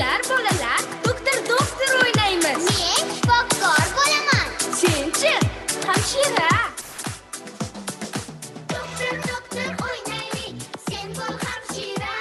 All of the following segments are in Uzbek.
Sizlar bolalar doktor o'ynaymiz. Men shifokkor bo'laman. Senchi hamshira. Doktor o'ynaylik. Sen bo'l hamshira.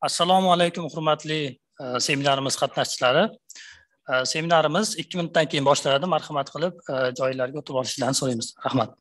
Assalomu alaykum hurmatli seminarimiz qatnashchilari. Seminarimiz 2 minutdan keyin boshlanadi. Marhamat qilib joylarga o'tib olishlarini so'raymiz. Rahmat.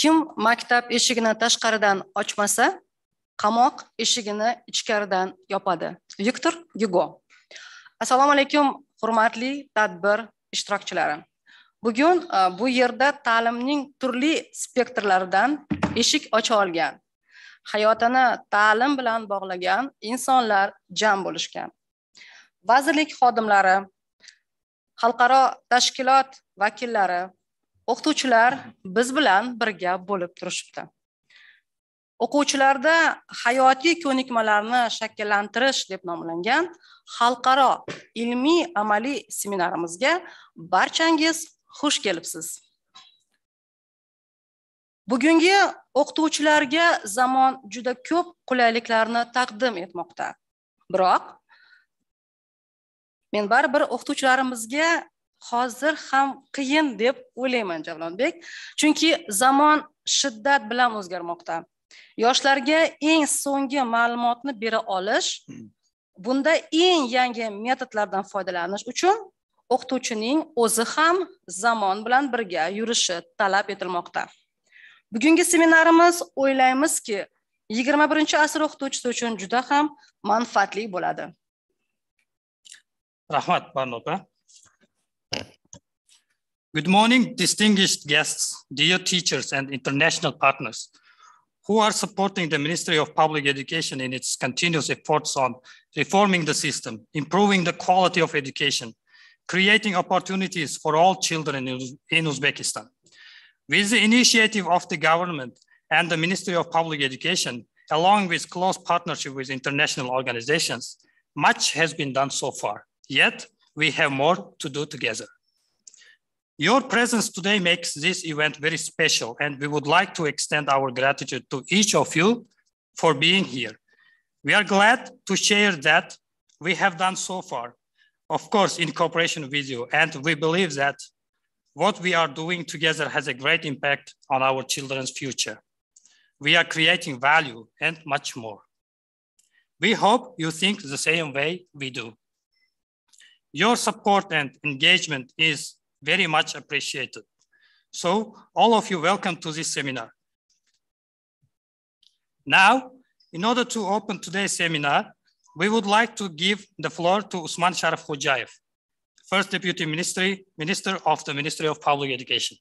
Kim maktab eshigini tashqaridan ochmasa, qamoq eshigini ichkaridan yopadi. Viktor Hugo. Assalomu alaykum hurmatli tadbir ishtirokchilari. Bugun bu yerda ta'limning turli spektrlaridan eshik ocha olgan, hayotini ta'lim bilan bog'lagan insonlar jam bo'lishgan. Vazirlik xodimlari, xalqaro tashkilot vakillari, o'qituvchilar biz bilan birga bo'lib turishibdi. o'quvchilarda hayotiy ko'nikmalarni shakllantirish deb nomlangan xalqaro ilmiy amaliy seminarimizga barchangiz xush kelibsiz. Bugungi o'qituvchilarga zamon juda ko'p qulayliklarni taqdim etmoqda. Biroq men baribir o'qituvchilarimizga hozir ham qiyin deb o'ylayman, Javlonbek. Chunki zamon shiddat bilan o'zgarmoqda. Yoshlarga eng so'nggi ma'lumotni bera olish, bunda eng yangi metodlardan foydalanish uchun o'qituvchining o'zi ham zamon bilan birga yurishi talab etilmoqda. Bugungi seminarimiz o'ylaymizki, 21-asr o'qituvchisi uchun juda ham manfaatli bo'ladi. Rahmat, Barnopa. Good morning, distinguished guests, dear teachers and international partners who are supporting the Ministry of Public Education in its continuous efforts on reforming the system, improving the quality of education, creating opportunities for all children in Uzbekistan. With the initiative of the government and the Ministry of Public Education, along with close partnership with international organizations, much has been done so far. Yet, we have more to do together. Your presence today makes this event very special, and we would like to extend our gratitude to each of you for being here. We are glad to share that we have done so far, of course, in cooperation with you, and we believe that what we are doing together has a great impact on our children's future. We are creating value and much more. We hope you think the same way we do. Your support and engagement is very much appreciated. So all of you, welcome to this seminar. Now, in order to open today's seminar, we would like to give the floor to Usman Sharif Khojayev, First Deputy Minister of the Ministry of Public Education.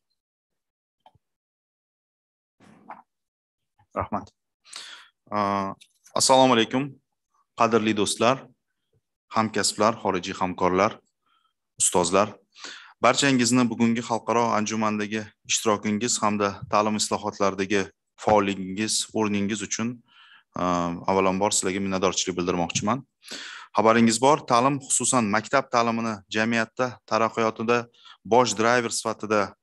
Rahmat. Assalomu alaykum, qadrli do'stlar, hamkasblar, xorijiy hamkorlar, ustozlar. Barchangizni bugungi xalqaro anjumandagi ishtirokingiz hamda ta'lim islohotlaridagi faolligingiz, o'rningiz uchun avvalambor sizlarga minnatdorchilik bildirmoqchiman. Xabaringiz bor, ta'lim, xususan maktab ta'limini jamiyatda taraqqiyotida bosh driver sifatida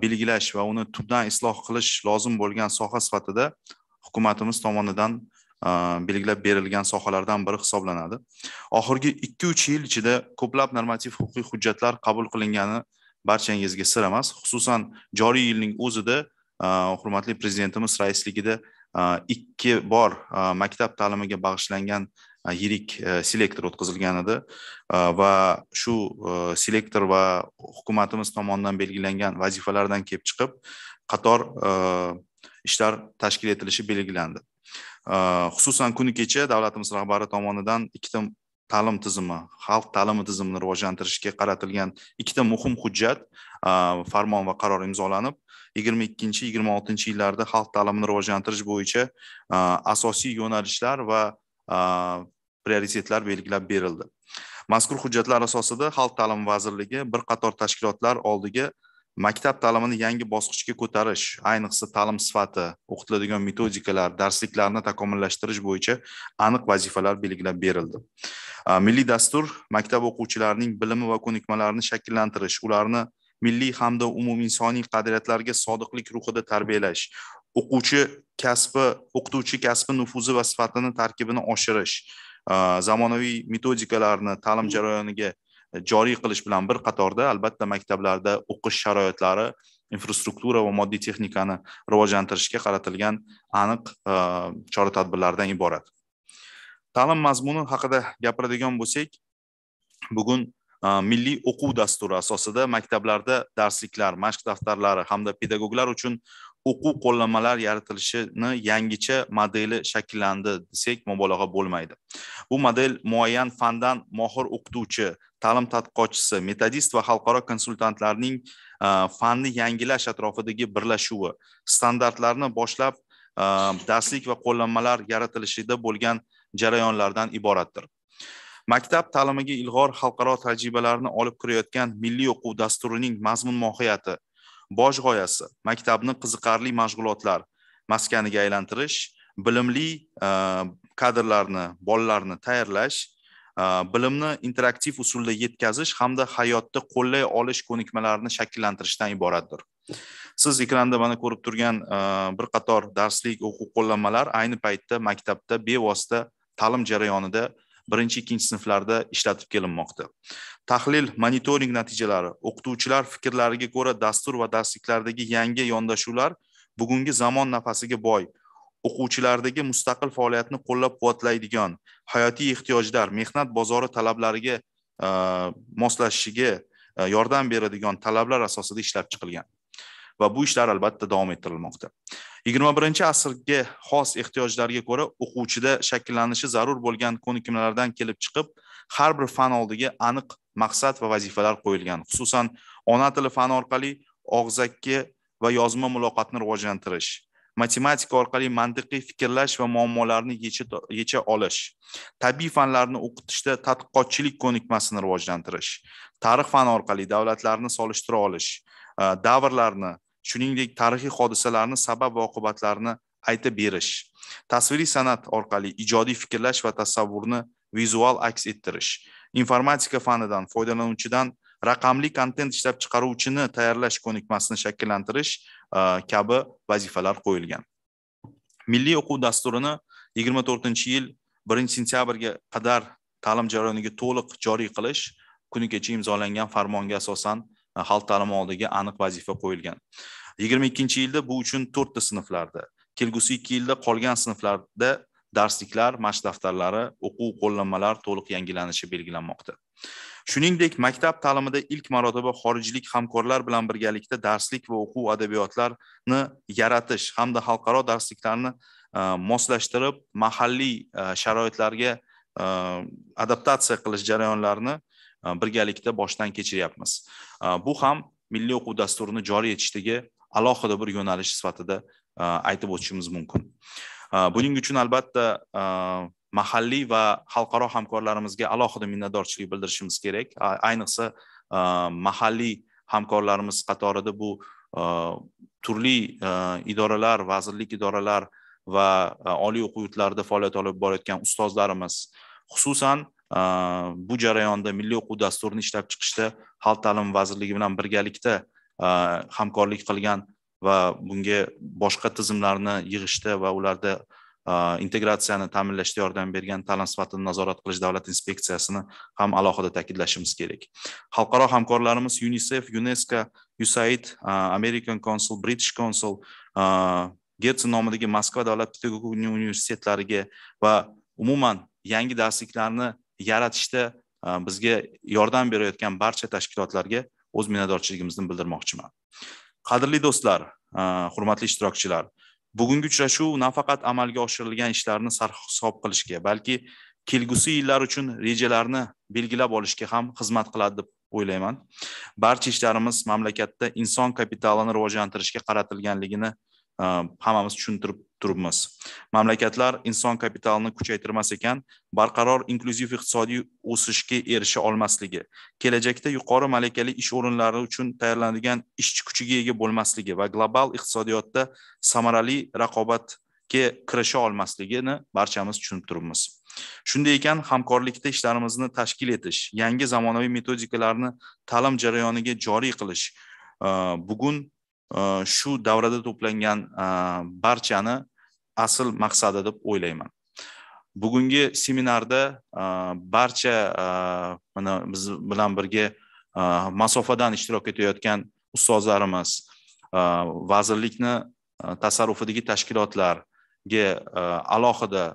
belgilash va uni tubdan isloh qilish lozim bo'lgan soha sifatida hukumatimiz tomonidan belgilab berilgan sohalardan biri hisoblanadi. Oxirgi 2-3 yil ichida ko'plab normativ huquqiy hujjatlar qabul qilingani barchangizga sir emas. Xususan joriy yilning o'zida hurmatli prezidentimiz raisligida 2 bor maktab ta'limiga bag'ishlangan yirik selektor o'tkazilgan edi va shu selektor va hukumatimiz tomonidan belgilangan vazifalardan kelib chiqib qator ishlar tashkil etilishi belgilandi. Xususan kuni kecha davlatimiz rahbari tomonidan 2 ta'lim tizimi, xalq ta'limi tizimini rivojlantirishga qaratilgan 2 muhim hujjat, farmon va qaror imzolanib, 22-26 yillarda xalq ta'limini rivojlantirish bo'yicha asosiy yo'nalishlar va prioritetlar belgilab berildi. Mazkur hujjatlar asosida Xalq ta'limi vazirligi bir qator tashkilotlar oldiga maktab ta'limini yangi bosqichga ko'tarish, ayniqsa ta'lim sifati, o'qitiladigan metodikalar, darsliklarni takomillashtirish bo'yicha aniq vazifalar belgilab berildi. Milliy dastur maktab o'quvchilarining bilimi va ko'nikmalarini shakllantirish, ularni milliy hamda umuminsoniy qadriyatlarga sodiqlik ruhida tarbiyalash, o'qituvchi kasbi nufuzi va sifatini tarkibini oshirish, zamonaviy metodikalarni ta'lim jarayoniga joriy qilish bilan bir qatorda albatta maktablarda o'qish sharoitlari, infrastruktura va moddiy texnikani rivojlantirishga qaratilgan aniq chora-tadbirlardan iborat. Ta'lim mazmuni haqida gapiradigan bo'lsak, bugun milliy o'quv dasturi asosida maktablarda darsliklar, mashq daftarlari hamda pedagoglar uchun o'quv qo'llanmalar yaratilishini yangicha modeli shakllandi desak mubolag'a bo'lmaydi. Bu model muayyan fandan mohir o'qituvchi, ta'lim tadqiqotchisi, metodist va xalqaro konsultantlarning fanni yangilash atrofidagi birlashuvi, standartlarni boshlab darslik va qo'llanmalar yaratilishida bo'lgan jarayonlardan iboratdir. Maktab ta'limiga ilg'or xalqaro tajribalarni olib kirayotgan milliy o'quv dasturining mazmun mohiyati, bosh g'oyasi maktabni qiziqarli mashg'ulotlar maskaniga aylantirish bilimli kadrlarni, bolalarni tayyorlash, bilimni interaktiv usulda yetkazish hamda hayotda qo'llay olish ko'nikmalarini shakllantirishdan iboratdir. Siz ekranda mana ko'rib turgan bir qator darslik o'quv qo'llanmalar ayni paytda maktabda bevosita ta'lim jarayonida 1-2 sinflarda ishlatib kelinmoqda. Tahlil, monitoring natijalari, o'qituvchilar fikrlariga ko'ra dastur va darsliklardagi yangi yondashuvlar bugungi zamon nafasiga boy, o'quvchilardagi mustaqil faoliyatni qo'llab-quvvatlaydigan, hayotiy ehtiyojlar, mehnat bozori talablariga moslashishiga yordam beradigan talablar asosida ishlab chiqilgan. Va bu ishlar albatta davom ettirilmoqda. 21-asrga xos ehtiyojlarga ko'ra o'quvchida shakllanishi zarur bo'lgan ko'nikmalardan kelib chiqib, har bir fan oldiga aniq maqsad va vazifalar qo'yilgan. Xususan, ona tili fani orqali og'zaki va yozma muloqotni rivojlantirish, matematika orqali mantiqiy fikrlash va muammolarni yecha olish, tabiiy fanlarni o'qitishda tadqiqotchilik ko'nikmasini rivojlantirish, tarix fani orqali davlatlarni solishtira olish, davrlarni, shuningdek tarixiy hodisalarni sabab va oqibatlarini aytib berish, tasviriy san'at orqali ijodiy fikrlash va tasavvurni vizual aks ettirish, informatika fanidan foydalanuvchidan raqamli kontent ishlab chiqaruvchini tayyorlash ko'nikmasini shakllantirish kabi vazifalar qo'yilgan. Milliy o'quv dasturini 24-yil 1-sentyabrga qadar ta'lim jarayoniga to'liq joriy qilish kunigacha imzolangan farmonga asosan xalq ta'limi oldiga aniq vazifa qo'yilgan. 22-yilda bu uchun 4 ta sinflarda, kelgusi 2 yilda qolgan sinflarda darsliklar, mashq daftarlari, o'quv qo'llanmalar to'liq yangilanishi belgilanmoqda. Shuningdek, maktab ta'limida ilk marotaba xorijlik hamkorlar bilan birgalikda darslik va o'quv adabiyotlarini yaratish hamda xalqaro darsliklarni moslashtirib, mahalliy sharoitlarga adaptatsiya qilish jarayonlarini birgalikda boshdan kechiryapmiz. Bu ham milliy o'quv dasturini joriy etishdagi alohida bir yo'nalish sifatida aytib o'tishimiz mumkin. Buning uchun albatta mahalliy va xalqaro hamkorlarimizga alohida minnatdorchilik bildirishimiz kerak. Ayniqsa mahalliy hamkorlarimiz qatorida bu turli idoralar, vazirlik idoralar va oliy o'quv yurtlarida faoliyat olib borayotgan ustozlarimiz, xususan bu jarayonda milliy o'quv dasturini ishlab chiqishda Xalq ta'limi vazirligi bilan birgalikda hamkorlik qilgan va bunga boshqa tizimlarni yig'ishda va ularda integratsiyani ta'minlashda yordam bergan ta'lim sifatini nazorat qilish davlat inspeksiyasini ham alohida ta'kidlashimiz kerak. Xalqaro hamkorlarimiz UNICEF, UNESCO, USAID, American Council, British Council, Gertsen nomidagi Moskva davlat pedagogik universitetlariga va umuman yangi darsliklarni yaratishda bizga yordam berayotgan barcha tashkilotlarga o'z minnatdorchiligimizni bildirmoqchiman. Qadrli do'stlar, hurmatli ishtirokchilar, bugungi uchrashuv nafaqat amalga oshirilgan ishlarni sarhisob qilishga, balki kelgusi yillar uchun rejalarni belgilab olishga ham xizmat qiladi deb o'ylayman. Barcha ishlarimiz mamlakatda inson kapitalini rivojlantirishga qaratilganligini hammamiz tushuntirib turibmiz. Mamlakatlar inson kapitalini kuchaytirmas ekan, barqaror inklyuziv iqtisodiy o'sishga erisha olmasligi, kelajakda yuqori malakali ish o'rinlari uchun tayyorlanadigan ishchi kuchiga ega bo'lmasligi va global iqtisodiyotda samarali raqobatga kirisha olmasligini barchamiz tushunib turibmiz. Shunday ekan, hamkorlikda ishlarimizni tashkil etish, yangi zamonaviy metodikalarni ta'lim jarayoniga joriy qilish, bugun shu davrada to'plangan barchani asl maqsadi deb o'ylayman. Bugungi seminarda barcha mana biz bilan birga masofadan ishtirok etayotgan ustozlarimiz, vazirlikni tasarrufidagi tashkilotlarga alohida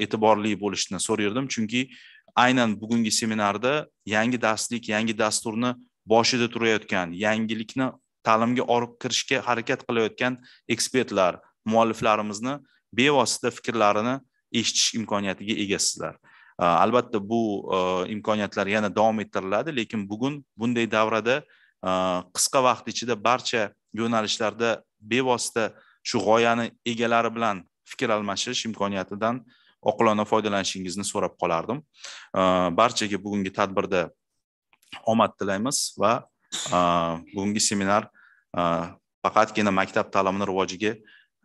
e'tiborli bo'lishni so'rardim, chunki aynan bugungi seminarda yangi darslik, yangi dasturni boshida turayotgan, yangilikni ta'limga olib kirishga harakat qilayotgan ekspertlar, mualliflarimizni bevosita fikrlarini eshitish imkoniyatiga egasizlar. Albatta bu imkoniyatlar yana davom ettiriladi, lekin bugun bunday davrada qisqa vaqt ichida barcha yo'nalishlarda bevosita shu g'oyani egalari bilan fikr almashish imkoniyatidan oqilona foydalanishingizni so'rab qolardim. Barchaga bugungi tadbirda omad tilaymiz va bugungi seminar faqatgina maktab ta'limini rivojiga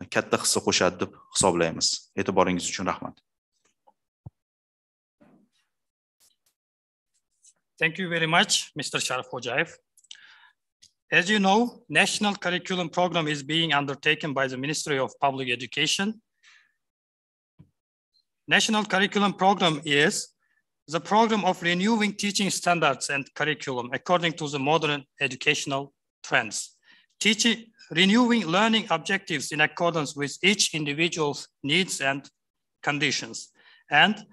katta hissa qo'shadi deb hisoblaymiz. E'tiboringiz uchun rahmat. Thank you very much, Mr. Sharif Hojayev. As you know, National Curriculum Program is being undertaken by the Ministry of Public Education. National Curriculum Program is the program of renewing teaching standards and curriculum according to the modern educational trends. Renewing learning objectives in accordance with each individual's needs and conditions, and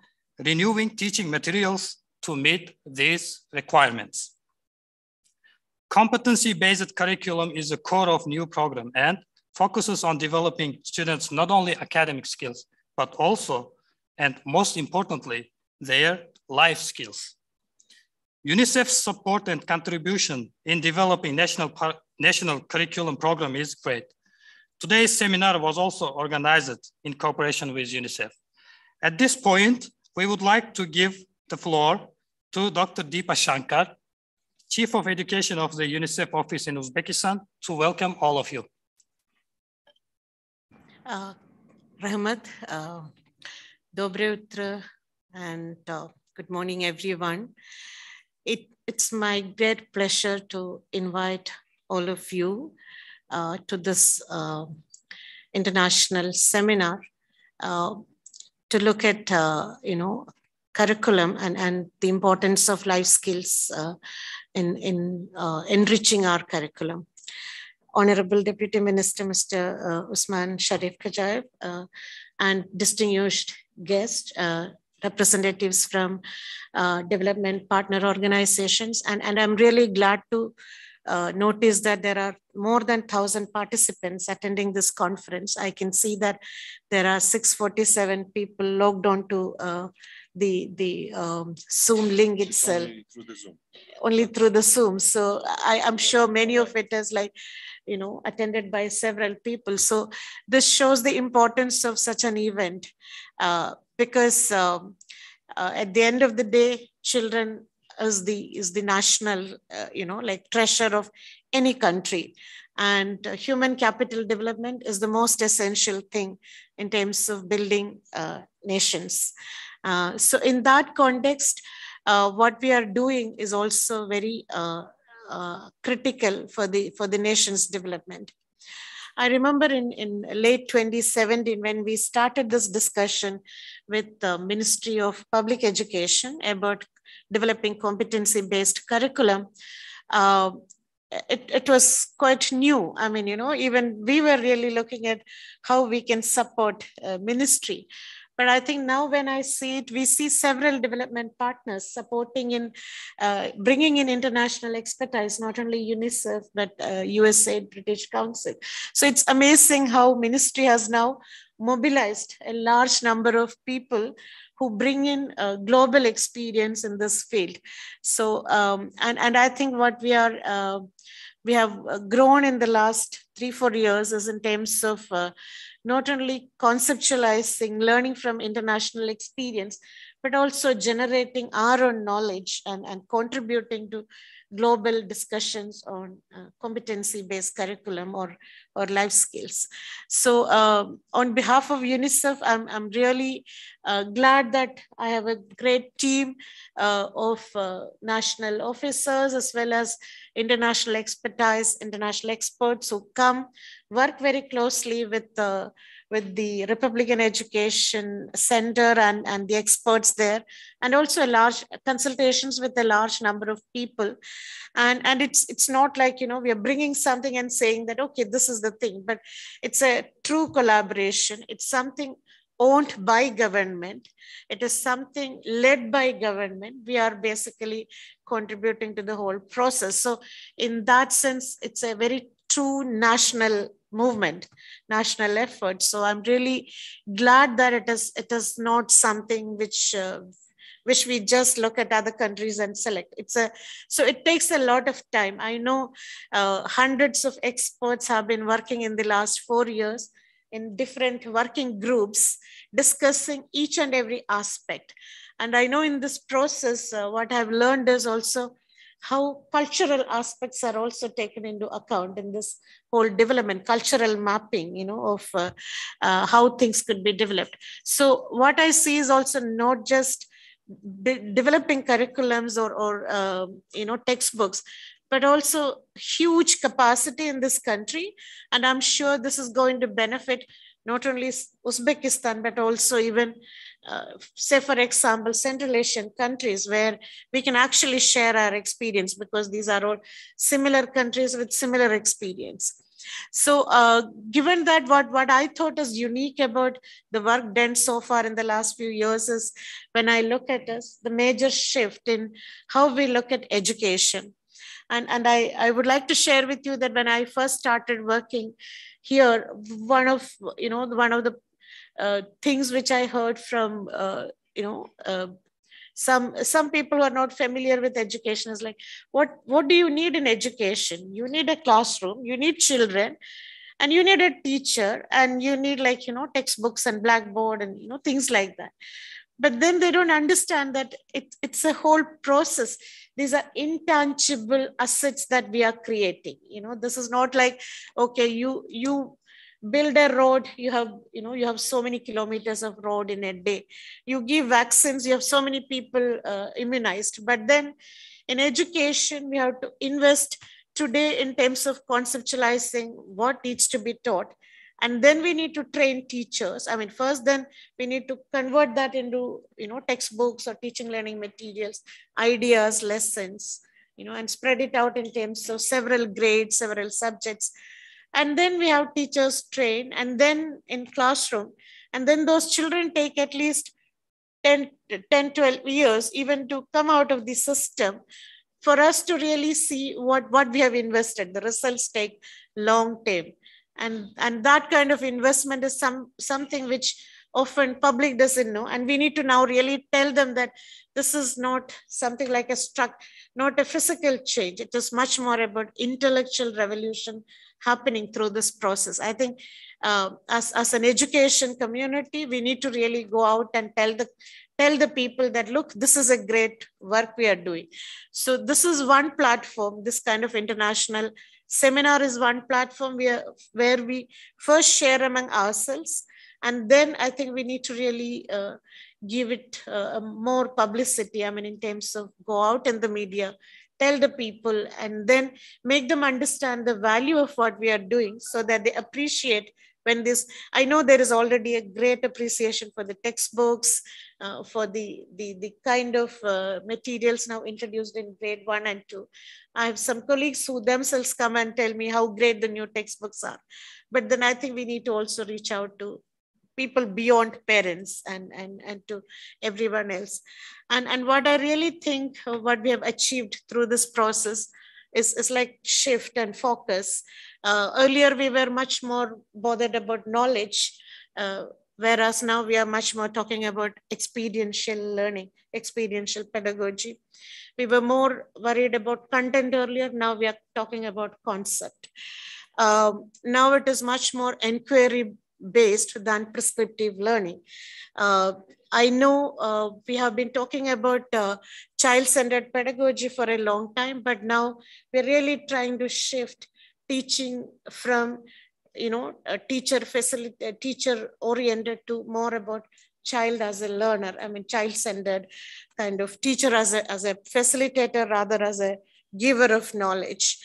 renewing teaching materials to meet these requirements. Competency-based curriculum is the core of new program and focuses on developing students not only academic skills, but also, and most importantly, their life skills. UNICEF's support and contribution in developing national curriculum program is great. Today's seminar was also organized in cooperation with UNICEF. At this point, we would like to give the floor to Dr. Deepa Shankar, Chief of Education of the UNICEF office in Uzbekistan, to welcome all of you. Rahmat, Dobre Utro, and good morning, everyone. It's my great pleasure to invite all of you to this international seminar to look at, curriculum and the importance of life skills in enriching our curriculum. Honorable Deputy Minister, Mr. Usman Sharif Hojayev, and distinguished guests, representatives from development partner organizations. And I'm really glad to notice that there are more than 1,000 participants attending this conference. I can see that there are 647 people logged on to the Zoom link itself. Only through the Zoom. So I'm sure many of it is attended by several people. So this shows the importance of such an event because at the end of the day, children is the national, treasure of any country. And human capital development is the most essential thing in terms of building nations. So in that context, what we are doing is also very critical for the nation's development. I remember in late 2017, when we started this discussion with the Ministry of Public Education about developing competency-based curriculum, it was quite new. I mean, even we were really looking at how we can support ministry. But I think now when I see it, we see several development partners supporting in bringing in international expertise, not only UNICEF, but USAID, British Council. So it's amazing how ministry has now mobilized a large number of people who bring in global experience in this field. So, and I think what we have grown in the last 3-4 years is in terms of not only conceptualizing, learning from international experience, but also generating our own knowledge and contributing to global discussions on competency-based curriculum or life skills. So on behalf of UNICEF, I'm really glad that I have a great team of national officers as well as international expertise, international experts who come, work very closely with the Republican Education Center and the experts there, and also large consultations with a large number of people. And it's not like, we are bringing something and saying that, okay, this is the thing, but it's a true collaboration. It's something owned by government. It is something led by government. We are basically contributing to the whole process. So in that sense, it's a very true national movement, national effort. So I'm really glad that it is not something which we just look at other countries and select. So it takes a lot of time. I know hundreds of experts have been working in the last 4 years in different working groups, discussing each and every aspect. And I know in this process, what I've learned is also how cultural aspects are also taken into account in this whole development, cultural mapping, of how things could be developed. So what I see is also not just developing curriculums or textbooks, but also huge capacity in this country. And I'm sure this is going to benefit not only Uzbekistan, but also even, say, for example, Central Asian countries, where we can actually share our experience, because these are all similar countries with similar experience. So given that, what I thought is unique about the work done so far in the last few years is, when I look at this, the major shift in how we look at education. And I would like to share with you that when I first started working here, one of the things which I heard from some people who are not familiar with education is like, what do you need in education? You need a classroom, you need children, and you need a teacher, and you need textbooks and blackboard and things like that. But then they don't understand that it's a whole process. These are intangible assets that we are creating. This is not like, okay, you build a road, you have so many kilometers of road in a day. You give vaccines, you have so many people immunized. But then in education, we have to invest today in terms of conceptualizing what needs to be taught. And then we need to train teachers. I mean, first, then we need to convert that into, textbooks or teaching learning materials, ideas, lessons, and spread it out in terms of several grades, several subjects. And then we have teachers train, and then in classroom. And then those children take at least 10, 12 years even to come out of the system, for us to really see what we have invested. The results take long time. And that kind of investment is something which often public doesn't know. And we need to now really tell them that this is not something like not a physical change. It is much more about intellectual revolution happening through this process. I think as an education community, we need to really go out and tell the people that, look, this is a great work we are doing. So this is one platform. This kind of international seminar is one platform where we first share among ourselves. And then I think we need to really give it more publicity. I mean, in terms of go out in the media, tell the people, and then make them understand the value of what we are doing, so that they appreciate when this. I know there is already a great appreciation for the textbooks, for the kind of materials now introduced in grade 1 and 2. I have some colleagues who themselves come and tell me how great the new textbooks are. But then I think we need to also reach out to people beyond parents and to everyone else. And what I really think what we have achieved through this process is like shift and focus. Earlier, we were much more bothered about knowledge, whereas now we are much more talking about experiential learning, experiential pedagogy. We were more worried about content earlier. Now we are talking about concept. Now it is much more inquiry based than prescriptive learning. I know we have been talking about child-centered pedagogy for a long time, but now we're really trying to shift teaching from, a teacher oriented to more about child as a learner. I mean, child-centered kind of teacher as a facilitator rather as a giver of knowledge.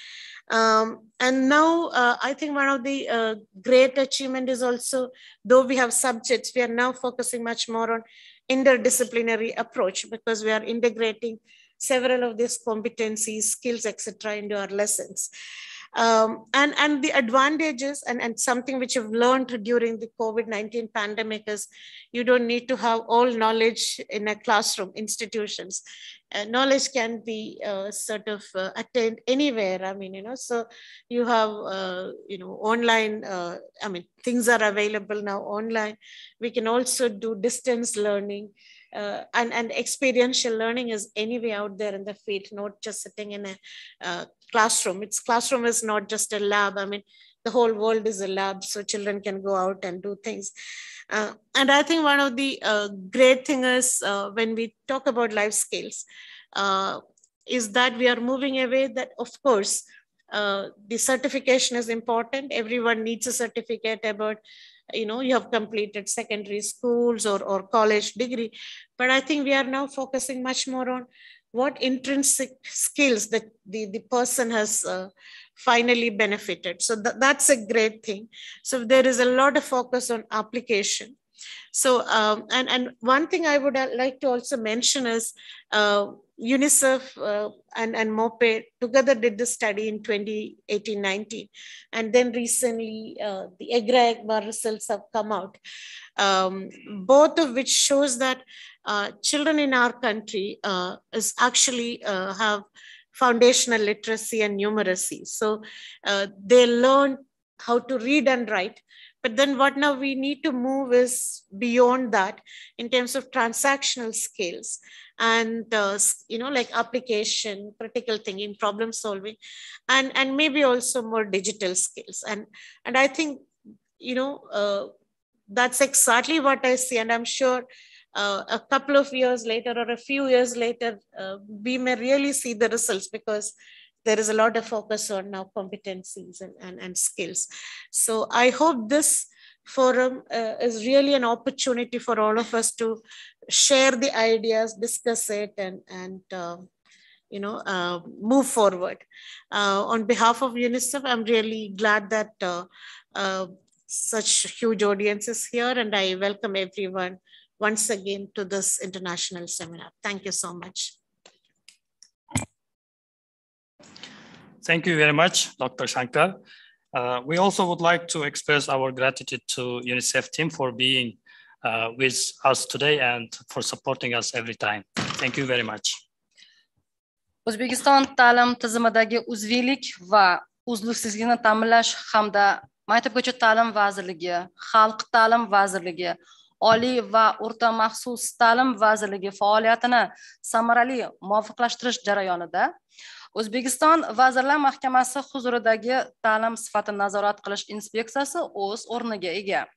And now I think one of the great achievement is also, though we have subjects, we are now focusing much more on interdisciplinary approach, because we are integrating several of these competencies, skills, etc. into our lessons. And the advantages and something which I've learned during the COVID-19 pandemic is you don't need to have all knowledge in a classroom institutions. Knowledge can be sort of attained anywhere. I mean, so you have, online, I mean, things are available now online. We can also do distance learning. And experiential learning is anyway out there in the field, not just sitting in a classroom. Classroom is not just a lab. I mean, the whole world is a lab, so children can go out and do things. And I think one of the great things is when we talk about life skills, is that we are moving away that, of course, the certification is important. Everyone needs a certificate about, you have completed secondary schools or college degree. But I think we are now focusing much more on what intrinsic skills that the person has finally benefited. So that's a great thing. So there is a lot of focus on application. So, and one thing I would like to also mention is UNICEF and MOPE together did the study in 2018-19. And then recently the EGRA results have come out, both of which shows that children in our country is actually have foundational literacy and numeracy. So they learn how to read and write. But then what now we need to move is beyond that in terms of transactional skills and, like application, critical thinking, problem solving, and maybe also more digital skills. And I think, that's exactly what I see. And I'm sure a couple of years later or a few years later, we may really see the results, because there is a lot of focus on now competencies and skills. So I hope this forum is really an opportunity for all of us to share the ideas, discuss it, and move forward. On behalf of UNICEF, I'm really glad that such huge audience is here, and I welcome everyone once again to this international seminar. Thank you so much. Thank you very much, Dr. Shankar. We also would like to express our gratitude to UNICEF team for being with us today and for supporting us every time. Thank you very much. O'zbekiston ta'lim tizimidagi uzvilik va uzluksizlikni ta'minlash hamda Maktabgacha ta'lim vazirligi, Xalq ta'lim vazirligi, Oliy va o'rta maxsus ta'lim vazirligi faoliyatini samarali muvofiqlashtirish jarayonida O'zbekiston Vazirlar Mahkamasi huzuridagi ta'lim sifatini nazorat qilish inspeksiyasi o'z o'rniga ega.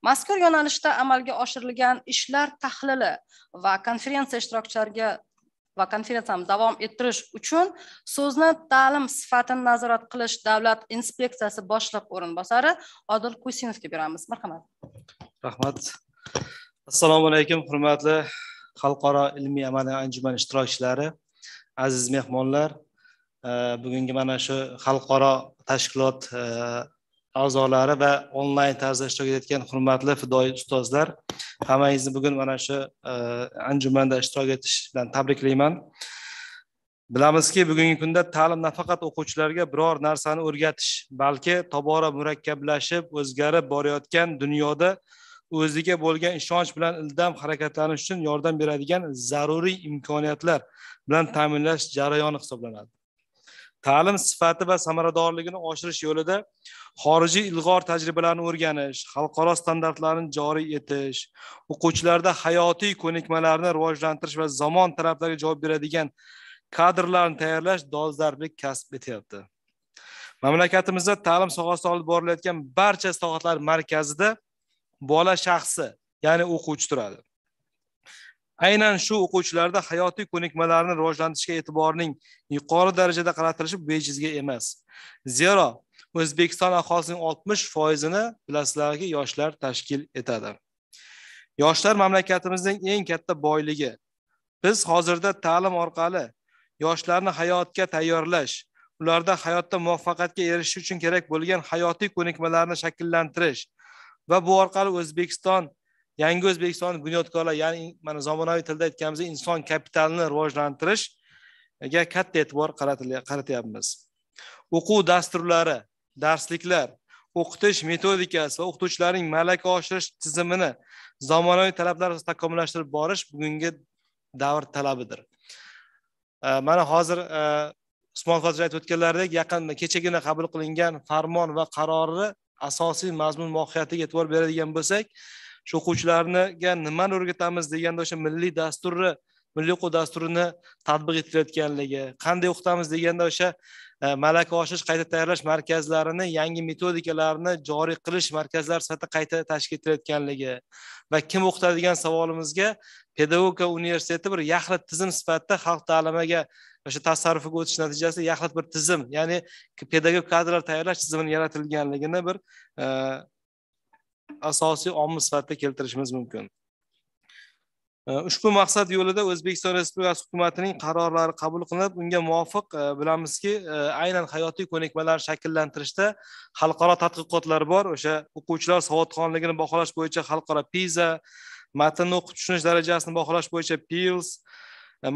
Mazkur yo'nalishda amalga oshirilgan ishlar tahlili va konferensiya ishtirokchilariga va konferensiyani davom ettirish uchun so'zni ta'lim sifatini nazorat qilish davlat inspeksiyasi boshliq o'rinbosari Odil Qusinovga beramiz. Marhamat. Rahmat. Assalomu alaykum, hurmatli xalqaro ilmiy amaliy anjuman ishtirokchilari, aziz mehmonlar. Bugungi mana shu xalqaro tashkilot a'zolari va onlayn tarzda ishtirok etayotgan hurmatli fidoyi ustozlar, hammangizni bugun mana shu anjumanda ishtirok etish bilan tabriklayman. Bilamizki, bugungi kunda ta'lim nafaqat o'quvchilarga biror narsani o'rgatish, balki tobora murakkablashib, o'zgarib borayotgan dunyoda o'ziga bo'lgan ishonch bilan ildam harakatlanish uchun yordam beradigan zaruriy imkoniyatlar bilan ta'minlash jarayoni hisoblanadi. Ta'lim sifati va samaradorligini oshirish yo'lida xorijiy ilg'or tajribalarni o'rganish, xalqaro standartlarni joriy etish, o'quvchilarda hayotiy ko'nikmalarni rivojlantirish va zamon talablariga javob beradigan kadrlarni tayyorlash dolzarblik kasb etyapti. Mamlakatimizda ta'lim sohasida olib borilayotgan barcha islohotlar markazida bola shaxsi, ya'ni o'quvchi turadi. Aynan shu o'quvchilarda hayotiy ko'nikmalarni rivojlantirishga e'tiborning yuqori darajada qaratilishi bejizga emas. Zero O'zbekiston aholisining 60%ni bilasizlarki yoshlar tashkil etadi. Yoshlar mamlakatimizning eng katta boyligi. Biz hozirda ta'lim orqali yoshlarni hayotga tayyorlash, ularda hayotda muvaffaqiyatga erishish uchun kerak bo'lgan hayotiy ko'nikmalarni shakllantirish va bu orqali O'zbekiston, yangi O'zbekiston bunyodkorlar, ya'ni mana zamonaviy tilda aytganimizda inson kapitalini rivojlantirishga katta e'tibor qaratyapmiz. O'quv dasturlari, darsliklar, o'qitish metodikasi va o'qituvchilarning malaka oshirish tizimini zamonaviy talablar asosida takomillashtirib borish bugungi davr talabidir. Mana hozir Usmon Qodir aytib o'tganlaridek, yaqinda kechagina qabul qilingan farmon va qarori asosiy mazmun mohiyatiga e'tibor beradigan bo'lsak, shu o'quvchilarga nimani o'rgatamiz deganda o'sha milliy dasturni, milliy o'quv dasturini tatbiq etilayotganligi, qanday o'qitamiz deganda o'sha malaka oshirish qayta tayyorlash markazlarini, yangi metodikalarni joriy qilish markazlari sifatida qayta tashkil etilayotganligi va kim o'qitadigan savolimizga pedagogika universiteti bir yaxlit tizim sifatida xalq ta'limiga o'sha tasarrufiga o'tish natijasida yaxlit bir tizim, ya'ni pedagog kadrlar tayyorlash tizimini yaratilganligini bir asosiy omil sifatida keltirishimiz mumkin. Ushbu maqsad yo'lida O'zbekiston Respublikasi hukumatining qarorlari qabul qilinib, unga muvofiq bilamizki, aynan hayotiy ko'nikmalarni shakllantirishda xalqaro tadqiqotlar bor. O'sha o'quvchilar savodxonligini baholash bo'yicha xalqaro PISA, matnni o'qib tushunish darajasini baholash bo'yicha PILS,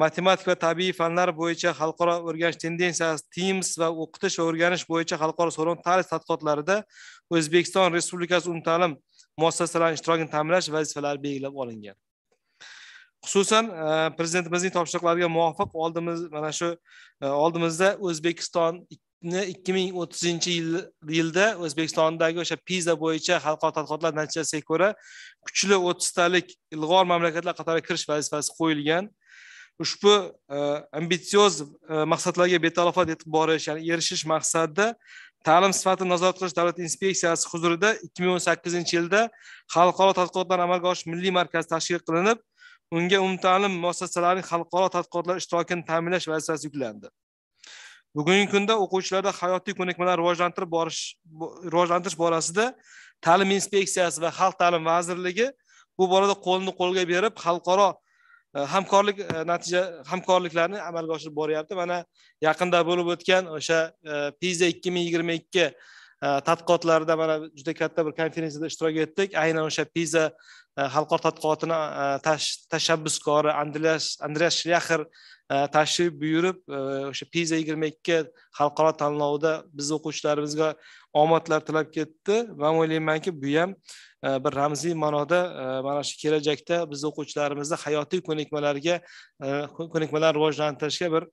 matematika va tabiiy fanlar bo'yicha xalqaro o'rganish tendensiyasi TIMS va o'qitish va o'rganish bo'yicha xalqaro so'rovnoma tarix tadqiqotlarida O'zbekiston Respublikasi umumta'lim muassasalarining ishtirokini ta'minlash vazifalari belgilab olingan. Xususan prezidentimizning topshiriqlariga muvofiq mana shu oldimizda O'zbekistonni 2030-yilda O'zbekistondagi o'sha PISA bo'yicha xalqaro tadqiqotlar natijasiga ko'ra kuchli 30 talik ilg'or mamlakatlar qatoriga kirish vazifasi qo'yilgan. Ushbu ambitsioz maqsadlarga betalofat yetib borish, ya'ni erishish maqsadida ta'lim sifatini nazorat qilish davlat inspeksiyasi huzurida 2018-yilda xalqaro tadqiqotlarni amalga oshirish milliy markazi tashkil qilinib, unga umumta'lim muassasalarining xalqaro tadqiqotlar ishtirokini ta'minlash vazifasi yuklandi. Bugungi kunda o'quvchilarda hayotiy ko'nikmalarni rivojlantirish borasida ta'lim inspeksiyasi va xalq ta'limi vazirligi bu borada qo'lni qo'lga berib, xalqaro hamkorliklarni amalga oshirib boryapti. Mana yaqinda bo'lib o'tgan o'sha PISA 2022 tadqiqotlarida mana juda katta bir konferensiyada ishtirok etdik. Aynan o'sha PISA xalqaro tadqiqotini tashabbuskori Andreas Schlecher tashrif buyurib, o'sha PISA 22 xalqaro tanlovida biz o'quvchilarimizga omadlar tilab ketdi. Men o'ylaymanki, bu ham bir ramziy ma'noda mana shu kelajakda biz o'quvchilarimizni hayotiy ko'nikmalar rivojlantirishga bir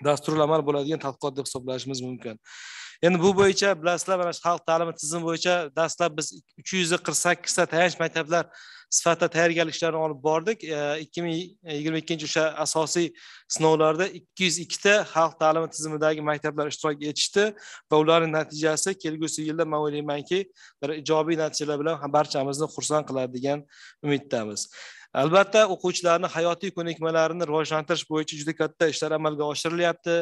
dasturlamar bo'ladigan tadqiqot deb hisoblashimiz mumkin. Endi bu bo'yicha bilasizlar, mana shu xalq ta'limi tizimi bo'yicha dastlab biz 348 ta tayanch maktablar sifatida tayyorgarlik ishlarini olib bordik. 2022 o'sha asosiy sinovlarda 202 ta xalq ta'limi tizimidagi maktablar ishtirok etishdi va ularning natijasi kelgusi yilda men o'ylaymanki, bir ijobiy natijalar bilan barchamizni xursand qiladi degan umiddamiz. Albatta, o'quvchilarning hayotiy ko'nikmalarini rivojlantirish bo'yicha juda katta ishlar amalga oshirilyapti.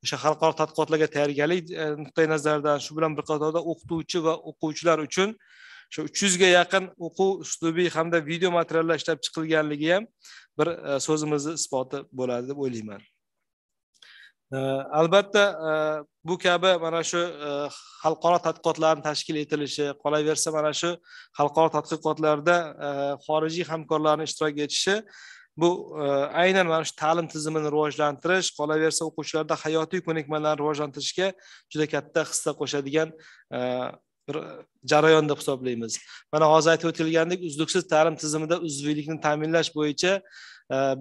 O'sha xalqaro tadqiqotlarga tayyorgarlik nuqtai nazaridan shu bilan bir qatorda o'qituvchi va o'quvchilar uchun shu 300 ga yaqin o'quv uslubiy hamda video materiallar ishlab chiqilganligi ham bir so'zimizning isboti bo'ladi deb o'ylayman. Albatta, bu kabi mana shu xalqaro tadqiqotlarning tashkil etilishi, qolaversa mana shu xalqaro tadqiqotlarda xorijiy hamkorlarning ishtirok etishi bu aynan mana shu ta'lim tizimini rivojlantirish, qolaversa o'quvchilarda hayotiy ko'nikmalarni rivojlantirishga juda katta hissa qo'shadigan bir jarayon deb hisoblaymiz. Mana hozir aytib o'tilgandek, uzluksiz ta'lim tizimida uzviylikni ta'minlash bo'yicha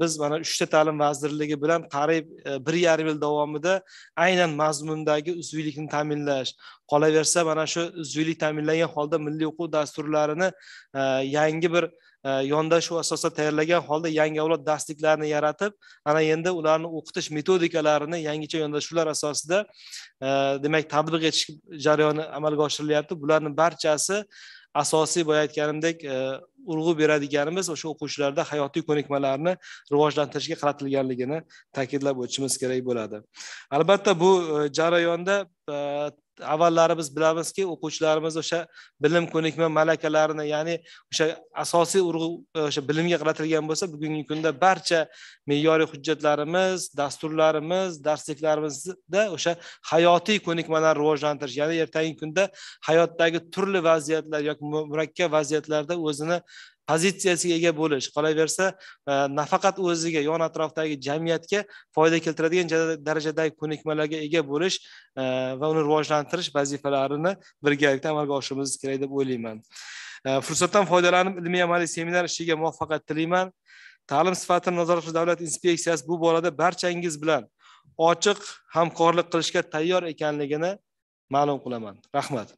biz mana 3 ta ta'lim vazirligi bilan qariyb 1,5 yil davomida aynan mazmundagi uzviylikni ta'minlash, qolaversa mana shu uzviylik ta'minlangan holda milliy o'quv dasturlarini yangi bir yondashuv asosida tayyorlagan holda yangi avlod darsliklarini yaratib, ana endi ularni o'qitish metodikalarini yangicha yondashuvlar asosida demak tatbiq etish jarayoni amalga oshirilyapti. Bularning barchasi asosiy boya aytganimdek urg'u beradiganimiz o'sha o'quvchilarda hayotiy ko'nikmalarni rivojlantirishga qaratilganligini ta'kidlab o'tishimiz kerak bo'ladi. Albatta, bu jarayonda avvallari biz bilamizki, o'quvchilarimiz o'sha bilim ko'nikma malakalarini, ya'ni o'sha asosiy urg'u o'sha bilimga qaratilgan bo'lsa, bugungi kunda barcha me'yoriy hujjatlarimiz, dasturlarimiz, darsliklarimizda o'sha hayotiy ko'nikmalarni rivojlantirish, ya'ni ertangi kunda hayotdagi turli vaziyatlar yoki murakkab vaziyatlarda o'zini pozitsiyasiga ega bo'lish, qolaversa nafaqat o'ziga, yon atrofdagi jamiyatga foyda keltiradigan darajadagi ko'nikmalarga ega bo'lish va uni rivojlantirish vazifalarini birgalikda amalga oshirishimiz kerak deb o'ylayman. Fursatdan foydalanib ilmiy amaliy seminar ishiga muvaffaqiyat tilayman. Ta'lim sifatini nazorat qilish davlat inspeksiyasi bu borada barchangiz bilan ochiq hamkorlik qilishga tayyor ekanligini ma'lum qilaman. Rahmat.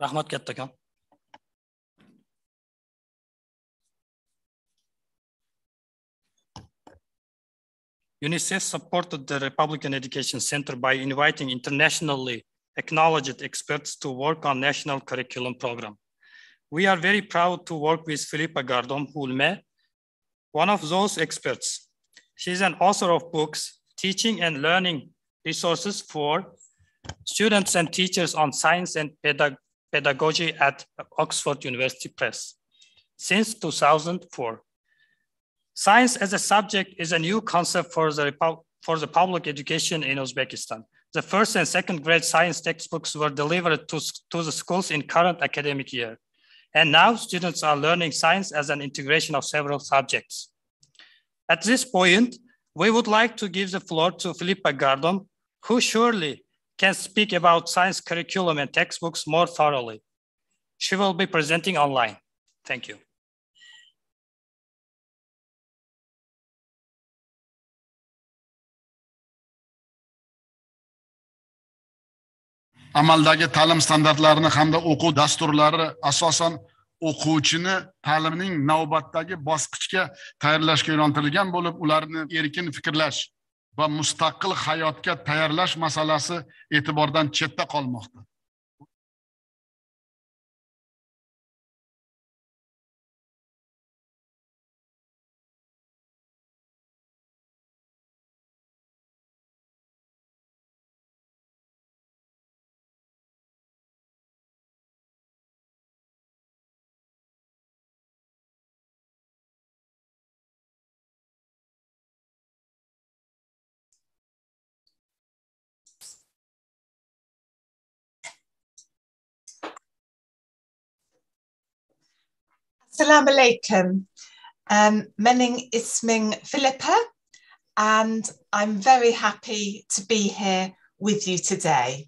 Rahmat kattakon. UNICEF supported the Republican Education Center by inviting internationally acknowledged experts to work on national curriculum program. We are very proud to work with Philippa Gardom-Hulme, one of those experts. She's an author of books, teaching and learning resources for students and teachers on science and pedagogy at Oxford University Press since 2004. Science as a subject is a new concept for the public education in Uzbekistan. The first and second grade science textbooks were delivered to the schools in current academic year. And now students are learning science as an integration of several subjects. At this point, we would like to give the floor to Philippa Gardom, who surely can speak about science curriculum and textbooks more thoroughly. She will be presenting online. Thank you. Amaldagi ta'lim standartlarini hamda o'quv dasturlari asosan o'quvchini ta'limning navbatdagi bosqichga tayyorlashga yo'naltirilgan bo'lib, ularni erkin fikrlash va mustaqil hayotga tayyorlash masalasi e'tibordan chetda qolmoqda. Assalamu alaikum. Mening Isming Philippa, and I'm very happy to be here with you today.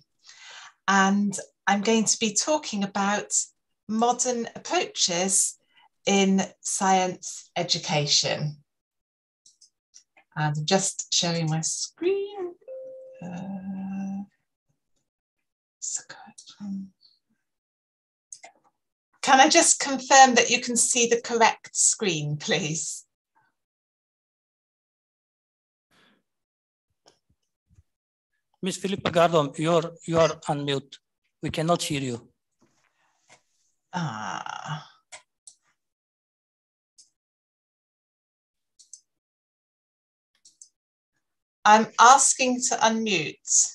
And I'm going to be talking about modern approaches in science education. And I'm just sharing my screen. Can I just confirm that you can see the correct screen, please? Ms. Philippa Gardom, you're on mute. We cannot hear you. I'm asking to unmute.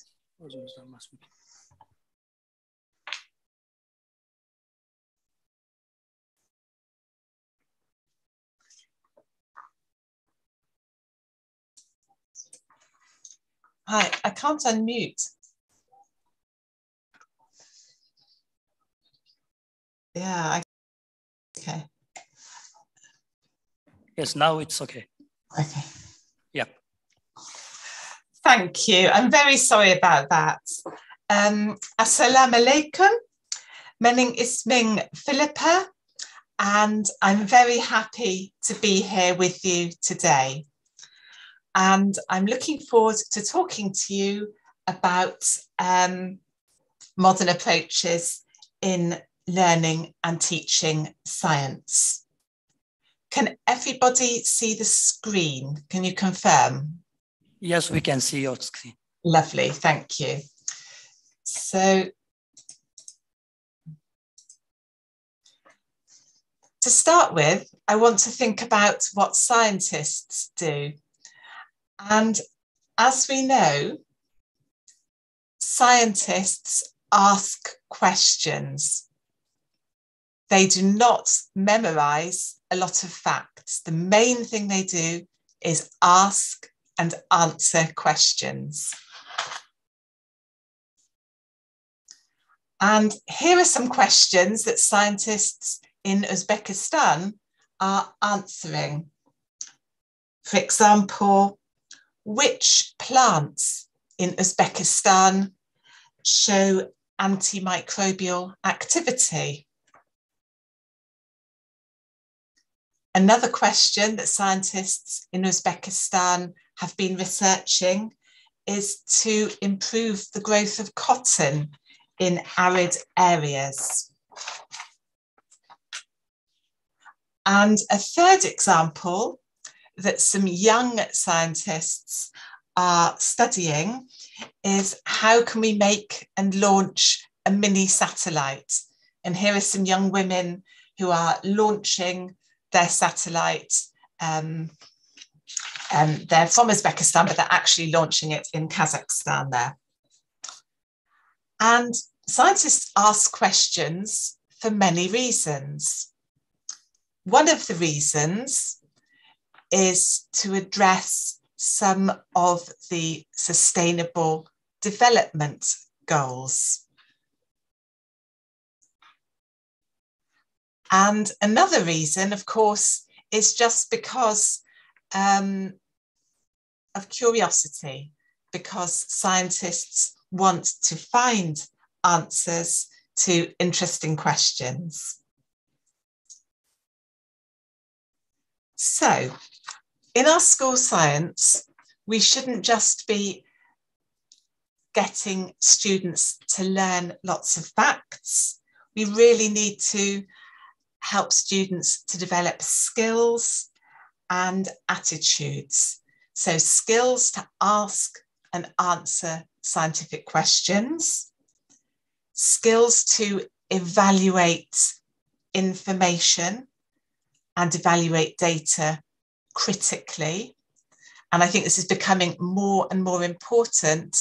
Hi, I can't unmute. Yeah, okay. Yes, now it's okay. Okay. Yeah. Thank you. I'm very sorry about that. Assalamu alaikum. Mening Isming Philippa, and I'm very happy to be here with you today. And I'm looking forward to talking to you about modern approaches in learning and teaching science. Can everybody see the screen? Can you confirm? Yes, we can see your screen. Lovely, thank you. So, to start with, I want to think about what scientists do. And as we know, scientists ask questions. They do not memorize a lot of facts. The main thing they do is ask and answer questions. And here are some questions that scientists in Uzbekistan are answering. For example, which plants in Uzbekistan show antimicrobial activity? Another question that scientists in Uzbekistan have been researching is to improve the growth of cotton in arid areas. And a third example that some young scientists are studying is how can we make and launch a mini satellite? And here are some young women who are launching their satellite. They're from Uzbekistan, but they're actually launching it in Kazakhstan there. And scientists ask questions for many reasons. One of the reasons is to address some of the sustainable development goals. And another reason, of course, is just because of curiosity, because scientists want to find answers to interesting questions. So, in our school science, we shouldn't just be getting students to learn lots of facts. We really need to help students to develop skills and attitudes. So skills to ask and answer scientific questions, skills to evaluate information and evaluate data critically. And I think this is becoming more and more important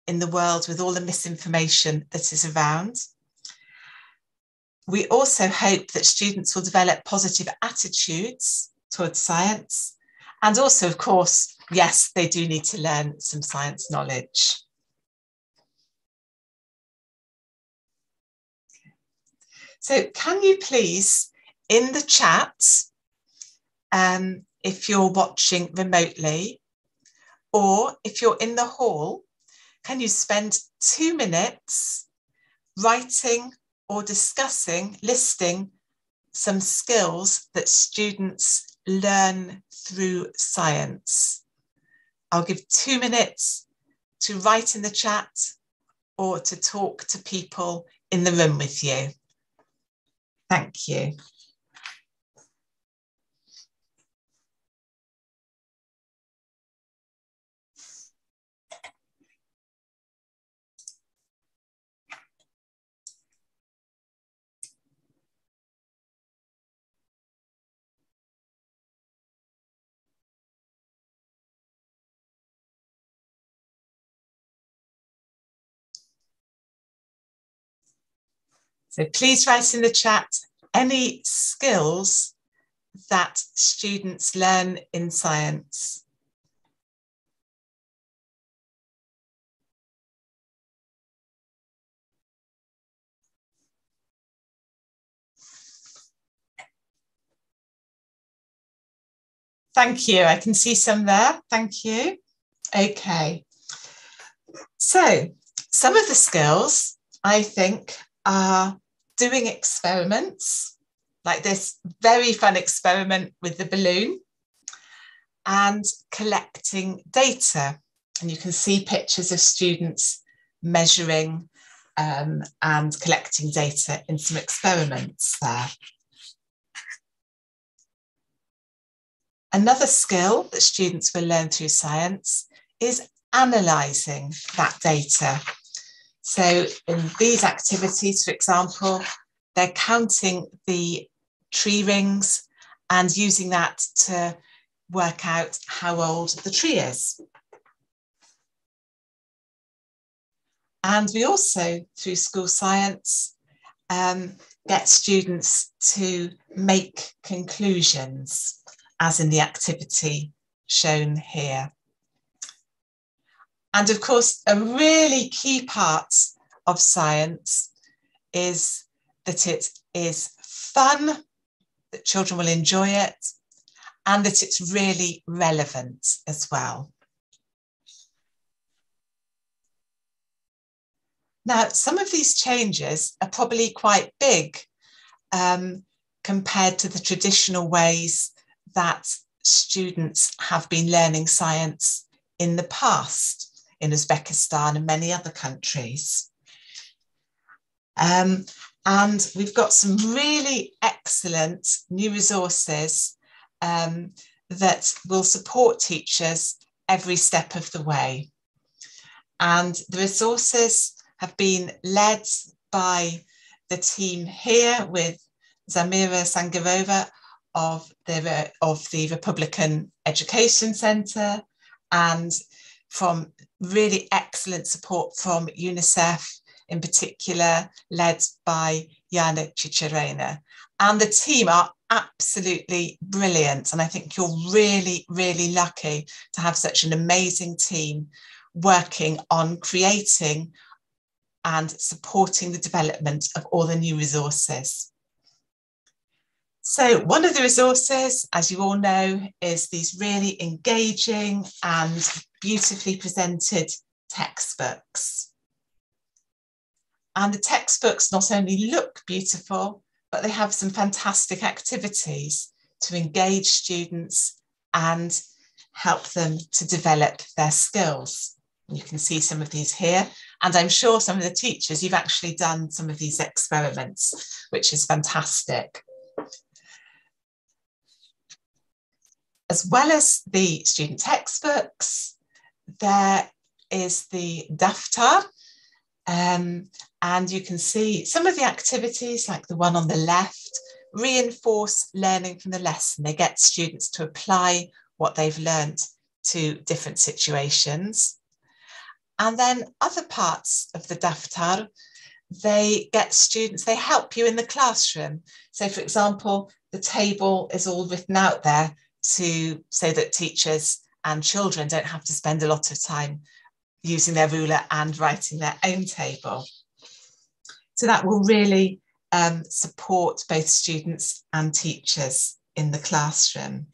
in the world with all the misinformation that is around. We also hope that students will develop positive attitudes towards science. And also, of course, yes, they do need to learn some science knowledge. So can you please, in the chat, if you're watching remotely, or if you're in the hall, can you spend 2 minutes writing or discussing, listing some skills that students learn through science? I'll give 2 minutes to write in the chat or to talk to people in the room with you. Thank you. So please write in the chat any skills that students learn in science. Thank you. I can see some there. Thank you. Okay. So some of the skills, I think, are doing experiments, like this very fun experiment with the balloon, and collecting data. And you can see pictures of students measuring and collecting data in some experiments there. Another skill that students will learn through science is analysing that data. So in these activities, for example, they're counting the tree rings and using that to work out how old the tree is. And we also, through school science, get students to make conclusions, as in the activity shown here. And of course, a really key part of science is that it is fun, that children will enjoy it, and that it's really relevant as well. Now, some of these changes are probably quite big compared to the traditional ways that students have been learning science in the past in Uzbekistan and many other countries. And we've got some really excellent new resources that will support teachers every step of the way. And the resources have been led by the team here with Zamira Sangarova of the Republican Education Centre, and from really excellent support from UNICEF, in particular, led by Jana Ciccerena. And the team are absolutely brilliant. And I think you're really, really lucky to have such an amazing team working on creating and supporting the development of all the new resources. So one of the resources, as you all know, is these really engaging and beautifully presented textbooks. And the textbooks not only look beautiful, but they have some fantastic activities to engage students and help them to develop their skills. You can see some of these here, and I'm sure some of the teachers, you've actually done some of these experiments, which is fantastic. As well as the student textbooks, there is the daftar, and you can see some of the activities, like the one on the left, reinforce learning from the lesson. They get students to apply what they've learned to different situations. And then other parts of the daftar, they get students, they help you in the classroom. So for example, the table is all written out there so that teachers and children don't have to spend a lot of time using their ruler and writing their own table. So that will really support both students and teachers in the classroom.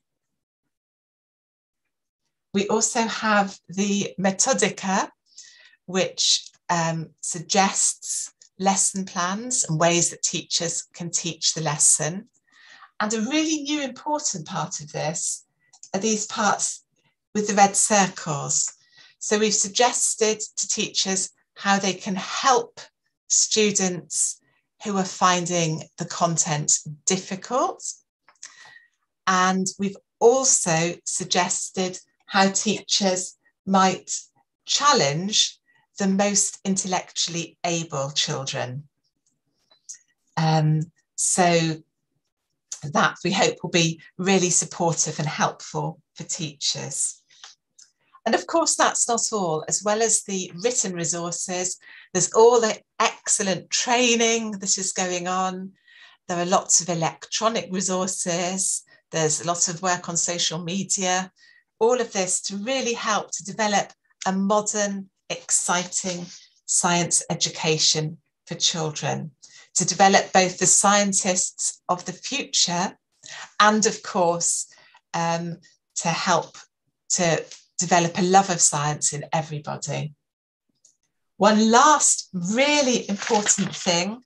We also have the Metodica, which suggests lesson plans and ways that teachers can teach the lesson. And a really new important part of this are these parts with the red circles. So we've suggested to teachers how they can help students who are finding the content difficult. And we've also suggested how teachers might challenge the most intellectually able children. So that we hope will be really supportive and helpful for teachers. And of course, that's not all. As well as the written resources, there's all the excellent training that is going on. There are lots of electronic resources. There's lots of work on social media. All of this to really help to develop a modern, exciting science education for children, to develop both the scientists of the future and, of course, to help to develop a love of science in everybody. One last really important thing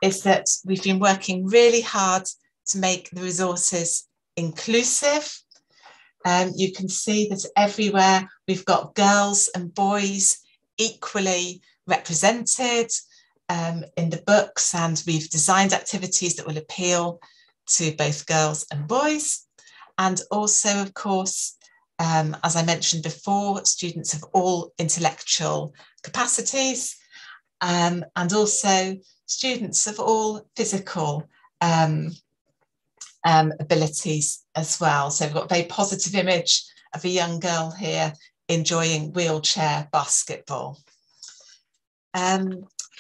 is that we've been working really hard to make the resources inclusive. You can see that everywhere we've got girls and boys equally represented in the books, and we've designed activities that will appeal to both girls and boys. And also, of course, as I mentioned before, students of all intellectual capacities, and also students of all physical abilities as well. So we've got a very positive image of a young girl here enjoying wheelchair basketball.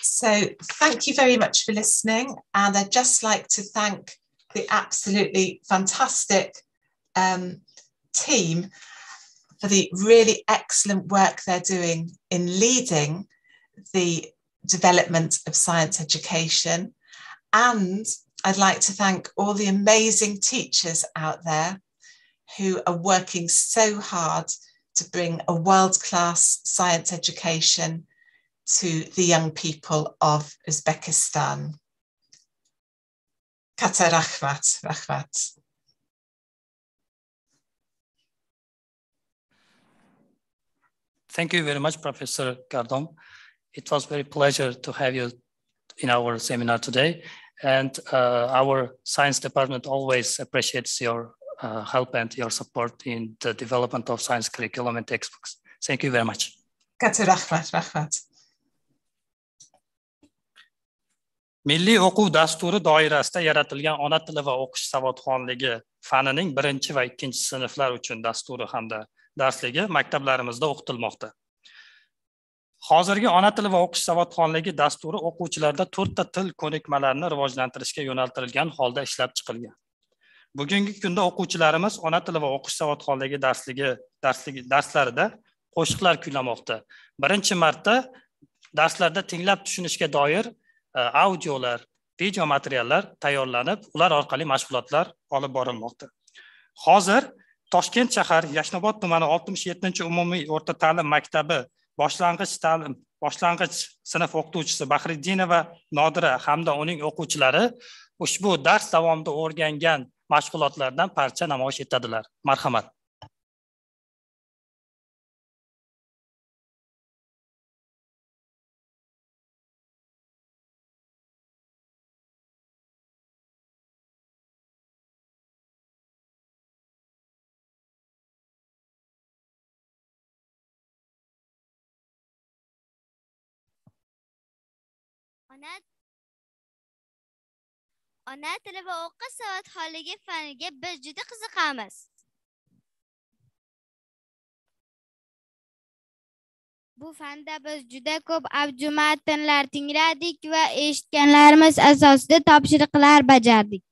So thank you very much for listening. And I'd just like to thank the absolutely fantastic team for the really excellent work they're doing in leading the development of science education. And I'd like to thank all the amazing teachers out there who are working so hard to bring a world-class science education to the young people of Uzbekistan. Kata rahmat, rahmat. Thank you very much, Professor Gardom. It was very pleasure to have you in our seminar today. And our science department always appreciates your help and your support in the development of science curriculum and textbooks. Thank you very much. Katta rahmat. Milliy o'quv dasturi doirasida yaratilgan ona tili va o'qish savodxonligi fanining 1 va 2 sinflar uchun dasturi hamda darsligi maktablarimizda o'qitilmoqda. Hozirgi ona tili va o'qish savodxonligi dasturi o'quvchilarda 4 ta til ko'nikmalarini rivojlantirishga yo'naltirilgan holda ishlab chiqilgan. Bugungi kunda o'quvchilarimiz ona tili va o'qish savodxonligi darslarida qo'shiqlar kuylamoqda. Birinchi marta darslarda tinglab tushunishga doir audiolar, video materiallar tayyorlanib, ular orqali mashg'ulotlar olib borilmoqda. Hozir Toshkent shahar Yashnobod tumani 67 umumiy o'rta ta'lim maktabi boshlang'ich sinf o'qituvchisi Bahriddinova Nodira hamda uning o'quvchilari ushbu dars davomida o'rgangan mashg'ulotlardan parcha namoyish etadilar. Marhamat. Ona tili va o'qish savodxonligi faniga biz juda qiziqamiz. Bu fanda biz juda ko'p avju matnlar tingladik va eshitganlarimiz asosida topshiriqlar bajardik.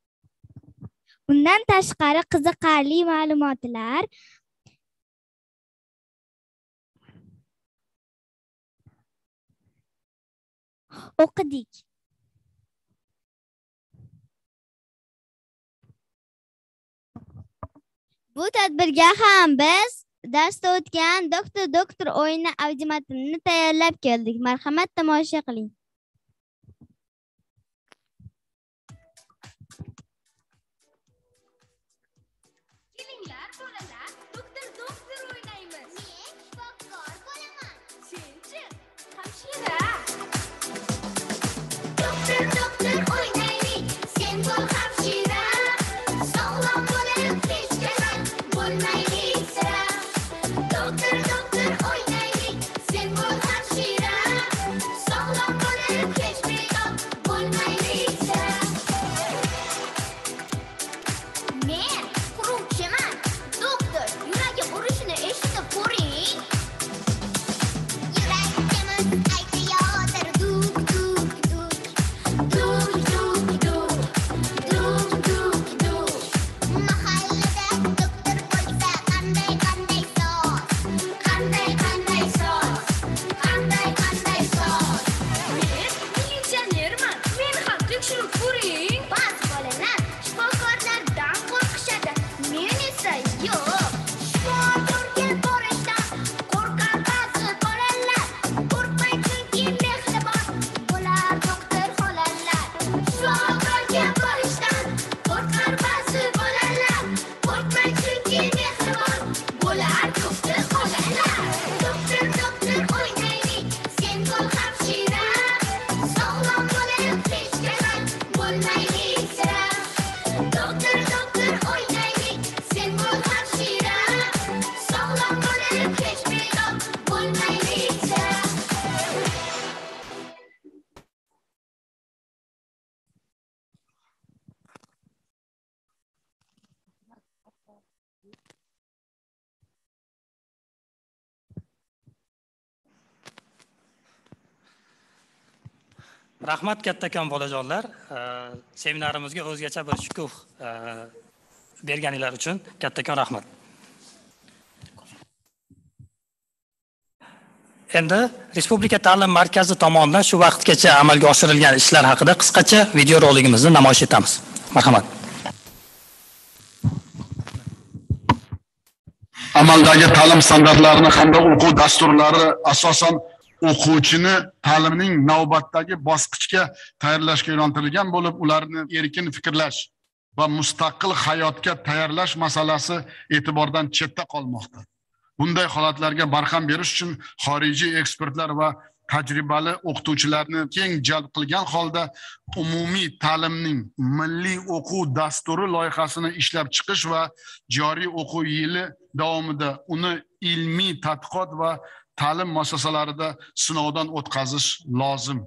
Bundan tashqari qiziqarli ma'lumotlar o'qidik. Bu tadbirga ham biz darsda o'tgan doktor o'yini audio matnini tayyorlab keldik. Marhamat, tomosha qiling. Kelinglar bolalar, doktor o'ynaymiz. Men shifokor bo'laman. Senchi? Hamshira. Doktor o'ynaylik. Sen bo'l hamshira. Sog'lom bo'lib hech kasal bo'lmaylik sira. Doktor o'ynaylik. Sen bo'l hamshira. Sog'lom bo'lib hech bedob bo'lmaylik sira. Men quruvchiman. Doktor, yuragim urishini eshitib ko'ring. Yuragimiz aytayotir duk duk duk. Duk duk duk. Duk duk duk. Mahallada doktor bo'lsa qanday soz. Qanday soz. Qanday soz. Men militsionerman. Men ham tekshirib ko'ring. Bas bolalar, shifokorlardan qo'rqishadi. Men esa yo'q. Shifokorga borishdan qo'rqar ba'zi bolalar. Qo'rqmang chunki mehribon bo'lar doktor xolalar. Shifokorga borishdan qo'rqar ba'zi bolalar. Qo'rqmang chunki mehribon bo'lar doktor xolalar. Doktor o'ynaylik. Sen bo'l hamshira. Sog'lom bo'lib hech kasal bo'lmaylik sira. Doktor o'ynaylik. Sen bo'l hamshira. Sog'lom bo'lib hech bedob bo'lmaylik sira. Rahmat kattakon bolajonlar, seminarimizga o'zgacha bir shukuh berganinglar uchun kattakon rahmat. Endi Respublika ta'lim markazi tomonidan shu vaqtgacha amalga oshirilgan ishlar haqida qisqacha video roligimizni namoyish etamiz. Marhamat. Amaldagi ta'lim standartlarini hamda o'quv dasturlari asosan o'quvchini ta'limning navbatdagi bosqichga tayyorlashga yo'naltirilgan bo'lib, ularni erkin fikrlash va mustaqil hayotga tayyorlash masalasi e'tibordan chetda qolmoqda. Bunday holatlarga barham berish uchun xorijiy ekspertlar va tajribali o'qituvchilarni keng jalb qilgan holda umumiy ta'limning milliy o'quv dasturi loyihasini ishlab chiqish va joriy o'quv yili davomida uni ilmiy tadqiqot va ta'lim muassasalarida sinovdan o'tkazish lozim.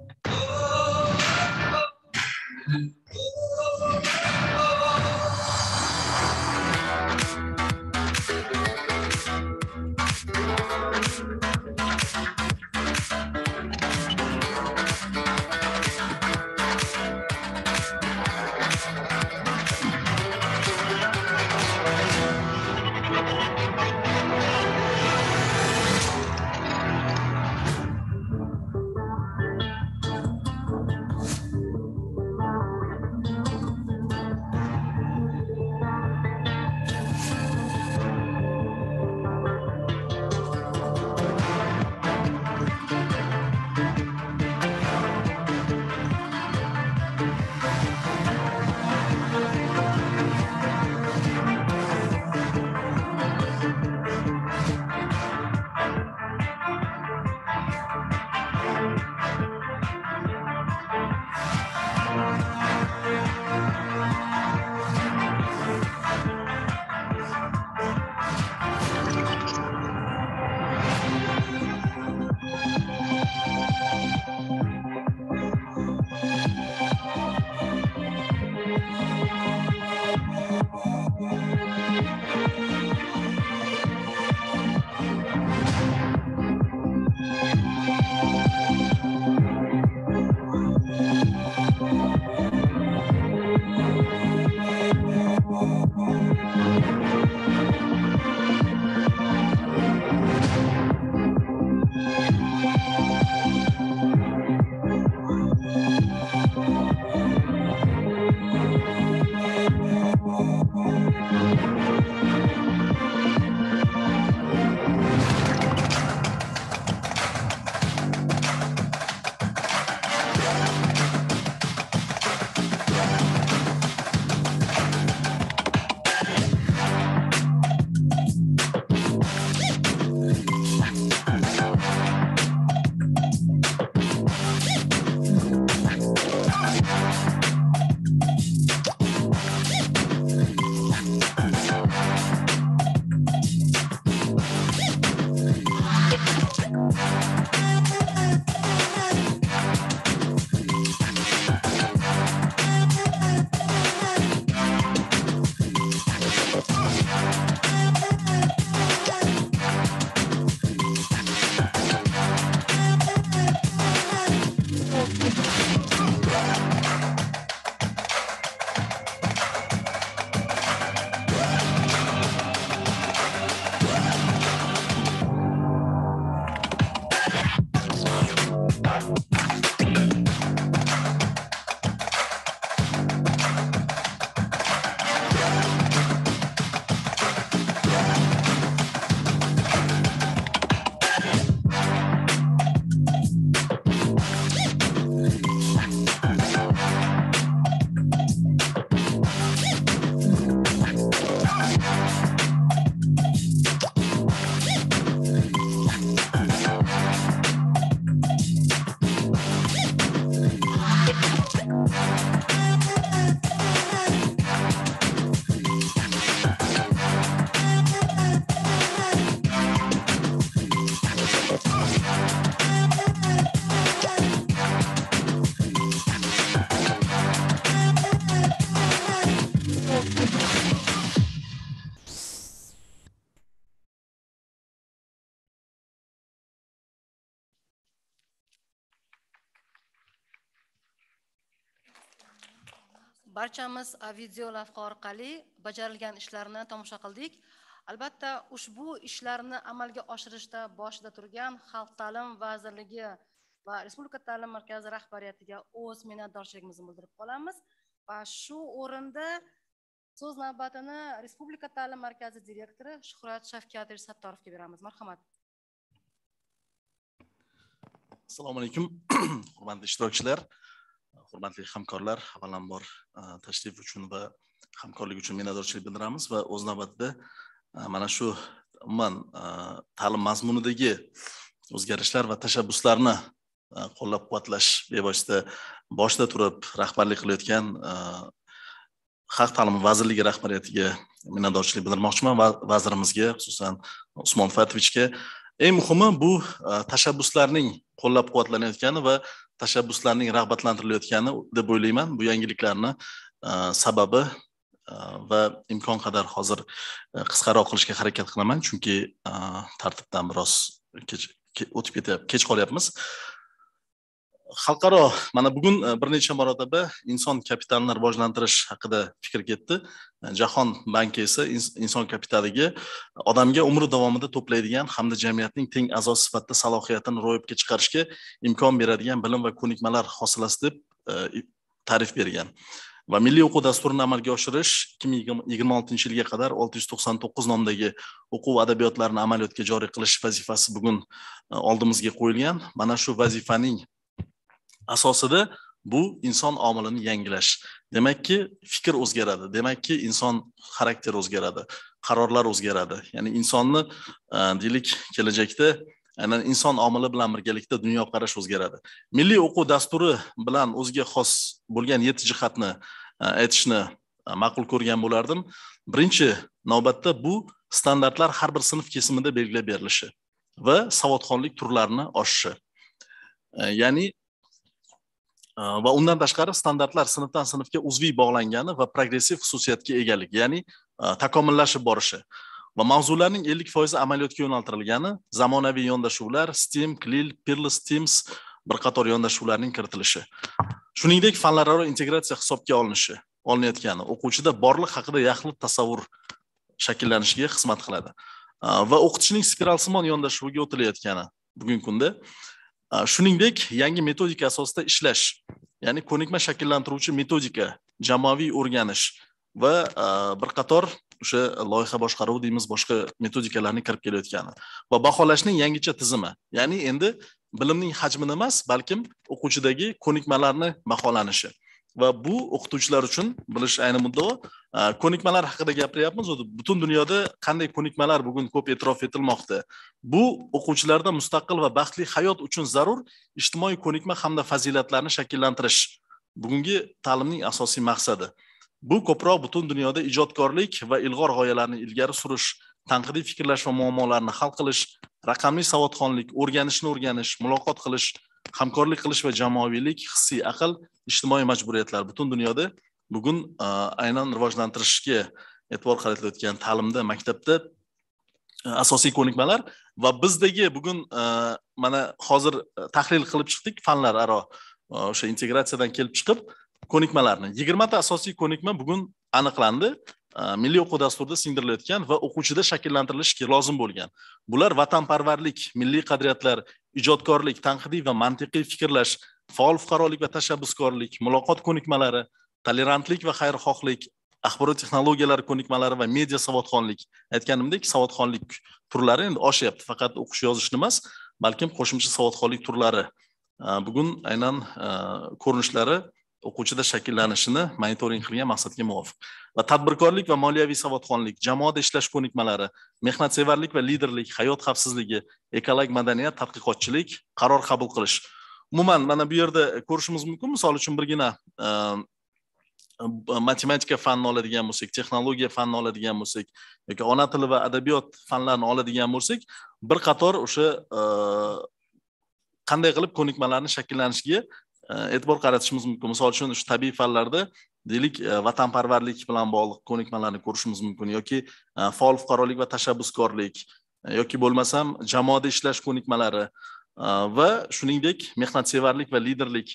Barchamiz video lavha orqali bajarilgan ishlarni tomosha qildik. Albatta, ushbu ishlarni amalga oshirishda boshida turgan Xalq ta'lim vazirligi va Respublika ta'lim markazi rahbariyatiga o'z minnatdorchiligimizni bildirib qolamiz. Va shu o'rinda so'z navbatini Respublika ta'lim markazi direktori Shuhrat Shavkatovich Sattorovga beramiz. Marhamat. Assalomu alaykum, hurmatli ishtirokchilar, hurmatli hamkorlar, avvalambor tashrif uchun va hamkorlik uchun minnatdorchilik bildiramiz va o'z navbatida mana shu umuman ta'lim mazmunidagi o'zgarishlar va tashabbuslarni qo'llab-quvvatlash bevosita boshda turib rahbarlik qilayotgan Xalq ta'limi vazirligi rahbariyatiga minnatdorchilik bildirmoqchiman va vazirimizga, xususan Usmon Fatovichga. Eng muhimi bu tashabbuslarning qo'llab-quvvatlanayotgani va tashabbuslarning rag'batlantirilayotgani deb o'ylayman. Bu yangiliklarni sababi va imkon qadar hozir qisqaroq qilishga harakat qilaman, chunki tartibdan biroz o'tib ketyapti, kech qolyapmiz. Xalqaro mana bugun bir necha marotaba inson kapitalini rivojlantirish haqida fikr ketdi. Jahon banki esa inson kapitaliga odamga umri davomida to'playdigan hamda jamiyatning teng a'zosi sifatida salohiyatini ro'yobga chiqarishga imkon beradigan bilim va ko'nikmalar hosilasi deb ta'rif bergan. Va milliy o'quv dasturini amalga oshirish 2026-yilga qadar 699 nomdagi o'quv adabiyotlarini amaliyotga joriy qilish vazifasi bugun oldimizga qo'yilgan. Mana shu vazifaning asosida bu inson omilini yangilash. Demakki, fikr o'zgaradi. Demakki, inson xarakteri o'zgaradi, qarorlar o'zgaradi. Ya'ni insonni deylik kelajakda aynan inson omili bilan birgalikda dunyoqarash o'zgaradi. Milliy o'quv dasturi bilan o'ziga xos bo'lgan 7 jihatni aytishni ma'qul ko'rgan bo'lardim. Birinchi navbatda bu standartlar har bir sinf kesimida belgilab berilishi va savodxonlik turlarini oshishi. Ya'ni va undan tashqari standartlar sinfdan sinfga uzviy bog'langani va progressiv xususiyatga egalik, ya'ni takomillashib borishi va mavzularning 50% amaliyotga yo'naltirilgani, zamonaviy yondashuvlar, STEM, CLIL, Peerless Teams bir qator yondashuvlarning kiritilishi. Shuningdek, fanlararo integratsiya hisobga olinayotgani, o'quvchida borliq haqida yaxlit tasavvur shakllanishiga xizmat qiladi va o'qitishning spiralsimon yondashuviga o'tilayotgani bugungi kunda. Shuningdek, yangi metodika asosida ishlash, ya'ni ko'nikma shakllantiruvchi metodika, jamoaviy o'rganish va bir qator o'sha loyiha boshqaruvi deymiz, boshqa metodikalarni kirib kelayotgani va baholashning yangicha tizimi, ya'ni endi bilimning hajmini emas, balkim o'quvchidagi ko'nikmalarni baholanishi. Va bu o'qituvchilar uchun bilish ayni muddao. Ko'nikmalar haqida gapiryapmiz. Butun dunyoda qanday ko'nikmalar bugun ko'p e'tirof etilmoqda. Bu o'quvchilarda mustaqil va baxtli hayot uchun zarur ijtimoiy ko'nikma hamda fazilatlarni shakllantirish bugungi ta'limning asosiy maqsadi. Bu ko'proq butun dunyoda ijodkorlik va ilg'or g'oyalarni ilgari surish, tanqidiy fikrlash va muammolarni hal qilish, raqamli savodxonlik, o'rganishni o'rganish, muloqot qilish, hamkorlik qilish va jamoaviylik, hissiy aql, ijtimoiy majburiyatlar butun dunyoda bugun aynan rivojlantirishga e'tibor qaratilayotgan ta'limda, maktabda asosiy ko'nikmalar va bizdagi bugun mana hozir tahlil qilib chiqdik fanlar aro o'sha integratsiyadan kelib chiqib ko'nikmalarni 20 ta asosiy ko'nikma bugun aniqlandi. Milliy o'quv dasturida singdirilayotgan va o'quvchida shakllantirilishi lozim bo'lgan. Bular vatanparvarlik, milliy qadriyatlar, ijodkorlik, tanqidiy va mantiqiy fikrlash, faol fuqarolik va tashabbuskorlik, muloqot ko'nikmalari, tolerantlik va xayrixohlik, axborot texnologiyalari ko'nikmalari va media savodxonlik. Aytganimdek, savodxonlik turlari endi oshyapti. Faqat o'qish yozishni emas, balkim qo'shimcha savodxonlik turlari bugun aynan ko'rinishlari o'quvchida shakllanishini monitoring qilgan maqsadga muvofiq. Va tadbirkorlik va moliyaviy savodxonlik, jamoada ishlash ko'nikmalari, mehnatsevarlik va liderlik, hayot xavfsizligi, ekologik madaniyat, tadqiqotchilik, qaror qabul qilish. Umuman mana bu yerda ko'rishimiz mumkin, misol uchun birgina matematika fanini oladigan bo'lsak, texnologiya fanini oladigan bo'lsak yoki ona tili va adabiyot fanlarini oladigan bo'lsak, bir qator o'sha qanday qilib ko'nikmalarni shakllanishiga e'tibor qaratishimiz mumkin. Misol uchun shu tabiiy fanlarda deylik vatanparvarlik bilan bog'liq ko'nikmalarni ko'rishimiz mumkin yoki faol fuqarolik va tashabbuskorlik yoki bo'lmasam jamoada ishlash ko'nikmalari va shuningdek mehnatsevarlik va liderlik.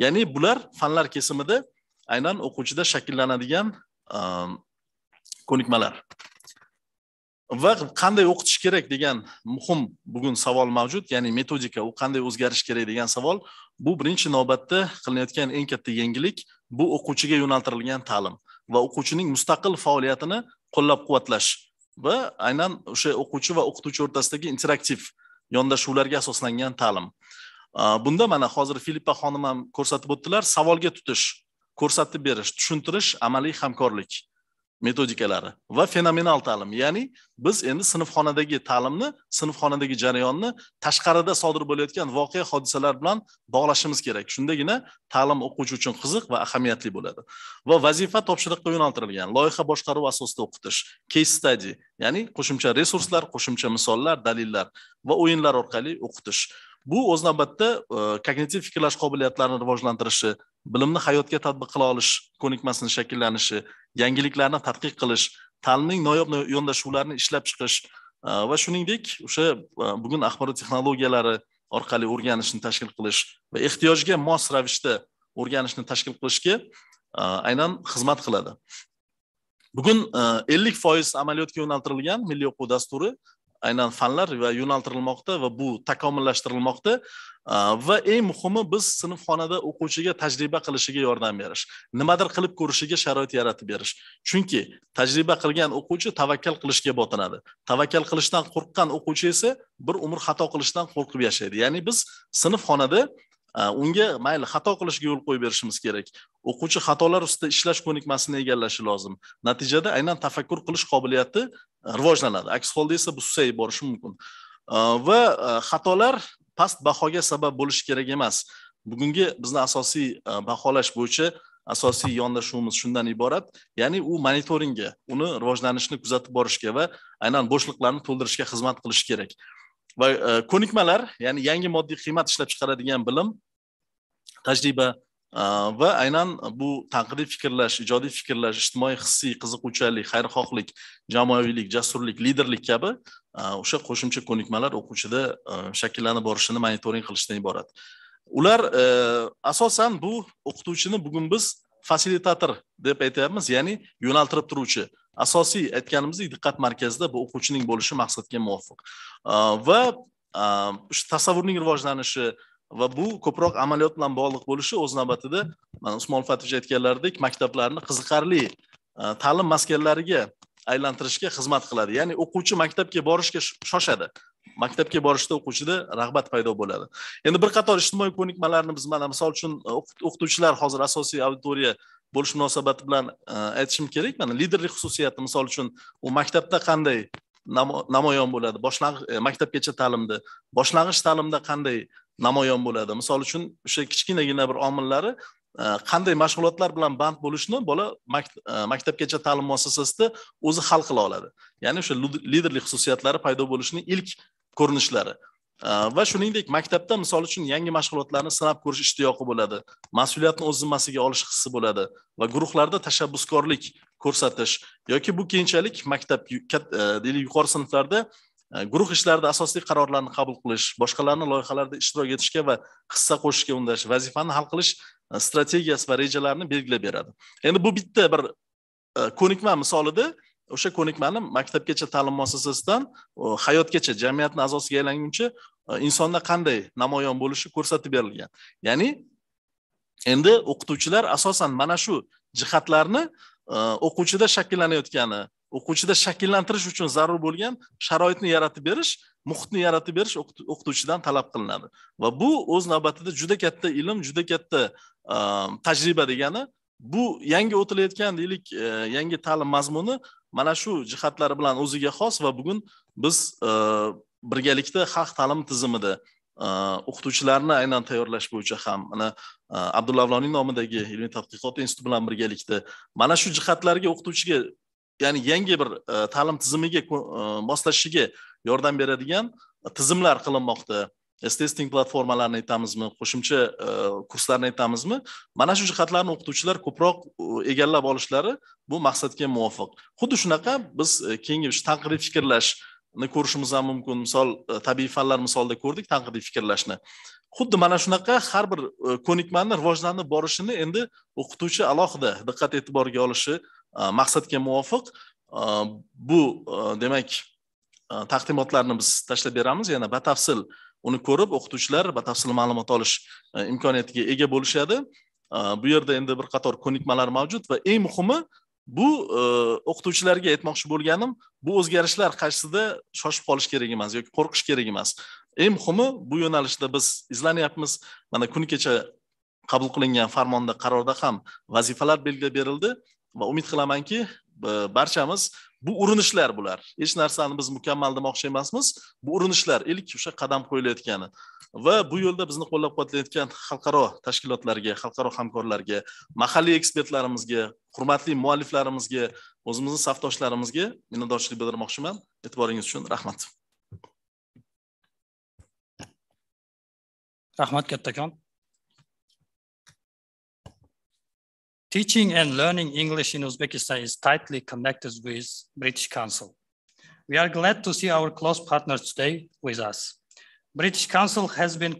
Ya'ni bular fanlar kesimida aynan o'quvchida shakllanadigan ko'nikmalar. Va qanday o'qitish kerak degan muhim bugun savol mavjud, ya'ni metodika, u qanday o'zgarish kerak degan savol. Bu birinchi navbatda qilinayotgan eng katta yangilik bu o'quvchiga yo'naltirilgan ta'lim va o'quvchining mustaqil faoliyatini qo'llab-quvvatlash va aynan o'sha o'quvchi va o'qituvchi o'rtasidagi interaktiv yondashuvlarga asoslangan ta'lim. Bunda mana hozir Filippa xonim ham ko'rsatib o'tdilar, savolga tutish, ko'rsatib berish, tushuntirish, amaliy hamkorlik. metodikalari va fenomenal ta'lim. Ya'ni biz endi sinfxonadagi ta'limni, sinfxonadagi jarayonni tashqarida sodir bo'layotgan voqea hodisalar bilan bog'lashimiz kerak. Shundagina ta'lim o'quvchi uchun qiziq va ahamiyatli bo'ladi. Va vazifa topshiriqqa yo'naltirilgan, loyiha boshqaruvi asosida o'qitish, case study, ya'ni qo'shimcha resurslar, qo'shimcha misollar, dalillar va o'yinlar orqali o'qitish. Bu o'z navbatda kognitiv fikrlash qobiliyatlarini rivojlantirishi, bilimni hayotga tatbiq qila olish ko'nikmasining shakllanishi, yangiliklarni tadqiq qilish, ta'limning noyob yondashuvlarini ishlab chiqish va shuningdek o'sha bugun axborot texnologiyalari orqali o'rganishni tashkil qilish va ehtiyojga mos ravishda o'rganishni tashkil qilishga aynan xizmat qiladi. Bugun 50% amaliyotga yo'naltirilgan milliy o'quv dasturi aynan fanlar va yo'naltirilmoqda va bu takomillashtirilmoqda va eng muhimi biz sinfxonada o'quvchiga tajriba qilishiga yordam berish, nimadir qilib ko'rishiga sharoit yaratib berish. Chunki tajriba qilgan o'quvchi tavakkal qilishga botinadi. Tavakkal qilishdan qo'rqqan o'quvchi esa bir umr xato qilishdan qo'rqib yashaydi. Ya'ni biz sinfxonada unga mayli xato qilishga yo'l qo'yib berishimiz kerak. O'quvchi xatolar ustida ishlash ko'nikmasini egallashi lozim. Natijada aynan tafakkur qilish qobiliyati rivojlanadi. Aks holda esa bu susayib borishi mumkin. Va xatolar past bahoga sabab bo'lishi kerak emas. Bugungi bizni asosiy baholash bo'yicha asosiy yondashuvimiz shundan iborat. Ya'ni u monitoringga, uni rivojlanishini kuzatib borishga va aynan bo'shliqlarni to'ldirishga xizmat qilishi kerak. Va ko'nikmalar, ya'ni yangi moddiy qiymat ishlab chiqaradigan bilim, tajriba va aynan bu tanqidiy fikrlash, ijodiy fikrlash, ijtimoiy hissiy qiziquvchanlik, xayrixohlik, jamoaviylik, jasurlik, liderlik kabi o'sha qo'shimcha ko'nikmalar o'quvchida shakllanib borishini monitoring qilishdan iborat. Ular asosan bu o'qituvchini bugun biz fasilitator deb aytamiz, ya'ni yo'naltirib turuvchi. Asosiy aytganimizdek diqqat markazida bu o'quvchining bo'lishi maqsadga muvofiq. Va tasavvurning rivojlanishi va bu ko'proq amaliyot bilan bog'liq bo'lishi o'z navbatida Usmon Fatovich aytganlaridek maktablarni qiziqarli ta'lim maskanlariga aylantirishga xizmat qiladi. Ya'ni o'quvchi maktabga borishga shoshadi. Maktabga borishda o'quvchida rag'bat paydo bo'ladi. Endi bir qator ijtimoiy ko'nikmalarni biz mana misol uchun o'qituvchilar hozir asosiy auditoriya bo'lish munosabati bilan aytishim kerak. Mana liderlik xususiyati misol uchun u maktabda qanday namoyon bo'ladi, maktabgacha ta'limda, boshlang'ich ta'limda qanday namoyon bo'ladi. Misol uchun o'sha kichkinagina bir omillari qanday mashg'ulotlar bilan band bo'lishni bola maktabgacha ta'lim muassasasida o'zi hal qila oladi. Ya'ni o'sha liderlik xususiyatlari paydo bo'lishining ilk ko'rinishlari. Va shuningdek maktabda misol uchun yangi mashg'ulotlarni sinab ko'rish ishtiyoqi bo'ladi. Mas'uliyatni o'z zimmasiga olish hissi bo'ladi va guruhlarda tashabbuskorlik ko'rsatish yoki bu keyinchalik maktab yuqori sinflarda guruh ishlarida asosiy qarorlarni qabul qilish, boshqalarning loyihalarida ishtirok etishga va hissa qo'shishga undash, vazifani hal qilish strategiyasi va rejalarini belgilab beradi. Endi bu bitta bir ko'nikma misolida o'sha ko'nikmani maktabgacha ta'lim muassasasidan hayotgacha jamiyatning a'zosiga aylanguncha insonda qanday namoyon bo'lishi ko'rsatib berilgan. Ya'ni endi o'qituvchilar asosan mana shu jihatlarni o'quvchida shakllanayotgani, o'quvchida shakllantirish uchun zarur bo'lgan sharoitni yaratib berish, muhitni yaratib berish o'qituvchidan talab qilinadi. Va bu o'z navbatida juda katta ilm, juda katta tajriba degani, bu yangi o'tilayotgan deylik, yangi ta'lim mazmuni mana shu jihatlari bilan o'ziga xos va bugun biz birgalikda xalq ta'lim tizimida o'qituvchilarni aynan tayyorlash bo'yicha ham mana Abdulla Avloniy nomidagi ilmiy tadqiqot instituti bilan birgalikda mana shu jihatlarga o'qituvchiga ya'ni yangi bir ta'lim tizimiga moslashishiga yordam beradigan tizimlar qilinmoqda. Testing platformalarini aytamizmi, qo'shimcha kurslarni aytamizmi? Mana shu jihatlarni o'qituvchilar ko'proq egallab olishlari bu maqsadga muvofiq. Xuddi shunaqa biz keyingi tanqidiy fikrlashni ko'rishimiz ham mumkin. Misol tabiiy fanlar misolida ko'rdik tanqidiy fikrlashni. Xuddi mana shunaqa har bir ko'nikmani rivojlanib borishini endi o'qituvchi alohida diqqat e'tiboriga olishi maqsadga muvofiq. Bu demak taqdimotlarni biz tashlab beramiz, yana batafsil uni ko'rib o'qituvchilar batafsil ma'lumot olish imkoniyatiga ega bo'lishadi. Bu yerda endi bir qator ko'nikmalar mavjud va eng muhimi bu o'qituvchilarga aytmoqchi bo'lganim, bu o'zgarishlar qarshisida shoshib qolish kerak emas yoki qo'rqish kerak emas. Eng muhimi bu yo'nalishda biz izlanyapmiz. Mana kun kecha qabul qilingan farmonda, qarorda ham vazifalar belgilab berildi va umid qilamanki, barchamiz bu urinishlar bular. Hech narsani biz mukammal demoqchi emasmiz. Bu urinishlar ilk o'sha qadam qo'yilayotgani va bu yo'lda bizni qo'llab-quvvatlayotgan xalqaro tashkilotlarga, xalqaro hamkorlarga, mahalliy ekspertlarimizga, hurmatli mualliflarimizga, o'zimizning safdoshlarimizga minnatdorchilik bildirmoqchiman. E'tiboringiz uchun rahmat. Rahmat kattakon. Teaching and learning English in Uzbekistan is tightly connected with British Council. We are glad to see our close partners today with us. British Council has been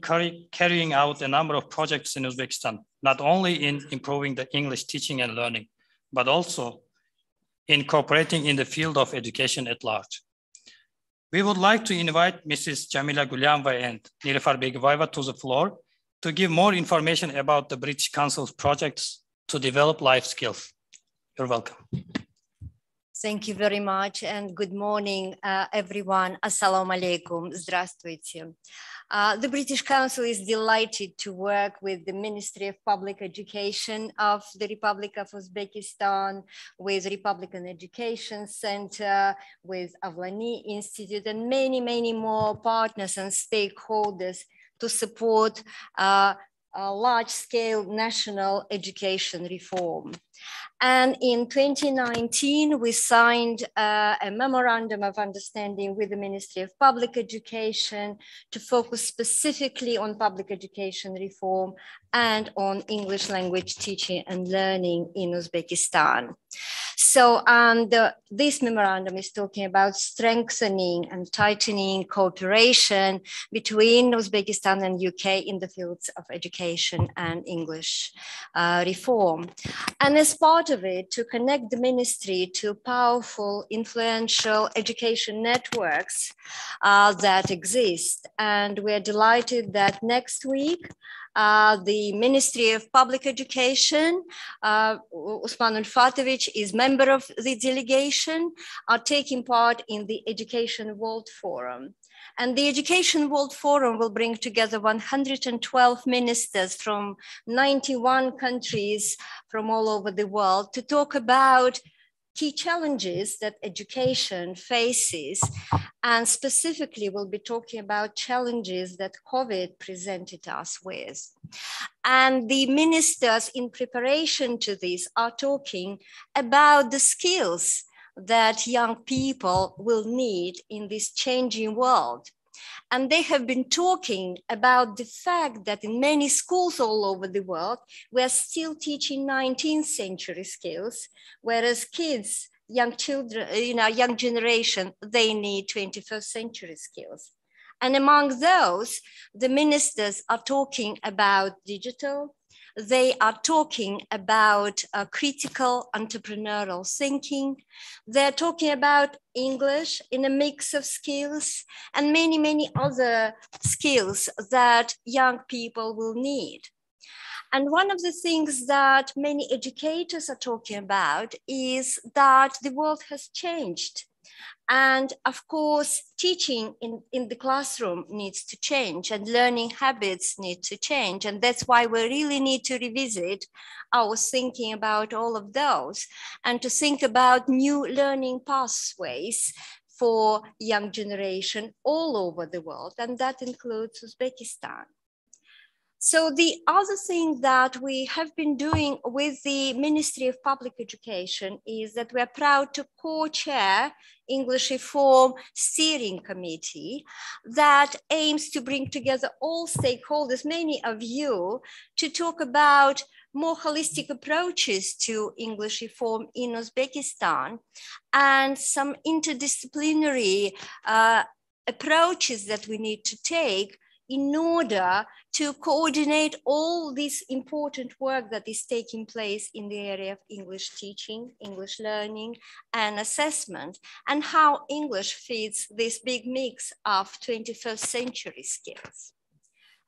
carrying out a number of projects in Uzbekistan, not only in improving the English teaching and learning, but also in cooperating in the field of education at large. We would like to invite Mrs. Jamila Gulyamova and Nilufar Begibayeva to the floor to give more information about the British Council's projects to develop life skills. You're welcome. Thank you very much and good morning, everyone. Assalamu alaikum. Здравствуйте. The British Council is delighted to work with the Ministry of Public Education of the Republic of Uzbekistan, with Republican Education Center, with Avlani Institute, and many, many more partners and stakeholders to support large-scale national education reform. And in 2019, we signed a memorandum of understanding with the Ministry of Public Education to focus specifically on public education reform and on English language teaching and learning in Uzbekistan. So this memorandum is talking about strengthening and tightening cooperation between Uzbekistan and UK in the fields of education and English reform. And as part of it, to connect the ministry to powerful, influential education networks that exist. And we're delighted that next week, the Ministry of Public Education, Usman Ulfatovich is member of the delegation, are taking part in the Education World Forum. And the Education World Forum will bring together 112 ministers from 91 countries from all over the world to talk about key challenges that education faces, and specifically we'll be talking about challenges that COVID presented us with. And the ministers in preparation to this are talking about the skills that young people will need in this changing world. And they have been talking about the fact that in many schools all over the world, we're still teaching 19th century skills, whereas kids, young children, young generation, they need 21st century skills. And among those, the ministers are talking about digital. They are talking about critical entrepreneurial thinking. They're talking about English in a mix of skills and many, many other skills that young people will need. And one of the things that many educators are talking about is that the world has changed. And of course, teaching in the classroom needs to change and learning habits need to change. And that's why we really need to revisit our thinking about all of those and to think about new learning pathways for young generation all over the world. And that includes Uzbekistan. So the other thing that we have been doing with the Ministry of Public Education is that we are proud to co-chair English Reform Steering Committee that aims to bring together all stakeholders, many of you, to talk about more holistic approaches to English reform in Uzbekistan and some interdisciplinary approaches that we need to take in order to coordinate all this important work that is taking place in the area of English teaching, English learning, and assessment, and how English fits this big mix of 21st century skills.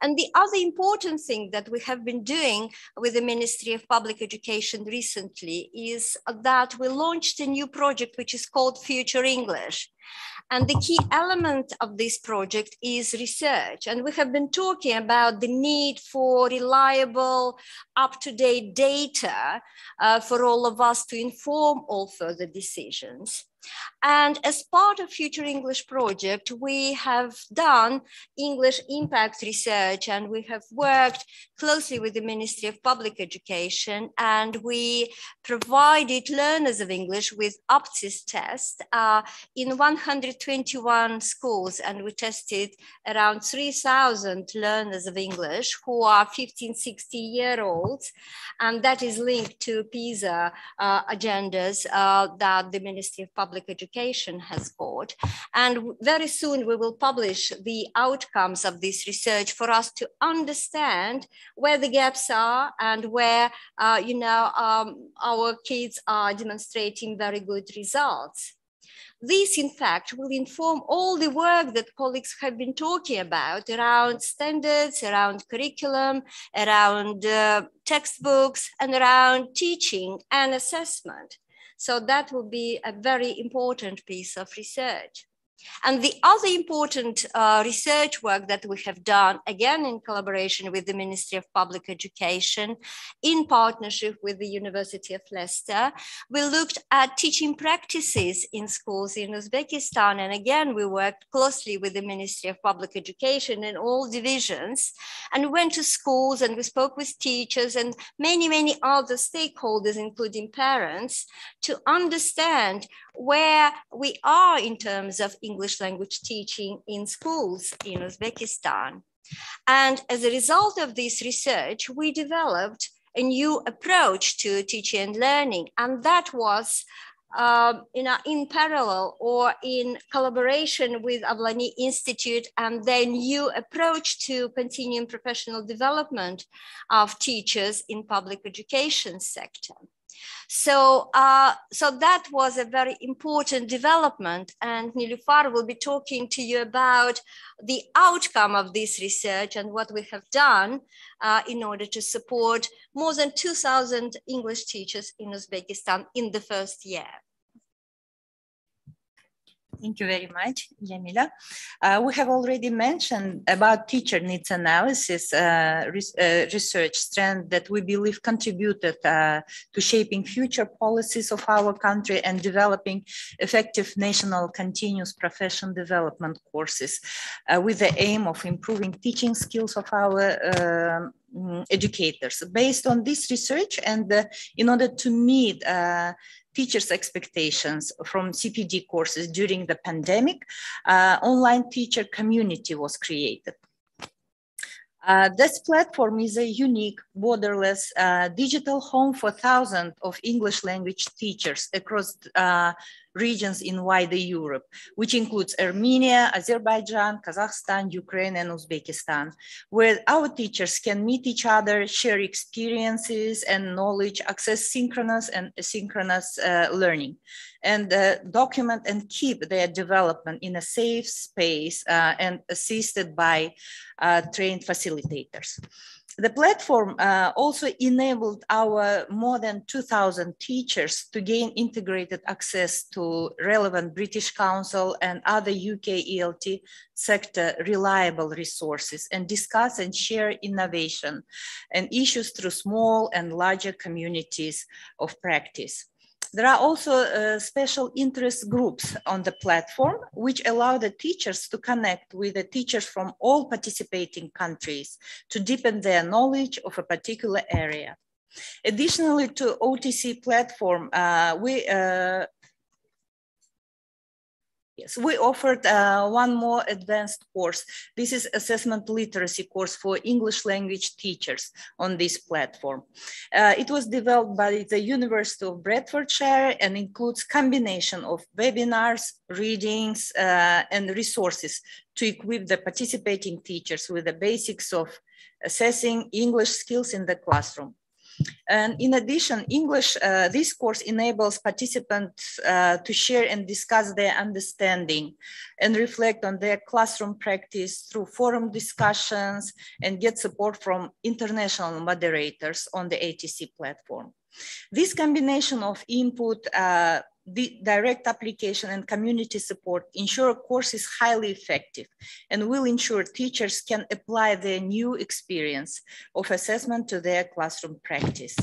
And the other important thing that we have been doing with the Ministry of Public Education recently is that we launched a new project which is called Future English. And the key element of this project is research. And we have been talking about the need for reliable, up-to-date data for all of us to inform all further decisions. And as part of Future English project, we have done English impact research, and we have worked closely with the Ministry of Public Education, and we provided learners of English with UPTIS tests in 121 schools, and we tested around 3,000 learners of English who are 15, 16-year-olds, and that is linked to PISA agendas that the Ministry of Public Education has got. And very soon we will publish the outcomes of this research for us to understand where the gaps are and where our kids are demonstrating very good results. This, in fact, will inform all the work that colleagues have been talking about around standards, around curriculum, around textbooks, and around teaching and assessment. So that will be a very important piece of research. And the other important research work that we have done, again in collaboration with the Ministry of Public Education, in partnership with the University of Leicester, we looked at teaching practices in schools in Uzbekistan. And again, we worked closely with the Ministry of Public Education in all divisions, and we went to schools and we spoke with teachers and many other stakeholders, including parents, to understand where we are in terms of English language teaching in schools in Uzbekistan. And as a result of this research, we developed a new approach to teaching and learning. And that was in parallel or in collaboration with Avlani Institute and their new approach to continuing professional development of teachers in public education sector. So that was a very important development, and Nilufar will be talking to you about the outcome of this research and what we have done in order to support more than 2,000 English teachers in Uzbekistan in the first year. Thank you very much, Jamila. We have already mentioned about teacher needs analysis research strand that we believe contributed to shaping future policies of our country and developing effective national continuous profession development courses with the aim of improving teaching skills of our educators. Based on this research and in order to meet teachers' expectations from CPD courses during the pandemic, online teacher community was created. This platform is a unique, borderless digital home for thousands of English language teachers across regions in wider Europe, which includes Armenia, Azerbaijan, Kazakhstan, Ukraine, and Uzbekistan, where our teachers can meet each other, share experiences and knowledge, access synchronous and asynchronous learning, and document and keep their development in a safe space and assisted by trained facilitators. The platform also enabled our more than 2,000 teachers to gain integrated access to relevant British Council and other UK ELT sector reliable resources and discuss and share innovation and issues through small and larger communities of practice. There are also special interest groups on the platform, which allow the teachers to connect with the teachers from all participating countries to deepen their knowledge of a particular area. Additionally to OTC platform, we offered one more advanced course. This is assessment literacy course for English language teachers on this platform. It was developed by the University of Bedfordshire and includes combination of webinars, readings, and resources to equip the participating teachers with the basics of assessing English skills in the classroom. And in addition, English, this course enables participants to share and discuss their understanding and reflect on their classroom practice through forum discussions and get support from international moderators on the ATC platform. This combination of input, the direct application and community support ensure a course is highly effective and will ensure teachers can apply their new experience of assessment to their classroom practice.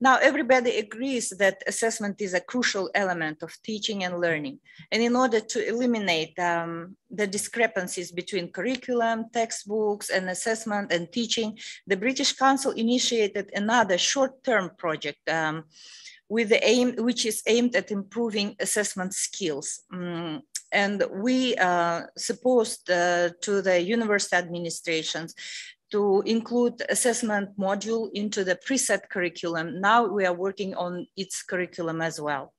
Now, everybody agrees that assessment is a crucial element of teaching and learning. And in order to eliminate the discrepancies between curriculum, textbooks, and assessment and teaching, the British Council initiated another short-term project with the aim, which is aimed at improving assessment skills. And we supposed to the university administrations to include assessment module into the preset curriculum. Now we are working on its curriculum as well.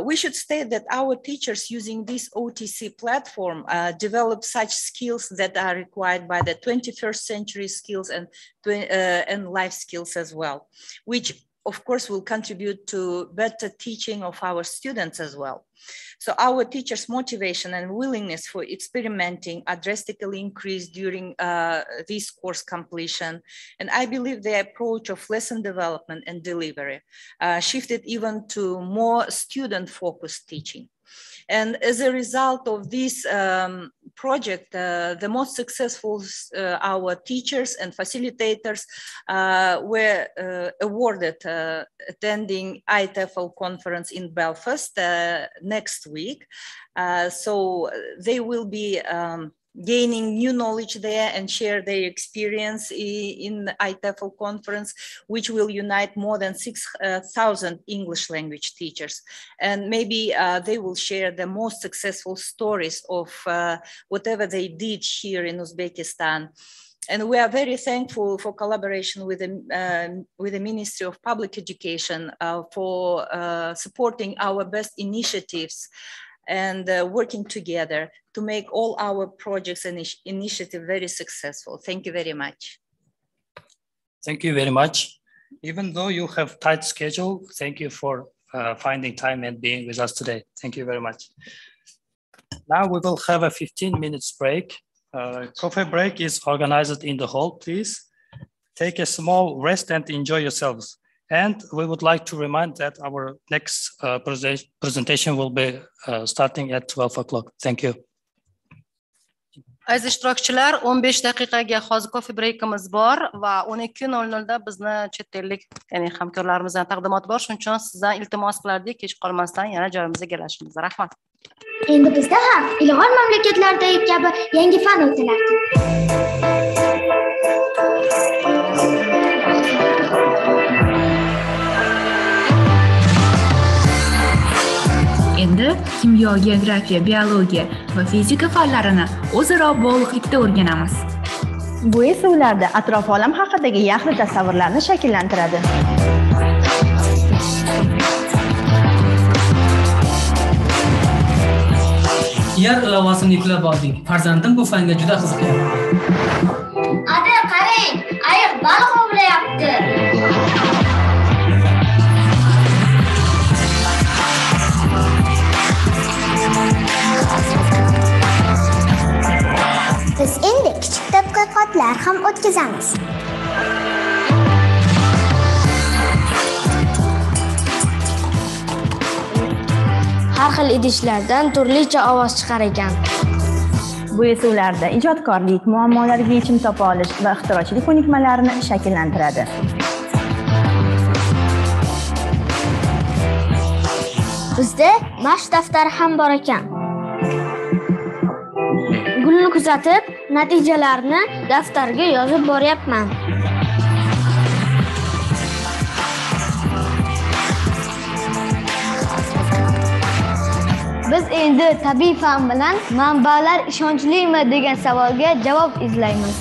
We should state that our teachers using this OTC platform develop such skills that are required by the 21st century skills and life skills as well, which of course will contribute to better teaching of our students as well. So our teachers' motivation and willingness for experimenting are drastically increased during this course completion. And I believe the approach of lesson development and delivery shifted even to more student-focused teaching. And as a result of this project, the most successful our teachers and facilitators were awarded attending ITEFL conference in Belfast next week. So they will be gaining new knowledge there and share their experience in the ITEFL conference, which will unite more than 6,000 English language teachers. And maybe they will share the most successful stories of whatever they did here in Uzbekistan. And we are very thankful for collaboration with the Ministry of Public Education for supporting our best initiatives and working together to make all our projects and initiatives very successful. Thank you very much. Thank you very much. Even though you have tight schedule, thank you for finding time and being with us today. Thank you very much. Now we will have a 15 minutes break. Coffee break is organized in the hall. Please take a small rest and enjoy yourselves. And we would like to remind that our next presentation will be starting at 12 o'clock. Thank you. Aziz ishtirokchilar, 15 daqiqaga hozir coffee breakimiz bor va 12:00 da bizni chet ellik, ya'ni hamkorlarimizdan taqdimot bor. Shuning uchun sizdan iltimos qilardik, kech qolmasdan yana joyimizga kelishimiz. Rahmat. Endi bizda ham ilg'or mamlakatlardagi kabi yangi fan o'tilardi. Endi kimyo, geografiya, biologiya va fizika fanlarini o'zaro bog'liqlikda o'rganamiz. Bu esa ularda atrof olam haqidagi yaxlit tasavvurlarni shakllantiradi. Yer ilovasini yuklab oldik. Farzandim bu fanga juda qiziqyapti. Ada, qarang, ayiq baliq ovlayapti. Biz endi kichik tadqiqotlar ham o'tkazamiz. Har xil idishlardan turlicha ovoz chiqar ekan. Bu esa ularda ijodkorlik, muammolarga yechim topa olish va ixtirochilik ko'nikmalarini shakllantiradi. Bizda mashq daftari ham bor ekan. Gulni kuzatib, natijalarni daftarga yozib boryapman. Biz endi tabiiy fan bilan manbalar ishonchlimi degan savolga javob izlaymiz.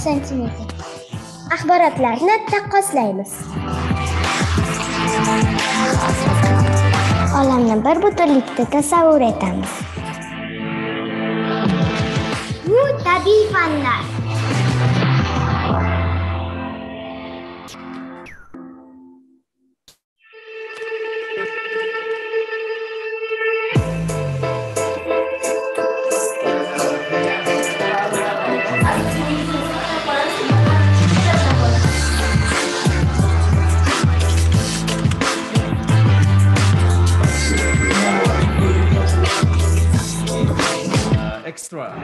Centimetr. Axborotlarni taqqoslaymiz. Olamni bir butunlikda tasavvur etamiz. tabiiy fanlar. Extra.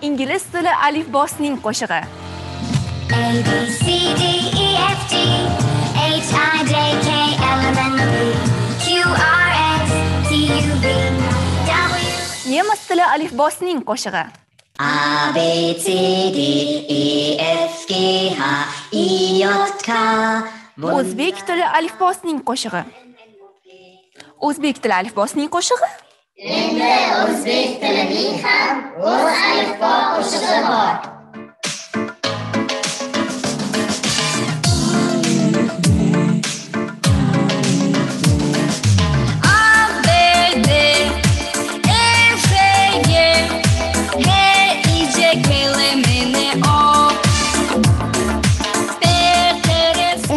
Ingliz tili alifbosining qo'shig'i. A B C D E F G H I J K L M N O P Q R S T U V W. Nemis tili alifbosining qo'shig'i. A B C D E F G H I J K. O'zbek tili alifbosining qo'shig'i. O'zbek tili alifbosining qo'shig'i. Endi o'zbek tilining ham o'z alifbo qo'shig'i bor.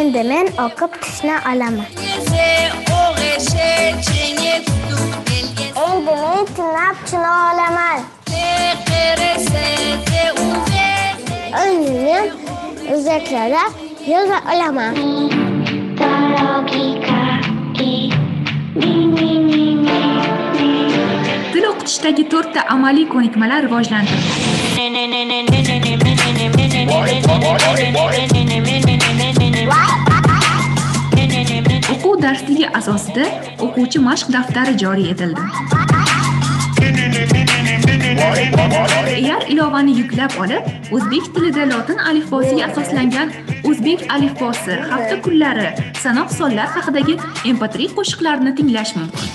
Endi men o'qib tishna olaman. Endi men tinab china olaman. o'zimni o'zaklarda yoza olaman. Til o'qitishdagi 4 ta amaliy ko'nikmalar rivojlantiriladi. O'quv darsligi asosida o'quvchi mashq daftari joriy etildi. Agar ilovani yuklab olib, o'zbek tilida lotin alifbosiga asoslangan o'zbek alifbosi hafta kunlari sanoq sonlar haqidagi MP3 qo'shiqlarini tinglash mumkin.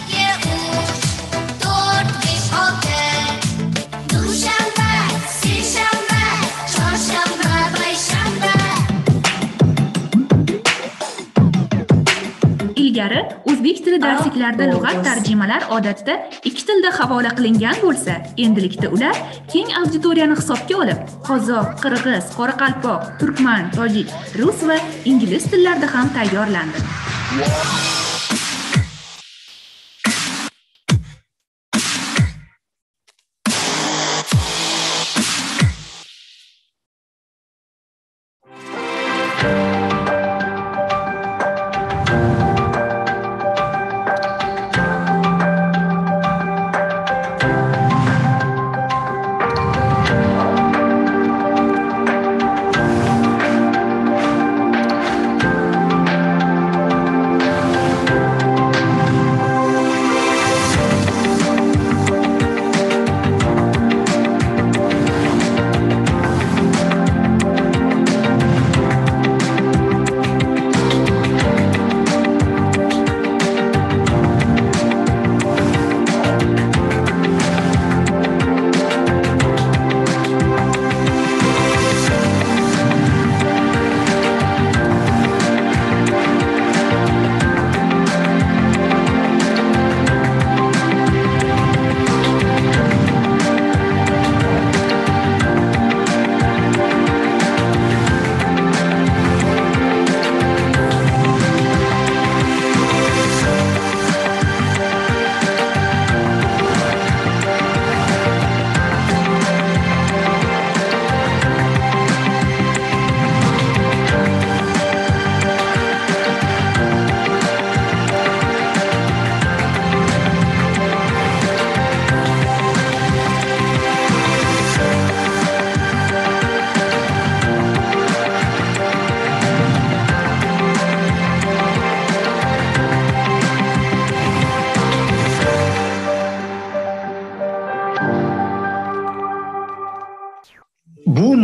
Ilgari o'zbek tili darsliklarida lug'at tarjimalar odatda 2 tilda havola qilingan bo'lsa, endilikda ular keng auditoriyani hisobga olib, qozoq, qirg'iz, qoraqalpoq, turkman, tojik, rus va ingliz tillarida ham tayyorlandi.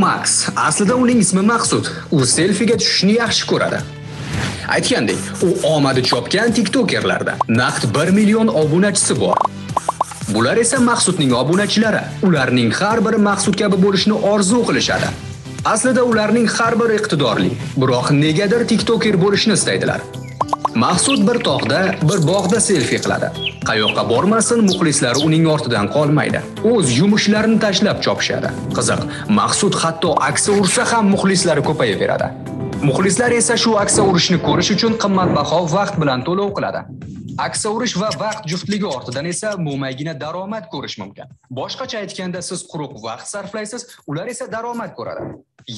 Max, aslida uning ismi Maqsud. U selfiga tushishni yaxshi ko'radi. Aytgandek, u omadi chopgan TikTokerlarda naqd 1 million obunachisi bor. Bular esa Maqsudning obunachilari. Ularning har biri Maqsud kabi bo'lishni orzu qilishadi. Aslida ularning har biri iqtidorli, biroq negadir TikToker bo'lishni istaydilar. Maqsud bir tog'da, bir bog'da selfie qiladi. Qayoqqa bormasin, muxlislari uning ortidan qolmaydi. O'z yumushlarini tashlab chopishadi. Qiziq, Maqsud hatto aksa ursa ham muxlislari ko'payaveradi. Muxlislar esa shu aksa urishni ko'rish uchun qimmatbaho vaqt bilan to'lov qiladi. Aksa urish va vaqt juftligi ortidan esa mo'maygina daromad ko'rish mumkin. Boshqacha aytganda, siz quruq vaqt sarflaysiz, ular esa daromad ko'radi.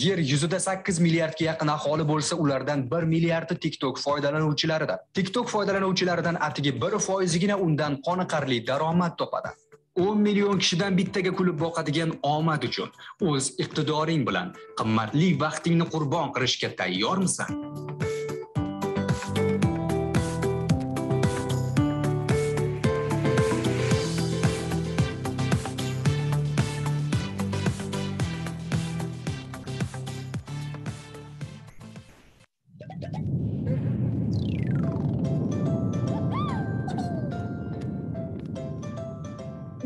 Yer yuzida 8 milliardga yaqin aholi bo'lsa, ulardan 1 milliardi TikTok foydalanuvchilaridir. TikTok foydalanuvchilaridan atigi 1%gina undan qoniqarli daromad topadi. 10 million kishidan bittaga kulib boqadigan omad uchun o'z iqtidoring bilan qimmatli vaqtingni qurbon qilishga tayyormisan?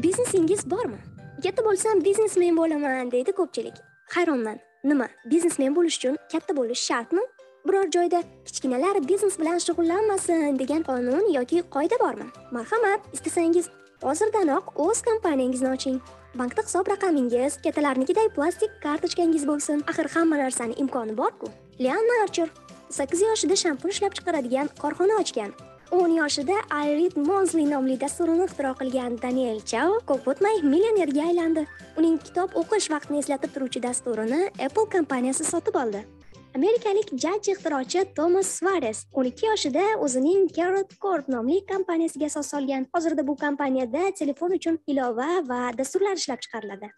Biznesingiz bormi? Katta bo'lsam biznesmen bo'laman deydi ko'pchilik. Hayronman. Nima? Biznesmen bo'lish uchun katta bo'lish shartmi? Biror joyda kichkinalar biznes bilan shug'ullanmasin degan qonun yoki qoida bormi? Marhamat, istasangiz hozirdanoq o'z kompaniyangizni oching. Bankda hisob raqamingiz kattalarnikiday plastik kartochkangiz bo'lsin. Axir hamma narsaning imkoni bor-ku. Leon Archer 8 yoshida shampun ishlab chiqaradigan korxona ochgan. 10 yoshida Monthly nomli dasturini ixtiro qilgan Daniel Chao ko'p o'tmay millionerga aylandi. Uning kitob o'qish vaqtini eslatib turuvchi dasturini Apple kompaniyasi sotib oldi. Amerikalik jajji ixtirochi Thomas Suarez 12 yoshida o'zining Carrot Corp nomli kompaniyasiga asos solgan. Hozirda bu kompaniyada telefon uchun ilova va dasturlar ishlab chiqariladi.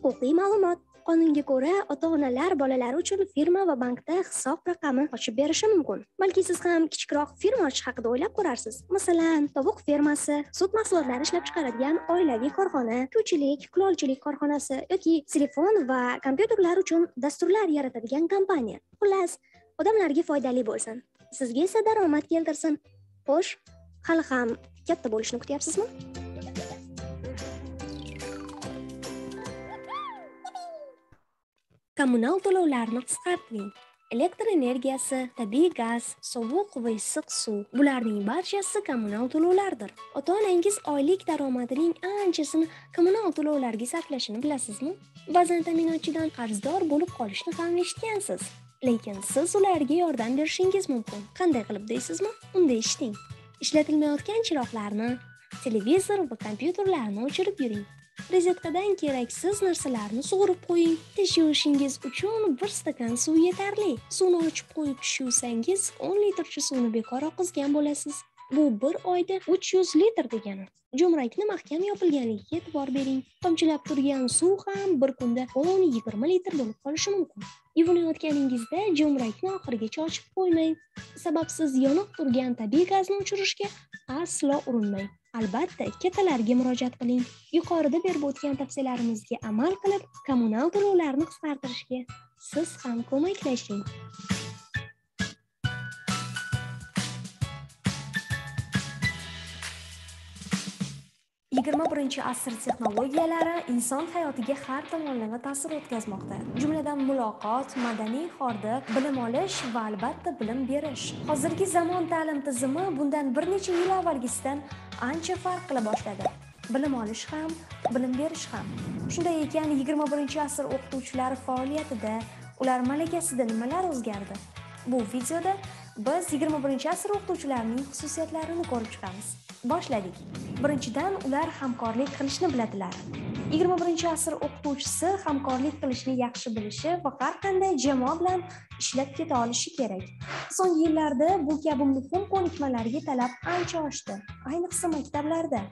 Huquqiy ma'lumot. Qonunga ko'ra, ota-onalar bolalari uchun firma va bankda hisob raqami ochib berishi mumkin. Balki siz ham kichikroq firma ochish haqida o'ylab ko'rarsiz. Masalan, tovuq fermasi, sut mahsulotlari ishlab chiqaradigan oilaviy korxona, kuychilik, kulolchilik korxonasi yoki telefon va kompyuterlar uchun dasturlar yaratadigan kompaniya. Xullas, odamlarga foydali bo'lsin. Sizga esa daromad keltirsin. Xo'sh, hali ham katta bo'lishni kutyapsizmi? Kommunal to'lovlarni qisqartiring. Elektr energiyasi, tabiiy gaz, sovuq va issiq suv, bularning barchasi kommunal to'lovlardir. Ota-onangiz oylik daromadining anchasini kommunal to'lovlarga sarflashini bilasizmi? Ba'zan ta'minotchidan qarzdor bo'lib qolishni ham eshitgansiz. Lekin siz ularga yordam berishingiz mumkin. Qanday qilib deysizmi? Unda eshiting. Ishlatilmayotgan chiroqlarni, televizor va kompyuterlarni o'chirib yuring. Rozetkadan keraksiz narsalarni sug'urib qo'ying. Tish yuvishingiz uchun 1 stakan suv yetarli. Suvni ochib qo'yib tish yuvsangiz 10 litrcha suvni bekor oqizgan bo'lasiz. Bu bir oyda 300 litr degani. Jo'mrakni mahkam yopilganligiga e'tibor bering. Tomchilab turgan suv ham bir kunda 10-20 litr bo'lib qolishi mumkin. Yuvinayotganingizda jo'mrakni oxirigacha ochib qo'ymang. Sababsiz yonib turgan tabiiy gazni o'chirishga aslo urinmang. Albatta, kattalarga murojaat qiling. Yuqorida berib o'tgan tavsiyalarimizga amal qilib, kommunal to'lovlarni qisqartirishga siz ham ko'maklashing. Asr texnologiyalari inson hayotiga har tomonlama ta'sir o'tkazmoqda. Jumladan muloqot, madaniy hordiq, bilim olish va albatta bilim berish. Hozirgi zamon ta'lim tizimi bundan bir necha yil avvalgisidan ancha farq qila boshladi. Bilim olish ham, bilim berish ham. Shunday ekan, 21-asr o'qituvchilari faoliyatida, ular malakasida nimalar o'zgardi? Bu videoda biz 21-asr o'qituvchilarining xususiyatlarini ko'rib chiqamiz. Boshladik. Birinchidan, ular hamkorlik qilishni biladilar. 21-asr o'qituvchisi hamkorlik qilishni yaxshi bilishi va har qanday jamoa bilan ishlab keta olishi kerak. So'nggi yillarda bu kabi muhim ko'nikmalarga talab ancha oshdi, ayniqsa maktablarda.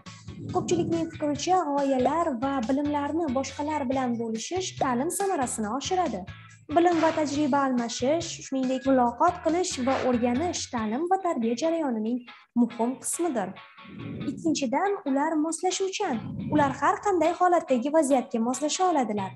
Ko'pchilikning fikricha, g'oyalar va bilimlarni boshqalar bilan bo'lishish ta'lim samarasini oshiradi. Bilim va tajriba almashish, shuningdek muloqot qilish va o'rganish ta'lim va tarbiya jarayonining muhim qismidir. Ikkinchidan, ular moslashuvchan. Ular har qanday holatdagi vaziyatga moslasha oladilar.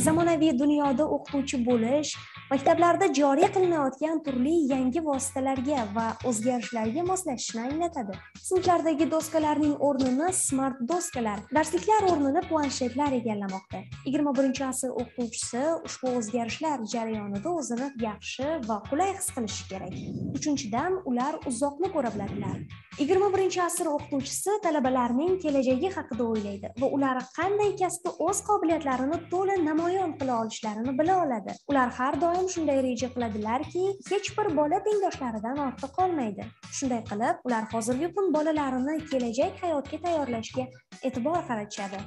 Zamonaviy dunyoda o'qituvchi bo'lish maktablarda joriy qilinayotgan turli yangi vositalarga va o'zgarishlarga moslashishni anglatadi. Sinflardagi doskalarning o'rnini smart doskalar, darsliklar o'rnini planshetlar egallamoqda. 21-asr o'qituvchisi ushbu o'zgarishlar jarayonida o'zini yaxshi va qulay his qilishi kerak. Uchinchidan, ular uzoqni ko'ra biladilar. 21-asr o'qituvchisi talabalarning kelajagi haqida o'ylaydi va ular qanday kasbda o'z qobiliyatlarini to'la namoyon qila olishlarini bila oladi. Ular har doim shunday reja qiladilarki, hech bir bola tengdoshlaridan ortda qolmaydi. Shunday qilib, ular hozirgi kun bolalarini kelajak hayotga tayyorlashga e'tibor qaratishadi.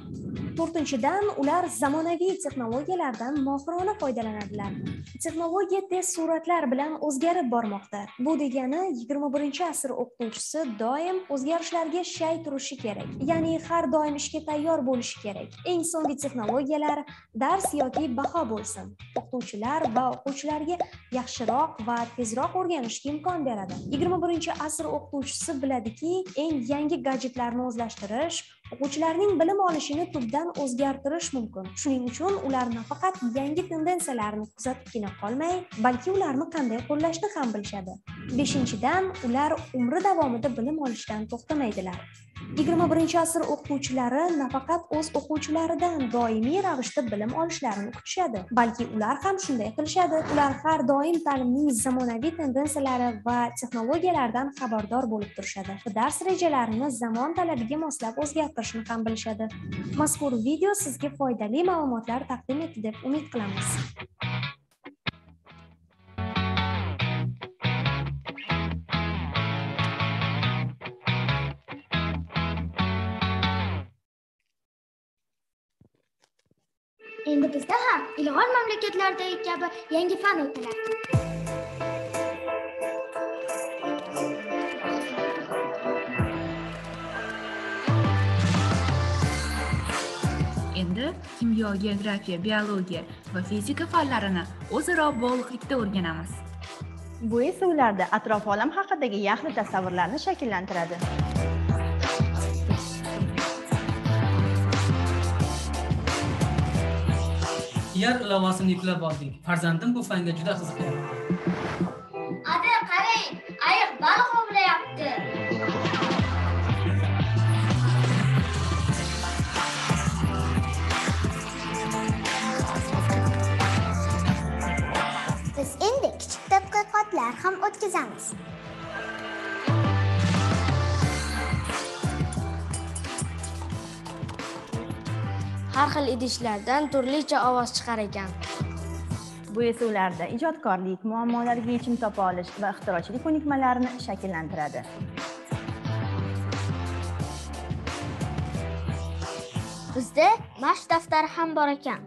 To'rtinchidan, ular zamonaviy texnologiyalardan mohirona foydalanadilar. Texnologiya tez sur'atlar bilan o'zgarib bormoqda. Bu degani 21-asr o'qituvchisi doim o'zgarishlarga shay turishi kerak. Ya'ni har doim ishga tayyor bo'lishi kerak. Eng so'nggi texnologiyalar dars yoki baho bo'lsin. O'qituvchilar va o'quvchilarga yaxshiroq va tezroq o'rganishga imkon beradi. 21-asr o'qituvchisi biladiki, eng yangi gadjetlarni o'zlashtirish o'quvchilarning bilim olishini tubdan o'zgartirish mumkin. Shuning uchun ular nafaqat yangi tendensiyalarni kuzatibgina qolmay, balki ularni qanday qo'llashni ham bilishadi. 5-dan, ular umri davomida bilim olishdan to'xtamaydilar. 21-asr o'qituvchilari nafaqat o'z o'quvchilaridan doimiy ravishda bilim olishlarini kutishadi, balki ular ham shunday qilishadi. Ular har doim ta'limning zamonaviy tendensiyalari va texnologiyalardan xabardor bo'lib turishadi. Dars rejalarini zamon talabiga moslab o'zgartirishni ham bilishadi. Mazkur video sizga foydali ma'lumotlar taqdim etdi deb umid qilamiz. Endi bizda ham ilg'or mamlakatlardagi kabi yangi fan o'tiladi. Endi kimyo, geografiya, biologiya va fizika fanlarini o'zaro bog'liqlikda o'rganamiz. Bu esa ularda atrof olam haqidagi yaxlit tasavvurlarni shakllantiradi. Yer ilovasini yuklab oldik. Farzandim bu fanga juda qiziqadi. Ada, qarang, ayiq baliq ovlayapti. Biz endi kichik tadqiqotlar ham o'tkazamiz. Har xil idishlardan turlicha ovoz chiqar ekan. Bu esa ularda ijodkorlik, muammolarga yechim topa olish va ixtirochilik ko'nikmalarini shakllantiradi. Bizda mashq daftari ham bor ekan.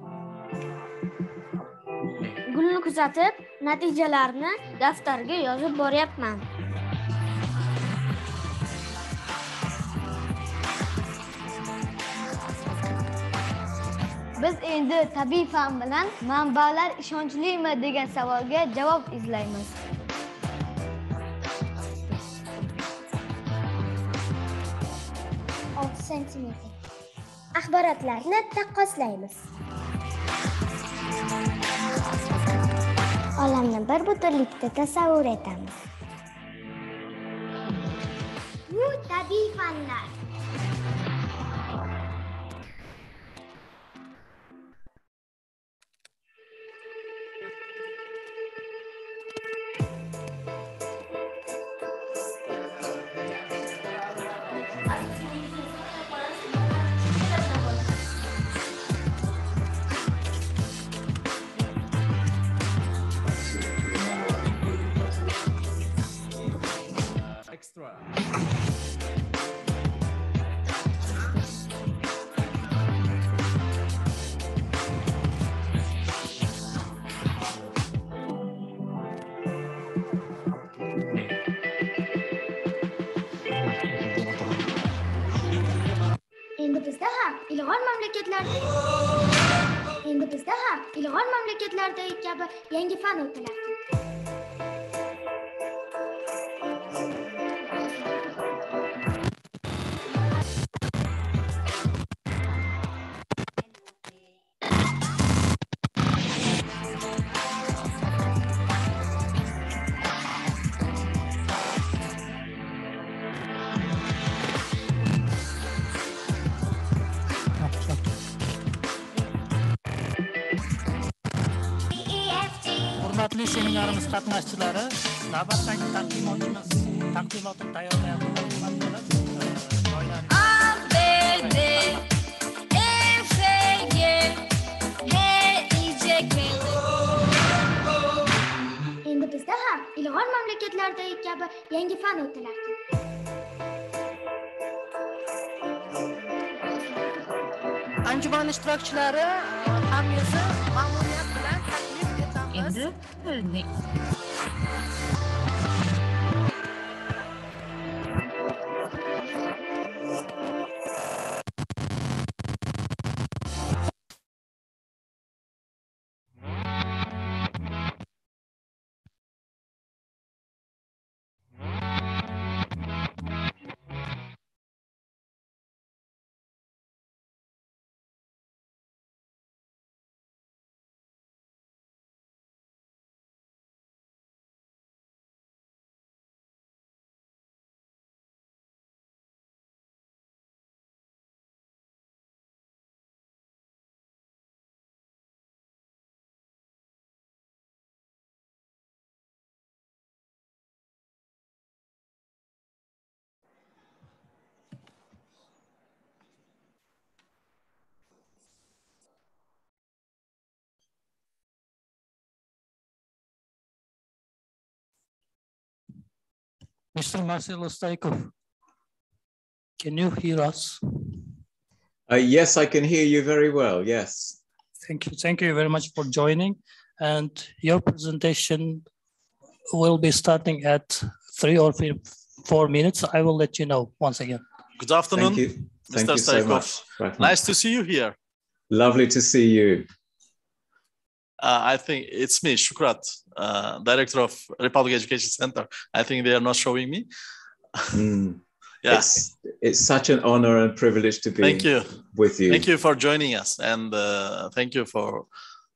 Gulni kuzatib, natijalarni daftarga yozib boryapman. Biz endi tabiiy fan bilan manbalar ishonchlimi degan savolga javob izlaymiz. Centimetr. Axborotlarni taqqoslaymiz. Olamni bir butunlikda tasavvur etamiz. Bu tabiiy fanlar. Extra. Endi bizda ham ilg'or mamlakatlardagi kabi yangi fan o'tiladi. Hurmatli seminarimiz qatnashchilari, navbatdagi taqdimotni tayyorlayapmiz. A, B, D, E, F, G, H, I, J, K. Endi bizda ham ilg'or mamlakatlardagi kabi yangi fan o'tiladi. Anjuman ishtirokchilari hamyuzi ma'muriyat bilan taklif etamiz. Endi Mr. Marcelo Staikov, can you hear us? Yes, I can hear you very well, yes. Thank you very much for joining. And your presentation will be starting at 3 or 4 minutes. I will let you know once again. Good afternoon, Thank you. Thank Mr. you so Starikov. much, Rahman. Nice to see you here. Lovely to see you. I think it's me, Shukrat, Director of Republic Education Center. I think they are not showing me. Yeah. It's such an honor and privilege to be with you. Thank you for joining us, and thank you for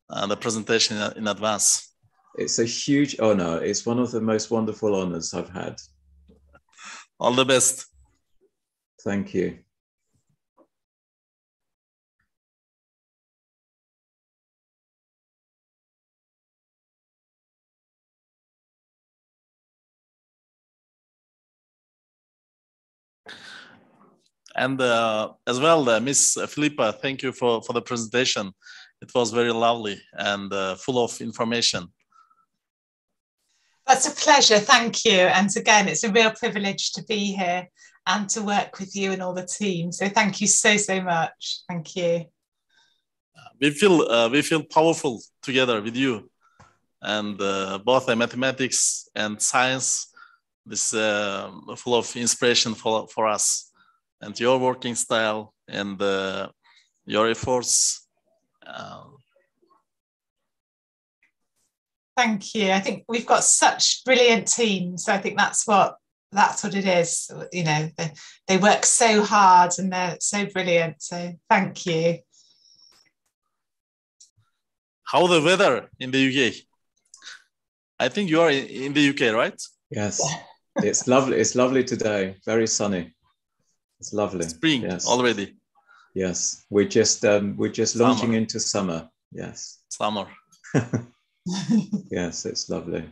the presentation in advance. It's a huge honor. It's one of the most wonderful honors I've had. All the best. Thank you. And as well, Miss Philippa, thank you for the presentation. It was very lovely and full of information. That's a pleasure, thank you. And again, it's a real privilege to be here and to work with you and all the team. So thank you so much. Thank you. We feel powerful together with you, and both mathematics and science. This full of inspiration for us, and your working style and your efforts. Thank you. I think we've got such brilliant teams. I think that's what it is. You know, they work so hard and they're so brilliant. So thank you. How the weather in the UK? I think you are in the UK, right? Yes, it's lovely. It's lovely today. Very sunny. It's lovely. Spring already. Yes, we're just launching into summer. Yes. Summer. Yes, it's lovely.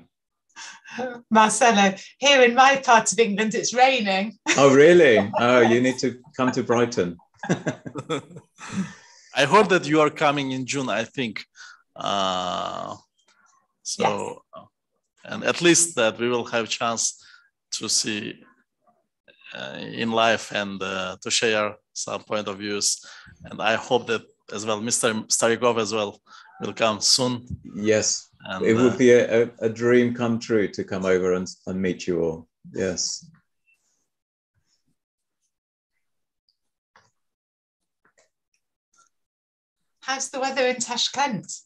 Marcelo, here in my part of England, it's raining. Oh, really? Oh, you need to come to Brighton. I heard that you are coming in June, I think. Yes. And at least that we will have chance to see in life and to share some point of views. And I hope that as well, Mr. Starikov as well will come soon. Yes, and, it would be a dream come true to come over and meet you all. Yes. How's the weather in Tashkent?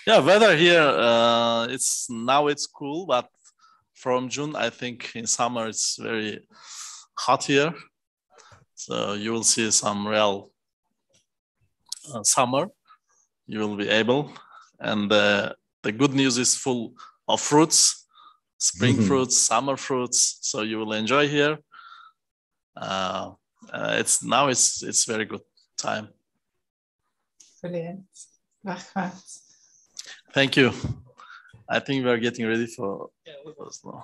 Yeah, weather here, it's cool, but from June, I think in summer, it's very hot here. So you will see some real summer. You will be able. And the good news is full of fruits, spring fruits, summer fruits. So you will enjoy here. It's very good time. Brilliant. Thank you. I think we are getting ready for Oslo.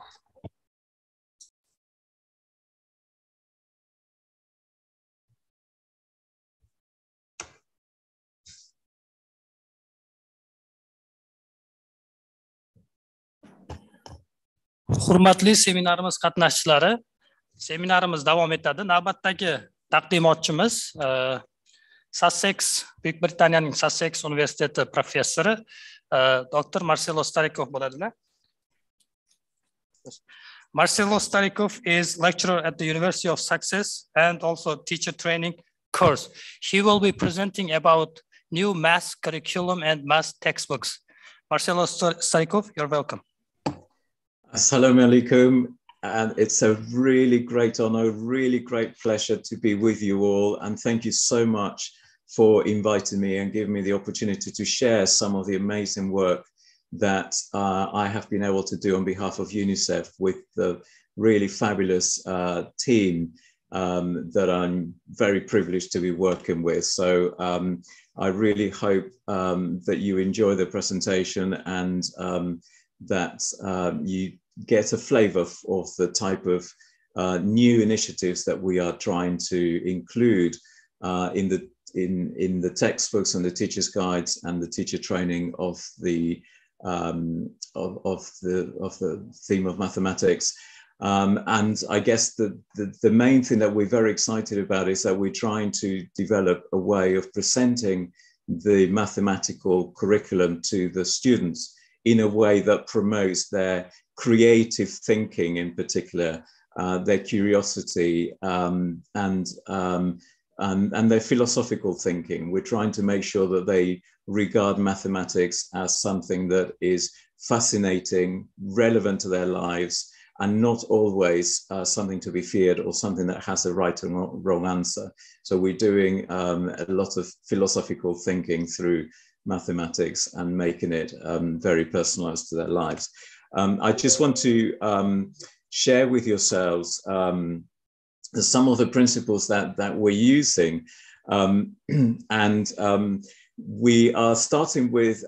Hurmatli seminarimiz qatnashchilari, seminarimiz davom etadi. Navbatdagi taqdimotchimiz Sussex, Buyuk Britaniyaning Sussex Universiteti professori Dr. Marcelo Starikov bo'ladilar. Marcelo Starikov is lecturer at the University of Sussex and also teacher training course. He will be presenting about new math curriculum and math textbooks. Marcelo Starikov, you're welcome. Assalamu alaikum. And it's a really great honor, really great pleasure to be with you all. And thank you so much for inviting me and giving me the opportunity to share some of the amazing work that I have been able to do on behalf of UNICEF with the really fabulous team that I'm very privileged to be working with. So I really hope that you enjoy the presentation and that you get a flavor of the type of new initiatives that we are trying to include in the textbooks and the teachers' guides and the teacher training of the theme of mathematics. And I guess the main thing that we're very excited about is that we're trying to develop a way of presenting the mathematical curriculum to the students in a way that promotes their creative thinking, in particular, their curiosity and their philosophical thinking. We're trying to make sure that they regard mathematics as something that is fascinating, relevant to their lives, and not always something to be feared or something that has a right and wrong answer. So we're doing a lot of philosophical thinking through mathematics and making it very personalized to their lives. I just want to share with yourselves some of the principles that we're using. We are starting with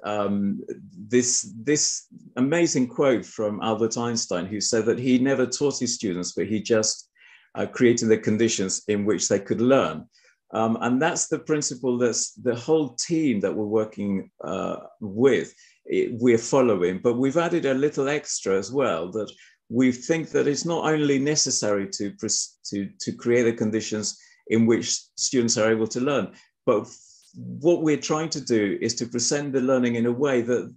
this amazing quote from Albert Einstein, who said that he never taught his students, but he just created the conditions in which they could learn. And that's the principle that's the whole team that we're working with, we're following, but we've added a little extra as well, that we think that it's not only necessary to create the conditions in which students are able to learn, but what we're trying to do is to present the learning in a way that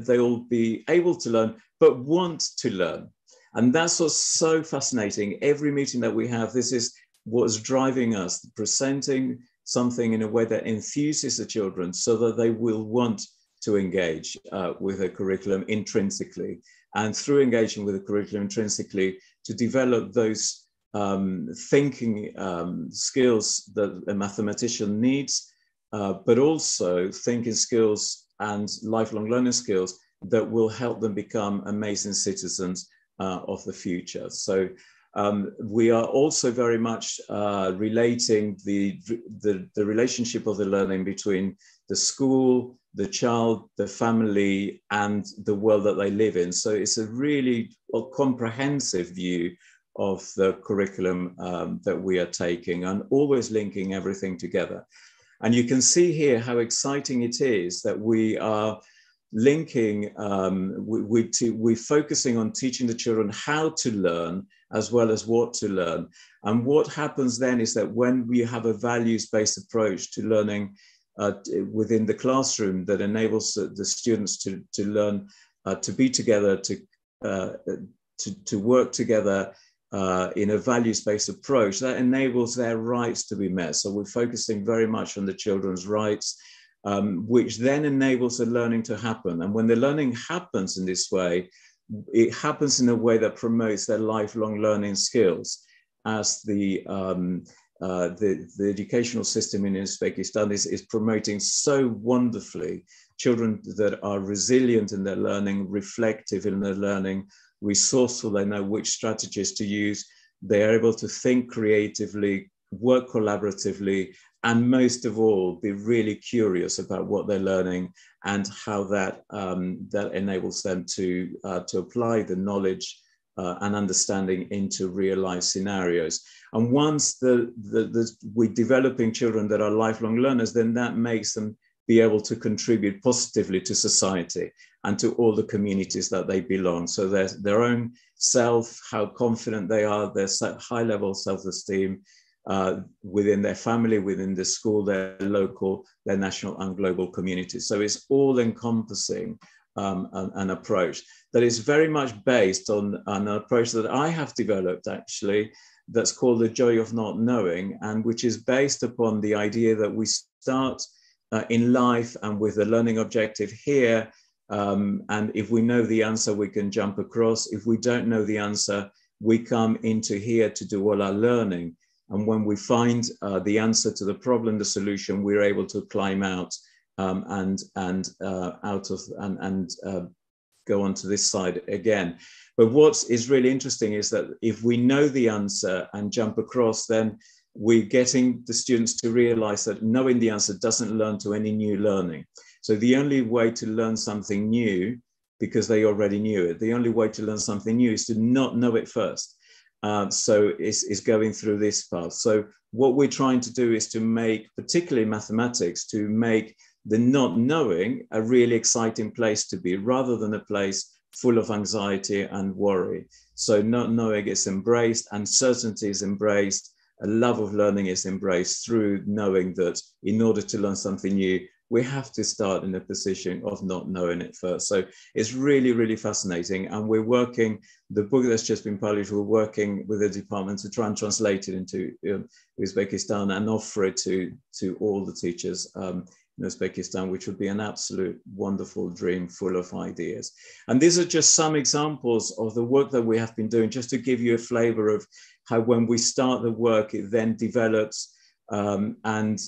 they will be able to learn, but want to learn. And that's what's so fascinating. Every meeting that we have, this is what's driving us, presenting something in a way that enthuses the children so that they will want to engage with the curriculum intrinsically. And through engaging with the curriculum intrinsically, to develop those thinking skills that a mathematician needs, but also thinking skills and lifelong learning skills that will help them become amazing citizens of the future. So we are also very much relating the relationship of the learning between the school, the child, the family, and the world that they live in. So it's a really comprehensive view of the curriculum that we are taking, and always linking everything together. And you can see here how exciting it is that we are linking, we're focusing on teaching the children how to learn as well as what to learn. And what happens then is that when we have a values-based approach to learning within the classroom that enables the students to learn, to be together, to work together in a values-based approach, that enables their rights to be met. So we're focusing very much on the children's rights, which then enables the learning to happen. And when the learning happens in this way, it happens in a way that promotes their lifelong learning skills, as the educational system in Uzbekistan is promoting so wonderfully. Children that are resilient in their learning, reflective in their learning, resourceful, they know which strategies to use, they are able to think creatively, work collaboratively, and most of all, be really curious about what they're learning and how that enables them to apply the knowledge and understanding into real life scenarios. And once we're developing children that are lifelong learners, then that makes them be able to contribute positively to society and to all the communities that they belong. So their own self, how confident they are, their high level self-esteem within their family, within the school, their local, their national and global communities. So it's all encompassing an approach that is very much based on an approach that I have developed actually, that's called the joy of not knowing, and which is based upon the idea that we start in life and with a learning objective here, and if we know the answer, we can jump across. If we don't know the answer, we come into here to do all our learning. And when we find the answer to the problem, the solution, we're able to climb out and go onto this side again. But what is really interesting is that if we know the answer and jump across, then we're getting the students to realize that knowing the answer doesn't lead to any new learning. So the only way to learn something new, because they already knew it, the only way to learn something new is to not know it first. So it's going through this path. So what we're trying to do is to make, particularly mathematics, to make the not knowing a really exciting place to be, rather than a place full of anxiety and worry. So not knowing is embraced, uncertainty is embraced, a love of learning is embraced through knowing that in order to learn something new, we have to start in a position of not knowing it first. So it's really, really fascinating. And we're working, the book that's just been published, we're working with the department to try and translate it into Uzbekistan and offer it to all the teachers in Uzbekistan, which would be an absolute wonderful dream full of ideas. And these are just some examples of the work that we have been doing, just to give you a flavor of how when we start the work, it then develops and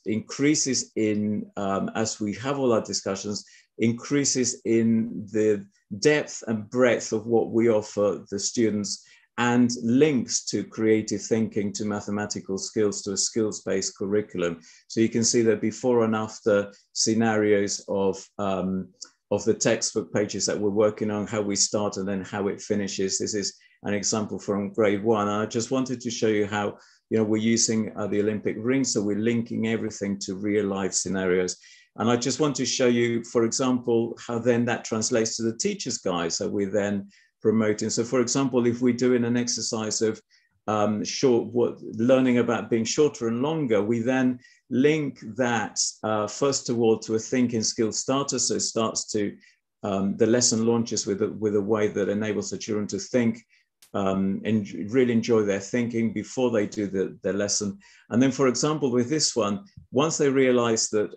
increases in, as we have all our discussions, increases in the depth and breadth of what we offer the students, and links to creative thinking, to mathematical skills, to a skills-based curriculum. So you can see that before and after scenarios of the textbook pages that we're working on, how we start and then how it finishes. This is an example from grade 1. And I just wanted to show you how, we're using the Olympic ring, so we're linking everything to real life scenarios. And I just want to show you, for example, how then that translates to the teacher's guides that we're then promoting. So for example, if we're doing an exercise of learning about being shorter and longer, we then link that first of all to a thinking skill starter. So it starts to, the lesson launches with a way that enables the children to think and really enjoy their thinking before they do the lesson. And then, for example, with this one, once they realize that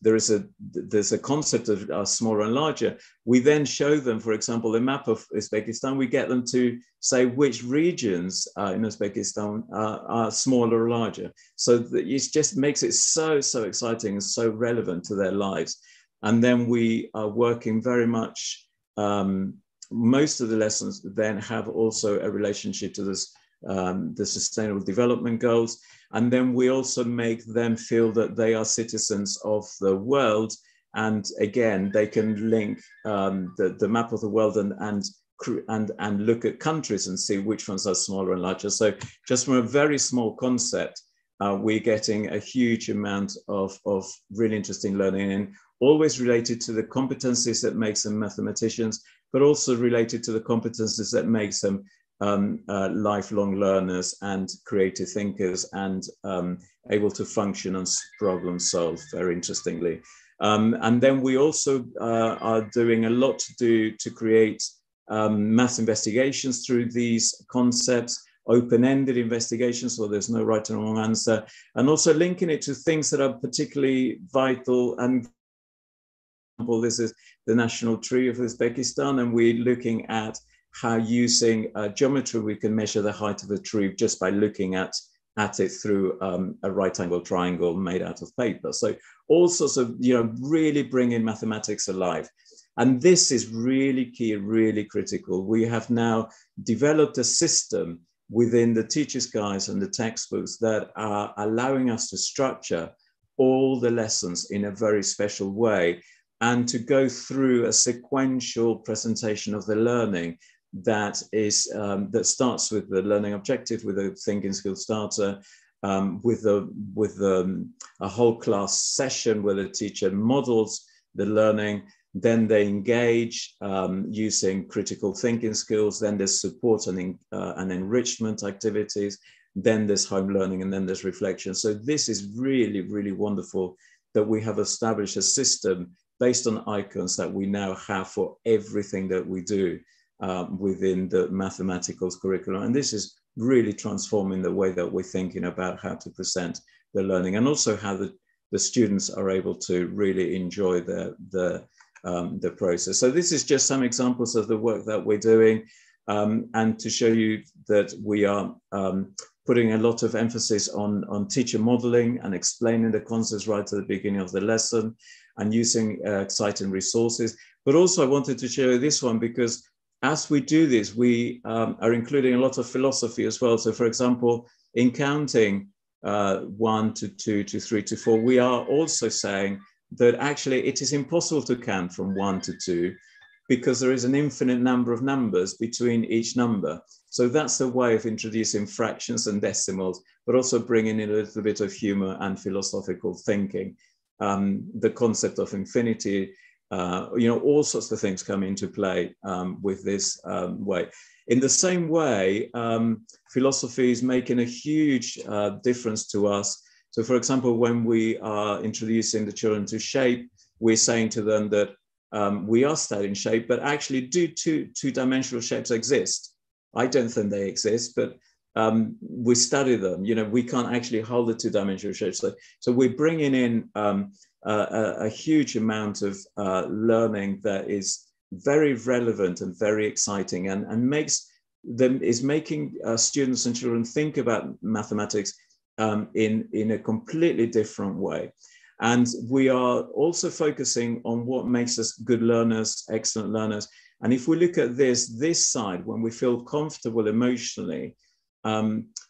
there's a concept of smaller and larger, we then show them, for example, a map of Uzbekistan. We get them to say which regions in Uzbekistan are smaller or larger. So it just makes it so exciting and so relevant to their lives. And then we are working very much, most of the lessons then have also a relationship to this, the Sustainable Development Goals. And then we also make them feel that they are citizens of the world. And again, they can link the map of the world and look at countries and see which ones are smaller and larger. So just from a very small concept, we're getting a huge amount of really interesting learning, and always related to the competencies that makes them mathematicians, but also related to the competencies that makes them lifelong learners and creative thinkers, and able to function and problem solve very interestingly. And then we also are doing a lot to create math investigations through these concepts, open-ended investigations, so there's no right and wrong answer, and also linking it to things that are particularly vital. And this is the national tree of Uzbekistan, and we're looking at how using geometry we can measure the height of a tree just by looking at it through a right angle triangle made out of paper. So all sorts of, really bringing mathematics alive. And this is really key, really critical. We have now developed a system within the teacher's guides and the textbooks that are allowing us to structure all the lessons in a very special way, and to go through a sequential presentation of the learning that is that starts with the learning objective, with a thinking skill starter, with a whole class session where the teacher models the learning. Then they engage using critical thinking skills. Then there's support and enrichment activities. Then there's home learning, and then there's reflection. So this is really, really wonderful that we have established a system based on icons that we now have for everything that we do within the mathematical curriculum. And this is really transforming the way that we're thinking about how to present the learning, and also how the students are able to really enjoy the process. So this is just some examples of the work that we're doing, and to show you that we are putting a lot of emphasis on teacher modeling and explaining the concepts right at the beginning of the lesson, and using exciting resources. But also I wanted to show you this one, because as we do this, we are including a lot of philosophy as well. So for example, in counting 1 to 2 to 3 to 4, we are also saying that actually it is impossible to count from 1 to 2, because there is an infinite number of numbers between each number. So that's a way of introducing fractions and decimals, but also bringing in a little bit of humor and philosophical thinking. The concept of infinity, all sorts of things come into play with this way. In the same way, philosophy is making a huge difference to us So for example, when we are introducing the children to shape, we're saying to them that we are studying shape, but actually do two-dimensional shapes exist? I don't think they exist, but we study them. You know, we can't actually hold the two-dimensional shapes. So we're bringing in a huge amount of learning that is very relevant and very exciting, and is making students and children think about mathematics in a completely different way. And we are also focusing on what makes us good learners, excellent learners. And if we look at this side, when we feel comfortable emotionally,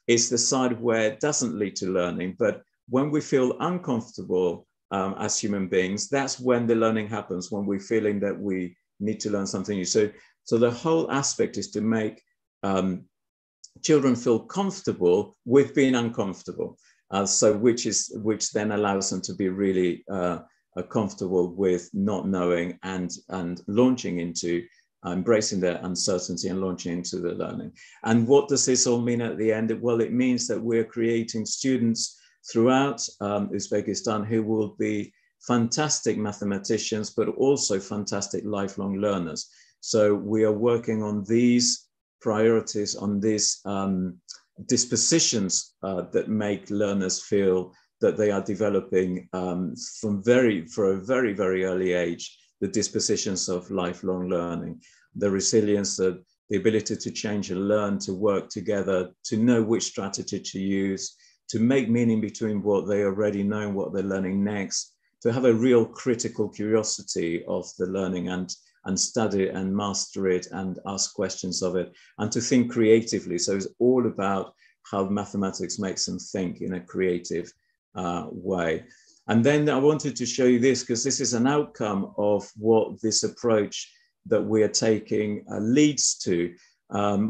it's the side where it doesn't lead to learning. But when we feel uncomfortable as human beings, that's when the learning happens, when we're feeling that we need to learn something new. So the whole aspect is to make children feel comfortable with being uncomfortable. Which then allows them to be really comfortable with not knowing and launching into embracing their uncertainty and launching into the learning. And what does this all mean at the end? Well, it means that we're creating students throughout Uzbekistan who will be fantastic mathematicians, but also fantastic lifelong learners. So we are working on these priorities, on these dispositions that make learners feel that they are developing for a very, very early age, the dispositions of lifelong learning, the resilience, the ability to change and learn, to work together, to know which strategy to use, to make meaning between what they already know and what they're learning next, to have a real critical curiosity of the learning and study and master it and ask questions of it, and to think creatively. So it's all about how mathematics makes them think in a creative way. And then I wanted to show you this, because this is an outcome of what this approach that we are taking leads to,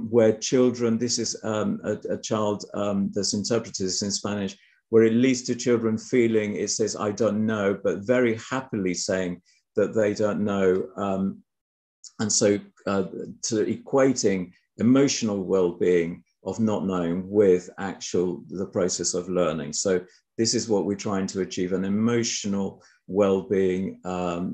where children, this is a child that's interpreted this in Spanish, where it leads to children feeling, it says, I don't know, but very happily saying that they don't know. And so to equating emotional well-being of not knowing with the process of learning. So this is what we're trying to achieve, an emotional well-being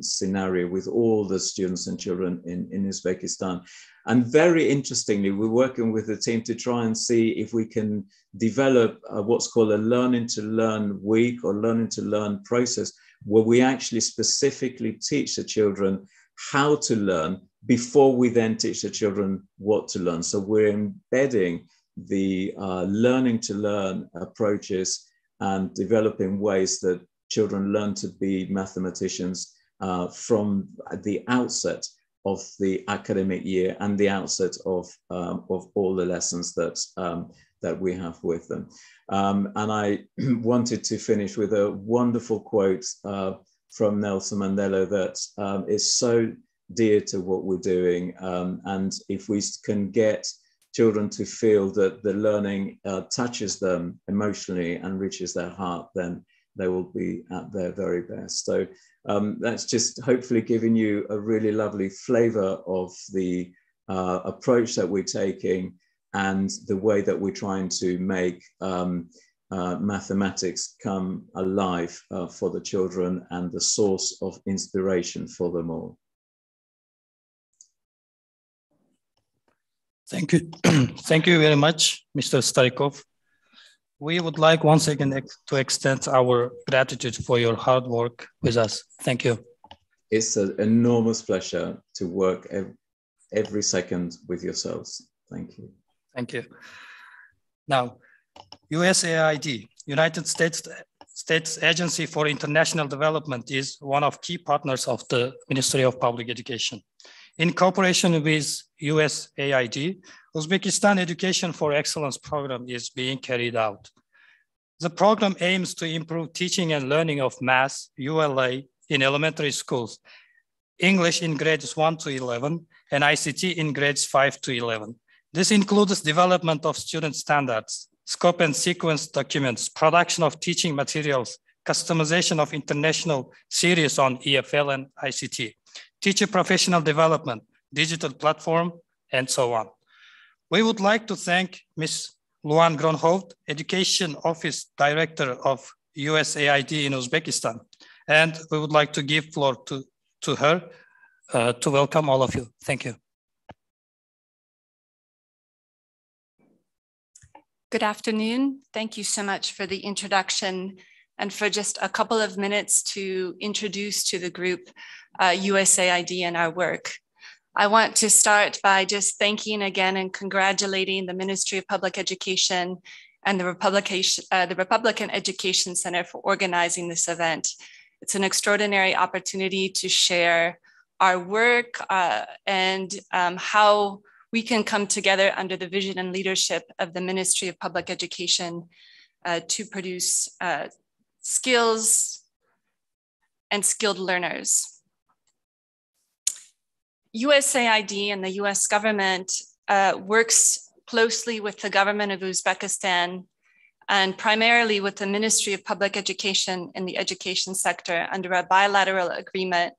scenario with all the students and children in Uzbekistan. And very interestingly, we're working with the team to try and see if we can develop what's called a learning to learn week or learning to learn process, where we actually specifically teach the children how to learn before we then teach the children what to learn. So we're embedding the learning to learn approaches and developing ways that children learn to be mathematicians from the outset of the academic year and the outset of all the lessons that we have with them. And I wanted to finish with a wonderful quote from Nelson Mandela that is so dear to what we're doing. And if we can get children to feel that the learning touches them emotionally and reaches their heart, then they will be at their very best. So that's just hopefully giving you a really lovely flavor of the approach that we're taking and the way that we're trying to make mathematics come alive for the children and the source of inspiration for them all. Thank you. Thank you very much, Mr. Starikov. We would like once again to extend our gratitude for your hard work with us. Thank you. It's an enormous pleasure to work every second with yourselves. Thank you. Thank you. Now, USAID, United States Agency for International Development, is one of key partners of the Ministry of Public Education. In cooperation with USAID, Uzbekistan Education for Excellence program is being carried out. The program aims to improve teaching and learning of math, ULA in elementary schools, English in grades 1 to 11, and ICT in grades 5 to 11. This includes development of student standards, scope and sequence documents, production of teaching materials, customization of international series on EFL and ICT, teacher professional development, digital platform, and so on. We would like to thank Ms. Luan Gronholt, Education Office Director of USAID in Uzbekistan. And we would like to give floor to her to welcome all of you. Thank you. Good afternoon. Thank you so much for the introduction and for just a couple of minutes to introduce to the group USAID and our work. I want to start by just thanking again and congratulating the Ministry of Public Education and the Republican Education Center for organizing this event. It's an extraordinary opportunity to share our work and how we can come together under the vision and leadership of the Ministry of Public Education to produce skills and skilled learners. USAID and the US government works closely with the government of Uzbekistan and primarily with the Ministry of Public Education in the education sector under a bilateral agreement,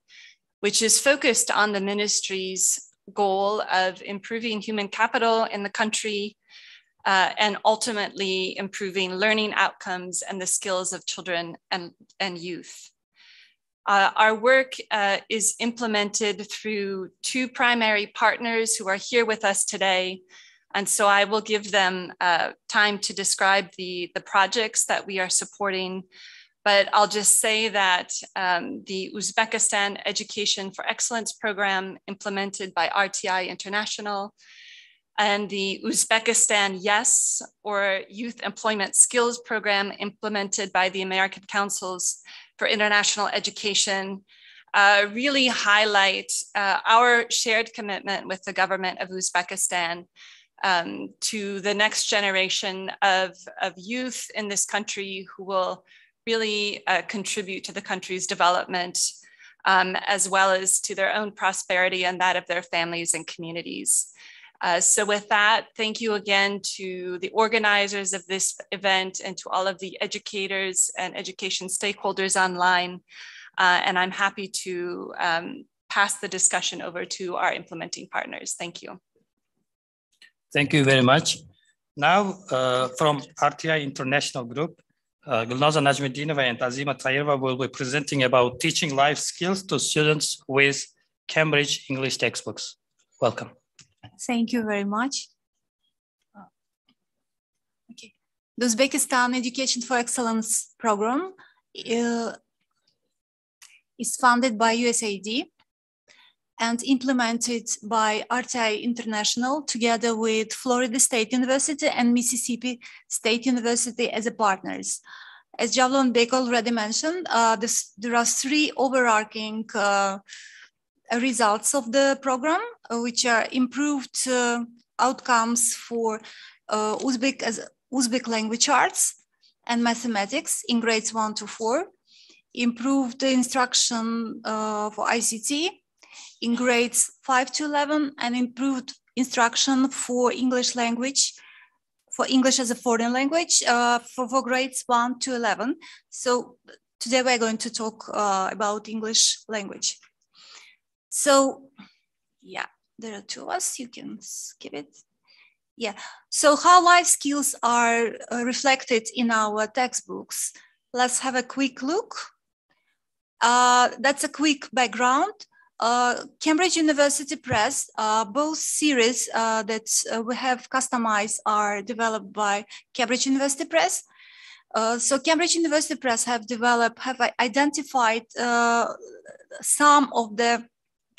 which is focused on the ministry's goal of improving human capital in the country and ultimately improving learning outcomes and the skills of children and youth. Our work is implemented through two primary partners who are here with us today. And so I will give them time to describe the projects that we are supporting. But I'll just say that the Uzbekistan Education for Excellence program implemented by RTI International and the Uzbekistan YES, or Youth Employment Skills program implemented by the American Councils for International Education really highlight our shared commitment with the government of Uzbekistan to the next generation of youth in this country who will really contribute to the country's development as well as to their own prosperity and that of their families and communities. So with that, thank you again to the organizers of this event and to all of the educators and education stakeholders online. And I'm happy to pass the discussion over to our implementing partners. Thank you. Thank you very much. Now from RTI International Group, Gulnaza Najmuddinova and Azima Tayirova will be presenting about teaching life skills to students with Cambridge English textbooks. Welcome. Thank you very much. Okay. The Uzbekistan Education for Excellence program is funded by USAID and implemented by RTI International together with Florida State University and Mississippi State University as partners. As Javlon Bek already mentioned, there are three overarching results of the program, which are improved outcomes for Uzbek language arts and mathematics in grades 1 to 4, improved instruction for ICT in grades 5 to 11, and improved instruction for English language, for English as a foreign language for grades 1 to 11. So today we're going to talk about English language. So, yeah, there are two of us, you can skip it. Yeah, so how life skills are reflected in our textbooks. Let's have a quick look. That's a quick background. Cambridge University Press, both series that we have customized are developed by Cambridge University Press. So Cambridge University Press have identified some of the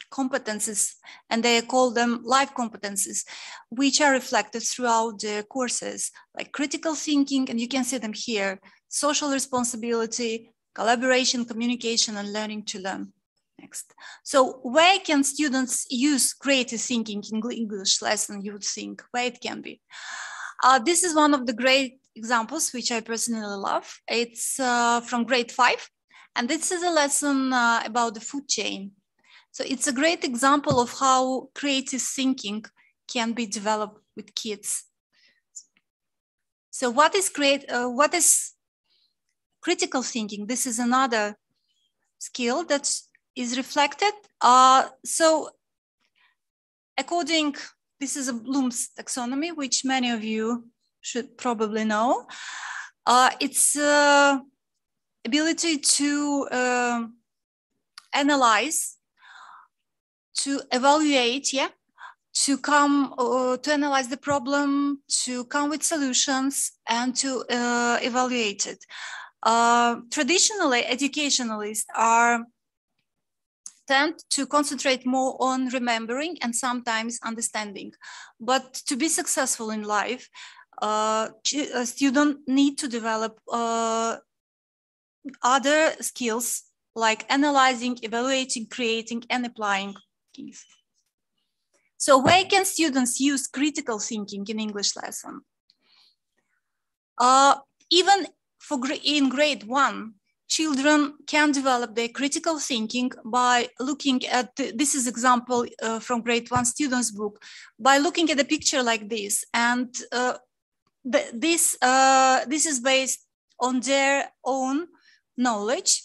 competencies, and they call them life competencies, which are reflected throughout the courses, like critical thinking, and you can see them here, social responsibility, collaboration, communication, and learning to learn. Next. So where can students use creative thinking in English lesson, you would think, where it can be? This is one of the great examples, which I personally love. It's from grade 5, and this is a lesson about the food chain. So it's a great example of how creative thinking can be developed with kids. So what is critical thinking? This is another skill that is reflected. So this is a Bloom's taxonomy, which many of you should probably know. It's ability to analyze, to evaluate, to come to analyze the problem, to come with solutions, and to evaluate it. Traditionally, educationalists tend to concentrate more on remembering and sometimes understanding. But to be successful in life, students need to develop other skills like analyzing, evaluating, creating, and applying. So where can students use critical thinking in English lesson? Even in grade 1, children can develop their critical thinking by looking at, this is example from grade 1 students book, by looking at a picture like this. And this is based on their own knowledge.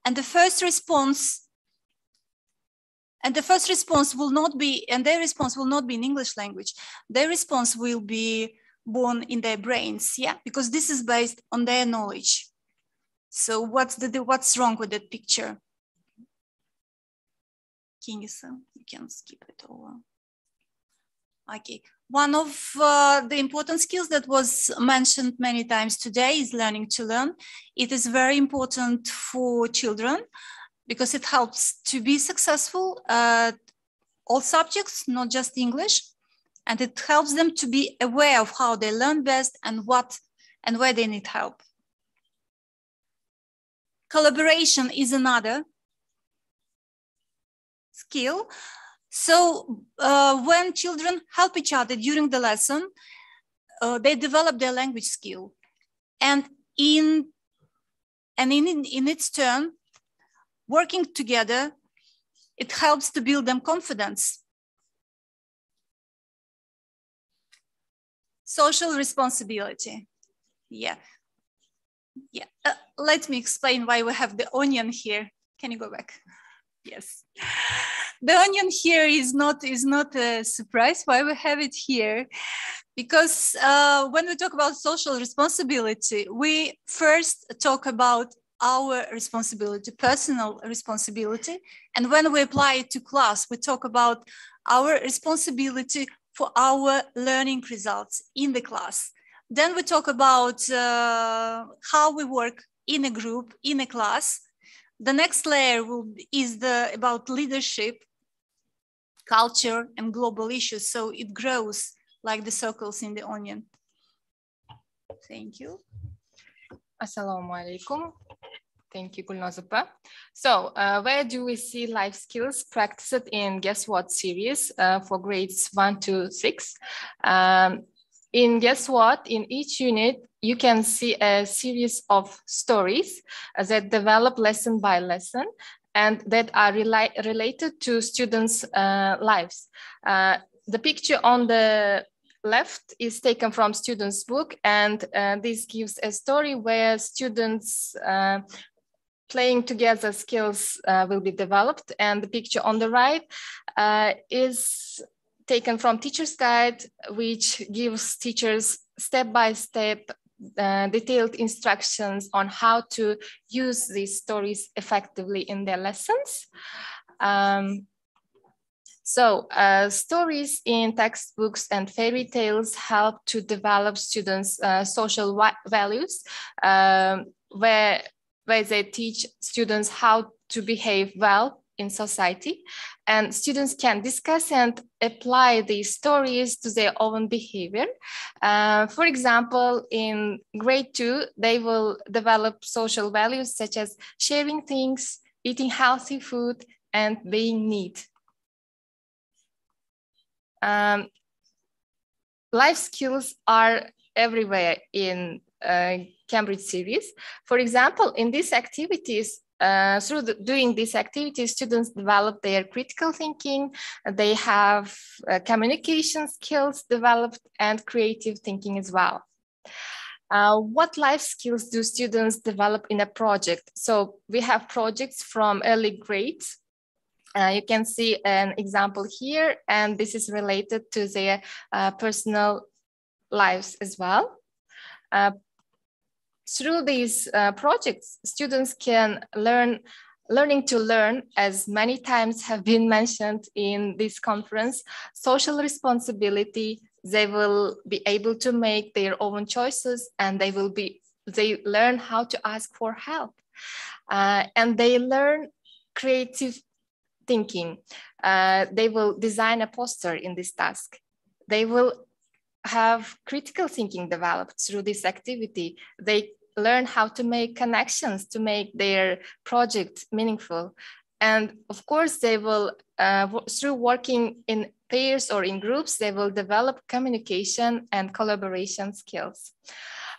And the first response will not be, and their response will not be in English language. Their response will be born in their brains, because this is based on their knowledge. So what's wrong with that picture? King-san, you can skip it over. Okay, one of the important skills that was mentioned many times today is learning to learn. It is very important for children because it helps to be successful at all subjects, not just English. And it helps them to be aware of how they learn best and what and where they need help. Collaboration is another skill. So when children help each other during the lesson, they develop their language skill. And in its turn, working together, it helps to build them confidence. Social responsibility. Let me explain why we have the onion here. Can you go back? Yes. The onion here is not a surprise why we have it here. Because when we talk about social responsibility, we first talk about our responsibility, personal responsibility. And when we apply it to class, we talk about our responsibility for our learning results in the class. Then we talk about how we work in a group, in a class. The next layer is about leadership, culture, and global issues. So it grows like the circles in the onion. Thank you. Assalamu alaikum. Thank you, Gulnoz-opa. So where do we see life skills practiced in Guess What series for grades 1 to 6? In Guess What, in each unit, you can see a series of stories that develop lesson by lesson and that are related to students' lives. The picture on the left is taken from students' book, and this gives a story where students playing together skills will be developed. And the picture on the right is taken from Teacher's Guide, which gives teachers step-by-step detailed instructions on how to use these stories effectively in their lessons. Stories in textbooks and fairy tales help to develop students' social values, where they teach students how to behave well in society, and students can discuss and apply these stories to their own behavior. For example, in grade 2, they will develop social values such as sharing things, eating healthy food, and being neat. Life skills are everywhere in Cambridge series. For example, in these activities, doing these activities, students develop their critical thinking, they have communication skills developed, and creative thinking as well. What life skills do students develop in a project? So we have projects from early grades. You can see an example here, and this is related to their personal lives as well. Through these projects, students can learning to learn, as many times have been mentioned in this conference, social responsibility. They will be able to make their own choices, and they learn how to ask for help. And they learn creative thinking. They will design a poster in this task. They will have critical thinking developed through this activity. They learn how to make connections to make their project meaningful. And of course, they will, through working in pairs or in groups, they will develop communication and collaboration skills.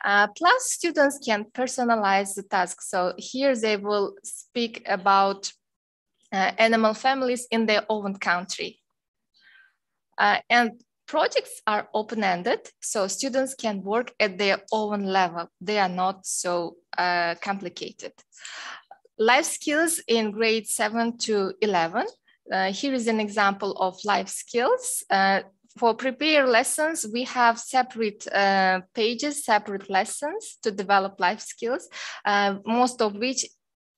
Plus, students can personalize the task. So here they will speak about animal families in their own country. And projects are open-ended, so students can work at their own level. They are not so complicated. Life skills in grades 7 to 11. Here is an example of life skills. For prepared lessons, we have separate pages, separate lessons to develop life skills, most of which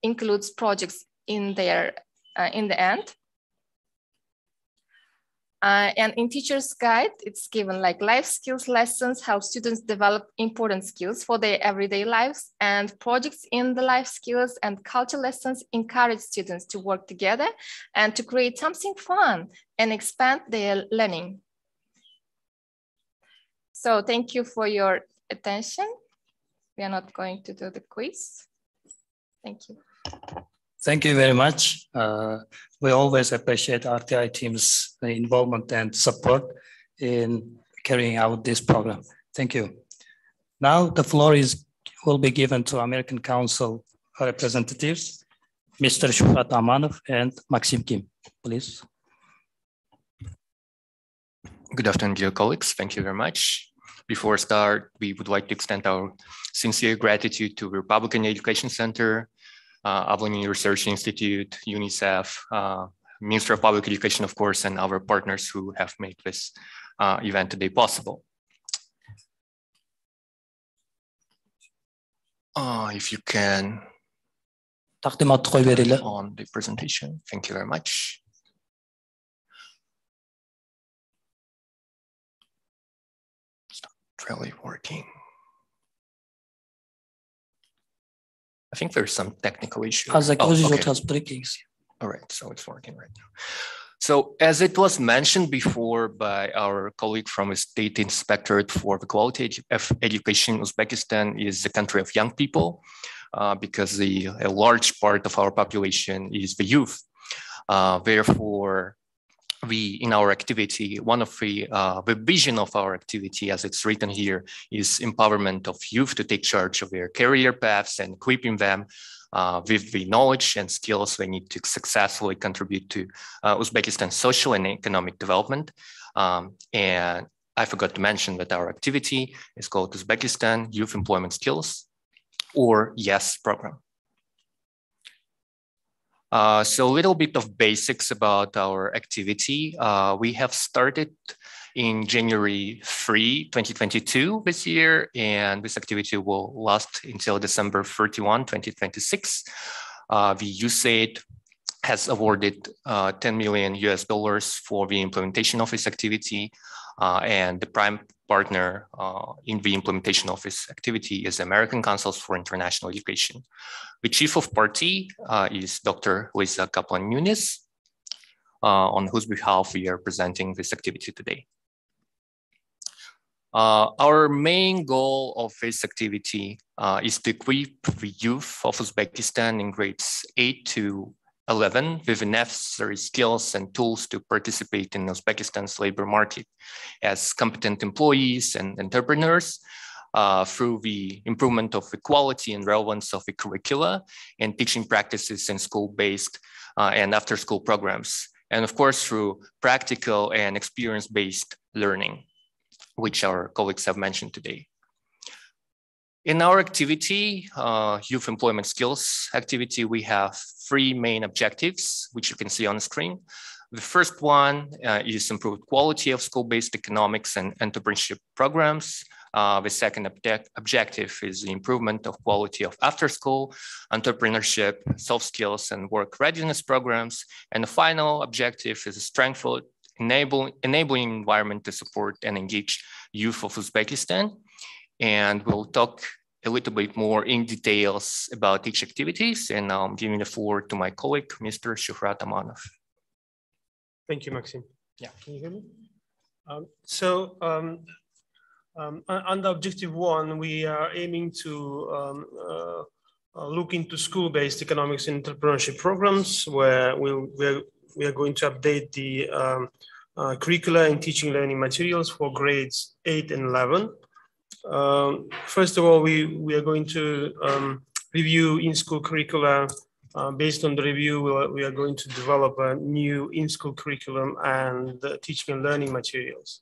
includes projects in the end. And in teacher's guide, it's given like life skills lessons, how students develop important skills for their everyday lives, and projects in the life skills and culture lessons encourage students to work together and to create something fun and expand their learning. So thank you for your attention. We are not going to do the quiz. Thank you. Thank you very much. We always appreciate RTI team's involvement and support in carrying out this program. Thank you. Now the floor will be given to American Council representatives, Mr. Shuhrat Amanov and Maxim Kim, please. Good afternoon, dear colleagues. Thank you very much. Before start, we would like to extend our sincere gratitude to the Republican Education Center, Avalon Research Institute, UNICEF, Ministry of Public Education, of course, and our partners who have made this event today possible. If you can on the presentation, thank you very much. It's not really working. I think there's some technical issue. Okay. All right, so it's working right now. So as it was mentioned before by our colleague from the State Inspectorate for the Quality of Education, Uzbekistan is a country of young people because a large part of our population is the youth. Therefore, we, in our activity, one of the vision of our activity, as it's written here, is empowerment of youth to take charge of their career paths and equipping them with the knowledge and skills they need to successfully contribute to Uzbekistan's social and economic development. And I forgot to mention that our activity is called Uzbekistan Youth Employment Skills, or YES program. So a little bit of basics about our activity. We have started in January 3, 2022 this year, and this activity will last until December 31, 2026. The USAID has awarded $10 million for the implementation of this activity, and the prime partner in the implementation of this activity is American Council for International Education. The chief of party is Dr. Lisa Kaplan-Nunes, on whose behalf we are presenting this activity today. Our main goal of this activity is to equip the youth of Uzbekistan in grades 8 to 11 with the necessary skills and tools to participate in Uzbekistan's labor market as competent employees and entrepreneurs through the improvement of the quality and relevance of the curricula and teaching practices in school-based and after-school programs. And of course, through practical and experience-based learning, which our colleagues have mentioned today. In our activity, Youth Employment Skills activity, we have three main objectives, which you can see on the screen. The first one is improved quality of school-based economics and entrepreneurship programs. The second objective is the improvement of quality of after-school, entrepreneurship, soft skills, and work readiness programs. And the final objective is a strengthened enabling environment to support and engage youth of Uzbekistan. And we'll talk a little bit more in details about each activities. And now I'm giving the floor to my colleague, Mr. Shuhrat Amanov. Thank you, Maxim. Yeah. Can you hear me? Under objective 1, we are aiming to look into school-based economics and entrepreneurship programs, where we are going to update the curricula and teaching learning materials for grades 8 and 11. First of all, we are going to review in-school curricula. Based on the review, we are going to develop a new in-school curriculum and teaching and learning materials.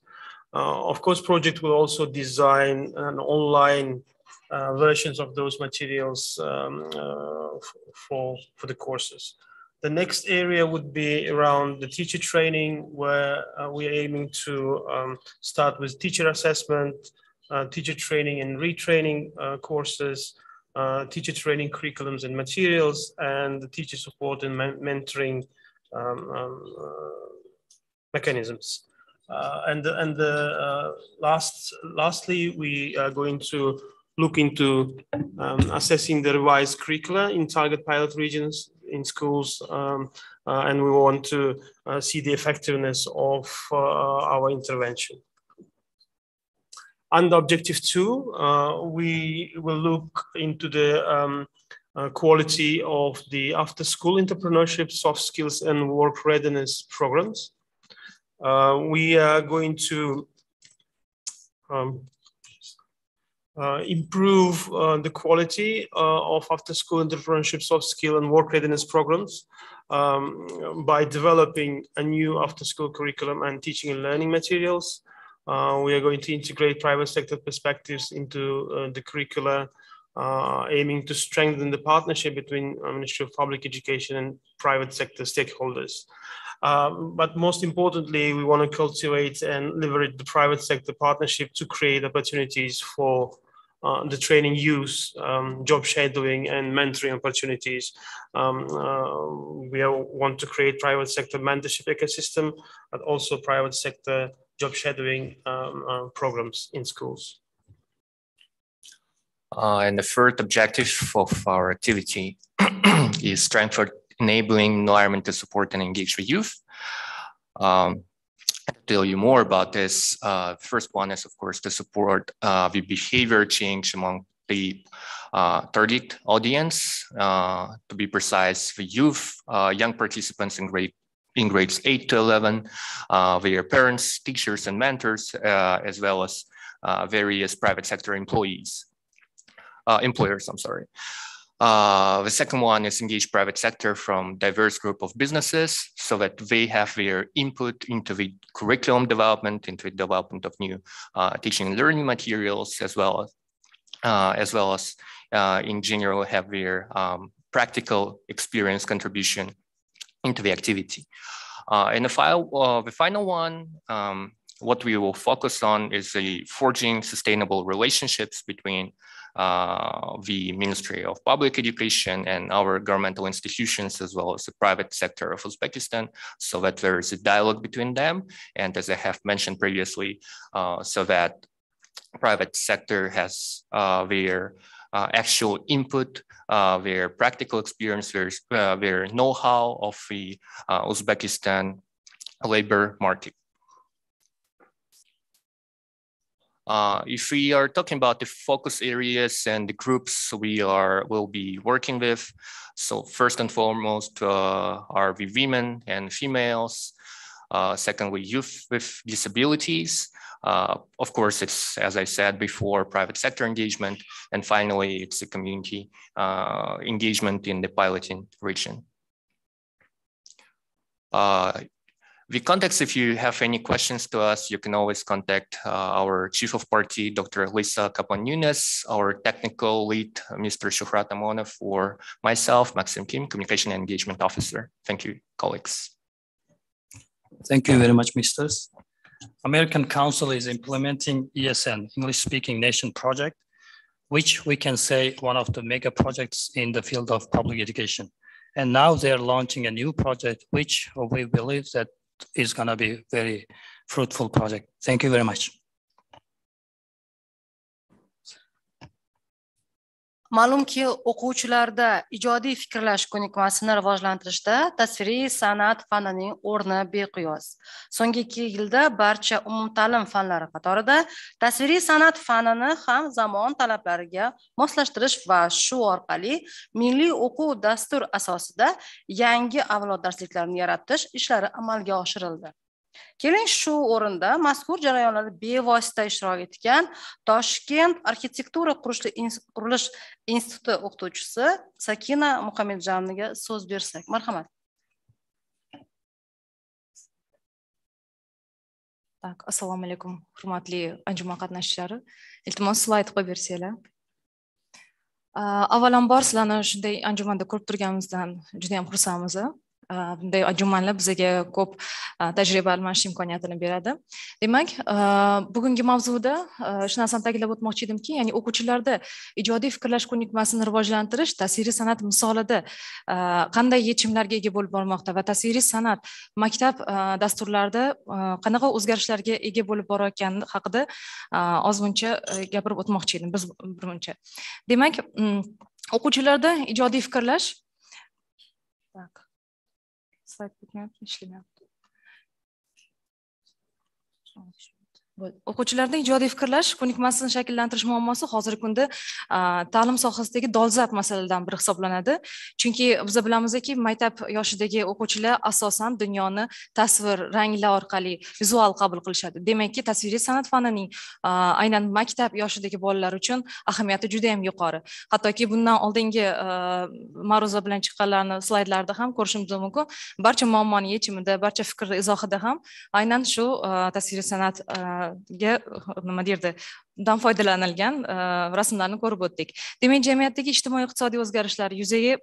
Of course, project will also design an online versions of those materials for the courses. The next area would be around the teacher training, where we are aiming to start with teacher assessment, teacher training and retraining courses, teacher training curriculums and materials, and the teacher support and mentoring mechanisms. Lastly, we are going to look into assessing the revised curricula in target pilot regions in schools, and we want to see the effectiveness of our intervention. Under objective 2, we will look into the quality of the after-school entrepreneurship, soft skills, and work readiness programs. We are going to improve the quality of after-school entrepreneurship, soft skill, and work readiness programs by developing a new after-school curriculum and teaching and learning materials. We are going to integrate private sector perspectives into the curricula, aiming to strengthen the partnership between Ministry of Public Education and private sector stakeholders. But most importantly, we want to cultivate and leverage the private sector partnership to create opportunities for the training use, job shadowing, and mentoring opportunities. We want to create private sector mentorship ecosystem, but also private sector job shadowing programs in schools. And the third objective of our activity is strengthen enabling environment to support and engage with youth. I'll tell you more about this. First one is, of course, to support the behavior change among the target audience. To be precise, the youth, young participants in grades 8 to 11, their parents, teachers, and mentors, as well as various private sector employers. The second one is engage private sector from diverse group of businesses so that they have their input into the curriculum development, into the development of new teaching and learning materials, as well as in general have their practical experience contribution into the activity. And the final one, what we will focus on is the forging sustainable relationships between the Ministry of Public Education and our governmental institutions, as well as the private sector of Uzbekistan, so that there is a dialogue between them. And as I have mentioned previously, so that private sector has their actual input, their practical experience, their know-how of the Uzbekistan labor market. If we are talking about the focus areas and the groups will be working with, so first and foremost are the women and females. Secondly, youth with disabilities. Of course, it's, as I said before, private sector engagement. And finally, it's the community engagement in the piloting region. The contacts, if you have any questions to us, you can always contact our Chief of Party, Dr. Lisa Kaplan-Nunes, our technical lead, Mr. Shuhrat Amanov, or myself, Maxim Kim, Communication and Engagement Officer. Thank you, colleagues. Thank you very much, Misters. American Council is implementing ESN, English Speaking Nation project, which we can say one of the mega projects in the field of public education. And now they're launching a new project, which we believe that is going to be very fruitful project. Thank you very much. Ma'lumki, o'quvchilarda ijodiy fikrlash ko'nikmasini rivojlantirishda tasviriy san'at fanining o'rni beqiyos. So'nggi 2 yilda barcha umumta'lim fanlari qatorida tasviriy san'at fanini ham zamon talablariga moslashtirish va shu orqali milliy o'quv dastur asosida yangi avlod darsliklarini yaratish ishlari amalga oshirildi. Keling shu o'rinda mazkur jarayonlarda bevosita ishtirok etgan Toshkent arxitektura qurilish instituti o'qituvchisi Sakina Muhammadjanovaga so'z bersak. Marhamat. Assalomu alaykum, hurmatli anjuman qatnashchilari. Iltimos slayd qo'yib bersanglar. Avvalambor sizlarni shunday anjumanda ko'rib turganimizdan juda ham xursandmiz. Bunday anjumanlar bizga ko'p tajriba almashish imkoniyatini beradi. Demak, bugungi mavzuda shu narsani ta'kidlab o'tmoqchi edimki, ya'ni o'quvchilarda ijodiy fikrlash ko'nikmasini rivojlantirish tasviriy san'at misolida qanday yechimlarga ega bo'lib bormoqda va tasviriy san'at maktab dasturlarida qanaqa o'zgarishlarga ega bo'lib borayotgani haqida ozmuncha gapirib o'tmoqchi edim biz birmuncha. Demak, o'quvchilarda ijodiy fikrlash O'quvchilarda ijodiy fikrlash ko'nikmasini shakllantirish muammosi hozirgi kunda ta'lim sohasidagi dolzarb masalalardan biri hisoblanadi. Chunki biz bilamizki, maktab yoshidagi o'quvchilar asosan dunyoni tasvir, ranglar orqali vizual qabul qilishadi. Demakki, tasviriy san'at fanining aynan maktab yoshidagi bolalar uchun ahamiyati juda ham yuqori. Hattoki bundan oldingi ma'ruza bilan chiqqanlarni slaydlarda ham ko'rishimiz mumkin. Barcha muammoning yechimida, barcha fikr izohida ham aynan shu tasviriy san'at nima derdi, dan foydalanilgan rasmlarni ko'rib o'tdik. Demak, jamiyatdagi ijtimoiy-iqtisodiy o'zgarishlar yuzaga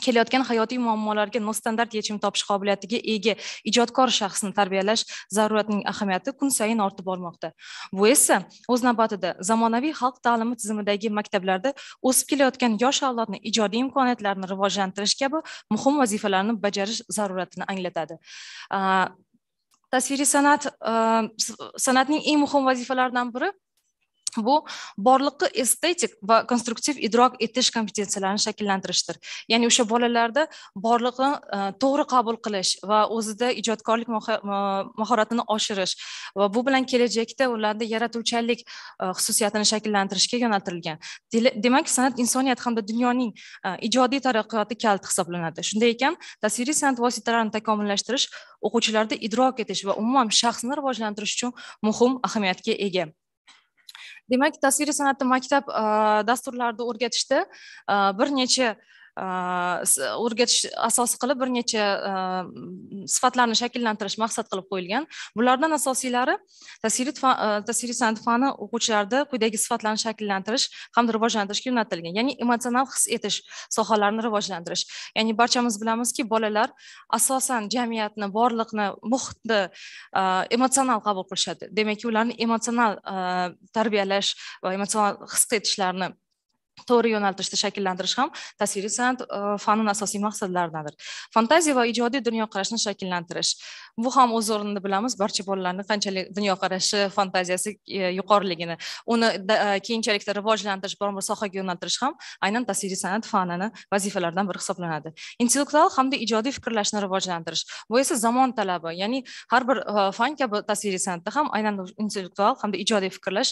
kelayotgan hayotiy muammolarga nostandart yechim topish qobiliyatiga ega ijodkor shaxsni tarbiyalash zaruratining ahamiyati kun sayin ortib bormoqda. Bu esa o'z navbatida zamonaviy xalq ta'limi tizimidagi maktablarda o'sib kelayotgan yosh avlodning ijodiy imkoniyatlarini rivojlantirish kabi muhim vazifalarni bajarish zaruratini anglatadi. Tasviriy san'atning eng muhim vazifalaridan biri bu borliqqa estetik va konstruktiv idrok etish kompetensiyalarini shakllantirishdir. Ya'ni o'sha bolalarda borliqni to'g'ri qabul qilish va o'zida ijodkorlik mahoratini oshirish va bu bilan kelajakda ularda yaratuvchanlik xususiyatini shakllantirishga yo'naltirilgan. Demak, san'at insoniyat hamda dunyoning ijodiy taraqqiyoti kaliti hisoblanadi. Shunday ekan, tasviriy san'at vositalarini takomillashtirish o'quvchilarda idrok etish va umuman shaxsni rivojlantirish uchun muhim ahamiyatga ega. Demak, tasviriy san'atni maktab dasturlarida o'rgatishda bir necha o'rgatish asosi qilib bir necha sifatlarni shakllantirish maqsad qilib qo'yilgan. Bulardan asosiylari tasviriy san'at fani o'quvchilarda quyidagi sifatlarni shakllantirish hamda rivojlantirishga yo'naltirilgan. Ya'ni emotsional his etish sohalarini rivojlantirish. Ya'ni barchamiz bilamizki, bolalar asosan jamiyatni, borliqni, muhitni emotsional qabul qilishadi. Demak, ularni emotsional tarbiyalash va emotsional his etishlarini to'g'ri yo'naltirishda shakllantirish ham tasviriy san'at fanining asosiy maqsadlaridandir. Fantaziya va ijodiy dunyoqarashni shakllantirish. Bu ham o'z o'rnida bilamiz, barcha bolalarning qanchalik dunyoqarashi, fantaziyasi yuqoriligini, uni keyinchalikda rivojlantirish, bir sohaga yo'naltirish ham aynan tasviriy san'at fanining vazifalaridan biri hisoblanadi. Intellektual hamda ijodiy fikrlashni rivojlantirish. Bu esa zamon talabi, ya'ni har bir fan kabi tasviriy san'atda ham aynan intellektual hamda ijodiy fikrlash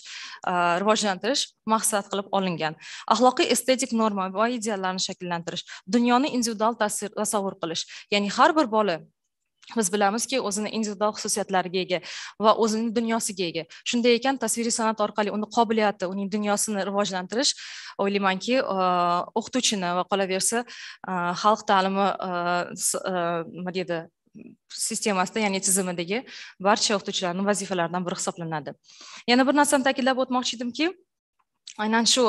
rivojlantirish maqsad qilib olingan. Axloqiy estetik norma va ideallarni shakllantirish, dunyoni individual tasavvur qilish. Ya'ni har bir bola biz bilamizki, o'zini individual xususiyatlariga ega va o'zining dunyosiga ega. Shunday ekan, tasviriy san'at orqali uni qobiliyati, uning dunyosini rivojlantirish, o'ylaymanki, o'qituvchini va qolaversa xalq ta'limi nima deydi, sistemasida, ya'ni tizimidagi barcha o'qituvchilarning vazifalaridan biri hisoblanadi. Yana bir narsani ta'kidlab o'tmoqchi edimki, aynan shu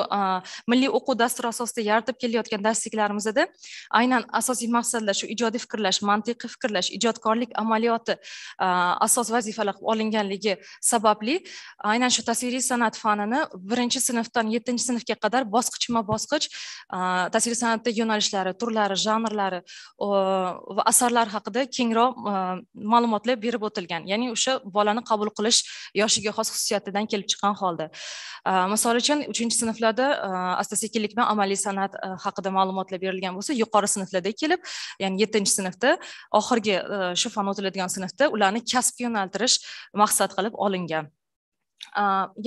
milliy o'quv dasturi asosida yaratib kelayotgan darsliklarimizda aynan asosiy maqsadlar shu ijodiy fikrlash, mantiqiy fikrlash, ijodkorlik amaliyoti asos vazifalar qilib olinganligi sababli aynan shu tasviriy san'at fanini 1-sinfdan 7-sinfga qadar bosqichma-bosqich tasviriy san'atda yo'nalishlari, turlari, janrlari va asarlar haqida kengroq ma'lumotlar berib o'tilgan. Ya'ni o'sha bolani qabul qilish yoshiga xos xususiyatidan kelib chiqqan holda. Misol uchun 3-sinflarda asta-sekinlik bilan amaliy san'at haqida ma'lumotlar berilgan bo'lsa, yuqori sinflarda kelib, ya'ni 7-sinfda oxirgi shu fan o'tiladigan sinfda ularni kasbga yo'naltirish maqsad qilib olingan.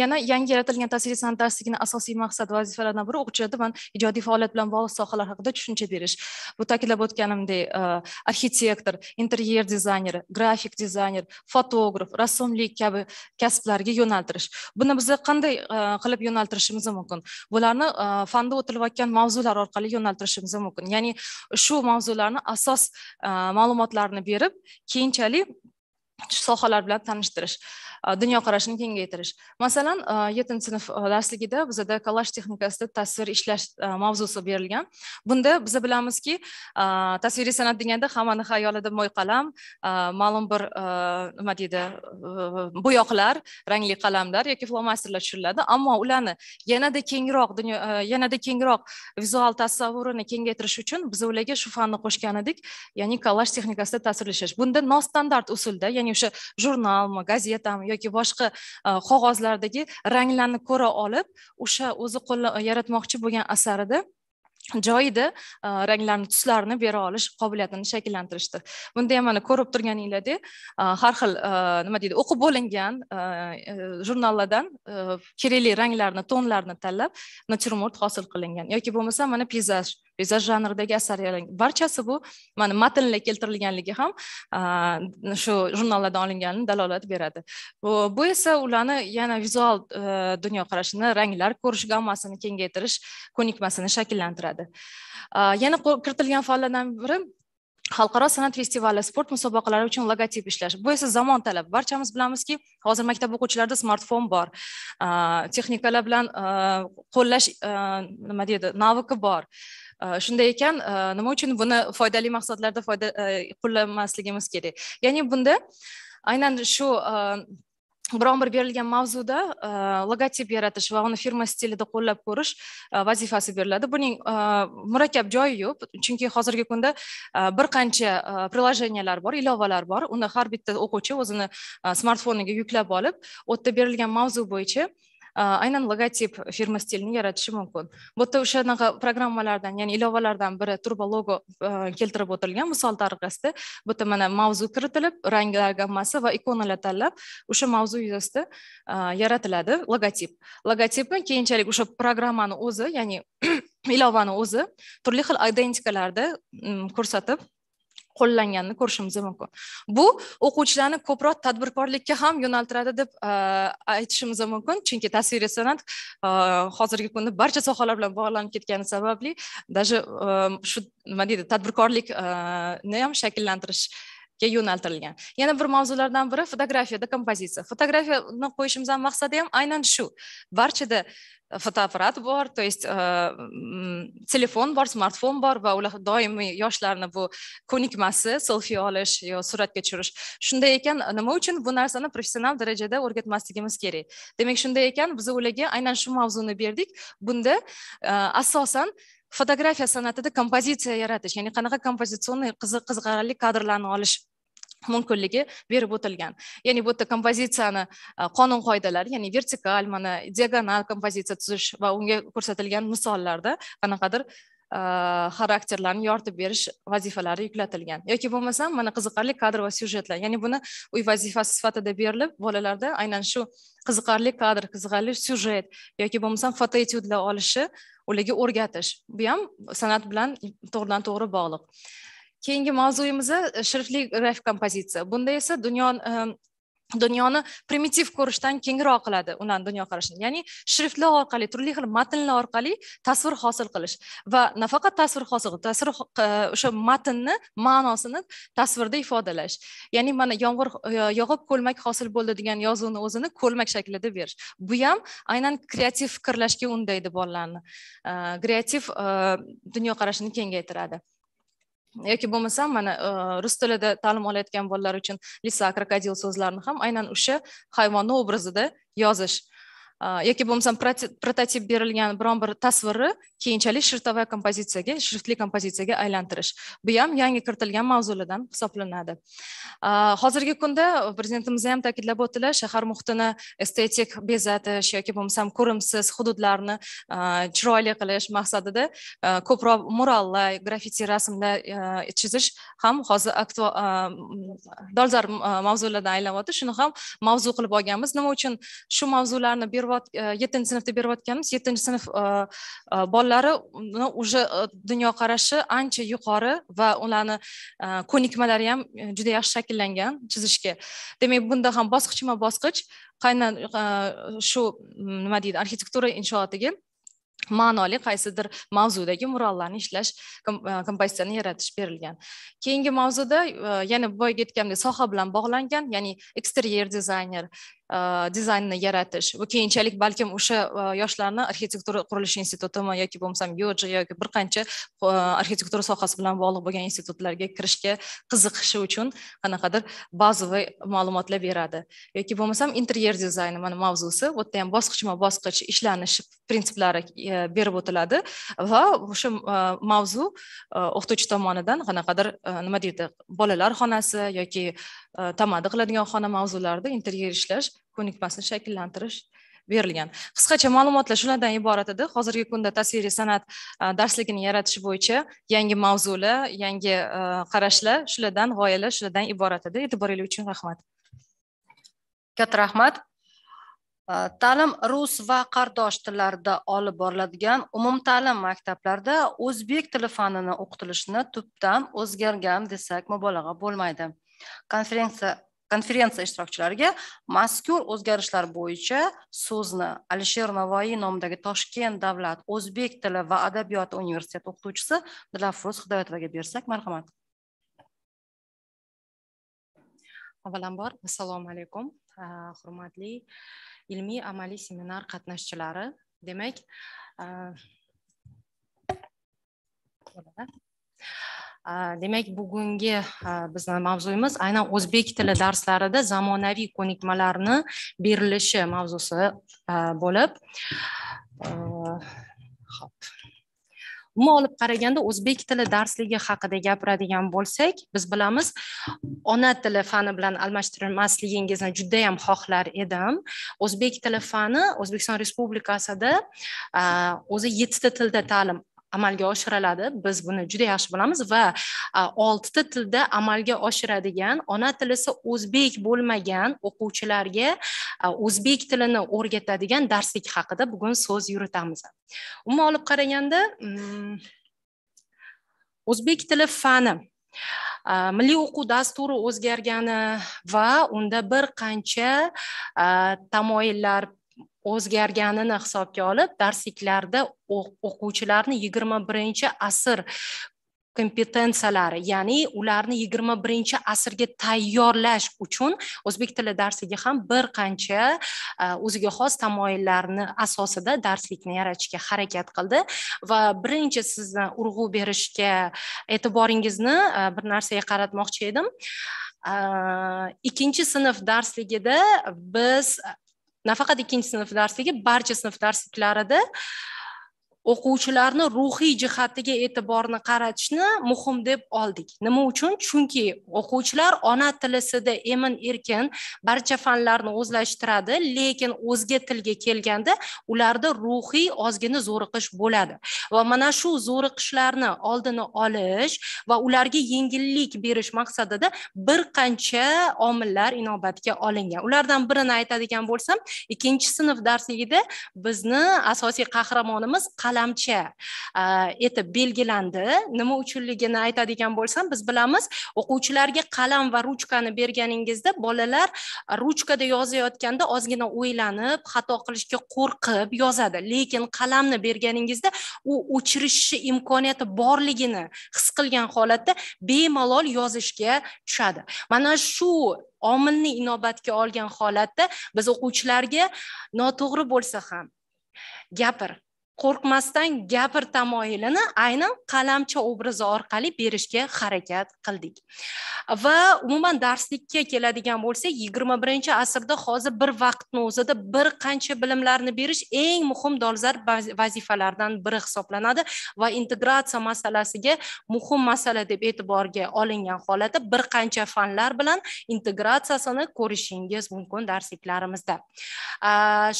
Yana yangi yaratilgan tasviriy san'at darsligining asosiy maqsad vazifalaridan biri o'quvchilarda ijodiy faoliyat bilan bog'liq sohalar haqida tushuncha berish. Bu ta'kidlab o'tganimdek, arxitektor, interyer dizayneri, grafik dizayner, fotograf, rassomlik kabi kasblarga yo'naltirish. Buni biz qanday qilib yo'naltirishimiz mumkin? Bularni fanda o'tilayotgan mavzular orqali yo'naltirishimiz mumkin. Ya'ni shu mavzularni asos ma'lumotlarini berib, keyinchalik sohalar bilan tanishtirish, dunyoqarashini kengaytirish. Masalan, 7-sinf darsligida bizda kollaj texnikasida tasvir ishlash mavzusi berilgan. Bunda biz bilamizki, tasviriy san'at deganda hammaning xayolida mo'y qalam, ma'lum bir nima deydi, bo'yoqlar, rangli qalamlar yoki flomasterlar tushiriladi, ammo ularni yanada kengroq vizual tasavvurini kengaytirish uchun biz ularga shu fanni qo'shgan edik, ya'ni kollaj texnikasida tasvir ishlash. Bunda nostandart usulda, ya'ni o'sha jurnalmi, gazetami yoki boshqa qog'ozlardagi ranglarni ko'ra olib, o'sha o'zi yaratmoqchi bo'lgan asarida joyida ranglarni, tuslarini bera olish qobiliyatini shakllantirishdir. Bunda ham mana ko'rib turganinglarda har xil nima deydi, o'qib bo'lingan jurnallardan kerakli ranglarni, tonlarni tanlab naturmort hosil qilingan yoki bo'lmasa mana peyzaj janridagi asarlar. Barchasi bu mana matnlar keltirilganligi ham shu jurnallardan olinganini dalolat beradi. Bu esa ularni yana vizual dunyoqarashini, ranglar ko'rish gammasini kengaytirish ko'nikmasini shakllantiradi. Yana kiritilgan faollardan biri xalqaro san'at festivali, sport musobaqalari uchun logotip ishlash. Bu esa zamon talab. Barchamiz bilamizki, hozir maktab o'quvchilarida smartfon bor, texnikalar bilan qo'llash nima deydi, naviki bor. Shunday ekan, nima uchun buni foydali maqsadlarda qo'llamasligimiz kerak? Ya'ni bunda aynan shu biron bir berilgan mavzuda logotip yaratish va uni firma stilida qo'llab ko'rish vazifasi beriladi. Buning murakkab joyi yo'q, chunki hozirgi kunda bir qancha prilojeniyalar bor, ilovalar bor. Uni har bitta o'quvchi o'zini smartfoniga yuklab olib, u yerda berilgan mavzu bo'yicha aynan logotip firma stilini yaratishi mumkin. Bu yerda o'sha programmalardan, ya'ni ilovalardan biri turbo logo keltirib o'tilgan misol tariqasida. Bu yerda mana mavzu kiritilib, ranglar gammasi va ikonalar tanlab, o'sha mavzu yuzasida yaratiladi logotip. Logotipni keyinchalik o'sha programmani o'zi, ya'ni ilovani o'zi turli xil identikalarda ko'rsatib qo'llanganini ko'rishimiz mumkin. Bu o'quvchilarni ko'proq tadbirkorlikka ham yo'naltiradi deb aytishimiz mumkin, chunki tasviriy san'at hozirgi kunda barcha sohalar bilan bog'lanib ketgani sababli даже shu nima deydi, tadbirkorlikni ham shakllantirishga yo'naltirilgan. Yana bir mavzulardan biri fotografiyada kompozitsiya. Fotografiyani qo'yishimizdan maqsadi ham aynan shu. Barchada fotoaparat bor, to есть telefon bor, smartfon bor va ular doimiy yoshlarni bu ko'nikmasi selfie olish yo suratga tushirish. Shunday ekan, nima uchun bu narsani professional darajada o'rgatmasligimiz kerak? Demak, shunday ekan, biz ularga aynan shu mavzuni berdik. Bunda asosan fotografiya san'atida kompozitsiya yaratish, ya'ni qanaqa kompozitsionniy qiziqarli kadrlarni olish mumkinligi berib o'tilgan. Ya'ni bu yerda kompozitsiyani qonun qoidalari, ya'ni vertikal, mana diagonal kompozitsiya tuzish va unga ko'rsatilgan misollarda qanaqadir xarakterlarni yoritib berish vazifalari yuklatilgan. Yoki bo'lmasa, mana qiziqarli kadr va syujetlar. Ya'ni buni uy vazifasi sifatida berilib, bolalarda aynan shu qiziqarli kadr, qiziqarli syujet yoki bo'lmasa fotoetyudlar olishi, ularga o'rgatish. Bu ham san'at bilan to'g'ridan-to'g'ri bog'liq. Keyingi mavzuyimiz shriftli grafik kompozitsiya. Bunda esa dunyoni primitiv ko'rishdan kengroq qiladi ularning dunyoqarashini. Ya'ni shriftlar orqali, turli xil matnlar orqali tasvir hosil qilish va nafaqat tasvir hosil, tasvir o'sha matnni ma'nosini tasvirda ifodalash. Ya'ni mana yomg'ir yog'ib ko'lmak hosil bo'ldi degan yozuvni o'zini ko'lmak shaklida berish. Bu ham aynan kreativ fikrlashga undaydi bolalarni. Kreativ dunyoqarashini kengaytiradi. Yoki bo'lmasam mana rus tilida ta'lim olayotgan bolalar uchun lisa, krokodil so'zlarini ham aynan o'sha hayvonni obrazida yozish. Yoki bo'lmasam prototip berilgan biron bir tasvirni keyinchalik shriftli kompozitsiyaga aylantirish. Bu ham yangi kiritilgan mavzulardan hisoblanadi. Hozirgi kunda prezidentimiz ham ta'kidlab o'tdilar, shahar muhitini estetik bezatish yoki bo'lmasam ko'rimsiz hududlarni chiroyli qilish maqsadida ko'proq murallar, grafiti rasmlar chizish ham hozir dolzarb mavzulardan aylanadi. Shuni ham mavzu qilib olganmiz. Nima uchun shu mavzularni 7 sinfda berayotganmiz? 7 sinf bolalari уже dunyoqarashi ancha yuqori va ularni ko'nikmalari ham juda yaxshi shakllangan chizishga. Demak, bunda ham bosqichma-bosqich qaynan shu nima deydi, arxitektura inshootiga ma'noli qaysidir mavzudagi murallarni ishlash, kompozitsiyani yaratish berilgan. Keyingi mavzuda yana boyga aytgandek soha bilan bog'langan, ya'ni eksteryer dizayner dizaynni yaratish. Bu keyinchalik balkim o'sha yoshlarni arxitektura qurilish institutimi yoki bo'lmasam yo'ji yoki bir qancha arxitektura sohasi bilan bog'liq bo'lgan institutlarga kirishga qiziqishi uchun qanaqadir bazaviy ma'lumotlar beradi. Yoki bo'lmasam interyer dizayni mana mavzusi, bu yerda ham bosqichma-bosqich ishlanish prinsiplari berib o'tiladi va o'sha mavzu o'qituvchi tomonidan qanaqadir nima deydi, bolalar xonasi yoki tamadi qiladigan xona mavzularida interyer ishlash ko'nikmasini shakllantirish berilgan. Qisqacha ma'lumotlar shulardan iborat edi. Hozirgi kunda tasviriy san'at darsligini yaratish bo'yicha yangi mavzular, yangi qarashlar, shulardan g'oyalar shulardan iborat edi. E'tiboringiz uchun rahmat. Katta rahmat. Ta'lim rus va qardosh tillarida olib boriladigan umumta'lim maktablarda o'zbek tili fanini o'qitilishini tubdan o'zgargan desak mubolag'a bo'lmaydi. Konferensiya ishtirokchilariga mazkur o'zgarishlar bo'yicha so'zni Alisher Navoiy nomidagi Toshkent davlat o'zbek tili va adabiyoti universiteti o'qituvchisi Dilafruz Hidoyatovaga bersak, marhamat. Avvalambor, assalomu alaykum, hurmatli ilmiy amaliy seminar qatnashchilari. Demak, bugungi bizning mavzuyimiz aynan o'zbek tili darslarida zamonaviy ko'nikmalarni berilishi mavzusi bo'lib, umuman olib qaraganda o'zbek tili darsligi haqida gapiradigan bo'lsak, biz bilamiz, ona tili fani bilan almashtirmasligingizni juda ham xohlar edim. O'zbek tili fani O'zbekiston Respublikasida o'zi 7 ta tilda ta'lim amalga oshiriladi. Biz buni juda yaxshi bilamiz va 6 ta tilda amalga oshiradigan, ona tilisi o'zbek bo'lmagan o'quvchilarga o'zbek tilini o'rgatadigan darslik haqida bugun so'z yuritamiz. Umuman olib qaraganda, o'zbek tili fani milliy o'quv dasturi o'zgargani va unda bir qancha tamoyillar o'zgarganini hisobga olib, darsliklarda o'quvchilarni 21-asr kompetensiyalari, ya'ni ularni 21-asrga tayyorlash uchun o'zbek tili darsligi ham bir qancha o'ziga xos tamoyillarni asosida darslikni yaratishga harakat qildi va birinchi sizni urg'u berishga e'tiboringizni bir narsaga qaratmoqchi edim. 2 sinf darsligida biz nafaqat 2 sinf darsligi, barcha sinf darsliklarida o'quvchilarni ruhiy jihatiga e'tiborni qaratishni muhim deb oldik. Nima uchun? Chunki o'quvchilar ona tilisida emin-erkin barcha fanlarni o'zlashtiradi, lekin o'zga tilga kelganda ularda ruhiy ozgina zo'riqish bo'ladi. Va mana shu zo'riqishlarni oldini olish va ularga yengillik berish maqsadida bir qancha omillar inobatga olingan. Ulardan birini aytadigan bo'lsam, 2 sinf darsligida bizni asosiy qahramonimiz qalamcha etib belgilandi. Nima uchunligini aytadigan bo'lsam, biz bilamiz, o'quvchilarga qalam va ruchkani berganingizda bolalar ruchkada yozayotganda ozgina o'ylanib, xato qilishga qo'rqib yozadi. Lekin qalamni berganingizda u o'chirish imkoniyati borligini his qilgan holatda bemalol yozishga tushadi. Mana shu omilni inobatga olgan holatda biz o'quvchilarga noto'g'ri bo'lsa ham gapir, qo'rqmasdan gapir tamoyilini aynan qalamcha obrazi orqali berishga harakat qildik. Va umuman darslikka keladigan bo'lsak, 21-asrda hozir bir vaqtning o'zida bir qancha bilimlarni berish eng muhim dolzarb vazifalardan biri hisoblanadi va integratsiya masalasiga muhim masala deb e'tiborga olingan holatda bir qancha fanlar bilan integratsiyasini ko'rishingiz mumkin darsliklarimizda.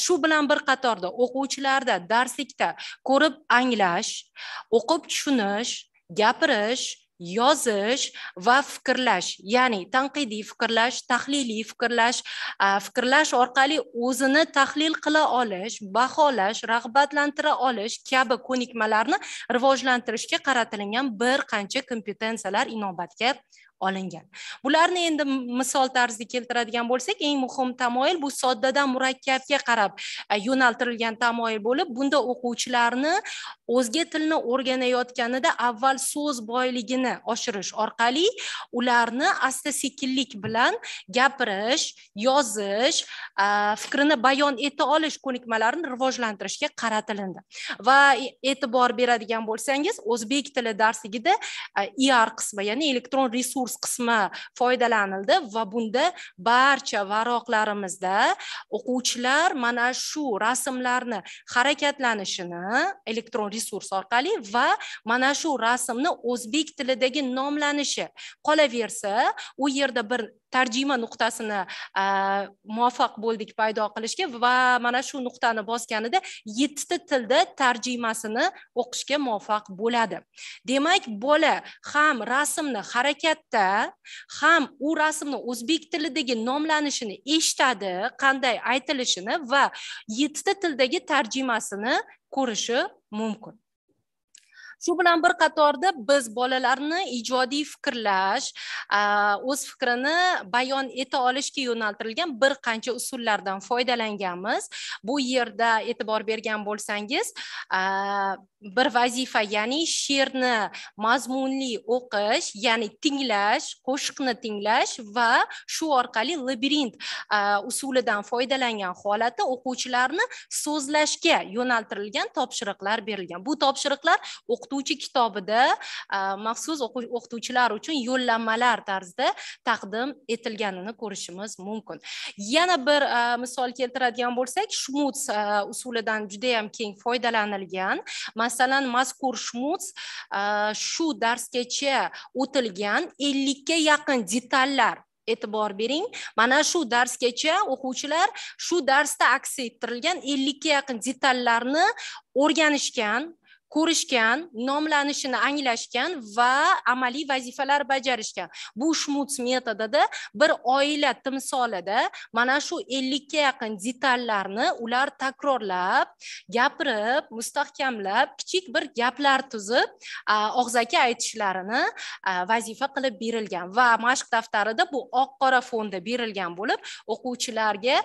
Shu bilan bir qatorda o'quvchilarda darslikda ko'rib anglash, o'qib tushunish, gapirish, yozish va fikrlash, ya'ni tanqidiy fikrlash, tahliliy fikrlash, fikrlash orqali o'zini tahlil qila olish, baholash, rag'batlantira olish kabi ko'nikmalarni rivojlantirishga qaratilgan bir qancha kompetensiyalar inobatga olingan. Bularni endi misol tarzida keltiradigan bo'lsak, eng muhim tamoyil bu soddadan murakkabga qarab yo'naltirilgan tamoyil bo'lib, bunda o'quvchilarni o'zga tilni o'rganayotganida avval so'z boyligini oshirish orqali ularni asta-sekinlik bilan gapirish, yozish, fikrini bayon eta olish ko'nikmalarini rivojlantirishga qaratilindi. Va e'tibor beradigan bo'lsangiz, o'zbek tili darsligida IR qismi, ya'ni elektron resurs qismi foydalanildi va bunda barcha varoqlarimizda o'quvchilar mana shu rasmlarni harakatlanishini elektron resurs orqali va mana shu rasmni o'zbek tilidagi nomlanishi qolaversa, u yerda bir tarjima nuqtasini muvaffaq bo'ldik paydo qilishga va mana shu nuqtani bosganida 7 ta tilda tarjimasini o'qishga muvaffaq bo'ladi. Demak, bola ham rasmni harakatda, ham u rasmni o'zbek tilidagi nomlanishini eshitadi, qanday aytilishini va 7 ta tildagi tarjimasini ko'rishi mumkin. Shu bilan bir qatorda biz bolalarni ijodiy fikrlash, o'z fikrini bayon eta olishga yo'naltirilgan bir qancha usullardan foydalanganmiz. Bu yerda e'tibor bergan bo'lsangiz, bir vazifa, ya'ni she'rni mazmunli o'qish, ya'ni tinglash, qo'shiqni tinglash va shu orqali labirint usulidan foydalangan holatda o'quvchilarni so'zlashga yo'naltirilgan topshiriqlar berilgan. Bu topshiriqlar o'qituvchi kitobida maxsus o'qituvchilar uchun yo'llanmalar tarzida taqdim etilganini ko'rishimiz mumkin. Yana bir misol keltiradigan bo'lsak, shmuts usulidan juda ham keng foydalanilgan. Masalan, mazkur shmuts shu darsgacha o'tilgan 50 ga yaqin detallar. E'tibor bering, mana shu darsgacha o'quvchilar shu darsda aks ettirilgan 50 ga yaqin detallarni o'rganishgan, ko'rishgan, nomlanishini anglashgan va amaliy vazifalar bajarishgan. Bu shmuts metodida bir oila timsolida mana shu 50 ga yaqin detallarni ular takrorlab, gapirib, mustahkamlab, kichik bir gaplar tuzib, og'zaki aytishlarini vazifa qilib berilgan va mashq daftarida bu oq-qora fonda berilgan bo'lib, o'quvchilarga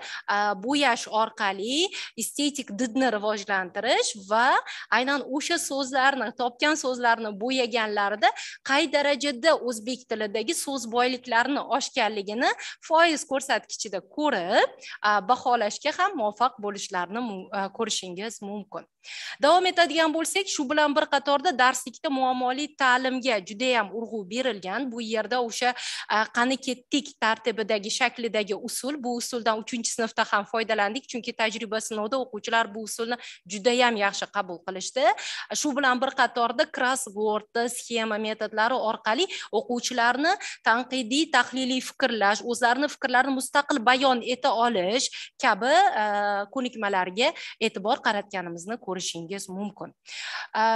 bo'yash orqali estetik didni rivojlantirish va aynan o'sha so'zlarni, topgan so'zlarni bo'yaganlarida qay darajada o'zbek tilidagi so'z boyliklarini oshganligini foiz ko'rsatkichida ko'rib, baholashga ham muvaffaq bo'lishlarini ko'rishingiz mumkin. Davom etadigan bo'lsak, shu bilan bir qatorda darslikda muammoli ta'limga juda ham urg'u berilgan. Bu yerda o'sha qani ketdik tartibidagi shaklidagi usul, bu usuldan 3-sinfda ham foydalandik, chunki tajriba sinovida o'quvchilar bu usulni juda ham yaxshi qabul qilishdi. Shu bilan bir qatorda crossword, sxema metodlari orqali o'quvchilarni tanqidiy, tahliliy fikrlash, o'zlarining fikrlarini mustaqil bayon eta olish kabi ko'nikmalarga e'tibor qaratganimizni ko'rishimiz ko'rishingiz mumkin.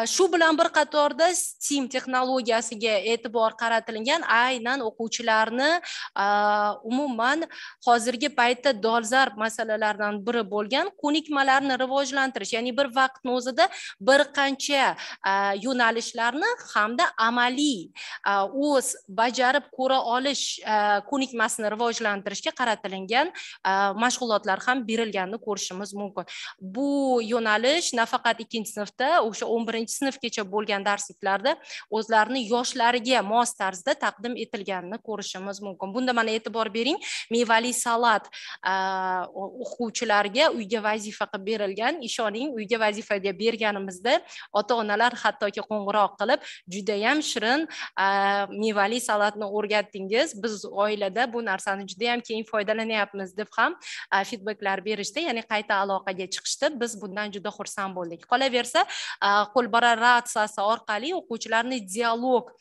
Shu bilan bir qatorda STEAM texnologiyasiga e'tibor qaratilgan, aynan o'quvchilarni umuman hozirgi paytda dolzarb masalalardan biri bo'lgan ko'nikmalarni rivojlantirish, ya'ni bir vaqtning o'zida bir qancha yo'nalishlarni hamda amaliy o'z bajarib ko'ra olish ko'nikmasini rivojlantirishga qaratilgan mashg'ulotlar ham berilganini ko'rishimiz mumkin. Bu yo'nalish nafaqat 2-sinfda, o'sha 11-sinfgacha bo'lgan darsliklarda o'zlarini yoshlariga mos tarzda taqdim etilganini ko'rishimiz mumkin. Bunda mana e'tibor bering, mevali salat o'quvchilarga uyga vazifa qilib berilgan. Ishoning, uyga vazifa deb berganimizda ota-onalar hattoki qo'ng'iroq qilib, juda ham shirin mevali salatni o'rgatdingiz. Biz oilada bu narsani juda ham keng foydalanyapmiz deb ham feedbacklar berishdi, ya'ni qayta aloqaga chiqishdi. Biz bundan juda xursand bo'ldik. Qolaversa, qo'lbola ratsiyasi orqali o'quvchilarni dialog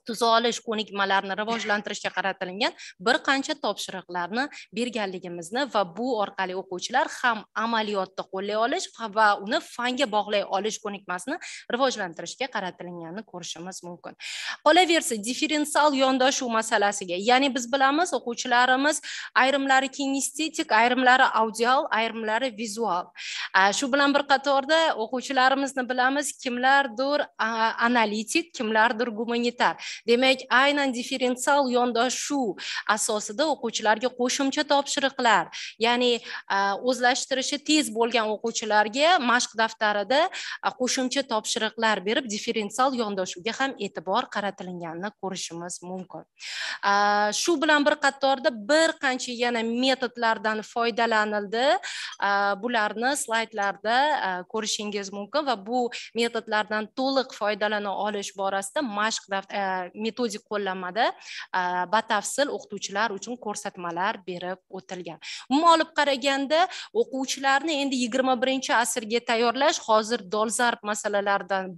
tuza olish ko'nikmalarini rivojlantirishga qaratilgan bir qancha topshiriqlarni berganligimizni va bu orqali o'quvchilar ham amaliyotda qo'llay olish va uni fanga bog'lay olish ko'nikmasini rivojlantirishga qaratilganini ko'rishimiz mumkin. Qolaversa, differensial yondashuv masalasiga, ya'ni biz bilamiz, o'quvchilarimiz ayrimlari kinestetik, ayrimlari audial, ayrimlari vizual. Shu bilan bir qatorda o'quvchilarimizni bilamiz, kimlardir analitik, kimlardir gumanitar. Demak, aynan differensial yondashuv asosida o'quvchilarga qo'shimcha topshiriqlar, ya'ni o'zlashtirishi tez bo'lgan o'quvchilarga mashq daftarida qo'shimcha topshiriqlar berib, differensial yondashuvga ham e'tibor qaratilganini ko'rishimiz mumkin. Shu bilan bir qatorda bir qancha yana metodlardan foydalanildi. Bularni slaydlarda ko'rishingiz mumkin va bu metodlardan to'liq foydalana olish borasida mashq metodik qo'llanmada batafsil o'qituvchilar uchun ko'rsatmalar berib o'tilgan. Umuman olib qaraganda, o'quvchilarni endi 21-asrga tayyorlash hozir dolzarb masalalardan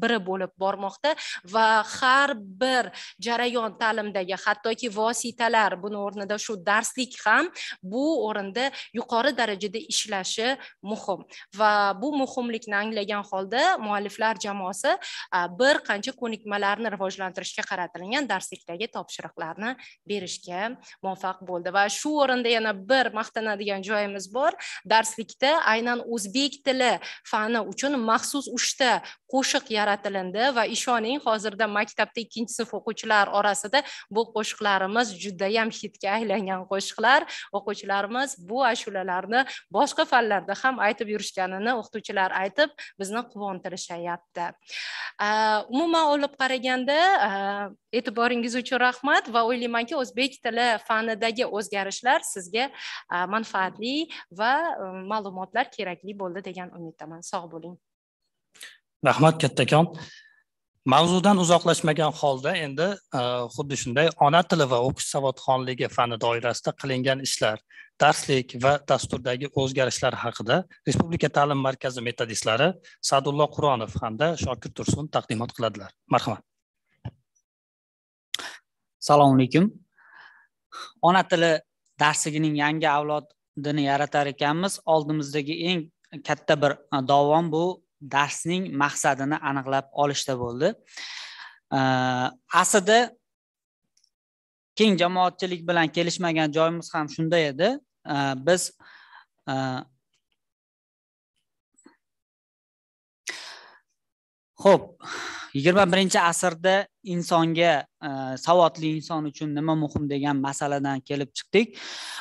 biri bo'lib bormoqda va har bir jarayon ta'limdagi, hattoki vositalar, buni o'rnida shu darslik ham bu o'rinda yuqori darajada ishlashi muhim. Va bu muhimlikni anglagan holda mualliflar jamoasi bir qancha ko'nikmalarni rivojlantirishga qaratilgan darslikdagi topshiriqlarni berishga muvaffaq bo'ldi. Va shu o'rinda yana bir maqtanadigan joyimiz bor. Darslikda aynan o'zbek tili fani uchun maxsus 3 ta qo'shiq yaratilindi va ishoning, hozirda maktabda 2-sinf o'quvchilar orasida bu qo'shiqlarimiz juda ham hitga aylangan qo'shiqlar. O'quvchilarimiz bu ashulalarni boshqa fanlarda ham aytib yurishganini o'qituvchilar aytib, bizni quvontirishyapti. Umuman olib qaraganda, e'tiboringiz uchun rahmat va o'ylaymanki, o'zbek tili fanidagi o'zgarishlar sizga manfaatli va ma'lumotlar kerakli bo'ldi degan umiddaman. Sog' bo'ling. Rahmat kattakon. Mavzudan uzoqlashmagan holda endi xuddi shunday ona tili va o'qish savodxonligi fani doirasida qilingan ishlar, darslik va dasturdagi o'zgarishlar haqida Respublika ta'lim markazi metodistlari Sa'dulloh Qur'onov hamda Shokir Tursun taqdimot qiladilar. Marhamat. Assalomu alaykum. Ona tili darsligining yangi avlodini yaratar ekanmiz. Oldimizdagi eng katta bir davom bu darsning maqsadini aniqlab olishda bo'ldi. Aslida keng jamoatchilik bilan kelishmagan joyimiz ham shunda edi. Biz xo'p, 21-asrda insonga, savodli inson uchun nima muhim degan masaladan kelib chiqdik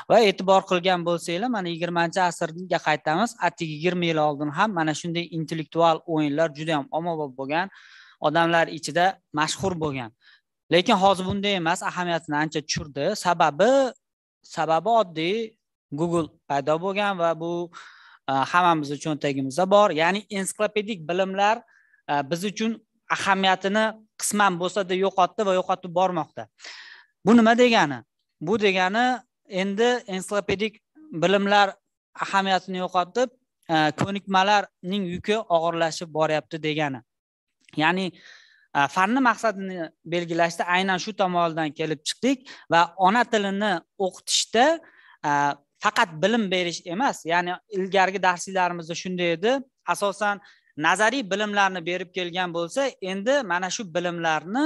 va e'tibor qilgan bo'lsanglar, mana 20-asrga qaytamiz. Atigi 20 yil oldin ham mana shunday intellektual o'yinlar juda ham ommabop bo'lgan, odamlar ichida mashhur bo'lgan. Lekin hozir bunday emas, ahamiyatini ancha tushirdi. Sababi oddiy, Google paydo bo'lgan va bu hammamiz cho'ntagimizda bor. Ya'ni ensiklopedik bilimlar biz uchun ahamiyatini qisman bo'lsa-da yo'qotdi va yo'qotib bormoqda. Bu nima degani? Bu degani endi ensiklopedik bilimlar ahamiyatini yo'qotib, ko'nikmalarning yuki og'irlashib boryapti degani. Ya'ni fanni maqsadini belgilashda aynan shu tomondan kelib chiqdik va ona tilini o'qitishda faqat bilim berish emas, ya'ni ilgargi darsliklarimizda shunday edi, asosan nazariy bilimlarni berib kelgan bo'lsa, endi mana shu bilimlarni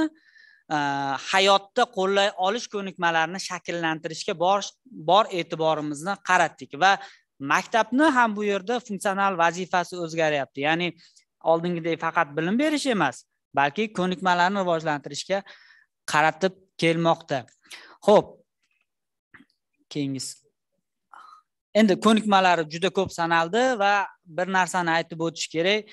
hayotda qo'llay olish ko'nikmalarini shakllantirishga bor e'tiborimizni qaratdik va maktabni ham bu yerda funksional vazifasi o'zgaryapti. Ya'ni oldingidek faqat bilim berish emas, balki ko'nikmalarni rivojlantirishga qaratib kelmoqda. Xo'p, keyingisi. Endi ko'nikmalari juda ko'p sanaldi va bir narsani aytib o'tish kerak.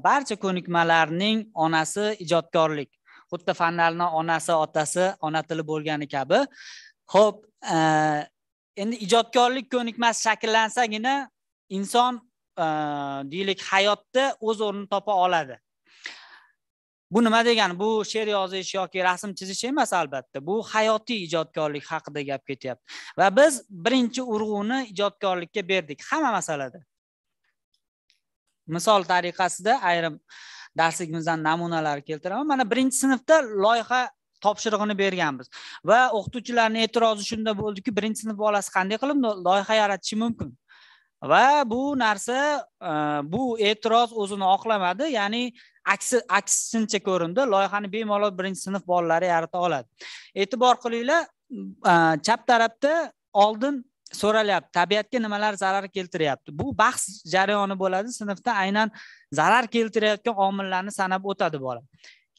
Barcha ko'nikmalarning onasi ijodkorlik. Xuddi fanlarning onasi, otasi ona tili bo'lgani kabi. Xo'p, endi ijodkorlik ko'nikmasi shakllansagina inson deylik hayotda o'z o'rnini topa oladi. Bu nima degani? Bu she'r yozish yoki rasm chizish emas albatta. Bu hayotiy ijodkorlik haqida gap ketyapti. Va biz birinchi urg'uni ijodkorlikka berdik hamma masalada. Misol tariqasida ayrim darsligimizdan namunalar keltiraman. Mana birinchi sinfda loyiha topshirig'ini berganmiz va o'qituvchilarning e'tirozi shunda bo'ldiki, birinchi sinf bolasi qanday qilib loyiha yaratishi mumkin? Va bu narsa, bu e'tiroz o'zini oqlamadi, ya'ni aksincha ko'rindi. Loyihani bemalol birinchi sinf bolalari yarata oladi. E'tibor qilinglar, chap tarafda oldin so'ralyapti, tabiatga nimalar zarar keltiryapti. Bu bahs jarayoni bo'ladi, sinfda aynan zarar keltirayotgan omillarni sanab o'tadi bola.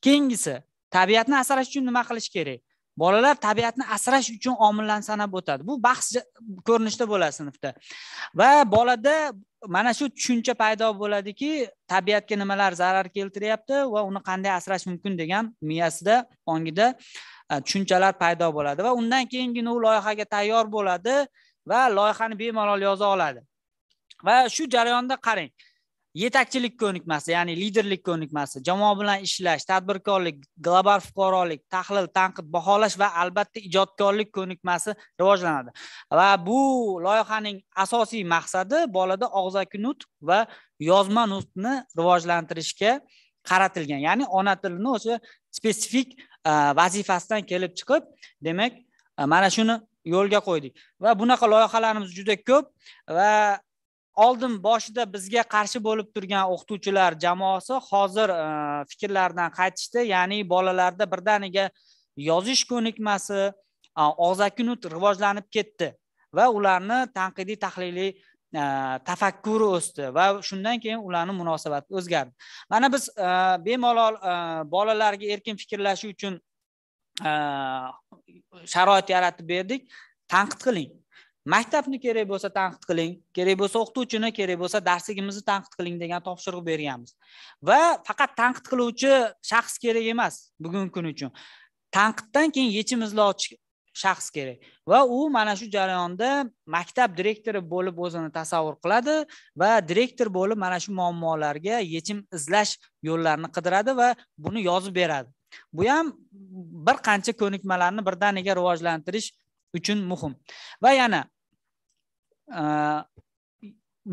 Keyingisi, tabiatni asrash uchun nima qilish kerak? Bolalar tabiatni asrash uchun omillarni sanab o'tadi. Bu bahs ko'rinishda bo'ladi sinfda. Va bolada mana shu tushuncha paydo bo'ladiki, tabiatga nimalar zarar keltiryapti va uni qanday asrash mumkin degan miyasida, ongida tushunchalar paydo bo'ladi va undan keyingina u loyihaga tayyor bo'ladi va loyihani bemalol yoza oladi. Va shu jarayonda qarang. Yetakchilik ko'nikmasi, ya'ni liderlik ko'nikmasi, jamoa bilan ishlash, tadbirkorlik, global fuqarolik, tahlil, tanqid, baholash va albatta ijodkorlik ko'nikmasi rivojlanadi. Va bu loyihaning asosiy maqsadi bolada og'zaki nutq va yozma nutqni rivojlantirishga qaratilgan. Ya'ni ona tilini o'sha spesifik vazifasidan kelib chiqib, demak, mana shuni yo'lga qo'ydik. Va bunaqa loyihalarimiz juda ko'p va oldin boshida bizga qarshi bo'lib turgan o'qituvchilar jamoasi hozir fikrlardan qaytishdi, ya'ni bolalarda birdaniga yozish ko'nikmasi, og'zaki nutq rivojlanib ketdi va ularni tanqidiy tahliliy tafakkuri o'sdi va shundan keyin ularning munosabati o'zgardi. Mana biz bemalol bolalarga erkin fikrlashi uchun sharoit yaratib berdik. Tanqid qiling. Maktabni kerak bo'lsa tanqid qiling, kerak bo'lsa o'qituvchini, kerak bo'lsa darsligimizni tanqid qiling degan topshiriq berganmiz. Va faqat tanqid qiluvchi shaxs kerak emas bugungi kun uchun. Tanqiddan keyin yechim izlovchi shaxs kerak. Va u mana shu jarayonda maktab direktori bo'lib o'zini tasavvur qiladi va direktor bo'lib mana shu muammolarga yechim izlash yo'llarini qidiradi va buni yozib beradi. Bu ham bir qancha ko'nikmalarni birdaniga rivojlantirish uchun muhim. Va yana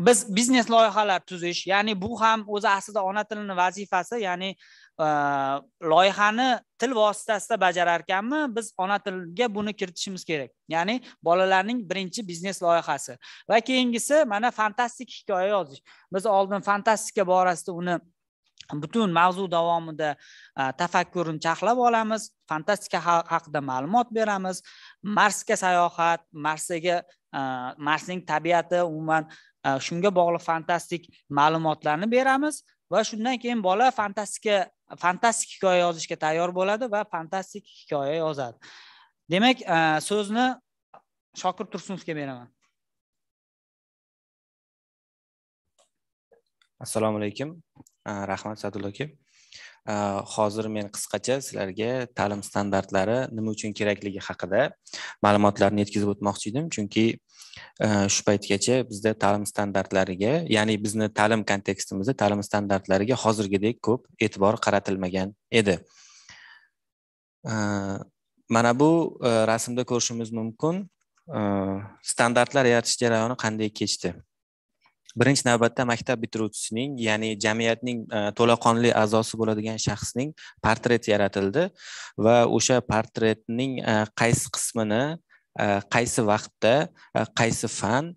biz biznes loyihalar tuzish, ya'ni bu ham o'zi aslida ona tilining vazifasi, ya'ni loyihani til vositasida bajarar ekanmi, biz ona tiliga buni kiritishimiz kerak. Ya'ni bolalarning birinchi biznes loyihasi. Va keyingisi mana fantastik hikoya yozish. Biz oldin fantastika borasida uni butun mavzu davomida tafakkurni chaqlab olamiz, fantastika haqida ma'lumot beramiz, Marsga sayohat, Marsning tabiati, umuman shunga bog'liq fantastik ma'lumotlarni beramiz va shundan keyin bola fantastik hikoya yozishga tayyor bo'ladi va fantastik hikoya yozadi. Demak, so'zni Shokir Tursunovga beraman. Assalomu alaykum. Rahmat Sadulla aka. Hozir men qisqacha sizlarga ta'lim standartlari nima uchun kerakligi haqida ma'lumotlarni yetkazib o'tmoqchi edim, chunki shu paytgacha bizda ta'lim standartlariga, ya'ni bizni ta'lim kontekstimizda ta'lim standartlariga hozirgidek ko'p e'tibor qaratilmagan edi. Mana bu rasmda ko'rishimiz mumkin. Standartlar yaratish jarayoni qanday kechdi? Birinchi navbatda maktab bitiruvchisining, ya'ni jamiyatning to'laqonli a'zosi bo'ladigan shaxsning portreti yaratildi va o'sha portretning qaysi qismini, qaysi vaqtda, qaysi fan,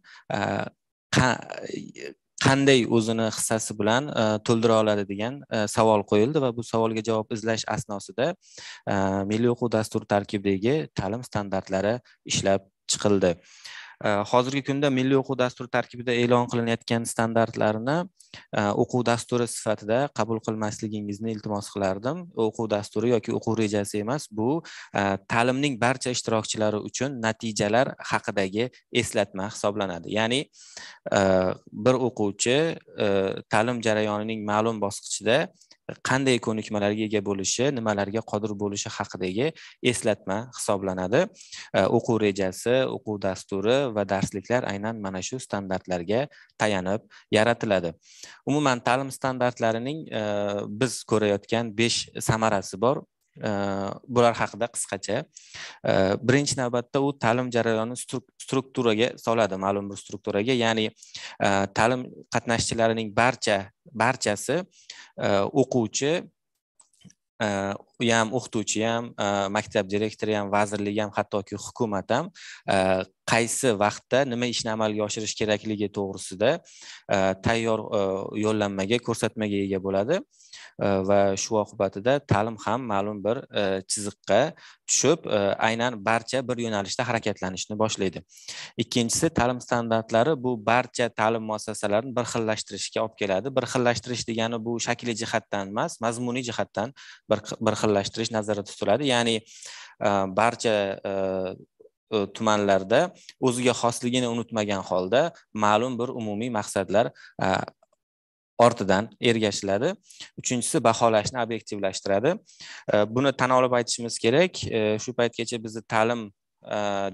qanday o'zini hissasi bilan to'ldira oladi degan savol qo'yildi va bu savolga javob izlash asnosida milliy o'quv dasturi tarkibidagi ta'lim standartlari ishlab chiqildi. Hozirgi kunda milliy o'quv dasturi tarkibida e'lon qilinayotgan standartlarni o'quv dasturi sifatida qabul qilmasligingizni iltimos qilardim. O'quv dasturi yoki o'quv rejasi emas, bu ta'limning barcha ishtirokchilari uchun natijalar haqidagi eslatma hisoblanadi. Ya'ni bir o'quvchi ta'lim jarayonining ma'lum bosqichida qanday ko'nikmalarga ega bo'lishi, nimalarga qodir bo'lishi haqidagi eslatma hisoblanadi. O'quv rejasi, o'quv dasturi va darsliklar aynan mana shu standartlarga tayanib yaratiladi. Umuman ta'lim standartlarining biz ko'rayotgan 5 samarasi bor. Bular haqida qisqacha. Birinchi navbatda u ta'lim jarayonini strukturaga soladi, ma'lum bir strukturaga, ya'ni ta'lim qatnashchilarining barchasi o'quvchi, ham o'qituvchi ham, maktab direktori ham, vazirlik ham, hattoki hukumat ham qaysi vaqtda nima ishni amalga oshirish kerakligi to'g'risida tayyor yo'llanmaga, ko'rsatmaga ega bo'ladi va shu oqibatida ta'lim ham ma'lum bir chiziqqa tushib, aynan barcha bir yo'nalishda harakatlanishni boshlaydi. Ikkinchisi, ta'lim standartlari bu barcha ta'lim muassasalarini bir xillashtirishga olib keladi. Bir xillashtirish degani bu shakliy jihatdan emas, mazmuniy jihatdan bir xillashtirish nazarda tutiladi. Ya'ni barcha tumanlarda o'ziga xosligini unutmagan holda ma'lum bir umumiy maqsadlar ortidan ergashiladi. Uchinchisi, baholashni obyektivlashtiradi. Buni tan olib aytishimiz kerak. Shu paytgacha bizni ta'lim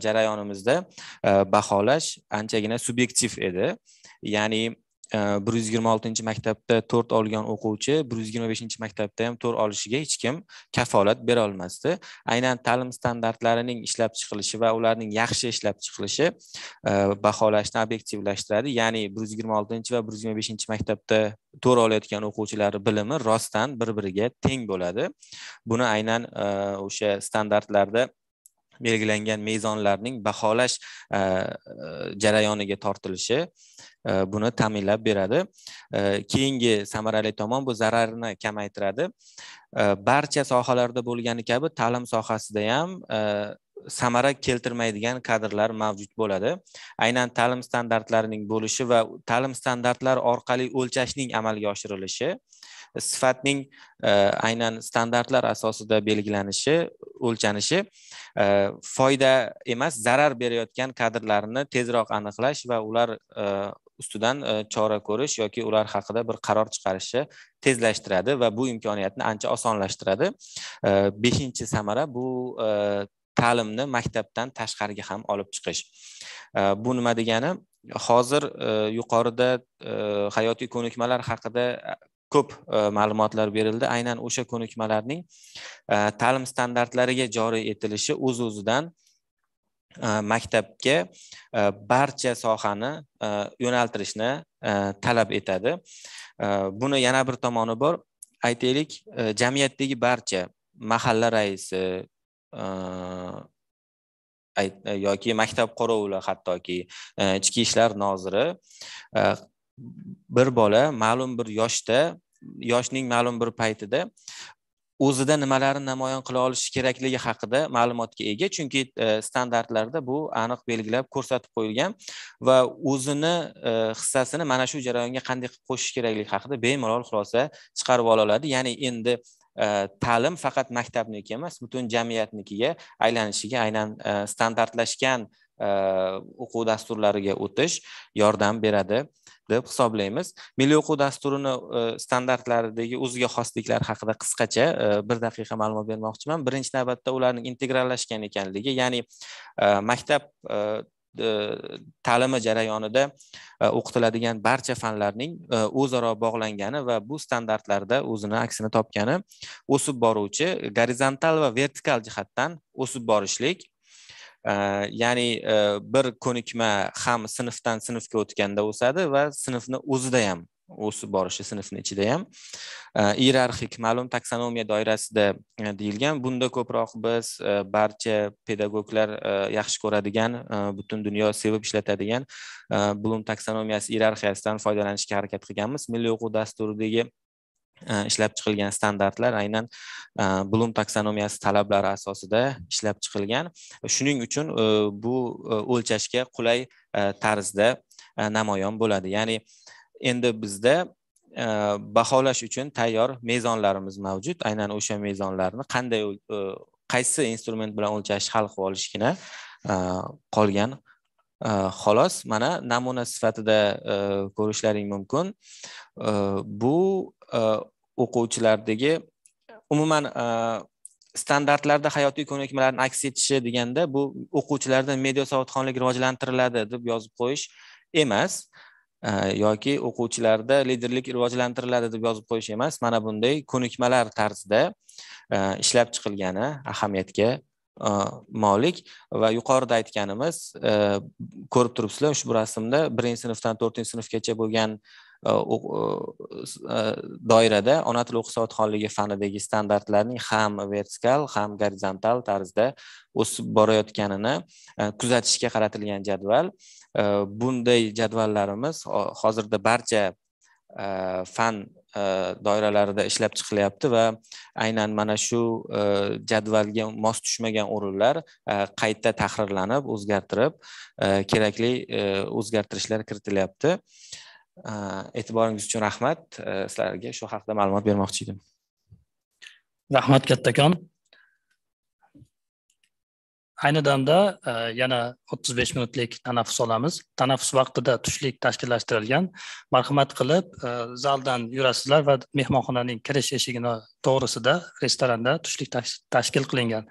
jarayonimizda baholash anchagina subyektiv edi. Ya'ni 126 maktabda 4 olgan o'quvchi 125 maktabda ham 4 olishiga hech kim kafolat bera olmasdi. Aynan ta'lim standartlarining ishlab chiqilishi va ularning yaxshi ishlab chiqilishi baholashni obyektivlashtiradi. Ya'ni 126 va 125 maktabda 4 olayotgan o'quvchilar bilimi rostdan bir-biriga teng bo'ladi. Buni aynan o'sha standartlarda belgilangan mezonlarning baholash jarayoniga tortilishi buni ta'minlab beradi. Keyingi samarali tomon bu zararni kamaytiradi. Barcha sohalarda bo'lgani kabi ta'lim sohasida ham samara keltirmaydigan kadrlar mavjud bo'ladi. Aynan ta'lim standartlarining bo'lishi va ta'lim standartlari orqali o'lchashning amalga oshirilishi, sifatning aynan standartlar asosida belgilanishi, o'lchanishi foyda emas, zarar berayotgan kadrlarni tezroq aniqlash va ular ustidan chora ko'rish yoki ular haqida bir qaror chiqarishni tezlashtiradi va bu imkoniyatni ancha osonlashtiradi. 5-samara bu ta'limni maktabdan tashqariga ham olib chiqish. Bu nima degani? Hozir yuqorida hayotiy ko'nikmalar haqida ko'p ma'lumotlar berildi. Aynan o'sha ko'nikmalarning ta'lim standartlariga joriy etilishi o'z-o'zidan maktabga barcha sohani yo'naltirishni talab etadi. Buni yana bir tomoni bor. Aytaylik, jamiyatdagi barcha mahalla raisi yoki maktab qorovuli, hattoki ichki ishlar noziri bir bola ma'lum bir yoshning ma'lum bir paytida o'zida nimalarni namoyon qila olishi kerakligi haqida ma'lumotga ega, chunki standartlarda bu aniq belgilab ko'rsatib qo'yilgan va o'zini hissasini mana shu jarayonga qanday qilib qo'shish kerakligi haqida bemalol xulosa chiqarib ola oladi. Ya'ni endi ta'lim faqat maktabniki emas, butun jamiyatnikiga aylanishiga aynan standartlashgan o'quv dasturlariga o'tish yordam beradi deb hisoblaymiz. Milliy o'quv dasturini standartlaridagi o'ziga xosliklar haqida qisqacha 1 daqiqa ma'lumot bermoqchiman. Birinchi navbatda ularning integrallashgan ekanligi, ya'ni maktab ta'limi jarayonida o'qitiladigan barcha fanlarning o'zaro bog'langani va bu standartlarda o'zini aksini topgani, o'sib boruvchi gorizontal va vertikal jihatdan o'sib borishlik. Ya'ni bir ko'nikma ham sinfdan sinfga o'tganda o'sadi va sinfni o'zida ham o'sib borishi, sinfni ichida ham. iyerarxik ma'lum taksonomiya doirasida deyilgan. Bunda ko'proq biz barcha pedagoglar yaxshi ko'radigan, butun dunyo sevib ishlatadigan Bloom taksonomiyasi iyerarxiyasidan foydalanishga harakat qilganmiz. Milliy o'quv dasturidagi ishlab chiqilgan standartlar aynan Bloom taksonomiyasi talablari asosida ishlab chiqilgan. Shuning uchun bu o'lchashga qulay tarzda namoyon bo'ladi. Ya'ni endi bizda baholash uchun tayyor mezonlarimiz mavjud. Aynan o'sha mezonlarni qaysi instrument bilan o'lchash hal qilib olishgina qolgan. Xolos, mana namuna sifatida ko'rishlaring mumkin. Bu o'quvchilardagi umuman standartlarda hayotiy ko'nikmalarni aks etishi deganda bu o'quvchilarda media savodxonlik rivojlantiriladi deb yozib qo'yish emas, yoki o'quvchilarda liderlik rivojlantiriladi deb yozib qo'yish emas. Mana bunday ko'nikmalar tarzida ishlab chiqilgani ahamiyatga molik va yuqorida aytganimiz, ko'rib turibsizlar ushbu rasmda 1-sinfdan 4-sinfgacha bo'lgan doirada ona tili o'qish savodxonligi fanidagi standartlarning ham vertikal, ham gorizontal tarzda o'sib borayotganini kuzatishga qaratilgan jadval. Bunday jadvallarimiz hozirda barcha fan doiralarida ishlab chiqilyapti va aynan mana shu jadvalga mos tushmagan o'rinlar qayta tahrirlanib, o'zgartirib, kerakli o'zgartirishlar kiritilyapti. E'tiboringiz uchun rahmat. Sizlarga shu haqida ma'lumot bermoqchi edim. Rahmat kattakon. Ayni damda yana 35 minutlik tanaffus olamiz. Tanaffus vaqtida tushlik tashkillashtirilgan. Marhamat qilib zaldan yurasizlar va mehmonxonaning kirish eshigini to'g'risida restoranda tushlik tashkil qilingan.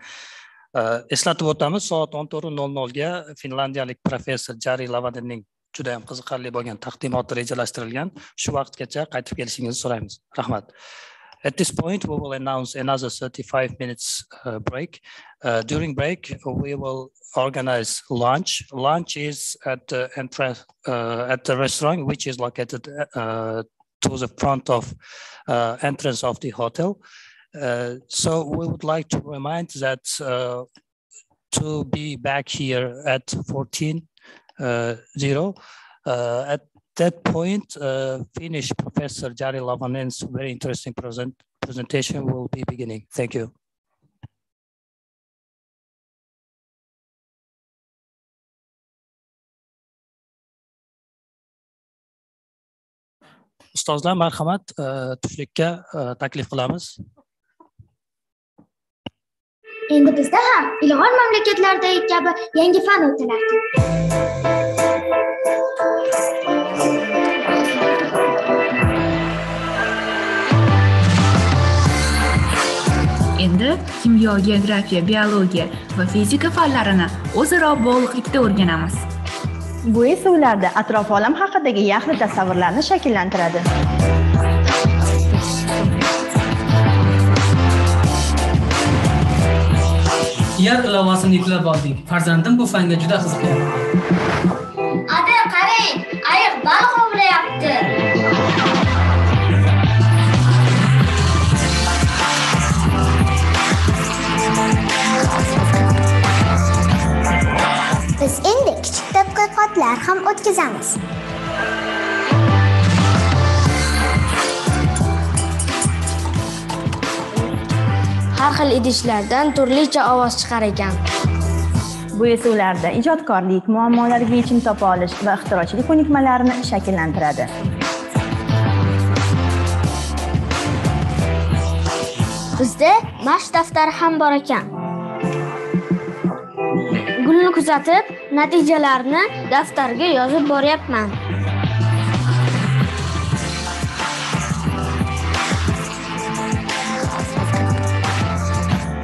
Eslatib o'tamiz, soat 14:00 ga finlandiyalik professor Jari Lavadenning juda ham qiziqarli bo'lgan taqdimoti rejalashtirilgan. Shu vaqtgacha qaytib kelishingizni so'raymiz. Rahmat. At this point, we will announce another 35 minutes break. During break, we will organize lunch. Lunch is at the entrance at the restaurant, which is located to the front of entrance of the hotel. So we would like to remind that to be back here at 14:00. At that point, Finnish Professor Jari Lavanen's very interesting presentation will be beginning. Thank you. Ustozlar, marhamat, tushlikka taklif qilamiz. Endi bizda ham ilg'or mamlakatlardagi kabi yangi fan o'tilardi. Endi kimyo, geografiya, biologiya va fizika fanlarini o'zaro bog'liqlikda o'rganamiz. Bu esa ularda atrof olam haqidagi yaxlit tasavvurlarni shakllantiradi. Yer ilovasini yuklab oldik. Farzandim bu fanga juda qiziqyapti. Ada, qarang, ayiq baliq ovlayapti. Biz endi kichik tadqiqotlar ham o'tkazamiz. Har xil idishlardan turlicha ovoz chiqar ekan. Bu esa ularda ijodkorlik, muammolarga yechim topa olish va ixtirochilik ko'nikmalarini shakllantiradi. Bizda mashq daftari ham bor ekan. Gulni kuzatib, natijalarni daftarga yozib boryapman.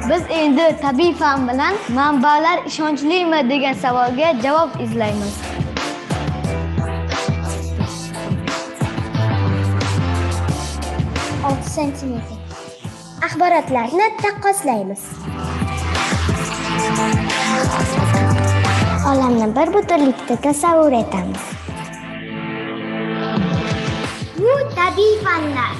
Biz endi tabiiy fan bilan manbalar ishonchlimi degan savolga javob izlaymiz. cm. Axborotlarni taqqoslaymiz. Olamni bir butunlikda tasavvur etamiz. Bu tabiiy fanlar.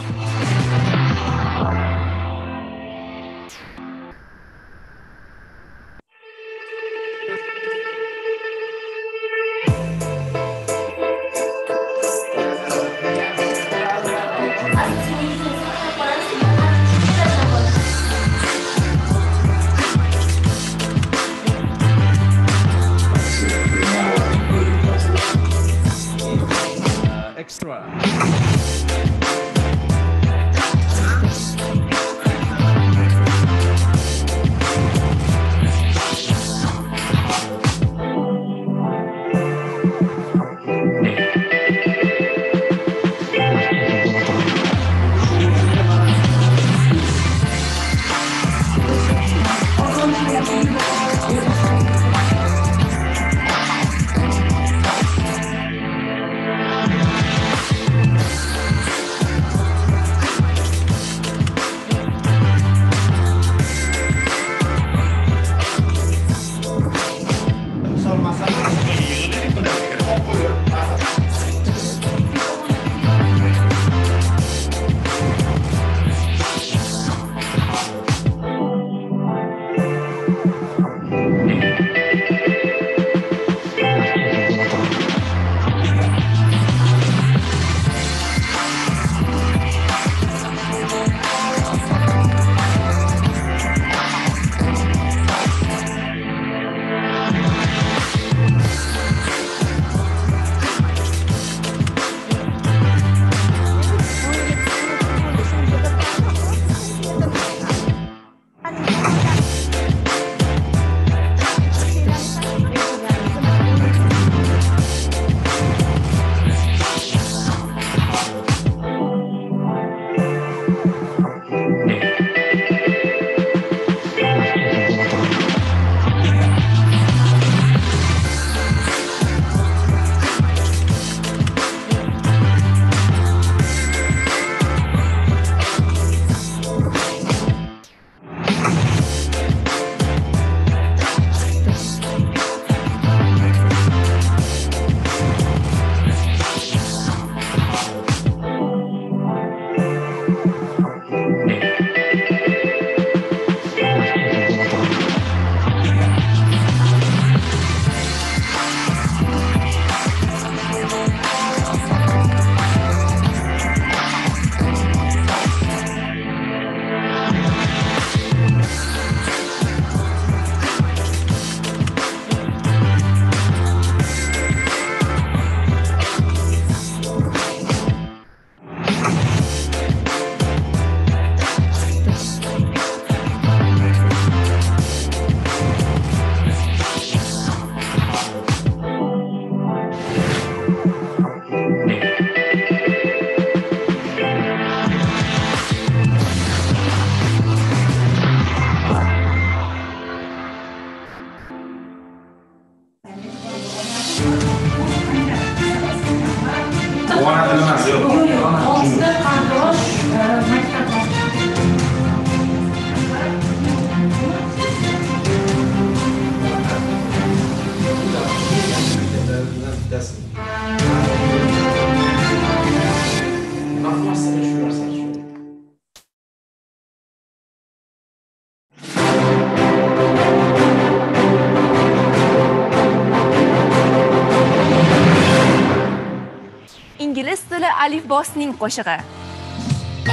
Ingliz tili alifbosining qo'shig'i.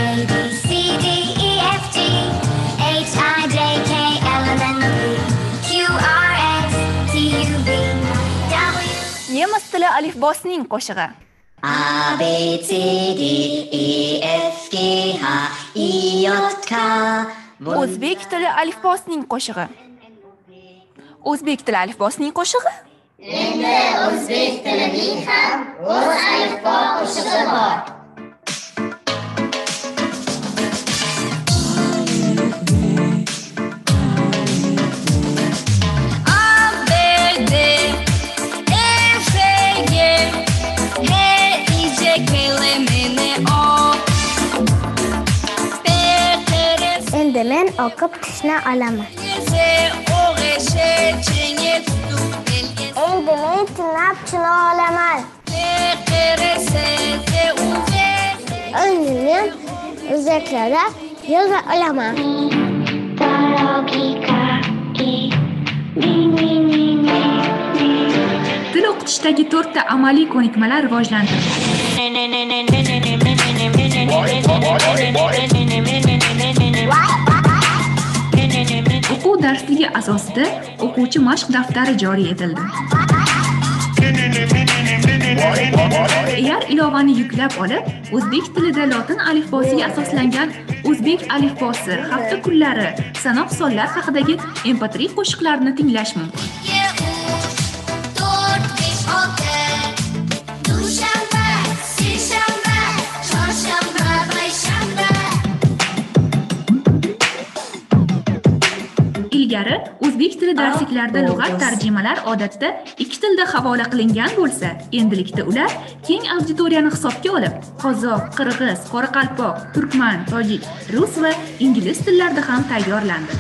A B C D E F G H I J K L M N O P Q R S T U V W. Nemis tili alifbosining qo'shig'i. A B C D E F G H I J K. O'zbek tili alifbosining qo'shig'i. O'zbek tili alifbosining qo'shig'i? Endi o'zbek tilining ham o'z alifbo qo'shig'i bor. Endi men o'qib tushna olaman. Endi men tinab tushna olaman. Endi men o'zbeklarda yoza olaman. Til o'qitishdagi 4 ta amaliy ko'nikmalar rivojlantiriladi. O'quv darsligi asosida o'quvchi mashq daftari joriy etildi. Agar ilovani yuklab olib, o'zbek tilida lotin alifbosiga asoslangan o'zbek alifbosi hafta kunlari sanoq sonlar haqidagi MP3 qo'shiqlarini tinglash mumkin. Ilgari o'zbek tili darsliklarida lug'at tarjimalar odatda ikki tilda havola qilingan bo'lsa, endilikda ular keng auditoriyani hisobga olib, qozoq, qirg'iz, qoraqalpoq, turkman, tojik, rus va ingliz tillarida ham tayyorlandi.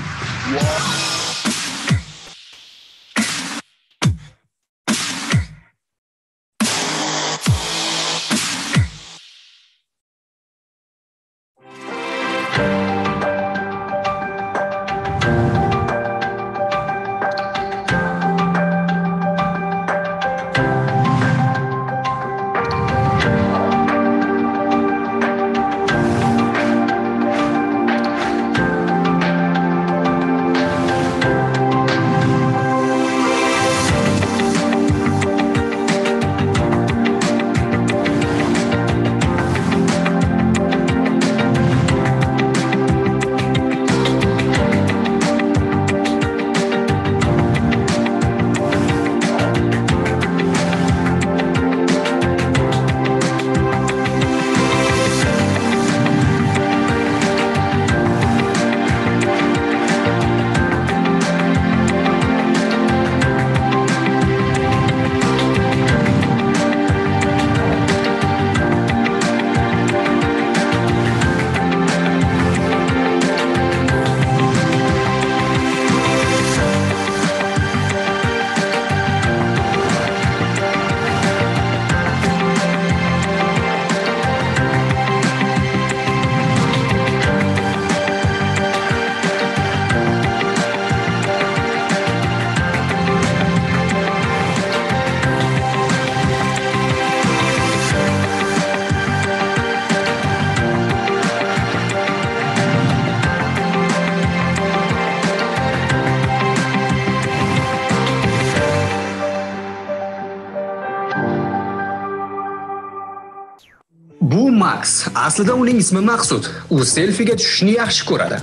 Max, aslida uning ismi Maqsud. U selfiga tushishni yaxshi ko'radi.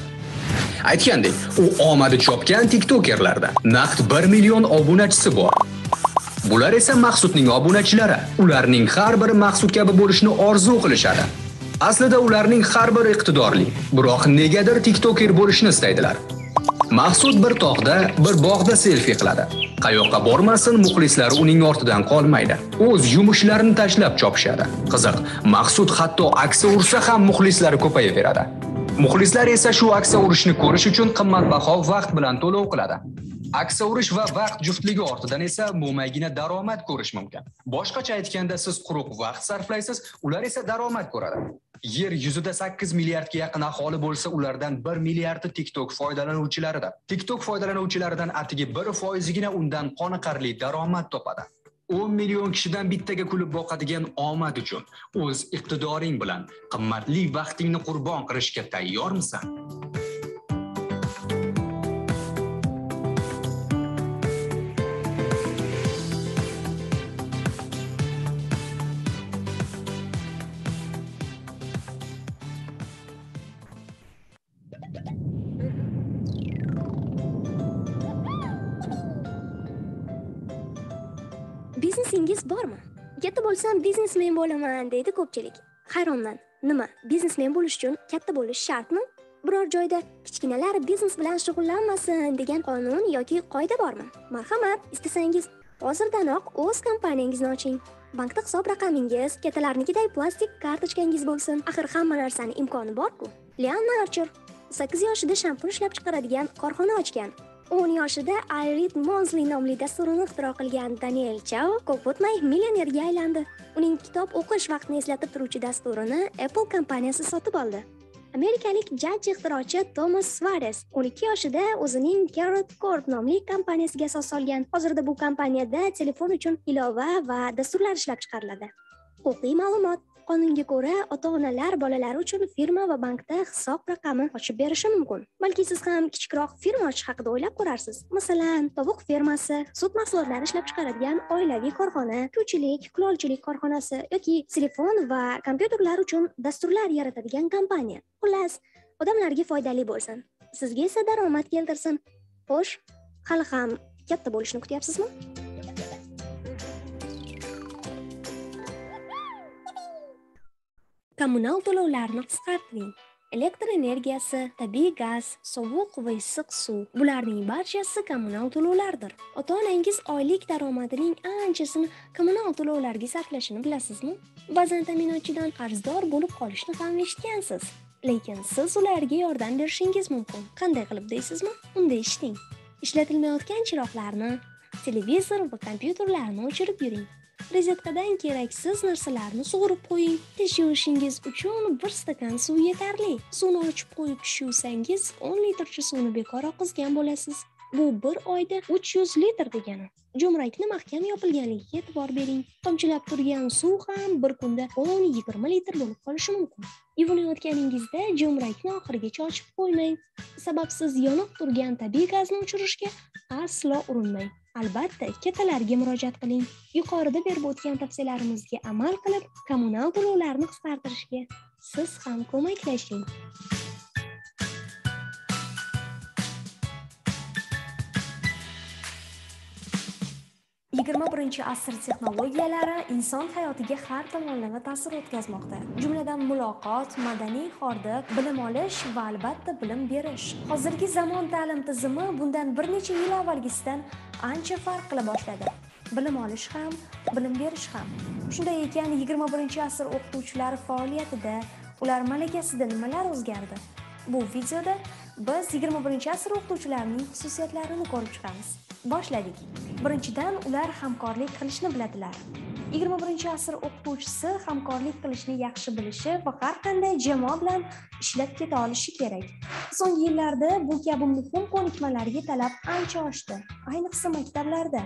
Aytgandek, u omadi chopgan TikTokerlarda naqd 1 million obunachisi bor. Bular esa Maqsudning obunachilari. Ularning har biri Maqsud kabi bo'lishni orzu qilishadi. Aslida ularning har biri iqtidorli, biroq negadir TikToker bo'lishni istaydilar. Maqsud bir tog'da, bir bog'da selfie qiladi. Qayoqqa bormasin, muxlislari uning ortidan qolmaydi. O'z yumushlarini tashlab chopishadi. Qiziq, Maqsud hatto aksa ursa ham muxlislari ko'payaveradi. Muxlislar esa shu aksa urishni ko'rish uchun qimmatbaho vaqt bilan to'lov qiladi. Aksa urish va vaqt juftligi ortidan esa mo'maygina daromad ko'rish mumkin. Boshqacha aytganda, siz quruq vaqt sarflaysiz, ular esa daromad ko'radi. Yer yuzida 8 milliardga yaqin aholi bo'lsa, ulardan 1 milliardi TikTok foydalanuvchilaridir. TikTok foydalanuvchilaridan atigi 1% undan qoniqarli daromad topadi. 10 million kishidan bittaga kulib boqadigan omad uchun o'z iqtidoring bilan qimmatli vaqtingni qurbon qilishga tayyormisan? Biznesingiz bormi? Katta bo'lsam biznesmen bo'laman deydi ko'pchilik. Hayronman. Nima? Biznesmen bo'lish uchun katta bo'lish shartmi? Biror joyda kichkinalar biznes bilan shug'ullanmasin degan qonun yoki qoida bormi? Marhamat, istasangiz hozirdanoq o'z kompaniyangizni oching. Bankda hisob raqamingiz kattalarnikiday plastik kartochkangiz bo'lsin. Axir hamma narsaning imkoni bor-ku. Leon Archer 8 yoshida shampun ishlab chiqaradigan korxona ochgan. 10 yoshida Irit Monthly nomli dasturini ixtiro qilgan Daniel Chao ko'p o'tmay millionerga aylandi. Uning kitob o'qish vaqtini eslatib turuvchi dasturini Apple kompaniyasi sotib oldi. Amerikalik jajji ixtirochi Thomas Suarez 12 yoshida o'zining Carrot Corp nomli kompaniyasiga asos solgan. Hozirda bu kompaniyada telefon uchun ilova va dasturlar ishlab chiqariladi. Huquqiy ma'lumot. Qonunga ko'ra, ota-onalar bolalari uchun firma va bankda hisob raqami ochib berishi mumkin. Balki siz ham kichikroq firma ochish haqida o'ylab ko'rarsiz. Masalan, tovuq fermasi, sut mahsulotlari ishlab chiqaradigan oilaviy korxona, kuychilik, kulolchilik korxonasi yoki telefon va kompyuterlar uchun dasturlar yaratadigan kompaniya. Xullas, odamlarga foydali bo'lsin, sizga esa daromad keltirsin. Xo'sh, hali ham katta bo'lishni kutyapsizmi? Kommunal to'lovlarni qisqartiring. Elektr energiyasi, tabiiy gaz, sovuq va issiq suv, bularning barchasi kommunal to'lovlardir. Ota-onangiz oylik daromadining anchasini kommunal to'lovlarga sarflashini bilasizmi? Ba'zan ta'minotchidan qarzdor bo'lib qolishni ham eshitgansiz. Lekin siz ularga yordam berishingiz mumkin. Qanday qilib deysizmi? Unda eshiting. Ishlatilmayotgan chiroqlarni, televizor va kompyuterlarni o'chirib yuring. Rozetkadan keraksiz narsalarni sug'urib qo'ying. Tish yuvishingiz uchun 1 stakan suv yetarli. Suvni ochib qo'yib tish yuvsangiz 10 litrcha suvni bekor oqizgan bo'lasiz. Bu bir oyda 300 litr degani. Jo'mrakni mahkam yopilganligiga e'tibor bering. Tomchilab turgan suv ham bir kunda 10-20 litr bo'lib qolishi mumkin. Yuvinayotganingizda jo'mrakni oxirigacha ochib qo'ymang. Sababsiz yonib turgan tabiiy gazni o'chirishga aslo urinmang. Albatta, kattalarga murojaat qiling. Yuqorida berib o'tgan tavsiyalarimizga amal qilib, kommunal to'lovlarni qisqartirishga siz ham ko'maklashing. 21-asr texnologiyalari inson hayotiga har tomonlama ta'sir o'tkazmoqda. Jumladan muloqot, madaniy hordiq, bilim olish va albatta bilim berish. Hozirgi zamon ta'lim tizimi bundan bir necha yil avvalgisidan ancha farq qila boshladi. Bilim olish ham, bilim berish ham. Shunday ekan, 21-asr o'qituvchilari faoliyatida, ular malakasida nimalar o'zgardi? Bu videoda biz 21-asr o'qituvchilarining xususiyatlarini ko'rib chiqamiz. Boshladik. Birinchidan, ular hamkorlik qilishni biladilar. 21-asr o'qituvchisi hamkorlik qilishni yaxshi bilishi va har qanday jamoa bilan ishlab keta olishi kerak. So'nggi yillarda bu kabi muhim ko'nikmalarga talab ancha oshdi, ayniqsa maktablarda.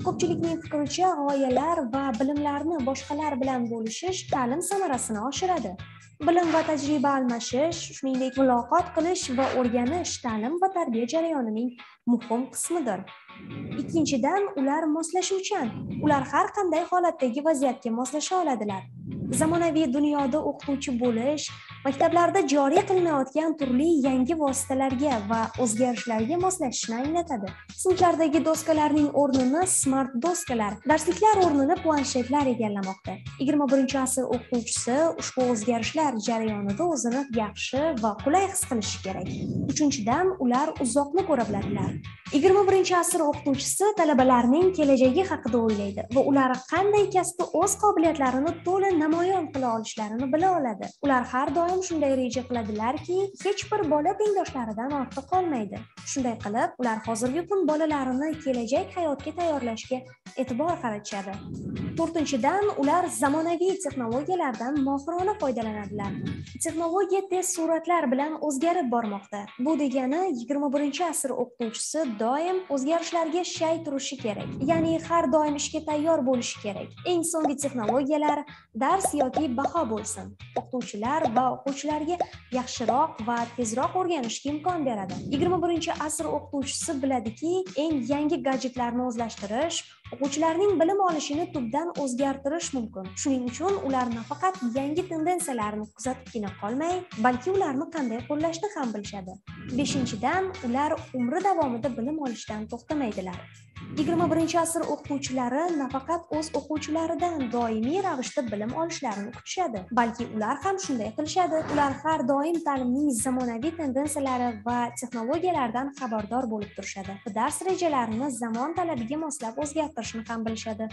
Ko'pchilikning fikricha, g'oyalar va bilimlarni boshqalar bilan bo'lishish ta'lim samarasini oshiradi. Bilim va tajriba almashish, shuningdek muloqot qilish va o'rganish ta'lim va tarbiya jarayonining muhim qismidir. Ikkinchidan, ular moslashuvchan. Ular har qanday holatdagi vaziyatga moslasha oladilar. Zamonaviy dunyoda o'qituvchi bo'lish maktablarda joriy qilinayotgan turli yangi vositalarga va o'zgarishlarga moslashishni anglatadi. Sinflardagi doskalarning o'rnini smart doskalar, darsliklar o'rnini planshetlar egallamoqda. 21-asr o'qituvchisi ushbu o'zgarishlar jarayonida o'zini yaxshi va qulay his qilishi kerak. Uchinchidan, ular uzoqni ko'ra biladilar. 21-asr o'qituvchisi talabalarning kelajagi haqida o'ylaydi va ular qanday kasbda o'z qobiliyatlarini to'la namoyon qila olishlarini bila oladi. Ular har doim ham shunday reja qiladilarki, hech bir bola tengdoshlaridan ortda qolmaydi. Shunday qilib, ular hozirgi kun bolalarini kelajak hayotga tayyorlashga e'tibor qaratishadi. 4-dan, ular zamonaviy texnologiyalardan mohirona foydalanadilar. Texnologiya tez sur'atlar bilan o'zgarib bormoqda. Bu degani 21-asr o'qituvchisi doim o'zgarishlarga shay turishi kerak. Ya'ni har doim ishga tayyor bo'lishi kerak. Eng so'nggi texnologiyalar dars yoki baho bo'lsin. O'qituvchilar va o'quvchilarga yaxshiroq va tezroq o'rganishga imkon beradi. 21-asr o'qituvchisi biladiki, eng yangi gadjetlarni o'zlashtirish o'quvchilarning bilim olishini tubdan o'zgartirish mumkin. Shuning uchun ular nafaqat yangi tendensiyalarni kuzatibgina qolmay, balki ularni qanday qo'llashni ham bilishadi. 5-dan, ular umri davomida bilim olishdan to'xtamaydilar. 21-asr o'qituvchilari nafaqat o'z o'quvchilaridan doimiy ravishda bilim olishlarini kutishadi, balki ular ham shunday qilishadi. Ular har doim ta'limning zamonaviy tendensiyalari va texnologiyalardan xabardor bo'lib turishadi. Dars rejalarini zamon talabiga moslab o'zgartirishni ham bilishadi.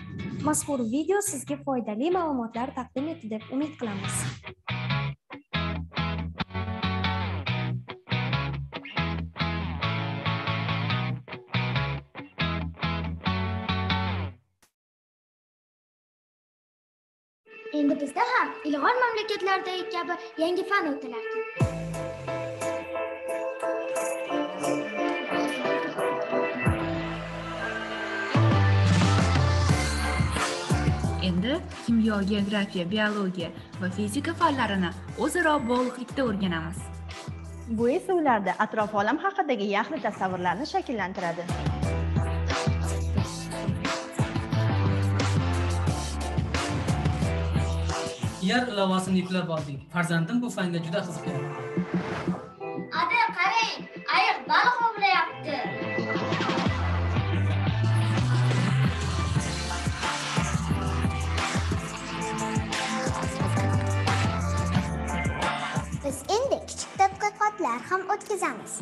Mazkur video sizga foydali ma'lumotlar taqdim etdi deb umid qilamiz. Endi bizda ham ilg'or mamlakatlardagi kabi yangi fan o'tilarkan. Endi kimyo, geografiya, biologiya va fizika fanlarini o'zaro bog'liqlikda o'rganamiz. Bu esa ularda atrof olam haqidagi yaxlit tasavvurlarni shakllantiradi. Yer ilovasini yuklab oldik. Farzandim bu fanga juda qiziqadi. Ada, qarang, ayiq baliq ovlayapti. Biz endi kichik tadqiqotlar ham o'tkazamiz.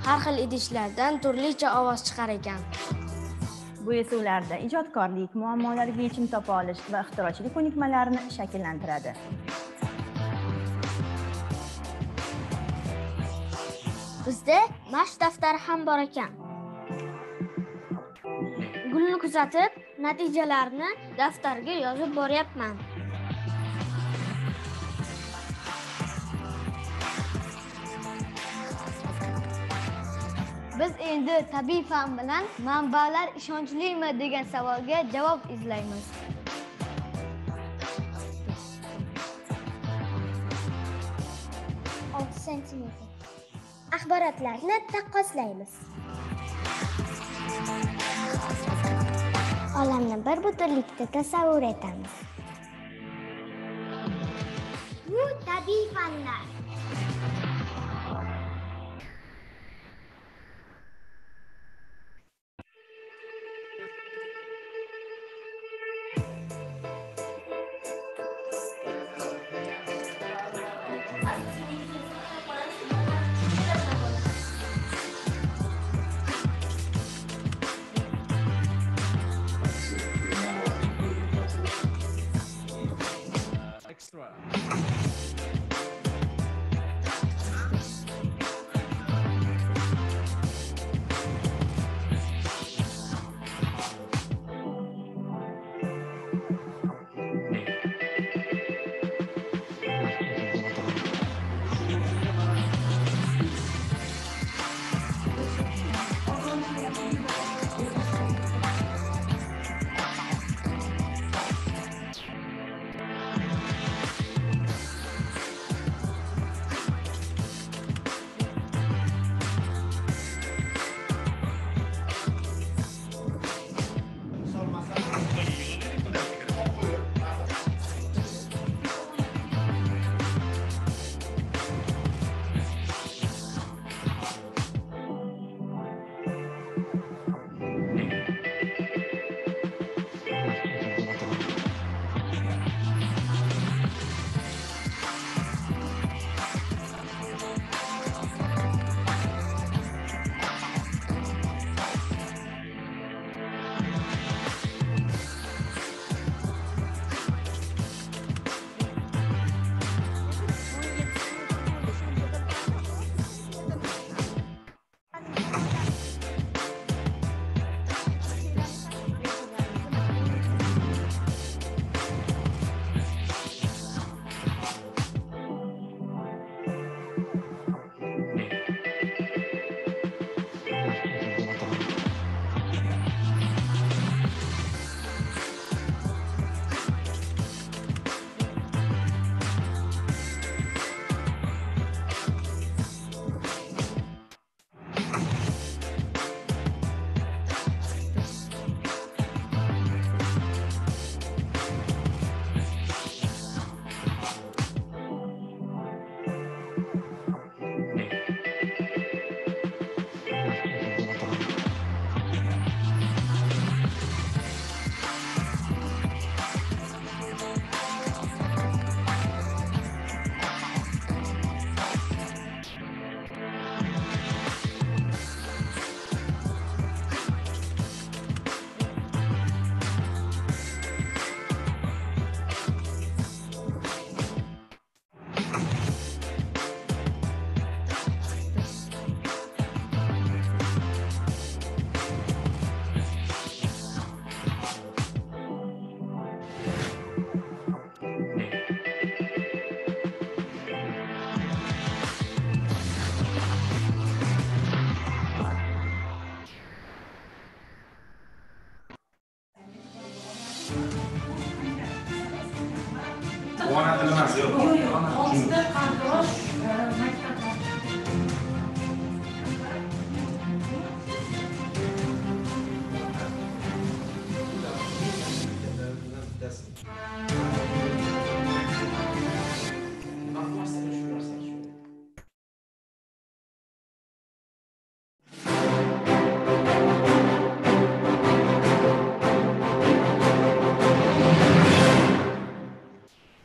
Har xil idishlardan turlicha ovoz chiqar ekan. Bu esa ularda ijodkorlik, muammolarga yechim topa olish va ixtirochilik ko'nikmalarini shakllantiradi. Bizda mashq daftari ham bor ekan. Gulni kuzatib, natijalarni daftarga yozib boryapman. Biz endi tabiiy fan bilan manbalar ishonchlimi degan savolga javob izlaymiz. cm. Axborotlarni taqqoslaymiz. Olamni bir butunlikda tasavvur etamiz. Bu tabiiy fanlar.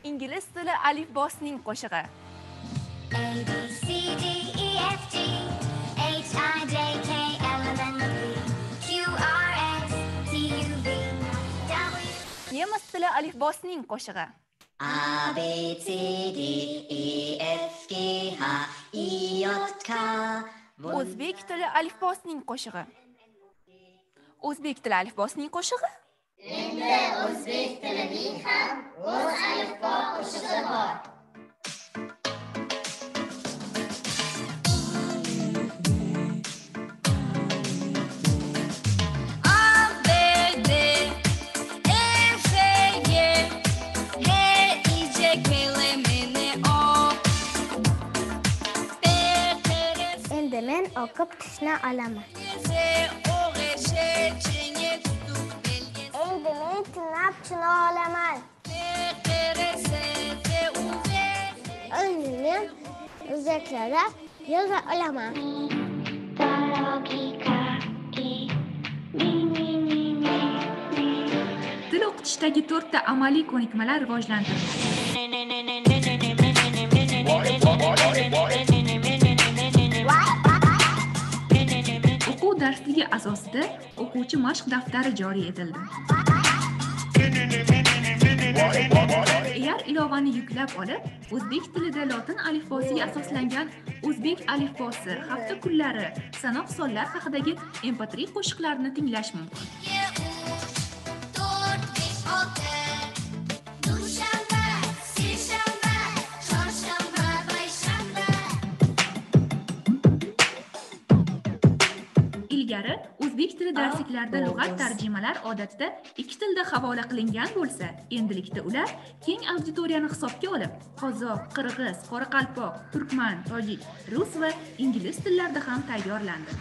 Ingliz tili alifbosining qo'shig'i. A B C D E F G H I J K L M N O P Q R S T U V W. Nemis tili alifbosining qo'shig'i. A B C D E F G H I J K. O'zbek tili alifbosining qo'shig'i. O'zbek tili alifbosining qo'shig'i. Endi o'zbek tilining ham o'z alifbo qo'shig'i bor. Endi men o'qib qishni olaman. Endi men tinab china olaman. Endi men o'zaklarda yoza olaman. Til o'qitishdagi 4 ta amaliy ko'nikmalar rivojlantiriladi. O'quv darsligi asosida o'quvchi mashq daftari joriy etildi. Agar ilovani yuklab olib, o'zbek tilida lotin alifbosiga asoslangan o'zbek alifbosi hafta kunlari sanoq sonlar haqidagi MP3 qo'shiqlarini tinglash mumkin. Ilgari o'zbek tili darsliklarida lug'at tarjimalar odatda ikki tilda havola qilingan bo'lsa, endilikda ular keng auditoriyani hisobga olib, qozoq, qirg'iz, qoraqalpoq, turkman, tojik, rus va ingliz tillarida ham tayyorlandi.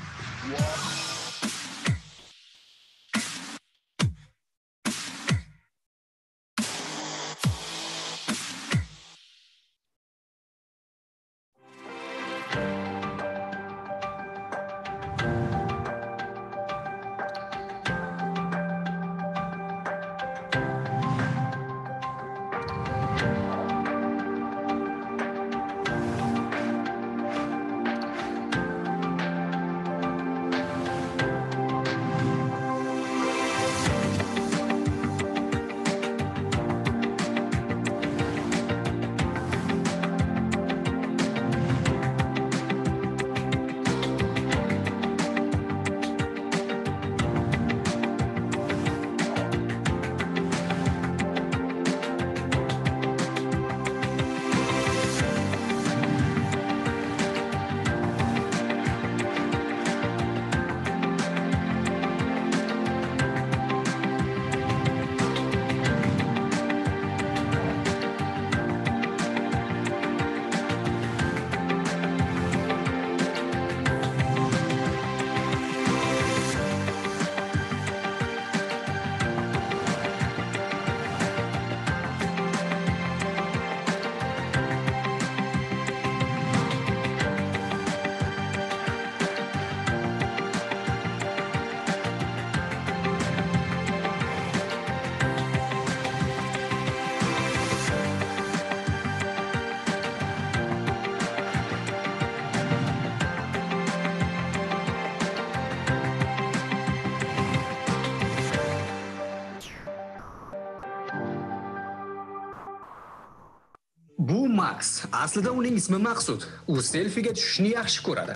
Bu Max. Aslida uning ismi Maqsud. U selfiga tushishni yaxshi ko'radi.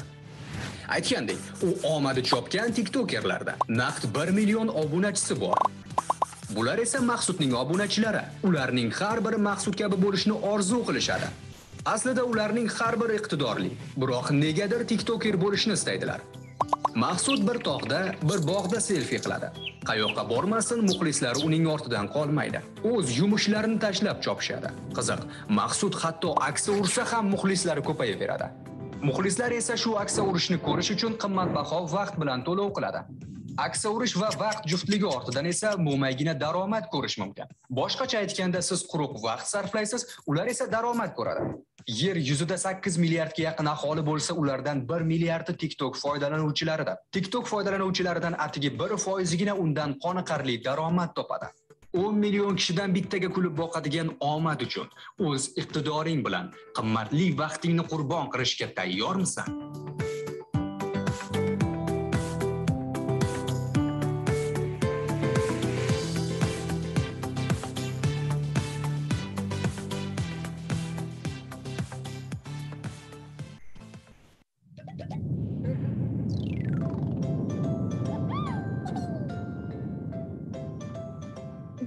Aytgandek, u omadi chopgan TikTokerlarda naqd 1 million obunachisi bor. Bular esa Maqsudning obunachilari. Ularning har biri Maqsud kabi bo'lishni orzu qilishadi. Aslida ularning har biri iqtidorli, biroq negadir TikToker bo'lishni istaydilar. Maqsud bir tog'da, bir bog'da selfie qiladi. Qayoqqa bormasin, muxlislari uning ortidan qolmaydi. O'z yumushlarini tashlab chopishadi. Qiziq, Maqsud hatto aksa ursa ham muxlislari ko'payaveradi. Muxlislar esa shu aksa urishni ko'rish uchun qimmatbaho vaqt bilan to'lov qiladi. Aksa urish va vaqt juftligi ortidan esa mo'maygina daromad ko'rish mumkin. Boshqacha aytganda, siz quruq vaqt sarflaysiz, ular esa daromad ko'radi. Yer yuzida 8 milliardga yaqin aholi bo'lsa, ulardan 1 milliardi TikTok foydalanuvchilaridir. TikTok foydalanuvchilaridan atigi 1%gina undan qoniqarli daromad topadi. 10 million kishidan bittaga kulib boqadigan omad uchun o'z iqtidoring bilan qimmatli vaqtingni qurbon qilishga tayyormisan?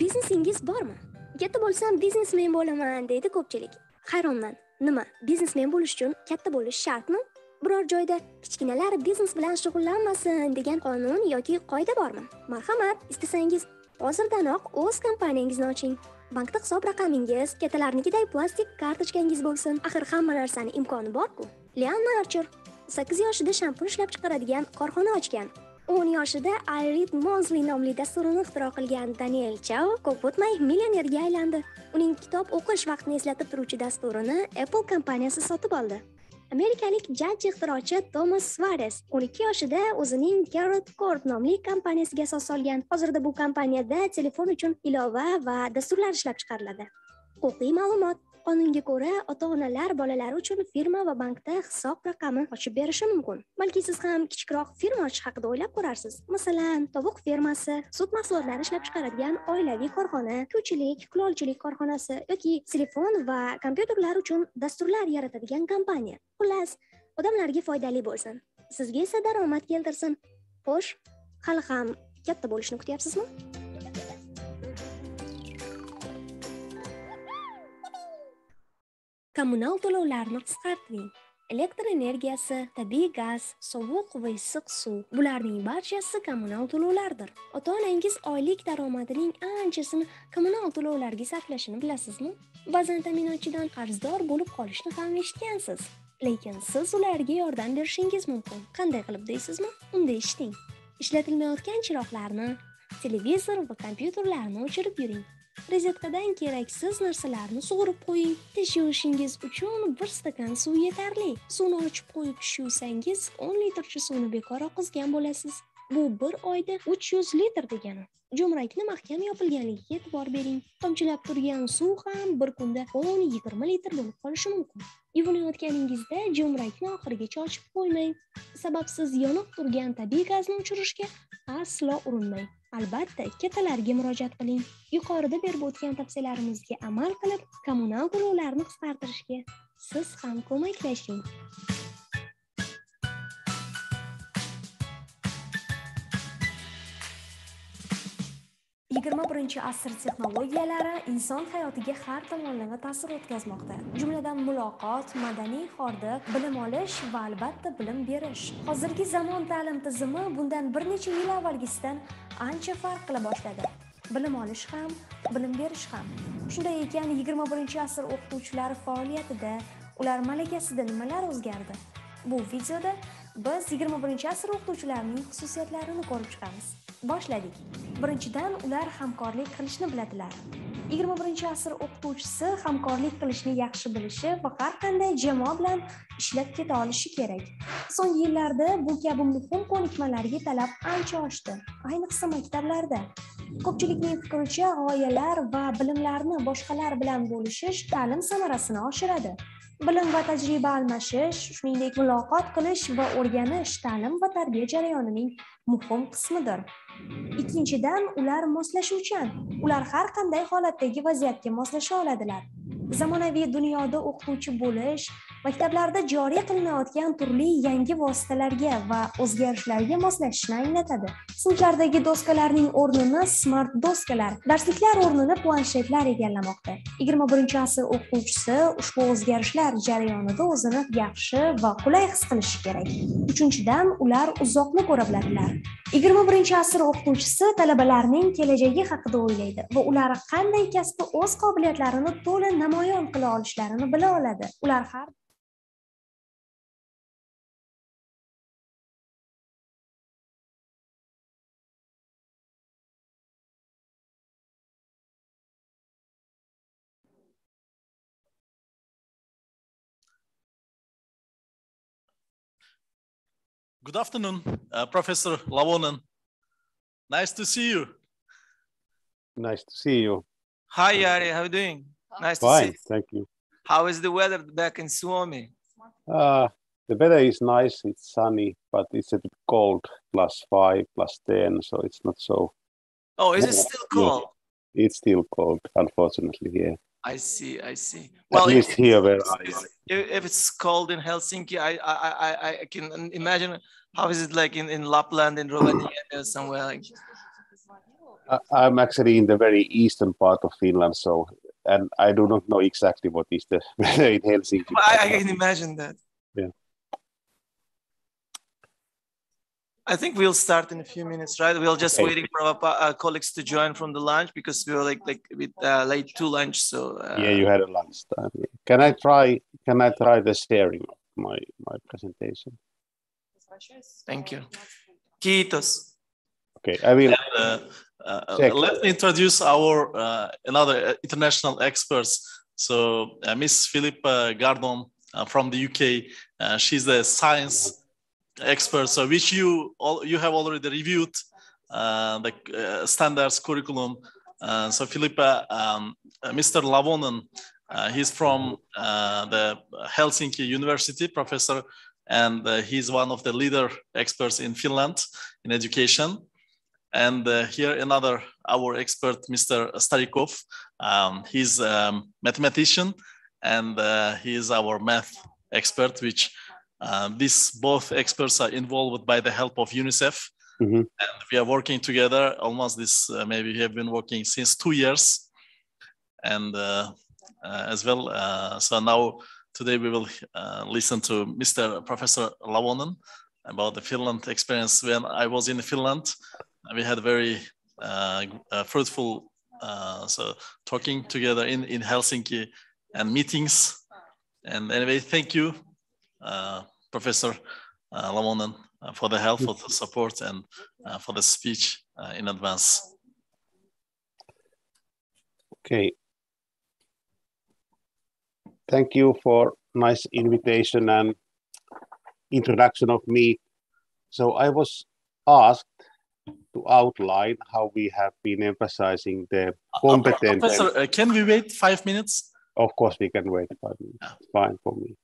Biznesingiz bormi? Katta bo'lsam biznesmen bo'laman deydi ko'pchilik. Hayronman. Nima? Biznesmen bo'lish uchun katta bo'lish shartmi? Biror joyda kichkinalar biznes bilan shug'ullanmasin degan qonun yoki qoida bormi? Marhamat, istasangiz hozirdanoq o'z kompaniyangizni oching. Bankda hisob raqamingiz kattalarnikiday plastik kartochkangiz bo'lsin. Axir hamma narsaning imkoni bor-ku. Leon Marcher 8 yoshida shampun ishlab chiqaradigan korxona ochgan. 10 yoshida iRead Monthly nomli dasturini ixtiro qilgan Daniel Chao ko'p o'tmay millionerga aylandi. Uning kitob o'qish vaqtini eslatib turuvchi dasturini Apple kompaniyasi sotib oldi. Amerikalik jajji ixtirochi Thomas Suarez 12 yoshida o'zining Carrot Corp nomli kompaniyasiga asos solgan. Hozirda bu kompaniyada telefon uchun ilova va dasturlar ishlab chiqariladi. Huquqiy ma'lumot. Qonunga ko'ra, ota-onalar bolalari uchun firma va bankda hisob raqami ochib berishi mumkin. Balki siz ham kichikroq firma ochish haqida o'ylab ko'rarsiz. Masalan, tovuq fermasi, sut mahsulotlari ishlab chiqaradigan oilaviy korxona, ko'chilik, kulolchilik korxonasi yoki telefon va kompyuterlar uchun dasturlar yaratadigan kompaniya. Xullas, odamlarga foydali bo'lsin. Sizga esa daromad keltirsin. Xo'sh, hali ham katta bo'lishni kutyapsizmi? Kommunal to'lovlarni qisqartiring. Elektr energiyasi, tabiiy gaz, sovuq va issiq suv, bularning barchasi kommunal to'lovlardir. Ota-onangiz oylik daromadining anchasini kommunal to'lovlarga sarflashini bilasizmi? Ba'zan ta'minotchidan qarzdor bo'lib qolishni ham eshitgansiz. Lekin siz ularga yordam berishingiz mumkin. Qanday qilib deysizmi? Unda eshiting. Ishlatilmayotgan chiroqlarni, televizor va kompyuterlarni o'chirib yuring. Rozetkadan keraksiz narsalarni sug'urib qo'ying. Tish yuvishingiz uchun 1 stakan suv yetarli. Suvni ochib qo'yib tish yuvsangiz 10 litrcha suvni bekor oqizgan bo'lasiz. Bu bir oyda 300 litr degani. Jo'mrakni mahkam yopilganligiga e'tibor bering. Tomchilab turgan suv ham bir kunda 10-20 litr bo'lib qolishi mumkin. Yuvinayotganingizda jo'mrakni oxirigacha ochib qo'ymang. Sababsiz yonib turgan tabiiy gazni o'chirishga aslo urinmang. Albatta, kattalarga murojaat qiling. Yuqorida berib o'tgan tavsiyalarimizga amal qilib, kommunal to'lovlarni qisqartirishga siz ham ko'maklashing. Asr texnologiyalari inson hayotiga har tomonlama ta'sir o'tkazmoqda. Jumladan muloqot, madaniy hordiq, bilim olish va albatta bilim berish. Hozirgi zamon ta'lim tizimi bundan bir necha yil avvalgisidan ancha farq qila boshladi. Bilim olish ham, bilim berish ham. Shunday ekan, 21-asr o'qituvchilari faoliyatida, ular malakasida nimalar o'zgardi? Bu videoda biz 21-asr o'qituvchilarining xususiyatlarini ko'rib chiqamiz. Boshladik. Birinchidan, ular hamkorlik qilishni biladilar. 21-asr o'qituvchisi hamkorlik qilishni yaxshi bilishi va har qanday jamoa bilan ishlab keta olishi kerak. So'nggi yillarda bu kabi muhim ko'nikmalarga talab ancha oshdi, ayniqsa maktablarda. Ko'pchilikning fikricha, g'oyalar va bilimlarni boshqalar bilan bo'lishish ta'lim samarasini oshiradi. Bilim va tajriba almashish, shuningdek muloqot qilish va o'rganish ta'lim va tarbiya jarayonining muhim qismidir. Ikkinchidan, ular moslashuvchan. Ular har qanday holatdagi vaziyatga moslasha oladilar. Zamonaviy dunyoda o'qituvchi bo'lish Maktablarda joriy qilinayotgan turli yangi vositalarga va o'zgarishlarga moslashishni anglatadi. Sinflardagi doskalarning o'rnini smart doskalar, darsliklar o'rnini planshetlar egallamoqda. 21-asr o'qituvchisi ushbu o'zgarishlar jarayonida o'zini yaxshi va qulay his qilishi kerak. Uchinchidan, ular uzoqni ko'ra biladilar. 21-asr o'qituvchisi talabalarning kelajagi haqida o'ylaydi va ular qanday kasbda o'z qobiliyatlarini to'la namoyon qila olishlarini bila oladi. Ular har Good afternoon, Professor Lavonen. Nice to see you. Nice to see you. Hi, Yari. How are you doing? Nice to see Fine, you. thank you. How is the weather back in Suomi? The weather is nice, it's sunny, but it's a bit cold, +5, +10, so it's not so. Oh, is it still cold? Yeah, it's still cold, unfortunately, here. I see, I see. At least here where I am. If it's cold in Helsinki, I can imagine how is it like in Lapland, in Rovaniemi or somewhere like. I'm actually in the very eastern part of Finland, so, and I do not know exactly what is the weather in Helsinki. I can imagine that. Yeah. I think we'll start in a few minutes, right? We're just waiting for our colleagues to join from the lunch because we were like a bit late to lunch. So yeah, you had a lunch time. Can I try the sharing of my presentation? Thank you. Kiitos. Okay, I will. Let me introduce our another international experts. So Miss Philippa Gardon from the UK. She's the science expert, so which you have already reviewed the standards curriculum. So Philippa, Mr. Lavonen, he's from the Helsinki University, professor, and he's one of the leader experts in Finland in education. And here another our expert, Mr. Starikov. He's a mathematician, and he is our math expert, which these both experts are involved by the help of UNICEF. And we are working together almost this, maybe we have been working since 2 years. And as well, so now today we will listen to Mr. Professor Lavonen about the Finland experience. When I was in Finland, we had very fruitful so talking together in Helsinki and meetings. And anyway, thank you, Professor Lavonen, for the help, for the support, and for the speech in advance. Okay. Thank you for nice invitation and introduction of me. So I was asked to outline how we have been emphasizing the competence. Professor, can we wait 5 minutes? Of course, we can wait 5 minutes. Yeah. It's fine for me.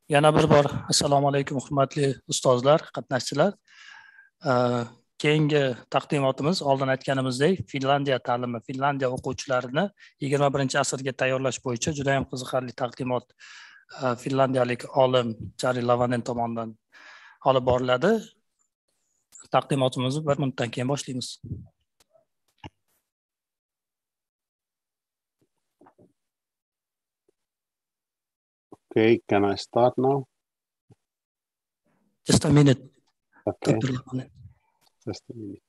Yana bir bor assalomu alaykum hurmatli ustozlar, qatnashchilar. Keyingi taqdimotimiz oldin aytganimizdek Finlandiya ta'limi, Finlandiya o'quvchilarini 21-asrga tayyorlash bo'yicha juda ham qiziqarli taqdimot finlandiyalik olim Jari Lavanen tomonidan olib boriladi. Taqdimotimizni 1 minutdan keyin boshlaymiz. Okay, can I start now? Just a minute. Okay. Dr. Lavanen. Just a minute.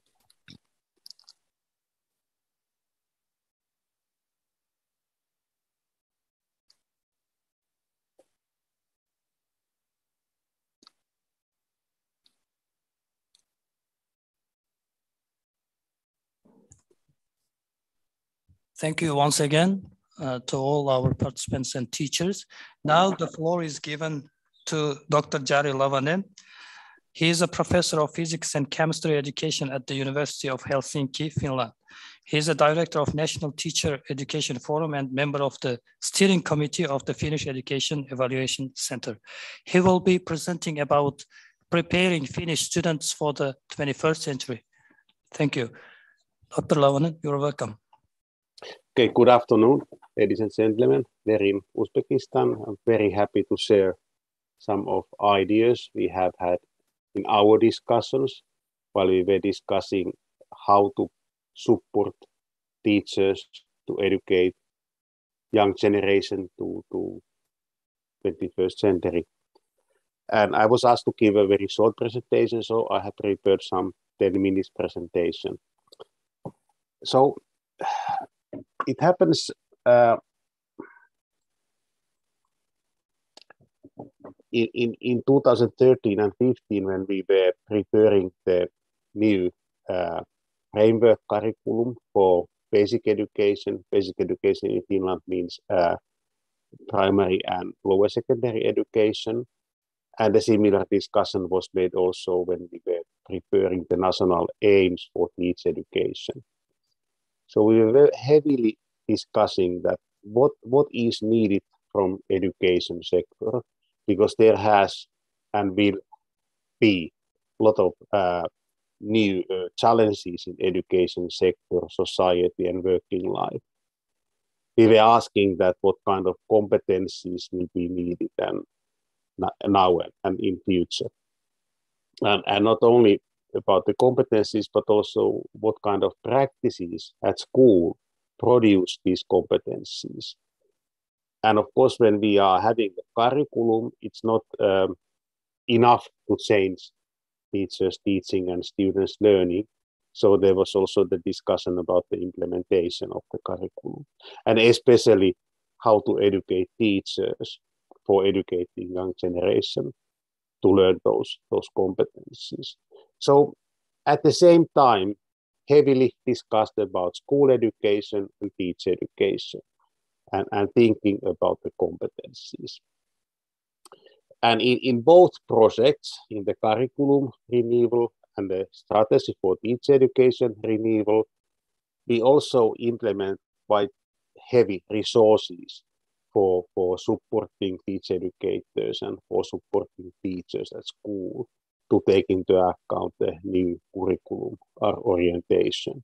Thank you once again to all our participants and teachers. Now the floor is given to Dr. Jari Lavanen. He is a professor of physics and chemistry education at the University of Helsinki, Finland. He is a director of National Teacher Education Forum and member of the steering committee of the Finnish Education Evaluation Center. He will be presenting about preparing Finnish students for the 21st century. Thank you. Dr. Lavanen, you're welcome. Okay, good afternoon, ladies and gentlemen. We're in Uzbekistan. I'm very happy to share some of ideas we have had in our discussions while we were discussing how to support teachers to educate young generation to 21st century. And I was asked to give a very short presentation, so I have prepared some 10 minutes presentation. So it happens in 2013 and 15 when we were preparing the new framework curriculum for basic education. Basic education in Finland means primary and lower secondary education. And a similar discussion was made also when we were preparing the national aims for teacher education. So we were heavily discussing that what is needed from education sector, because there has and will be a lot of new challenges in education sector, society and working life. We were asking that what kind of competencies will be needed and now and in future. And not only about the competencies, but also what kind of practices at school produce these competencies. And of course, when we are having the curriculum, it's not enough to change teachers' teaching and students' learning. So there was also the discussion about the implementation of the curriculum, and especially how to educate teachers for educating young generation to learn those competencies. So at the same time, heavily discussed about school education and teacher education and thinking about the competencies. And in both projects, in the curriculum renewal and the strategy for teacher education renewal, we also implement quite heavy resources for supporting teacher educators and for supporting teachers at school to take into account the new curriculum or orientation.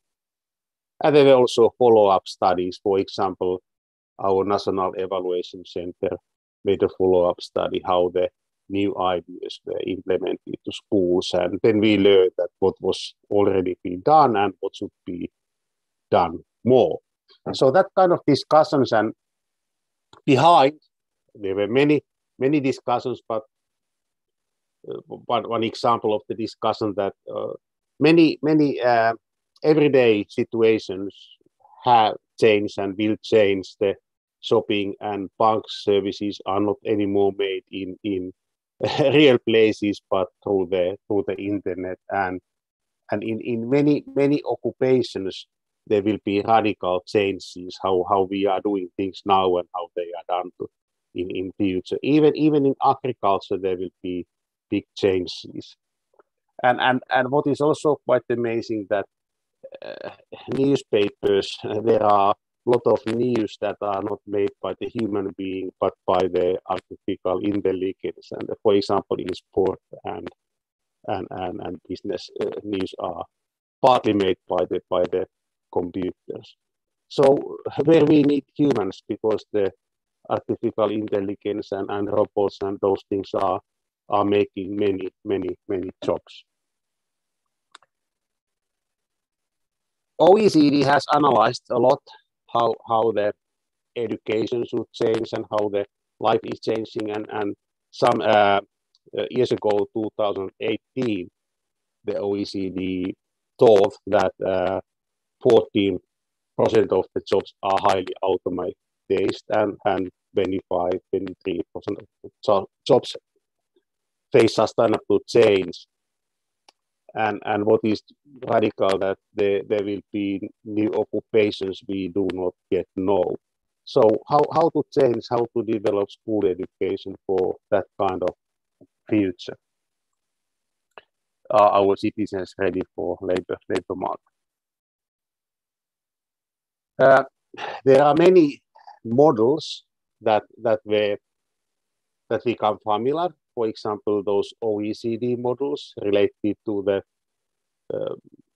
And there were also follow-up studies. For example, our National Evaluation Center made a follow-up study how the new ideas were implemented to schools. And then we learned that what was already been done and what should be done more. And so that kind of discussions, and behind, there were many discussions, but one example of the discussion that many everyday situations have changed and will change. The shopping and bank services are not anymore made in real places, but through the internet. And in many occupations, there will be radical changes how we are doing things now and how they are done in future. Even in agriculture, there will be big changes. And what is also quite amazing that newspapers, there are lot of news that are not made by the human being, but by the artificial intelligence. And for example, in sport and business news are partly made by the computers. So where we need humans, because the artificial intelligence and robots and those things are making many jobs. OECD has analyzed a lot how the education should change and how the life is changing, and some years ago, 2018, the OECD thought that 14% of the jobs are highly automated, and 25-23% of the jobs face sustainable change. And what is radical, that there will be new occupations we do not yet know. So how to change, how to develop school education for that kind of future? Are our citizens ready for labor market? There are many models that become familiar. For example, those OECD models related to the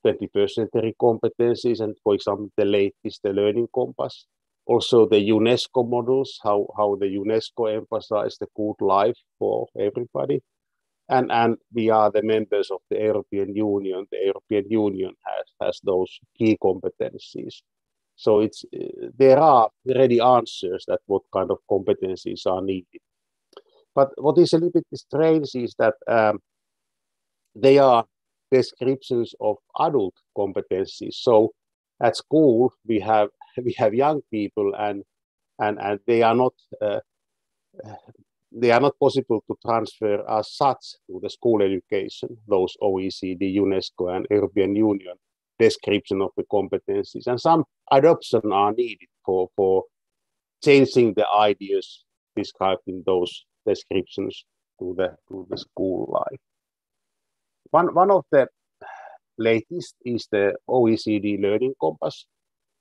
21st century competencies, and for example, the latest, the learning compass. Also the UNESCO models, how the UNESCO emphasized the good life for everybody. And we are the members of the European Union. The European Union has those key competencies. So there are ready answers that what kind of competencies are needed. But what is a little bit strange is that they are descriptions of adult competencies. So at school we have young people, and they are not possible to transfer as such to the school education, those OECD, UNESCO, and European Union description of the competencies. And some adoption are needed for changing the ideas described in those descriptions to the school life. One of the latest is the OECD Learning Compass.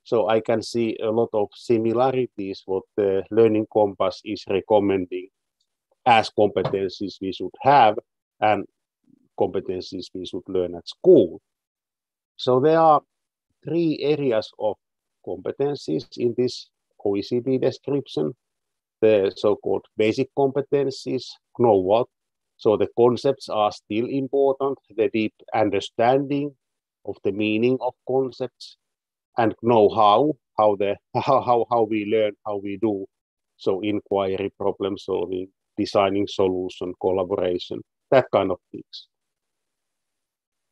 So I can see a lot of similarities what the Learning Compass is recommending as competencies we should have and competencies we should learn at school. So there are 3 areas of competencies in this OECD description. The so-called basic competencies, know what. So the concepts are still important, the deep understanding of the meaning of concepts, and know how we learn, how we do. So inquiry, problem solving, designing solution, collaboration, that kind of things.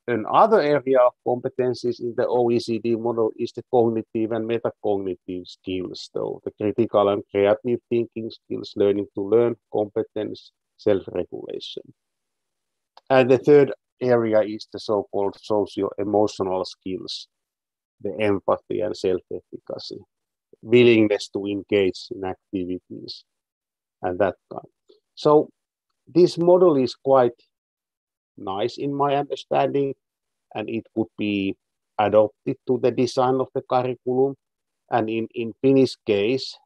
Another area of competencies in the OECD model is the cognitive and metacognitive skills, though the critical and creative thinking skills, learning to learn, competence, self-regulation. And the third area is the so-called socio-emotional skills, the empathy and self-efficacy, willingness to engage in activities, and that kind. So this model is quite nice in my understanding, and it could be adopted to the design of the curriculum. And in Finnish case,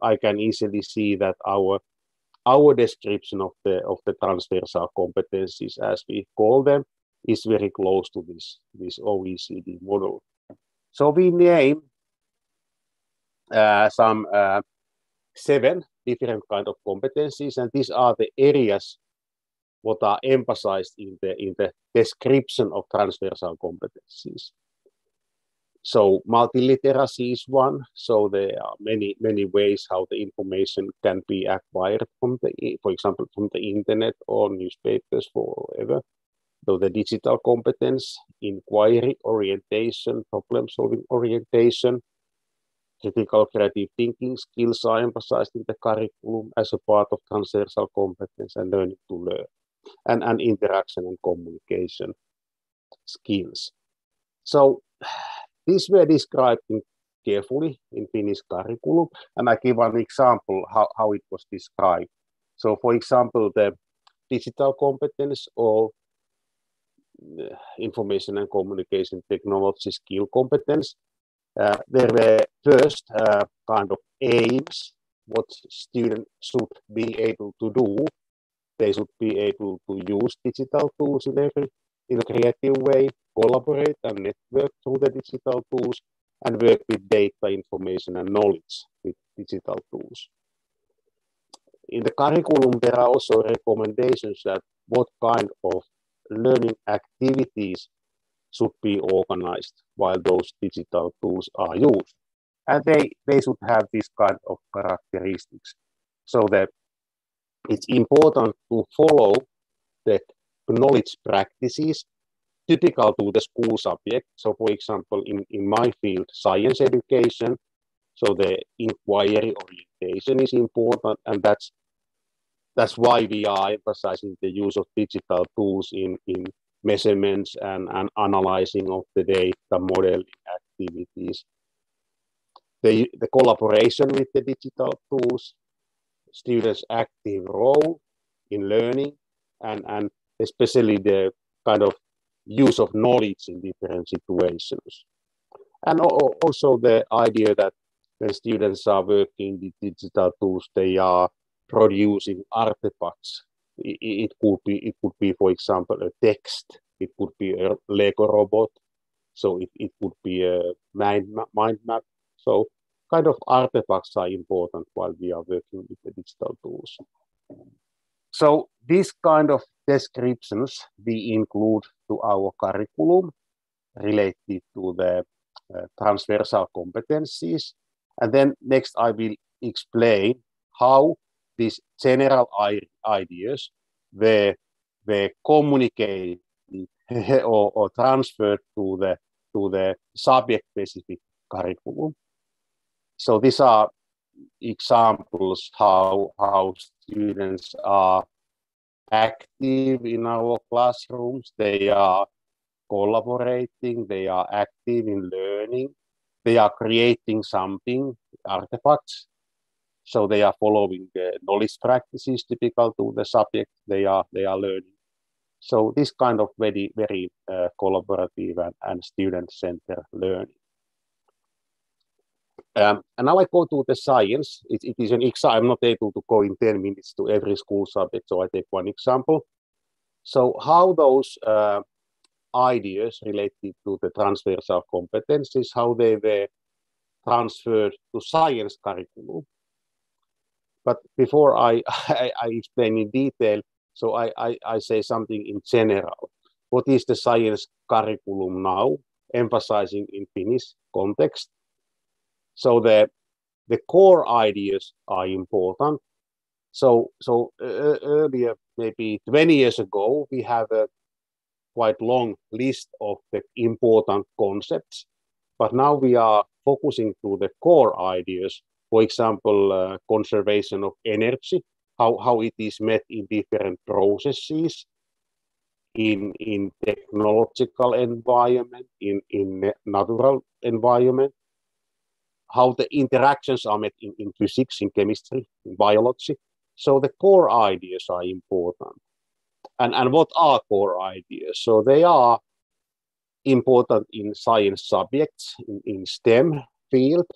I can easily see that our description of the transversal competencies, as we call them, is very close to this OECD model. So we name some 7 different kind of competencies, and these are the areas what are emphasized in the description of transversal competencies. So multiliteracy is one. So there are many ways how the information can be acquired from for example, from the internet or newspapers or whatever. So the digital competence, inquiry, orientation, problem-solving orientation, critical creative thinking skills are emphasized in the curriculum as a part of transversal competence and learning to learn, and interaction and communication skills. So these were described carefully in Finnish curriculum, and I give an example how it was described. So for example, the digital competence or information and communication technology skill competence There were first kind of aims, what students should be able to do. They should be able to use digital tools in a creative way, collaborate and network through the digital tools, and work with data, information, and knowledge with digital tools. In the curriculum, there are also recommendations that what kind of learning activities should be organized while those digital tools are used. And they should have this kind of characteristics, so that it's important to follow the knowledge practices typical to the school subject. So for example, in my field, science education, so the inquiry orientation is important, and that's why we are emphasizing the use of digital tools in measurements and analyzing of the data, modeling activities. The collaboration with the digital tools, students' active role in learning, and especially the kind of use of knowledge in different situations. And also the idea that when students are working with digital tools, they are producing artifacts. It could be, for example, a text. It could be a Lego robot. So it could be a mind map. So kind of artifacts are important while we are working with the digital tools. So these kind of descriptions we include to our curriculum related to the transversal competencies. And then next I will explain how these general ideas were communicated or transferred to the subject-specific curriculum. So these are examples how students are active in our classrooms. They are collaborating, they are active in learning, they are creating something, artifacts. So they are following the knowledge practices typical to the subject they are learning. So this kind of very collaborative and student-centered learning. And now I go to the science. It is an example. I'm not able to go in 10 minutes to every school subject, so I take one example. So how those ideas related to the transversal competencies, how they were transferred to science curriculum. But before I explain in detail, so I say something in general. What is the science curriculum now, emphasizing in Finnish context? So the core ideas are important. So earlier, maybe 20 years ago, we have a quite long list of the important concepts, but now we are focusing to the core ideas. For example, conservation of energy, how it is met in different processes, in technological environment, in natural environment, how the interactions are met in physics, in chemistry, in biology. So the core ideas are important. And what are core ideas? So they are important in science subjects, in STEM field.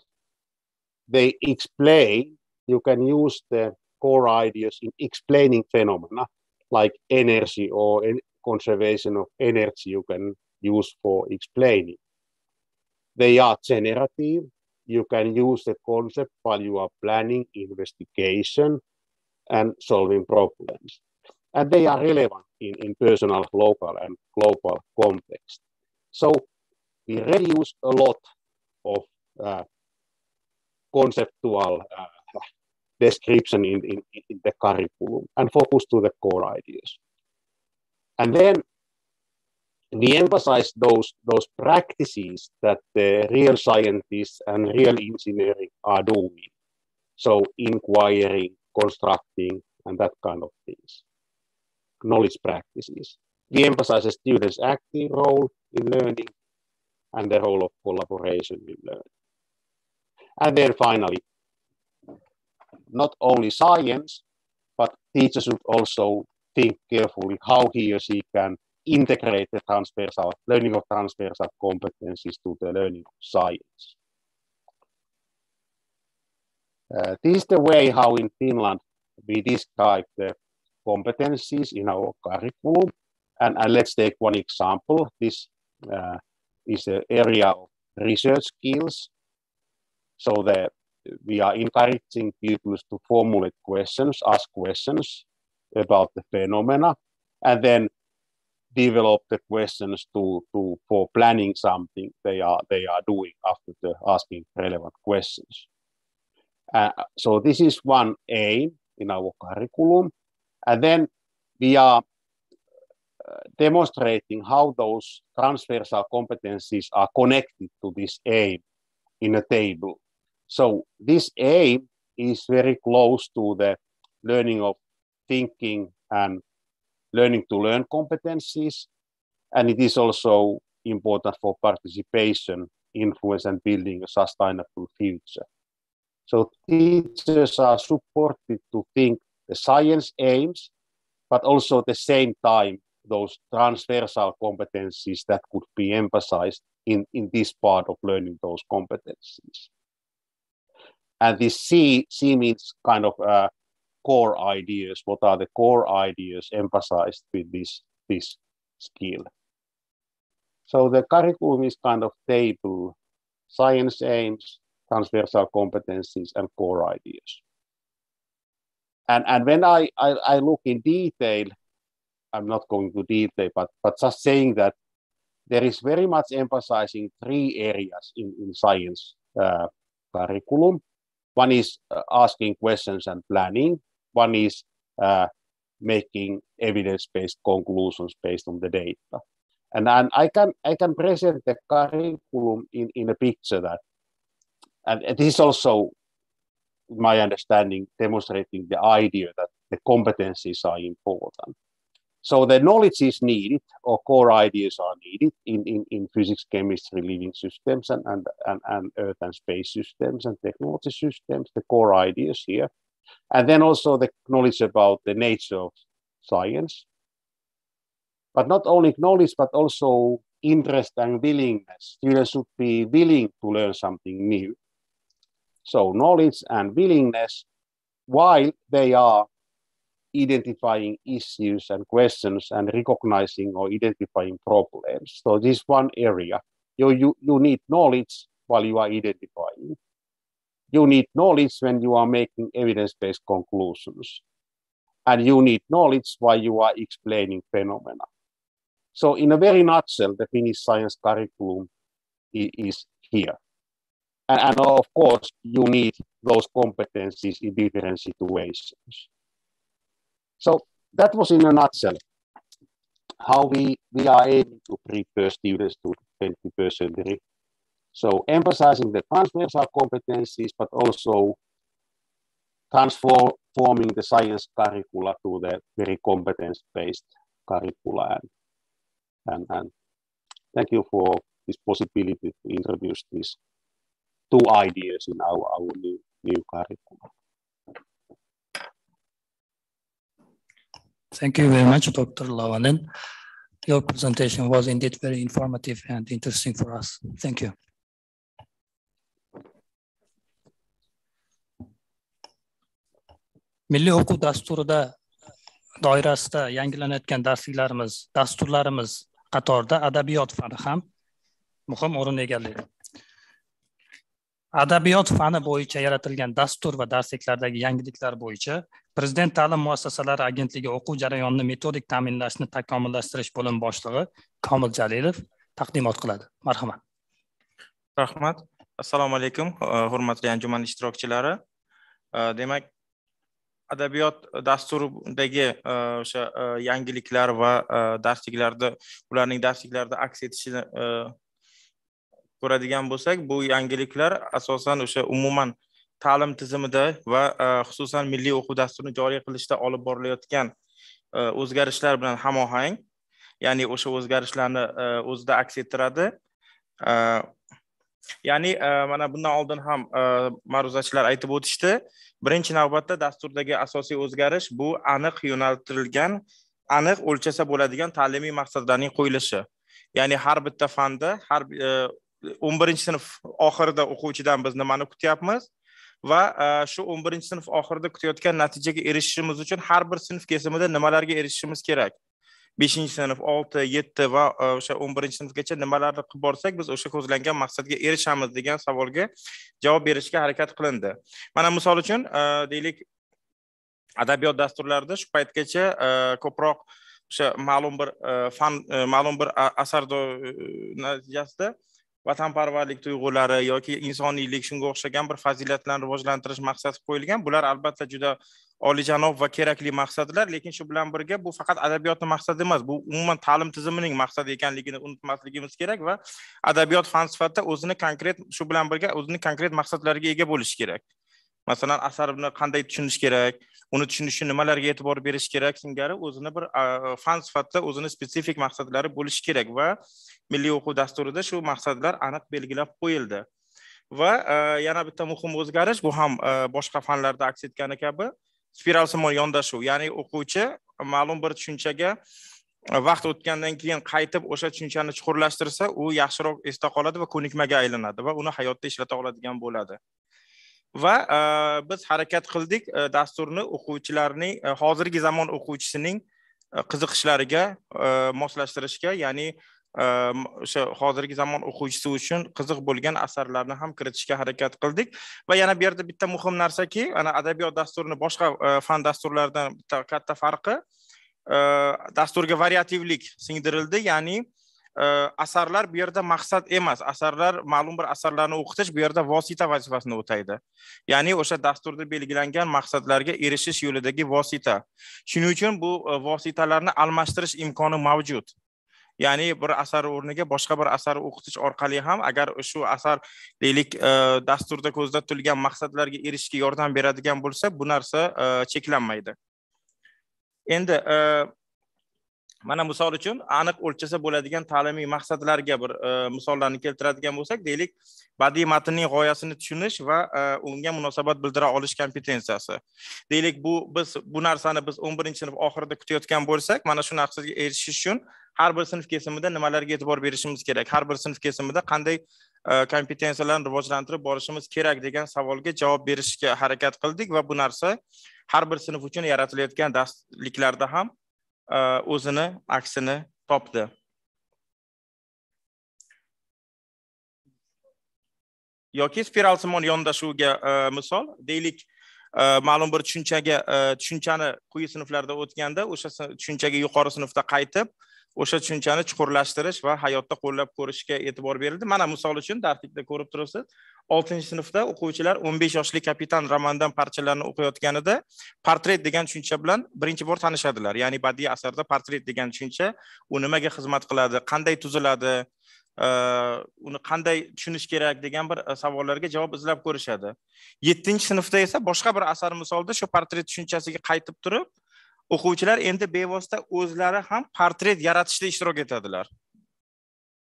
They explain, you can use the core ideas in explaining phenomena like energy or conservation of energy you can use for explaining. They are generative. You can use the concept while you are planning investigation and solving problems. And they are relevant in personal, local, and global context. So we reduce a lot of conceptual description in the curriculum and focus to the core ideas. And then we emphasize those practices that the real scientists and real engineering are doing. So inquiring, constructing, and that kind of things. Knowledge practices. We emphasize the students' active role in learning and the role of collaboration in learning. And then finally, not only science, but teachers should also think carefully how he or she can integrate the learning of transversal competencies to the learning of science. This is the way how in Finland we describe the competencies in our curriculum. And let's take one example. This is an area of research skills. So that we are encouraging pupils to formulate questions, ask questions about the phenomena, and then develop the questions for planning something they are doing after asking relevant questions. So this is one aim in our curriculum, and then we are demonstrating how those transversal competencies are connected to this aim in a table. So this aim is very close to the learning of thinking and learning to learn competencies, and it is also important for participation, influence, and building a sustainable future. So teachers are supported to think the science aims, but also at the same time those transversal competencies that could be emphasized in this part of learning those competencies. And this C means kind of core ideas. What are the core ideas emphasized with this skill? So the curriculum is kind of table: science aims, transversal competencies, and core ideas. And when I look in detail, I'm not going to detail, but just saying that there is very much emphasizing three areas in science curriculum. One is asking questions and planning. One is making evidence-based conclusions based on the data. And I can present the curriculum in a picture that, and it is also, my understanding, demonstrating the idea that the competencies are important. So the knowledge is needed, or core ideas are needed in physics, chemistry, living systems, and earth and space systems and technology systems, the core ideas here. And then also the knowledge about the nature of science. But not only knowledge, but also interest and willingness. Students should be willing to learn something new. So knowledge and willingness, while they are identifying issues and questions and recognizing or identifying problems. So this is one area. You need knowledge while you are identifying. You need knowledge when you are making evidence-based conclusions. And you need knowledge while you are explaining phenomena. So in a very nutshell, the Finnish science curriculum is here. And of course, you need those competencies in different situations. So that was in a nutshell how we are aiming to prepare students to the 21st century. So emphasizing the transversal competencies, but also transforming the science curricula to the very competence-based curricula. And thank you for this possibility to introduce these two ideas in our new curriculum. Thank you very much, Dr. Lavanen. Your presentation was indeed very informative and interesting for us. Thank you. Milliy o'quv dasturida doirasida yangilanayotgan dasturlarimiz qatorida adabiyot fani ham muhim o'rin egallaydi. Adabiyot fani bo'yicha yaratilgan dastur va darsliklardagi yangiliklar bo'yicha Prezident ta'lim muassasalari agentligi o'quv jarayonini metodik ta'minlashni takomillashtirish bo'lim boshlig'i Komil Jalilov taqdimot qiladi. Marhamat. Rahmat. Assalomu alaykum, hurmatli anjuman ishtirokchilari. Demak, adabiyot dasturidagi o'sha yangiliklar va ularning darsliklarda aks etishini ko'radigan bo'lsak, bu yangiliklar asosan o'sha umuman ta'lim tizimida va xususan milliy o'quv dasturini joriy qilishda olib borilayotgan o'zgarishlar bilan hamohang, ya'ni o'sha o'zgarishlarni o'zida aks ettiradi. Ya'ni mana bundan oldin ham ma'ruzachilar aytib o'tishdi. Birinchi navbatda dasturdagi asosiy o'zgarish bu aniq yo'naltirilgan, aniq o'lchasa bo'ladigan ta'limiy maqsadlarning qo'yilishi. Ya'ni har bitta fanda, har 11-sinf oxirida o'quvchidan biz nimani kutyapmiz va shu 11-sinf oxirida kutayotgan natijaga erishishimiz uchun har bir sinf kesimida nimalarga erishishimiz kerak? 5-sinf, 6, 7 va o'sha 11-sinfgacha nimalarni qilib borsak, biz o'sha ko'zlangan maqsadga erishamiz degan savolga javob berishga harakat qilindi. Mana misol uchun, deylik, adabiyot dasturlarida shu paytgacha ko'proq o'sha ma'lum bir asar natijasida vatanparvarlik tuyg'ulari yoki insoniylik shunga o'xshagan bir fazilatlarni rivojlantirish maqsadi qo'yilgan. Bular albatta juda oliyjanob va kerakli maqsadlar, lekin shu bilan birga bu faqat adabiyotning maqsadi emas, bu umuman ta'lim tizimining maqsadi ekanligini unutmasligimiz kerak va adabiyot fan sifatida o'zini konkret shu bilan birga o'zining konkret maqsadlariga ega bo'lishi kerak. Masalan, asarni qanday tushunish kerak, uni tushunish uchun nimalarga e'tibor berish kerak singari o'zini bir fan sifatida o'zini spesifik maqsadlari bo'lishi kerak va milliy o'quv dasturida shu maqsadlar aniq belgilab qo'yildi. Va yana bitta muhim o'zgarish, bu ham boshqa fanlarda aks etgani kabi spiralsimon yondashuv, ya'ni o'quvchi ma'lum bir tushunchaga vaqt o'tgandan keyin qaytib o'sha tushunchani chuqurlashtirsa, u yaxshiroq esda qoladi va ko'nikmaga aylanadi va uni hayotda ishlata oladigan bo'ladi. Va biz harakat qildik dasturni o'quvchilarning hozirgi zamon o'quvchisining qiziqishlariga moslashtirishga, ya'ni o'sha hozirgi zamon o'quvchisi uchun qiziq bo'lgan asarlarni ham kiritishga harakat qildik. Va yana bu yerda bitta muhim narsaki, ana adabiyot dasturini boshqa fan dasturlaridan bitta katta farqi, dasturga variativlik singdirildi, ya'ni asarlar bu yerda maqsad emas, asarlar ma'lum bir asarlarni o'qitish bu yerda vosita vazifasini o'taydi. Ya'ni o'sha dasturda belgilangan maqsadlarga erishish yo'lidagi vosita. Shuning uchun bu vositalarni almashtirish imkoni mavjud. Ya'ni bir asar o'rniga boshqa bir asar o'qitish orqali ham agar shu asar deylik dasturda ko'zda tutilgan maqsadlarga erishishga yordam beradigan bo'lsa, bu narsa cheklanmaydi. Endi mana misol uchun aniq o'lchasa bo'ladigan ta'limiy maqsadlarga bir misollarni keltiradigan bo'lsak, deylik, badiiy matnning g'oyasini tushunish va unga munosabat bildira olish kompetensiyasi. Deylik, biz bu narsani 11-sinf oxirida kutayotgan bo'lsak, mana shu narsaga erishish uchun har bir sinf kesimida nimalarga e'tibor berishimiz kerak, har bir sinf kesimida qanday kompetensiyalarni rivojlantirib borishimiz kerak degan savolga javob berishga harakat qildik va bu narsa har bir sinf uchun yaratilayotgan darsliklarda ham o'zini aksini topdi. Yoki spiralsimon yondashuvga misol, deylik, ma'lum bir tushunchani quyi sinflarda o'tganda, o'sha tushunchaga yuqori sinfda qaytib, o'sha tushunchani chuqurlashtirish va hayotda qo'llab ko'rishga e'tibor berildi. Mana misol uchun darslikda ko'rib turibsiz, 6-sinfda o'quvchilar 15 yoshli kapitan romandan parchalarni o'qiyotganida portret degan tushuncha bilan birinchi bor tanishadilar. Ya'ni badiiy asarda portret degan tushuncha u nimaga xizmat qiladi, qanday tuziladi, uni qanday tushunish kerak degan bir savollarga javob izlab ko'rishadi. 7-sinfda esa boshqa bir asar misolida shu portret tushunchasiga qaytib turib, o'quvchilar endi bevosita o'zlari ham portret yaratishda ishtirok etadilar.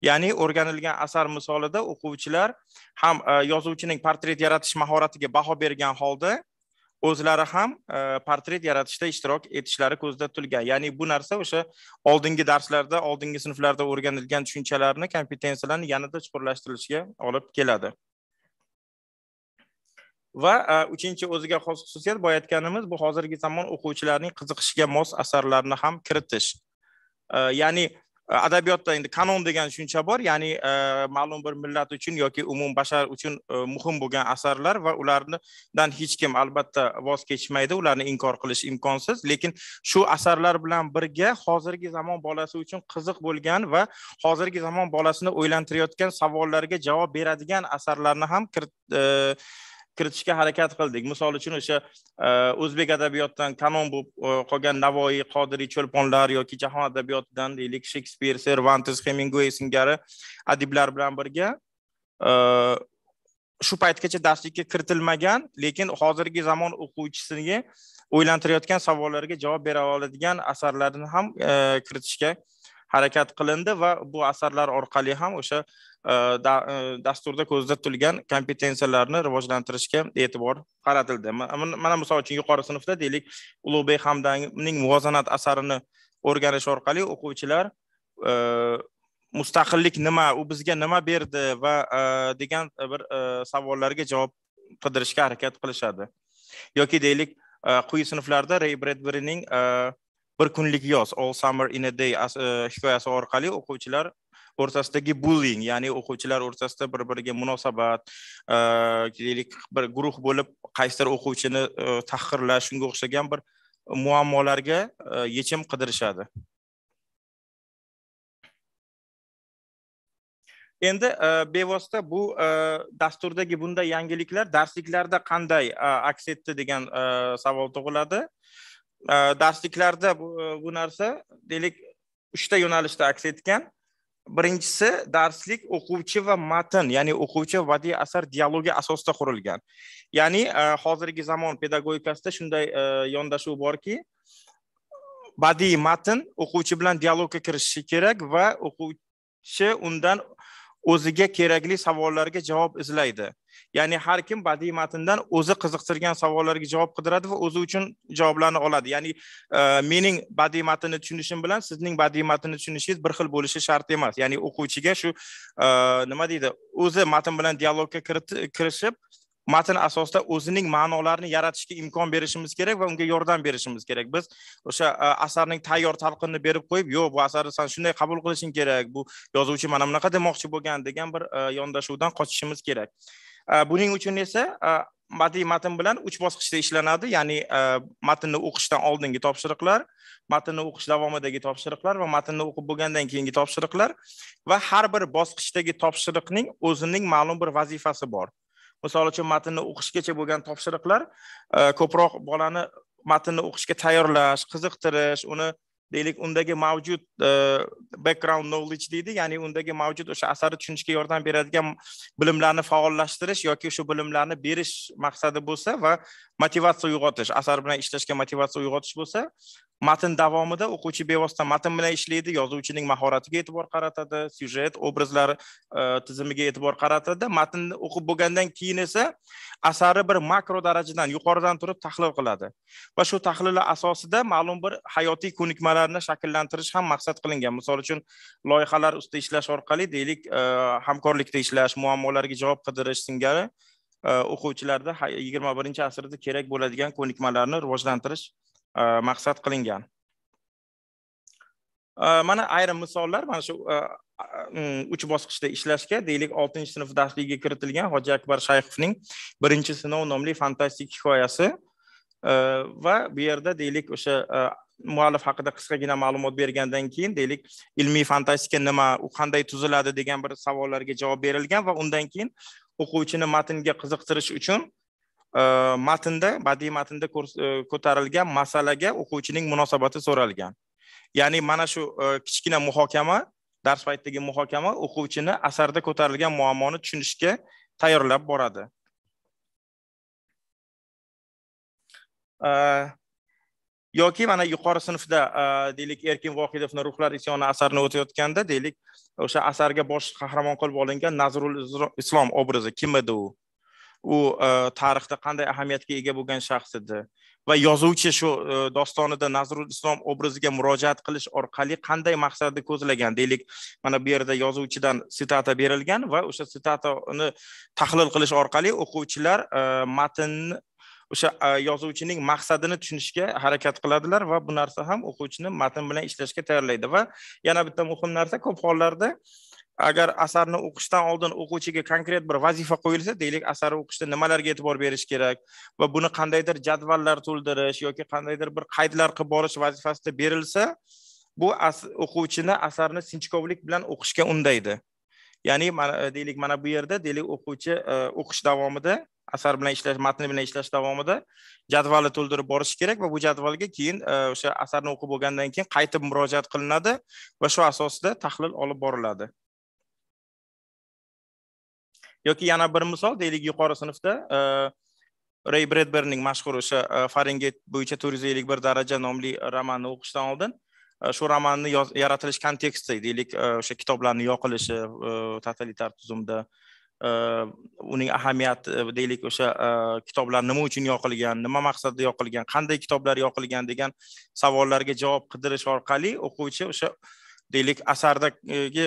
Ya'ni o'rganilgan asar misolida o'quvchilar ham yozuvchining portret yaratish mahoratiga baho bergan holda o'zlari ham portret yaratishda ishtirok etishlari ko'zda tutilgan. Ya'ni bu narsa o'sha oldingi darslarda, oldingi sinflarda o'rganilgan tushunchalarni, kompetensiyalarni yanada chuqurlashtirilishiga olib keladi. Va uchinchi o'ziga xos xususiyat, boya aytganimiz, bu hozirgi zamon o'quvchilarining qiziqishiga mos asarlarni ham kiritish. Ya'ni adabiyotda endi kanon degan tushuncha bor, ya'ni ma'lum bir millat uchun yoki umum bashar uchun muhim bo'lgan asarlar va ulardan hech kim albatta voz kechmaydi, ularni inkor qilish imkonsiz, lekin shu asarlar bilan birga hozirgi zamon bolasi uchun qiziq bo'lgan va hozirgi zamon bolasini o'ylantirayotgan savollarga javob beradigan asarlarni ham kiritishga harakat qildik. Misol uchun o'sha o'zbek adabiyotdan kanon bo'lib qolgan Navoiy, Qodiriy, Cho'lponlar yoki jahon adabiyotidan deylik Shekspir, Cervantes, Hemingway singari adiblar bilan birga shu paytgacha darslikka kiritilmagan, lekin hozirgi zamon o'quvchisiga o'ylantirayotgan savollarga javob bera oladigan asarlarni ham kiritishga harakat qilindi va bu asarlar orqali ham o'sha dasturda ko'zda tutilgan kompetensiyalarni rivojlantirishga e'tibor qaratildi. Mana misol uchun yuqori sinfda deylik Ulug'bek Hamdamning Muvozanat asarini o'rganish orqali o'quvchilar mustaqillik nima, u bizga nima berdi va degan bir savollarga javob qidirishga harakat qilishadi. Yoki deylik, quyi sinflarda Ray Bradbury'ning bir kunlik yoz, All Summer in a Day hikoyasi orqali o'quvchilar o'rtasidagi bullying, ya'ni o'quvchilar o'rtasida bir-biriga munosabat, deylik, bir guruh bo'lib qaysidir o'quvchini tahqirlash, shunga o'xshagan bir muammolarga yechim qidirishadi. Endi bevosita bu dasturdagi bunday yangiliklar darsliklarda qanday aks etdi degan savol tug'iladi. Darsliklarda bu narsa deylik 3 ta yo'nalishda aks etgan. Birinchisi darslik o'quvchi va matn, ya'ni o'quvchi va badiiy asar dialogi asosida qurilgan. Ya'ni hozirgi zamon pedagogikasida shunday yondashuv borki, badiiy matn o'quvchi bilan dialogga kirishishi kerak va o'quvchi undan o'ziga kerakli savollarga javob izlaydi. Ya'ni har kim badiiy matndan o'zi qiziqtirgan savollarga javob qidiradi va o'zi uchun javoblarni oladi. Ya'ni mening badiiy matnni tushunishim bilan sizning badiiy matnni tushunishingiz bir xil bo'lishi shart emas. Ya'ni o'quvchiga shu nima deydi, o'zi matn bilan dialogga kirishib, matn asosida o'zining ma'nolarini yaratishga imkon berishimiz kerak va unga yordam berishimiz kerak. Biz o'sha asarning tayyor talqinini berib qo'yib, yo'q, bu asarni sen shunday qabul qilishing kerak, bu yozuvchi mana bunaqa demoqchi bo'lgan degan bir yondashuvdan qochishimiz kerak. Buning uchun esa badiiy matn bilan 3 bosqichda ishlanadi. Ya'ni matnni o'qishdan oldingi topshiriqlar, matnni o'qish davomidagi topshiriqlar va matnni o'qib bo'lgandan keyingi topshiriqlar va har bir bosqichdagi topshiriqning o'zining ma'lum bir vazifasi bor. Misol uchun matnni o'qishgacha bo'lgan topshiriqlar ko'proq bolani matnni o'qishga tayyorlash, qiziqtirish, uni deylik undagi mavjud background knowledge deydi, ya'ni undagi mavjud o'sha asarni tushunishga yordam beradigan bilimlarni faollashtirish yoki shu bilimlarni berish maqsadi bo'lsa va motivatsiya uyg'otish, asar bilan ishlashga motivatsiya uyg'otish bo'lsa, matn davomida o'quvchi bevosita matn bilan ishlaydi, yozuvchining mahoratiga e'tibor qaratadi, syujet, obrazlar tizimiga e'tibor qaratadi. Matnni o'qib bo'lgandan keyin esa asarni bir makro darajadan, yuqoridan turib tahlil qiladi. Va shu tahlillar asosida ma'lum bir hayotiy ko'nikmalarni shakllantirish ham maqsad qilingan. Misol uchun loyihalar ustida ishlash orqali deylik, hamkorlikda ishlash, muammolarga javob qidirish singari o'quvchilarda 21-asrda kerak bo'ladigan ko'nikmalarni rivojlantirish maqsad qilingan. Mana ayrim misollar, mana shu 3 bosqichda ishlashga deylik 6-sinf darsligiga kiritilgan Hoji Akbar Shayxovning Birinchi sinov nomli fantastik hikoyasi va bu yerda deylik o'sha muallif haqida qisqagina ma'lumot bergandan keyin deylik ilmiy fantastika nima, u qanday tuziladi degan bir savollarga javob berilgan va undan keyin o'quvchini matnga qiziqtirish uchun matnda, badiiy matnda ko'tarilgan masalaga o'quvchining munosabati so'ralgan. Ya'ni mana shu kichkina muhokama, dars paytidagi muhokama o'quvchini asarda ko'tarilgan muammoni tushunishga tayyorlab boradi. Yoki mana yuqori sinfda deylik Erkin Vohidovning Ruhlar isyoni asarini o'tayotganda deylik o'sha asarga bosh qahramon qilib olingan Nazrul Islom obrazi kim edi u? U tarixda qanday ahamiyatga ega bo'lgan shaxs edi va yozuvchi shu dostonida Nazrul Islom obraziga murojaat qilish orqali qanday maqsadni ko'zlagan. Deylik, mana bu yerda yozuvchidan sitata berilgan va o'sha sitatani tahlil qilish orqali o'quvchilar matnni o'sha yozuvchining maqsadini tushunishga harakat qiladilar va bu narsa ham o'quvchini matn bilan ishlashga tayyorlaydi. Va yana bitta muhim narsa, ko'p hollarda agar asarni o'qishdan oldin o'quvchiga konkret bir vazifa qo'yilsa, deylik asarni o'qishda nimalarga e'tibor berish kerak va buni qandaydir jadvallar to'ldirish yoki qandaydir bir qaydlar qilib borish vazifasida berilsa, bu o'quvchini asarni sinchkovlik bilan o'qishga undaydi. Ya'ni deylik mana bu yerda deylik o'quvchi o'qish davomida asar bilan ishlash, matn bilan ishlash davomida jadvalni to'ldirib borish kerak va bu jadvalga keyin o'sha asarni o'qib bo'lgandan keyin qaytib murojaat qilinadi va shu asosida tahlil olib boriladi. Yoki yana bir misol, deylik yuqori sinfda Ray Bradbury'ning mashhur o'sha Fahrenheit bo'yicha 451 daraja nomli romanni o'qishdan oldin shu romanni yaratilish konteksti, deylik o'sha kitoblarning yoqilishi totalitar tuzumda, uning ahamiyati, deylik o'sha kitoblar nima uchun yoqilgan, nima maqsadda yoqilgan, qanday kitoblar yoqilgan degan savollarga javob qidirish orqali o'quvchi o'sha deylik asardagi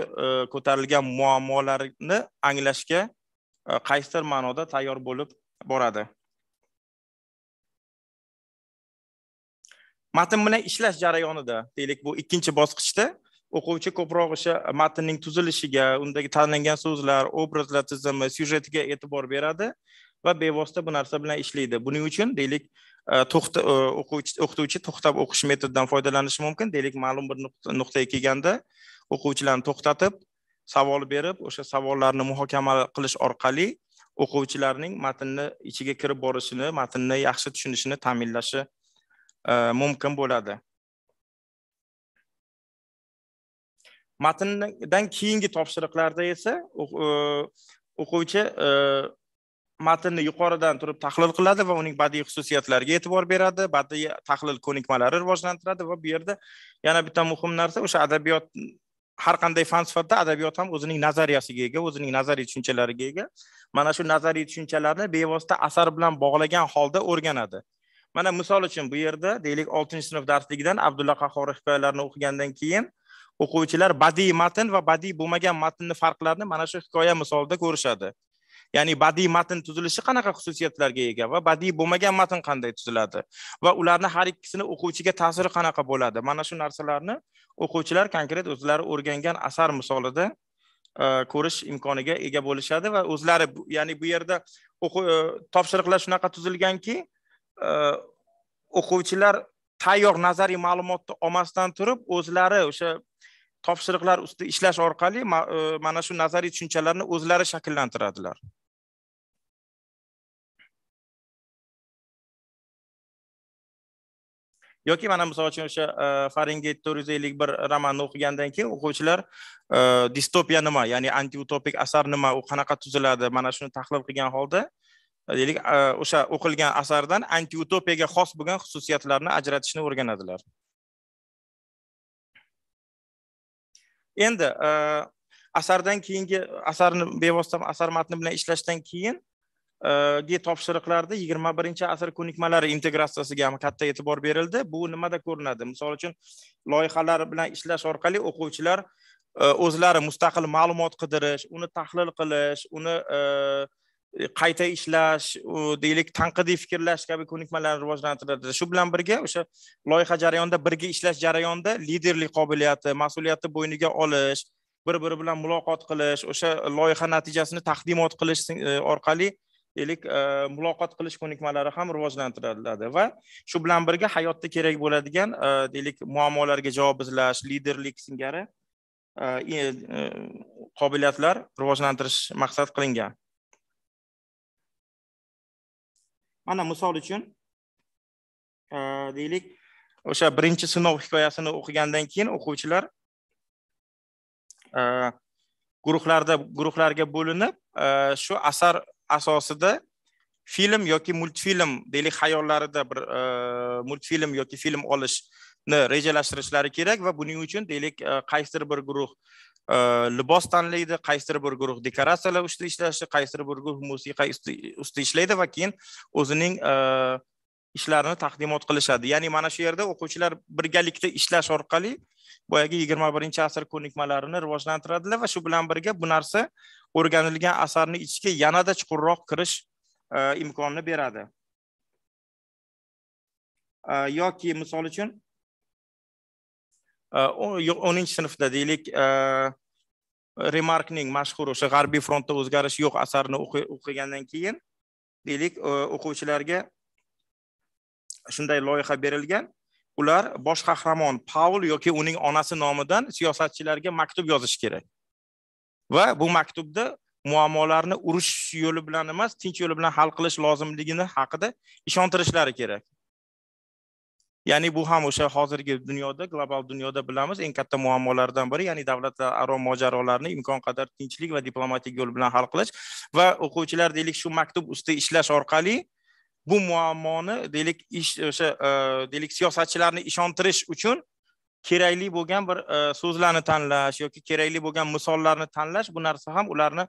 ko'tarilgan muammolarni anglashga qaysidir ma'noda tayyor bo'lib boradi. Matn bilan ishlash jarayonida, deylik bu ikkinchi bosqichda o'quvchi ko'proq o'sha matnning tuzilishiga, undagi tanlangan so'zlar, obrazlar tizimi, syujetiga e'tibor beradi va bevosita bu narsa bilan ishlaydi. Buning uchun deylik o'qituvchi to'xtab o'qish metodidan foydalanishi mumkin. Deylik ma'lum bir nuqtaga kelganda o'quvchilarni to'xtatib, savol berib, o'sha savollarni muhokama qilish orqali o'quvchilarning matnni ichiga kirib borishini, matnni yaxshi tushunishini ta'minlashi mumkin bo'ladi. Matndan keyingi topshiriqlarda esa o'quvchi matnni yuqoridan turib tahlil qiladi va uning badiiy xususiyatlariga e'tibor beradi, badiiy tahlil ko'nikmalari rivojlantiradi va bu yerda yana bitta muhim narsa o'sha adabiyot, har qanday fan sifatida adabiyot ham o'zining nazariyasiga ega, o'zining nazariy tushunchalariga ega. Mana shu nazariy tushunchalarni bevosita asar bilan bog'lagan holda o'rganadi. Mana misol uchun bu yerda deylik 6-sinf darsligidan Abdulla Qahhoriy hikoyalarini o'qigandan keyin o'quvchilar badiiy matn va badiiy bo'lmagan matnning farqlarini mana shu hikoya misolida ko'rishadi. Ya'ni badiiy matn tuzilishi qanaqa xususiyatlarga ega va badiiy bo'lmagan matn qanday tuziladi va ularni har ikkisini o'quvchiga ta'siri qanaqa bo'ladi. Mana shu narsalarni o'quvchilar konkret o'zlari o'rgangan asar misolida ko'rish imkoniga ega bo'lishadi va o'zlari, ya'ni bu yerda topshiriqlar shunaqa tuzilganki, o'quvchilar tayyor nazariy ma'lumotni olmasdan turib, o'zlari o'sha topshiriqlar ustida ishlash orqali mana shu nazariy tushunchalarni o'zlari shakllantiradilar. Yoki mana misol uchun o'sha Fahrenheit 451 romanni o'qigandan keyin o'quvchilar distopiya nima, ya'ni antiutopik asar nima, u qanaqa tuziladi, mana shuni tahlil qilgan holda deylik o'sha o'qilgan asardan antiutopiyaga xos bo'lgan xususiyatlarni ajratishni o'rganadilar. Endi asardan keyingi asarni bevosita asar matni bilan ishlashdan keyin topshiriqlarda 21-asr ko'nikmalari integratsiyasiga ham katta e'tibor berildi. Bu nimada ko'rinadi? Misol uchun loyihalar bilan ishlash orqali o'quvchilar o'zlari mustaqil ma'lumot qidirish, uni tahlil qilish, uni qayta ishlash, deylik tanqidiy fikrlash kabi ko'nikmalarni rivojlantiradi. Shu bilan birga o'sha loyiha jarayonida birga ishlash jarayonida liderlik qobiliyati, mas'uliyatni bo'yniga olish, bir-biri bilan muloqot qilish, o'sha loyiha natijasini taqdimot qilish orqali deylik muloqot qilish ko'nikmalari ham rivojlantiriladi va shu bilan birga hayotda kerak bo'ladigan deylik muammolarga javob izlash, liderlik singari qobiliyatlar rivojlantirish maqsad qilingan. Mana misol uchun deylik o'sha birinchi sinov hikoyasini o'qigandan keyin o'quvchilar guruhlarga bo'linib shu asar asosida film yoki multfilm deylik xayollarida bir multfilm yoki film olishni rejalashtirishlari kerak va buning uchun deylik qaysidir bir guruh libos tanlaydi, qaysidir bir guruh dekoratsiyalar ustida ishlashi, qaysidir bir guruh musiqa ustida ishlaydi va keyin o'zining ishlarini taqdimot qilishadi. Ya'ni mana shu yerda o'quvchilar birgalikda ishlash orqali boyagi 21-asr ko'nikmalarini rivojlantiradilar va shu bilan birga bu narsa o'rganilgan asarning ichiga yanada chuqurroq kirish imkonini beradi. Yoki misol uchun 10-sinfda deylik Remarkning mashhur o'sha G'arbiy frontda o'zgarish yo'q asarini o'qigandan keyin deylik o'quvchilarga shunday loyiha berilgan. Ular bosh qahramon Paul yoki uning onasi nomidan siyosatchilarga maktub yozish kerak. Va bu maktubda muammolarni urush yo'li bilan emas, tinch yo'li bilan hal qilish lozimligini haqida ishontirishlari kerak. Ya'ni bu ham o'sha hozirgi dunyoda, global dunyoda bilamiz, eng katta muammolardan biri, ya'ni davlatlararo mojarolarni imkon qadar tinchlik va diplomatik yo'l bilan hal qilish va o'quvchilar deylik shu maktub ustida ishlash orqali bu muammoni deylik o'sha deylik siyosatchilarni ishontirish uchun kerakli bo'lgan bir so'zlarni tanlash yoki kerakli bo'lgan misollarni tanlash, bu narsa ham ularni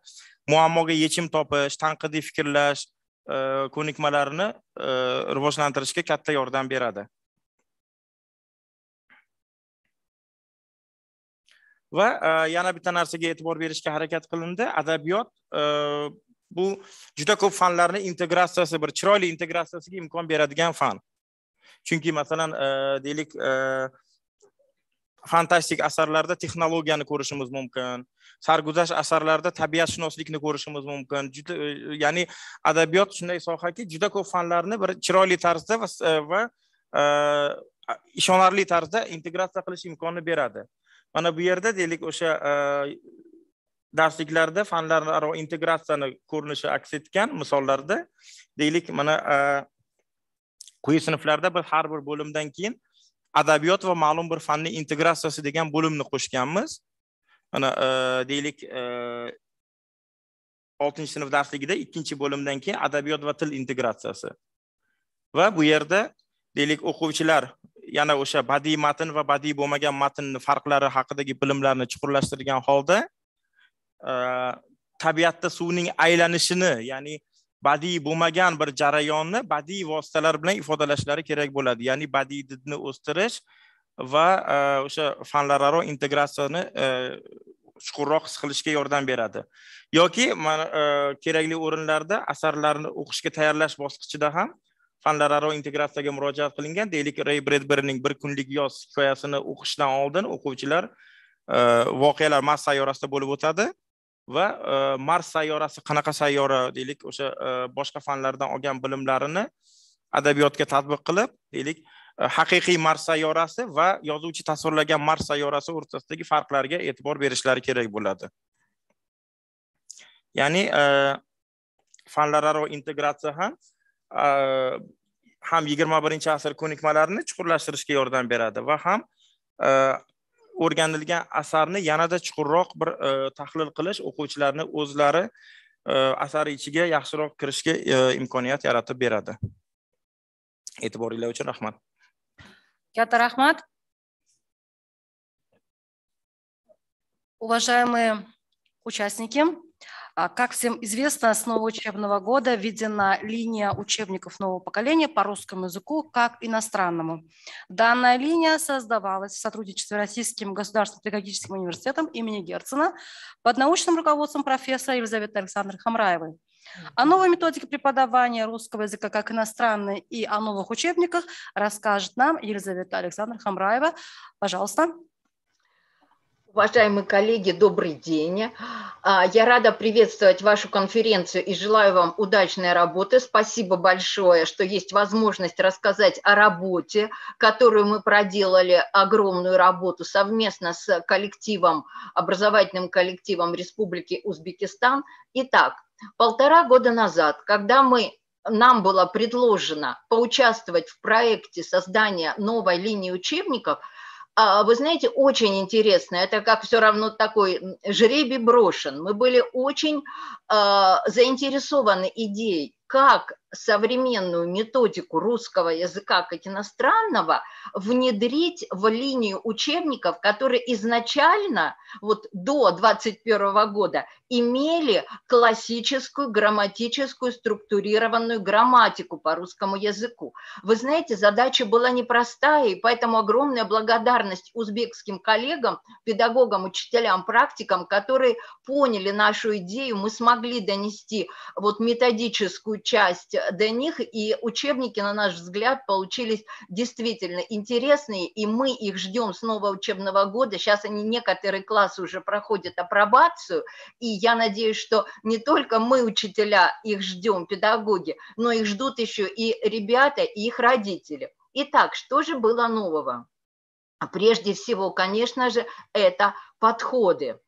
muammoga yechim topish, tanqidiy fikrlash ko'nikmalarini rivojlantirishga katta yordam beradi. Va yana bitta narsaga e'tibor berishga harakat qilindi. Adabiyot bu juda ko'p fanlarni integratsiyasi, bir chiroyli integratsiyasiga imkon beradigan fan. Chunki masalan, deylik, fantastik asarlarda texnologiyani ko'rishimiz mumkin. Sarguzasht asarlarda tabiatshunoslikni ko'rishimiz mumkin. Ya'ni adabiyot shunday sohaki, juda ko'p fanlarni bir chiroyli tarzda va ishonarli tarzda integratsiya qilish imkonini beradi. Mana bu yerda deylik o'sha darsliklarda fanlararo integratsiyani ko'rinishi aks etgan misollarda deylik, mana quyi sinflarda bir har bir bo'limdan keyin adabiyot va ma'lum bir fanni integratsiyasi degan bo'limni qo'shganmiz. Mana deylik 6-sinf darsligida 2-bo'limdan keyin adabiyot va til integratsiyasi. Va bu yerda deylik o'quvchilar yana o'sha badiiy matn va badiiy bo'lmagan matnning farqlari haqidagi bilimlarni chuqurlashtirgan holda tabiatda suvning aylanishini, ya'ni badiiy bo'lmagan bir jarayonni badiiy vositalar bilan ifodalashlari kerak bo'ladi. Ya'ni badiiy didni o'stirish va o'sha fanlararo integratsiyani chuqurroq his qilishga yordam beradi. Yoki kerakli o'rinlarda asarlarni o'qishga tayyorlash bosqichida ham fanlararo integratsiyaga murojaat qilingan. Deylik, Ray Bradburyning Bir kunlik yoz hikoyasini o'qishdan oldin o'quvchilar voqealar Mars sayyorasida bo'lib o'tadi va Mars sayyorasi qanaqa sayyora, deylik, o'sha boshqa fanlardan olgan bilimlarini adabiyotga tatbiq qilib, deylik, haqiqiy Mars sayyorasi va yozuvchi tasvirlagan Mars sayyorasi o'rtasidagi farqlarga e'tibor berishlari kerak bo'ladi. Ya'ni fanlararo integratsiya ham 21-asr ko'nikmalarini chuqurlashtirishga yordam beradi va ham o'rganilgan asarni yanada chuqurroq bir tahlil qilish, o'quvchilarni o'zlari asar ichiga yaxshiroq kirishga imkoniyat yaratib beradi. E'tiboringlar uchun rahmat. Katta rahmat. Уважаемые участники, как всем известно, с нового учебного года введена линия учебников нового поколения по русскому языку как иностранному. Данная линия создавалась в сотрудничестве с Российским государственным педагогическим университетом имени Герцена под научным руководством профессора Елизаветы Александровны Хамраевой. О новой методике преподавания русского языка как иностранный и о новых учебниках расскажет нам Елизавета Александровна Хамраева. Пожалуйста. Уважаемые коллеги, добрый день. Я рада приветствовать вашу конференцию и желаю вам удачной работы. Спасибо большое, что есть возможность рассказать о работе, которую мы проделали, огромную работу совместно с коллективом, образовательным коллективом Республики Узбекистан. Итак, 1,5 года назад, когда нам было предложено поучаствовать в проекте создания новой линии учебников, вы знаете, очень интересно, это как все равно такой жребий брошен. Мы были очень заинтересованы идеей, как современную методику русского языка как иностранного внедрить в линию учебников, которые изначально, вот до 2021 года, имели классическую грамматическую структурированную грамматику по русскому языку. Вы знаете, задача была непростая, и поэтому огромная благодарность узбекским коллегам, педагогам, учителям, практикам, которые поняли нашу идею, мы смогли донести вот методическую часть до них, и учебники, на наш взгляд, получились действительно интересные, и мы их ждем с нового учебного года. Сейчас они, некоторые классы уже проходят апробацию, и я надеюсь, что не только мы, учителя, их ждем, педагоги, но их ждут еще и ребята, и их родители. Итак, что же было нового? Прежде всего, конечно же, это подходы.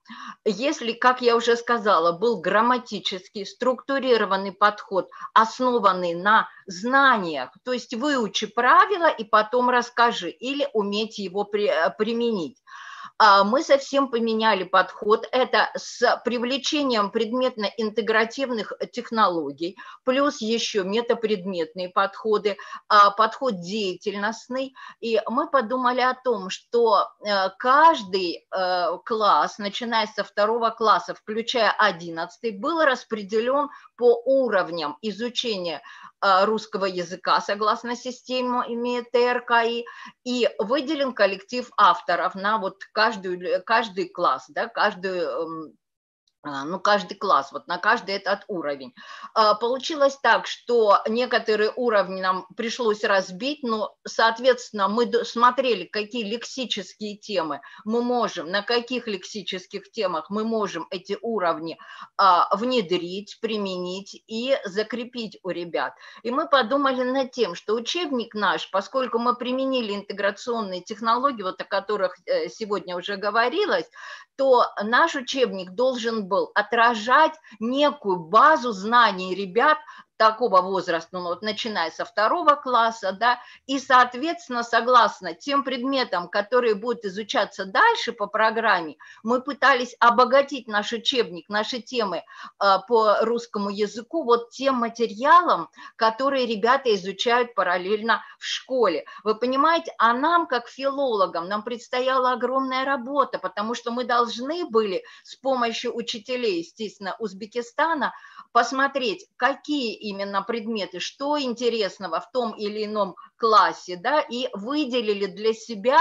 Если, как я уже сказала, был грамматический, структурированный подход, основанный на знаниях, то есть выучи правила и потом расскажи, или уметь его применить. Мы совсем поменяли подход, это с привлечением предметно-интегративных технологий, плюс еще метапредметные подходы, подход деятельностный, и мы подумали о том, что каждый класс, начиная со 2 класса, включая 11, был распределен по уровням изучения русского языка, согласно системе ТРКИ, и выделен коллектив авторов на вот каждый класс, да, каждую ну, каждый класс, вот на каждый этот уровень. Получилось так, что некоторые уровни нам пришлось разбить, но, соответственно, мы смотрели, какие лексические темы мы можем, на каких лексических темах мы можем эти уровни внедрить, применить и закрепить у ребят. И мы подумали над тем, что учебник наш, поскольку мы применили интеграционные технологии, вот о которых сегодня уже говорилось, то наш учебник должен был отражать некую базу знаний ребят такого возраста, ну, вот, начиная со 2 класса, да, и, соответственно, согласно тем предметам, которые будут изучаться дальше по программе, мы пытались обогатить наш учебник, наши темы по русскому языку вот тем материалом, которые ребята изучают параллельно в школе. Вы понимаете, а нам, как филологам, нам предстояла огромная работа, потому что мы должны были с помощью учителей, естественно, Узбекистана, посмотреть, какие именно предметы, что интересного в том или ином классе, да, и выделили для себя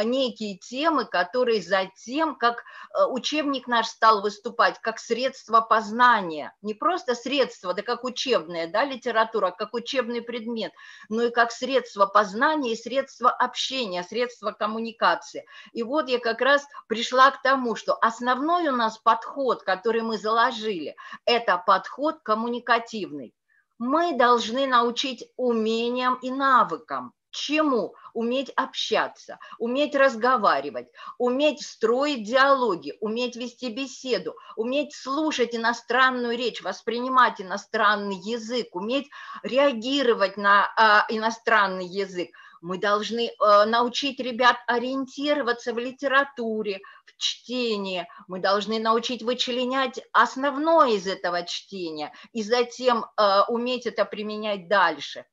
некие темы, которые затем, как учебник наш стал выступать, как средство познания, не просто средство, да как учебная, да, литература, как учебный предмет, но и как средство познания и средство общения, средство коммуникации. И вот я как раз пришла к тому, что основной у нас подход, который мы заложили, это подход коммуникативный. Мы должны научить умениям и навыкам. Чему? Уметь общаться, уметь разговаривать, уметь строить диалоги, уметь вести беседу, уметь слушать иностранную речь, воспринимать иностранный язык, уметь реагировать на иностранный язык. Мы должны научить ребят ориентироваться в литературе, в чтении. Мы должны научить вычленять основное из этого чтения и затем уметь это применять дальше.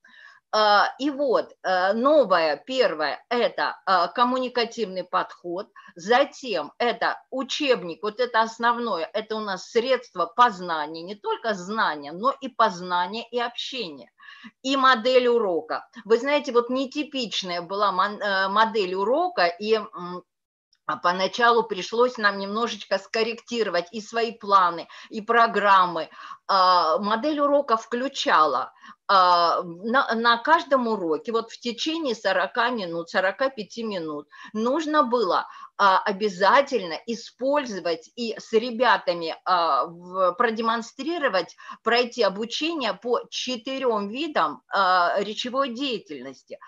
И вот новое, первое, это коммуникативный подход, затем это учебник, вот это основное, это у нас средство познания, не только знания, но и познания и общения. И модель урока. Вы знаете, вот нетипичная была модель урока, и поначалу пришлось нам немножечко скорректировать и свои планы, и программы. Модель урока включала на каждом уроке, вот в течение 40 минут, 45 минут нужно было обязательно использовать и с ребятами продемонстрировать, пройти обучение по 4 видам речевой деятельности,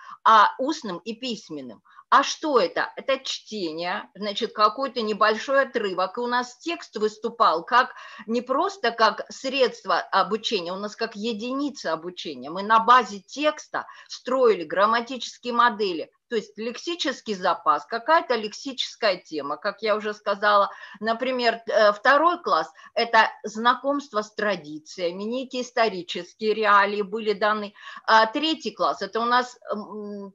устным и письменным. А что это? Это чтение, значит, какой-то небольшой отрывок. И у нас текст выступал как не просто как средство обучения, у нас как единица обучения. Мы на базе текста строили грамматические модели, то есть лексический запас, какая-то лексическая тема, как я уже сказала. Например, 2 класс – это знакомство с традициями, некие исторические реалии были даны. 3 класс – это у нас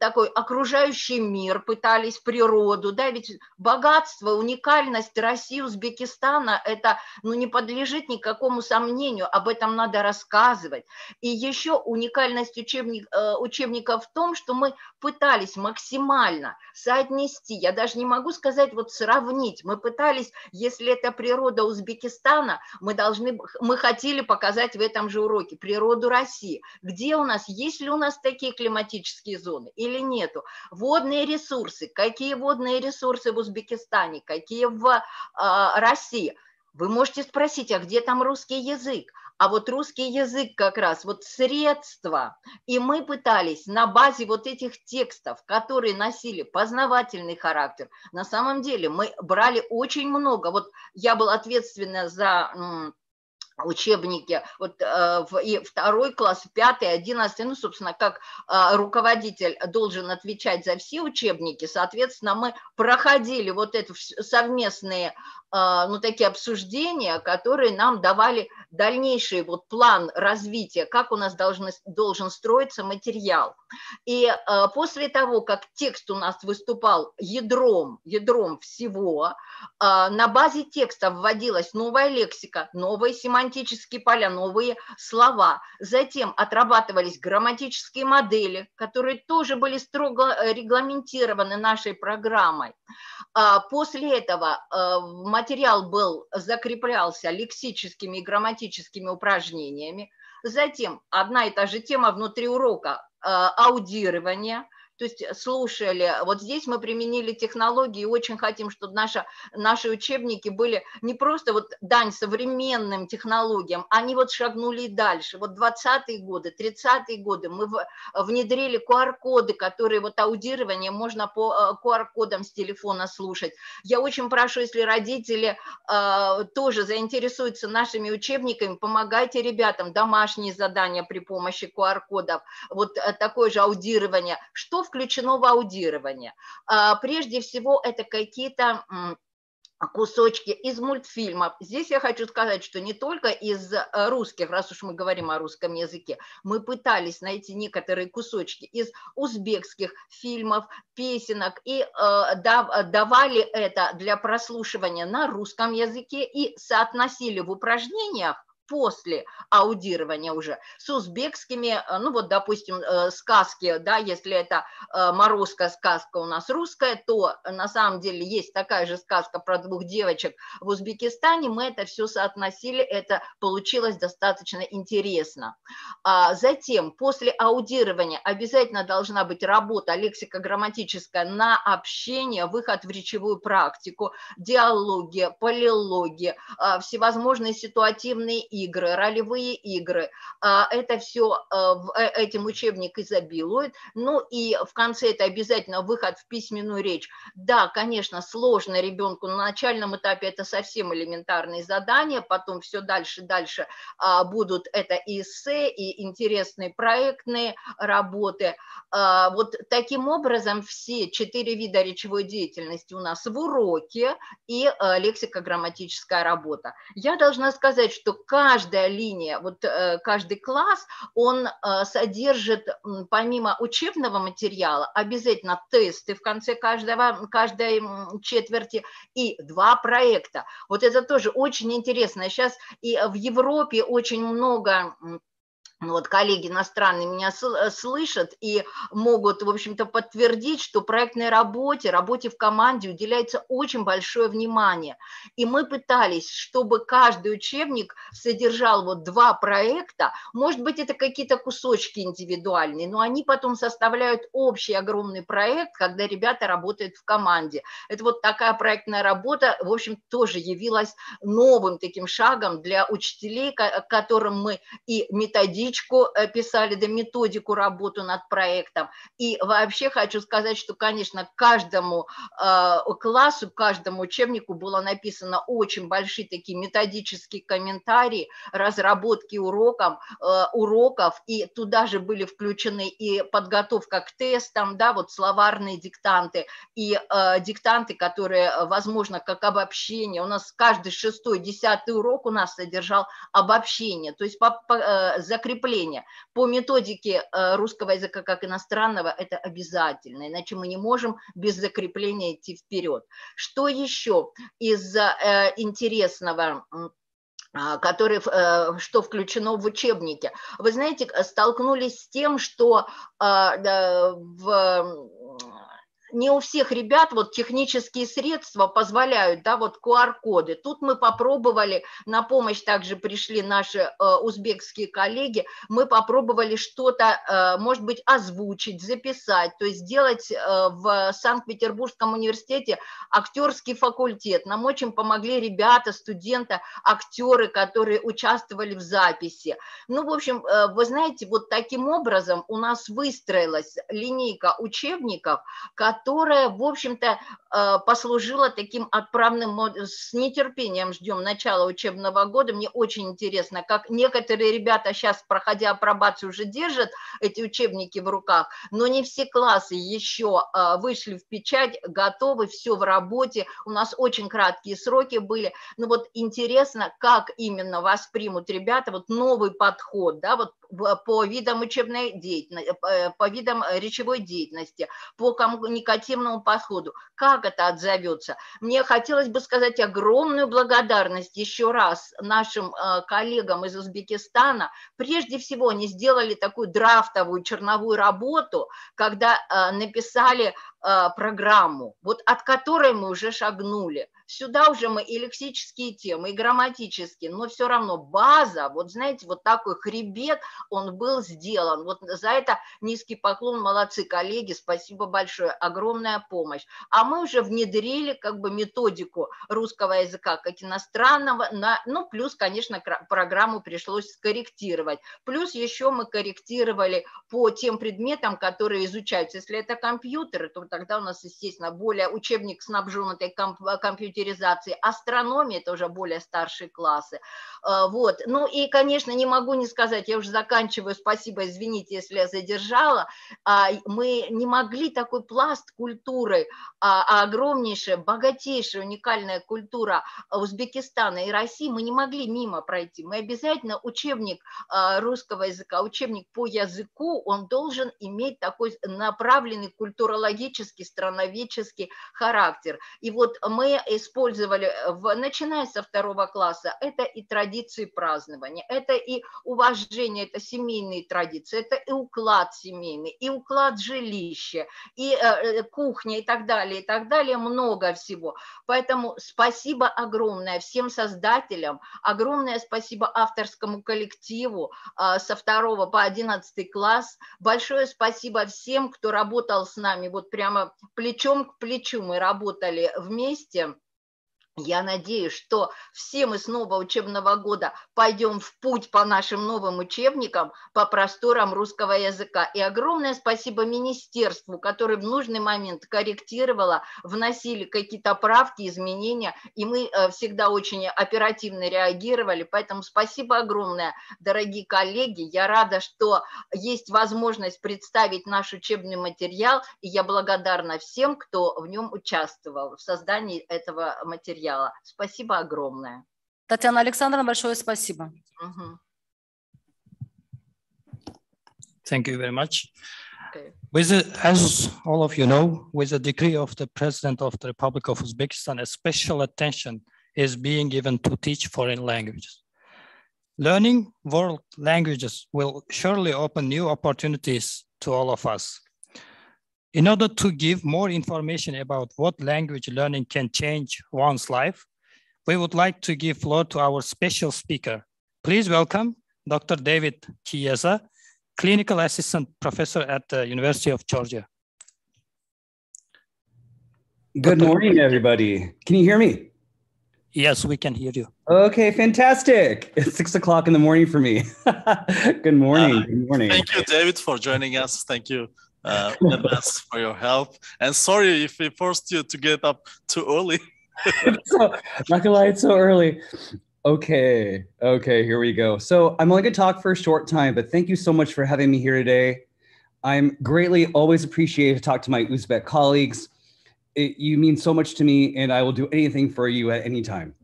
такой окружающий мир, пытались природу, да, ведь богатство, уникальность России, Узбекистана – это не подлежит никакому сомнению, об этом надо рассказывать. И еще уникальность учебника в том, что мы пытались максимально соотнести, я даже не могу сказать, вот сравнить, мы пытались, если это природа Узбекистана, мы хотели показать в этом же уроке природу России, где у нас, есть ли у нас такие климатические зоны или нету, водные ресурсы, какие водные ресурсы в Узбекистане, какие в России. Вы можете спросить, а где там русский язык? А вот русский язык как раз вот средство. И мы пытались на базе вот этих текстов, которые носили познавательный характер, на самом деле мы брали очень много. Вот я была ответственна за учебники, вот и 2 класс, 5, 11, ну, собственно, как руководитель должен отвечать за все учебники, соответственно, мы проходили вот это совместные, такие обсуждения, которые нам давали дальнейший вот план развития, как у нас должен строиться материал. И после того, как текст у нас выступал ядром всего, на базе текста вводилась новая лексика, новые семантические семантические поля, новые слова. Затем отрабатывались грамматические модели, которые тоже были строго регламентированы нашей программой. После этого материал закреплялся лексическими и грамматическими упражнениями. Затем одна и та же тема внутри урока – аудирование. То есть слушали, вот здесь мы применили технологии и очень хотим, чтобы наши учебники были не просто вот дань современным технологиям, они вот шагнули и дальше. Вот 20-е годы, 30-е годы мы внедрили QR-коды, которые вот аудирование можно по QR-кодам с телефона слушать. Я очень прошу, если родители тоже заинтересуются нашими учебниками, помогайте ребятам домашние задания при помощи QR-кодов, вот такое же аудирование. Что включено в аудирование? Прежде всего, это какие-то кусочки из мультфильмов. Здесь я хочу сказать, что не только из русских, раз уж мы говорим о русском языке, мы пытались найти некоторые кусочки из узбекских фильмов, песенок и давали это для прослушивания на русском языке и соотносили в упражнениях после аудирования уже с узбекскими, ну вот, допустим, сказки, да, если это морозская сказка у нас русская, то на самом деле есть такая же сказка про двух девочек в Узбекистане, мы это все соотносили, это получилось достаточно интересно. Затем, после аудирования обязательно должна быть работа лексико-грамматическая на общение, выход в речевую практику, диалоги, полилоги, всевозможные ситуативные игры, ролевые игры. Это все этим учебник изобилует. Ну и в конце это обязательно выход в письменную речь. Да, конечно, сложно ребенку на начальном этапе, это совсем элементарные задания, потом все дальше будут это и эссе, и интересные проектные работы. Вот таким образом все 4 вида речевой деятельности у нас в уроке и лексико-грамматическая работа. Я должна сказать, что каждая линия, вот каждый класс, он содержит помимо учебного материала обязательно тесты в конце каждой четверти и 2 проекта. Вот это тоже очень интересно. Сейчас и в Европе очень много... Вот коллеги иностранные меня слышат и могут, в общем-то, подтвердить, что проектной работе в команде уделяется очень большое внимание. И мы пытались, чтобы каждый учебник содержал вот 2 проекта, может быть, это какие-то кусочки индивидуальные, но они потом составляют общий огромный проект, когда ребята работают в команде. Это вот такая проектная работа, в общем, тоже явилась новым таким шагом для учителей, которым мы и методически писали, да, методику, работу над проектом. И вообще хочу сказать, что, конечно, каждому классу, каждому учебнику было написано очень большие такие методические комментарии, разработки уроков, и туда же были включены и подготовка к тестам, да, вот словарные диктанты, и диктанты, которые, возможно, как обобщение. У нас каждый 6-й, 10-й урок у нас содержал обобщение, то есть закрепление. По методике русского языка как иностранного это обязательно, иначе мы не можем без закрепления идти вперед. Что еще из интересного, что включено в учебнике? Вы знаете, столкнулись с тем, что не у всех ребят вот технические средства позволяют, да, вот QR-коды. Тут мы попробовали, на помощь также пришли наши узбекские коллеги, мы попробовали что-то, может быть, озвучить, записать, то есть сделать в Санкт-Петербургском университете актерский факультет. Нам очень помогли ребята, студенты, актеры, которые участвовали в записи. Ну, в общем, вы знаете, вот таким образом у нас выстроилась линейка учебников, которая, в общем-то, послужила таким отправным, с нетерпением ждем начала учебного года. Мне очень интересно, как некоторые ребята сейчас, проходя апробацию, уже держат эти учебники в руках, но не все классы еще вышли в печать, готовы, все в работе. У нас очень краткие сроки были. Но вот интересно, как именно воспримут ребята вот новый подход, да, вот по видам учебной деятельности, по видам речевой деятельности, по коммуникативному подходу, как как это отзовется. Мне хотелось бы сказать огромную благодарность еще раз нашим коллегам из Узбекистана. Прежде всего, они сделали такую драфтовую черновую работу, когда написали программу, вот от которой мы уже шагнули. Сюда уже мы и лексические темы, и грамматические, но все равно база, вот знаете, вот такой хребет, он был сделан. Вот за это низкий поклон, молодцы коллеги, спасибо большое, огромная помощь. А мы уже внедрили как бы методику русского языка как иностранного, ну плюс, конечно, программу пришлось скорректировать. Плюс еще мы корректировали по тем предметам, которые изучаются. Если это компьютеры, то тогда у нас, естественно, более учебник снабжен этой компьютеризацией. Астрономия – это уже более старшие классы. Вот. Ну и, конечно, не могу не сказать, я уже заканчиваю, спасибо, извините, если я задержала, мы не могли такой пласт культуры, огромнейшая, богатейшая, уникальная культура Узбекистана и России, мы не могли мимо пройти. Мы обязательно учебник русского языка, учебник по языку, он должен иметь такой направленный культурологический, страноведческий характер. И вот мы использовали, начиная со 2 класса, это и традиции празднования, это и уважение, это семейные традиции, это и уклад семейный, и уклад жилища, и кухня, и так далее, много всего. Поэтому спасибо огромное всем создателям, огромное спасибо авторскому коллективу со 2 по 11 класс, большое спасибо всем, кто работал с нами, вот прямо плечом к плечу мы работали вместе. Я надеюсь, что все мы с нового учебного года пойдем в путь по нашим новым учебникам, по просторам русского языка. И огромное спасибо министерству, которое в нужный момент корректировало, вносили какие-то правки, изменения, и мы всегда очень оперативно реагировали. Поэтому спасибо огромное, дорогие коллеги. Я рада, что есть возможность представить наш учебный материал, и я благодарна всем, кто в нем участвовал, в создании этого материала. Спасибо огромное. Татьяна Александровна, большое спасибо. Thank you very much. Okay. As all of you know, with the decree of the President of the Republic of Uzbekistan, a special attention is being given to teach foreign languages. Learning world languages will surely open new opportunities to all of us. In order to give more information about what language learning can change one's life, we would like to give floor to our special speaker. Please welcome Dr. David Chiesa, Clinical Assistant Professor at the University of Georgia. Good morning, everybody. Can you hear me? Yes, we can hear you. Okay, fantastic. It's 6 o'clock in the morning for me. Good morning. Good morning. Thank you, David, for joining us. Thank you in advance for your help. And sorry if we forced you to get up too early. Not gonna lie, it's so early. Okay, here we go. So I'm only gonna talk for a short time, but thank you so much for having me here today. I'm greatly always appreciated to talk to my Uzbek colleagues. You mean so much to me, and I will do anything for you at any time.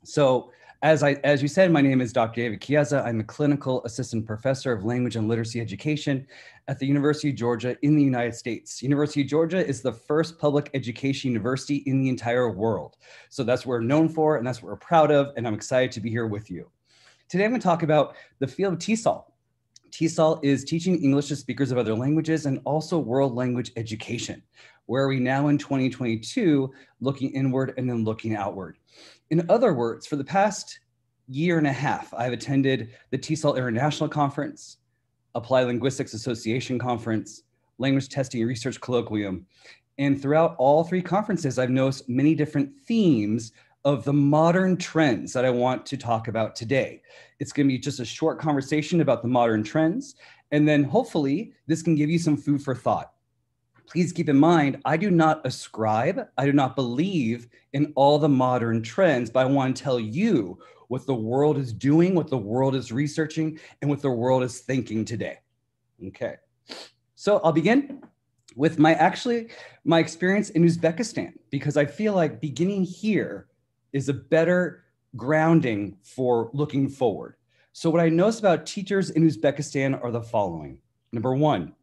So as you said, my name is Dr. David Chiesa. I'm a clinical assistant professor of language and literacy education at the University of Georgia in the United States. University of Georgia is the first public education university in the entire world. So that's what we're known for, and that's what we're proud of, and I'm excited to be here with you. Today I'm going to talk about the field of TESOL. TESOL is teaching English to speakers of other languages and also world language education. Where are we now in 2022, looking inward and then looking outward? In other words, for the past year and a half, I've attended the TESOL International Conference, Applied Linguistics Association Conference, Language Testing and Research Colloquium. And throughout all three conferences, I've noticed many different themes of the modern trends that I want to talk about today. It's going to be just a short conversation about the modern trends, and then hopefully this can give you some food for thought. Please keep in mind, I do not ascribe, I do not believe in all the modern trends, but I want to tell you what the world is doing, what the world is researching, and what the world is thinking today. Okay, so I'll begin with my experience in Uzbekistan, because I feel like beginning here is a better grounding for looking forward. So what I notice about teachers in Uzbekistan are the following. Number one,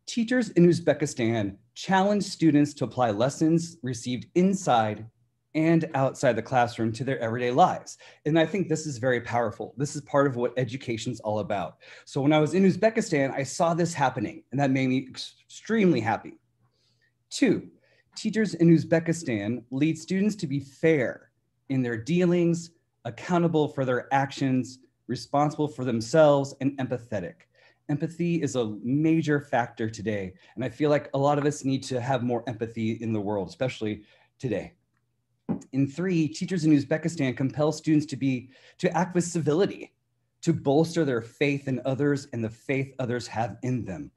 teachers in Uzbekistan challenge students to apply lessons received inside and outside the classroom to their everyday lives. And I think this is very powerful. This is part of what education's all about. So when I was in Uzbekistan, I saw this happening, and that made me extremely happy. 2, teachers in Uzbekistan lead students to be fair in their dealings, accountable for their actions, responsible for themselves, and empathetic. Empathy is a major factor today, and I feel like a lot of us need to have more empathy in the world, especially today. In 3, teachers in Uzbekistan compel students to act with civility, to bolster their faith in others and the faith others have in them.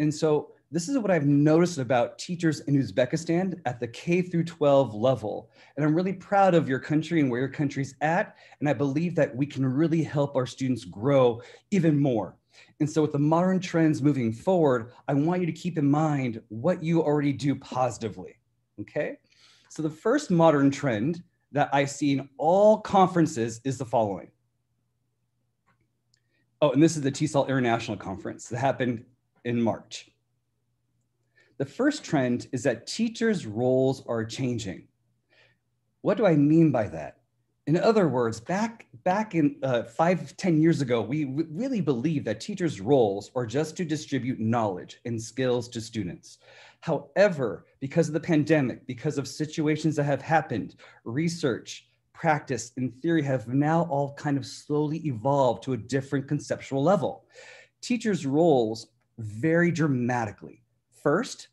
And so this is what I've noticed about teachers in Uzbekistan at the K through 12 level. And I'm really proud of your country and where your country's at. And I believe that we can really help our students grow even more. And so with the modern trends moving forward, I want you to keep in mind what you already do positively, okay? So the first modern trend that I see in all conferences is the following. Oh, and this is the TESOL International Conference that happened in March. The first trend is that teachers' roles are changing. What do I mean by that? In other words, back in 5-10 years ago, we really believed that teachers' roles are just to distribute knowledge and skills to students. However, because of the pandemic, because of situations that have happened, research, practice, and theory have now all kind of slowly evolved to a different conceptual level. Teachers' roles vary dramatically. First,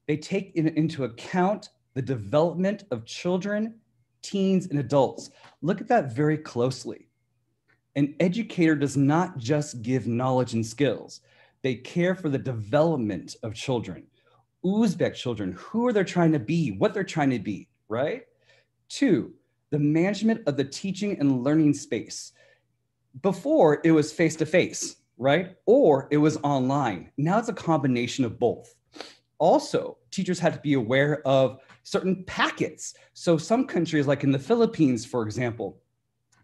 they take into account the development of children, teens, and adults. Look at that very closely. An educator does not just give knowledge and skills. They care for the development of children. Uzbek children, who are they trying to be, what they're trying to be, right? 2, the management of the teaching and learning space. Before, it was face-to-face, right? Or it was online. Now it's a combination of both. Also, teachers had to be aware of certain packets. So some countries, like in the Philippines, for example,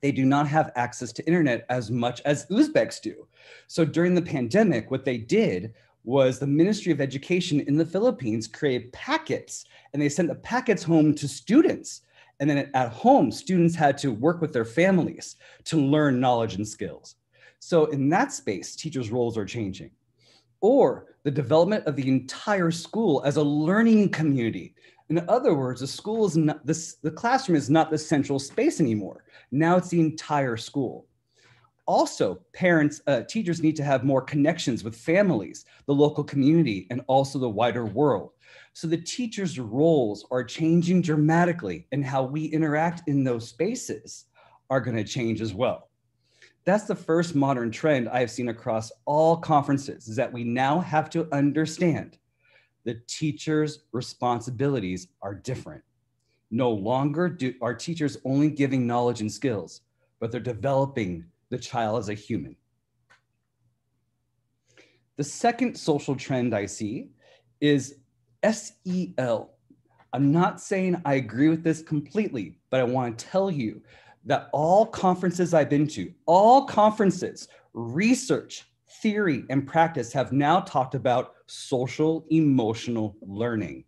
they do not have access to internet as much as Uzbeks do. So during the pandemic, what they did was the Ministry of Education in the Philippines created packets, and they sent the packets home to students. And then at home, students had to work with their families to learn knowledge and skills. So in that space, teachers' roles are changing. Or the development of the entire school as a learning community. In other words, the school is not the classroom is not the central space anymore. Now it's the entire school. Also, teachers need to have more connections with families, the local community, and also the wider world. So the teachers' roles are changing dramatically, and how we interact in those spaces are going to change as well. That's the first modern trend I have seen across all conferences, is that we now have to understand the teachers' responsibilities are different. No longer are teachers only giving knowledge and skills, but they're developing the child as a human. The second social trend I see is SEL. I'm not saying I agree with this completely, but I want to tell you that all conferences I've been to, all conferences, research, theory, and practice have now talked about social emotional learning.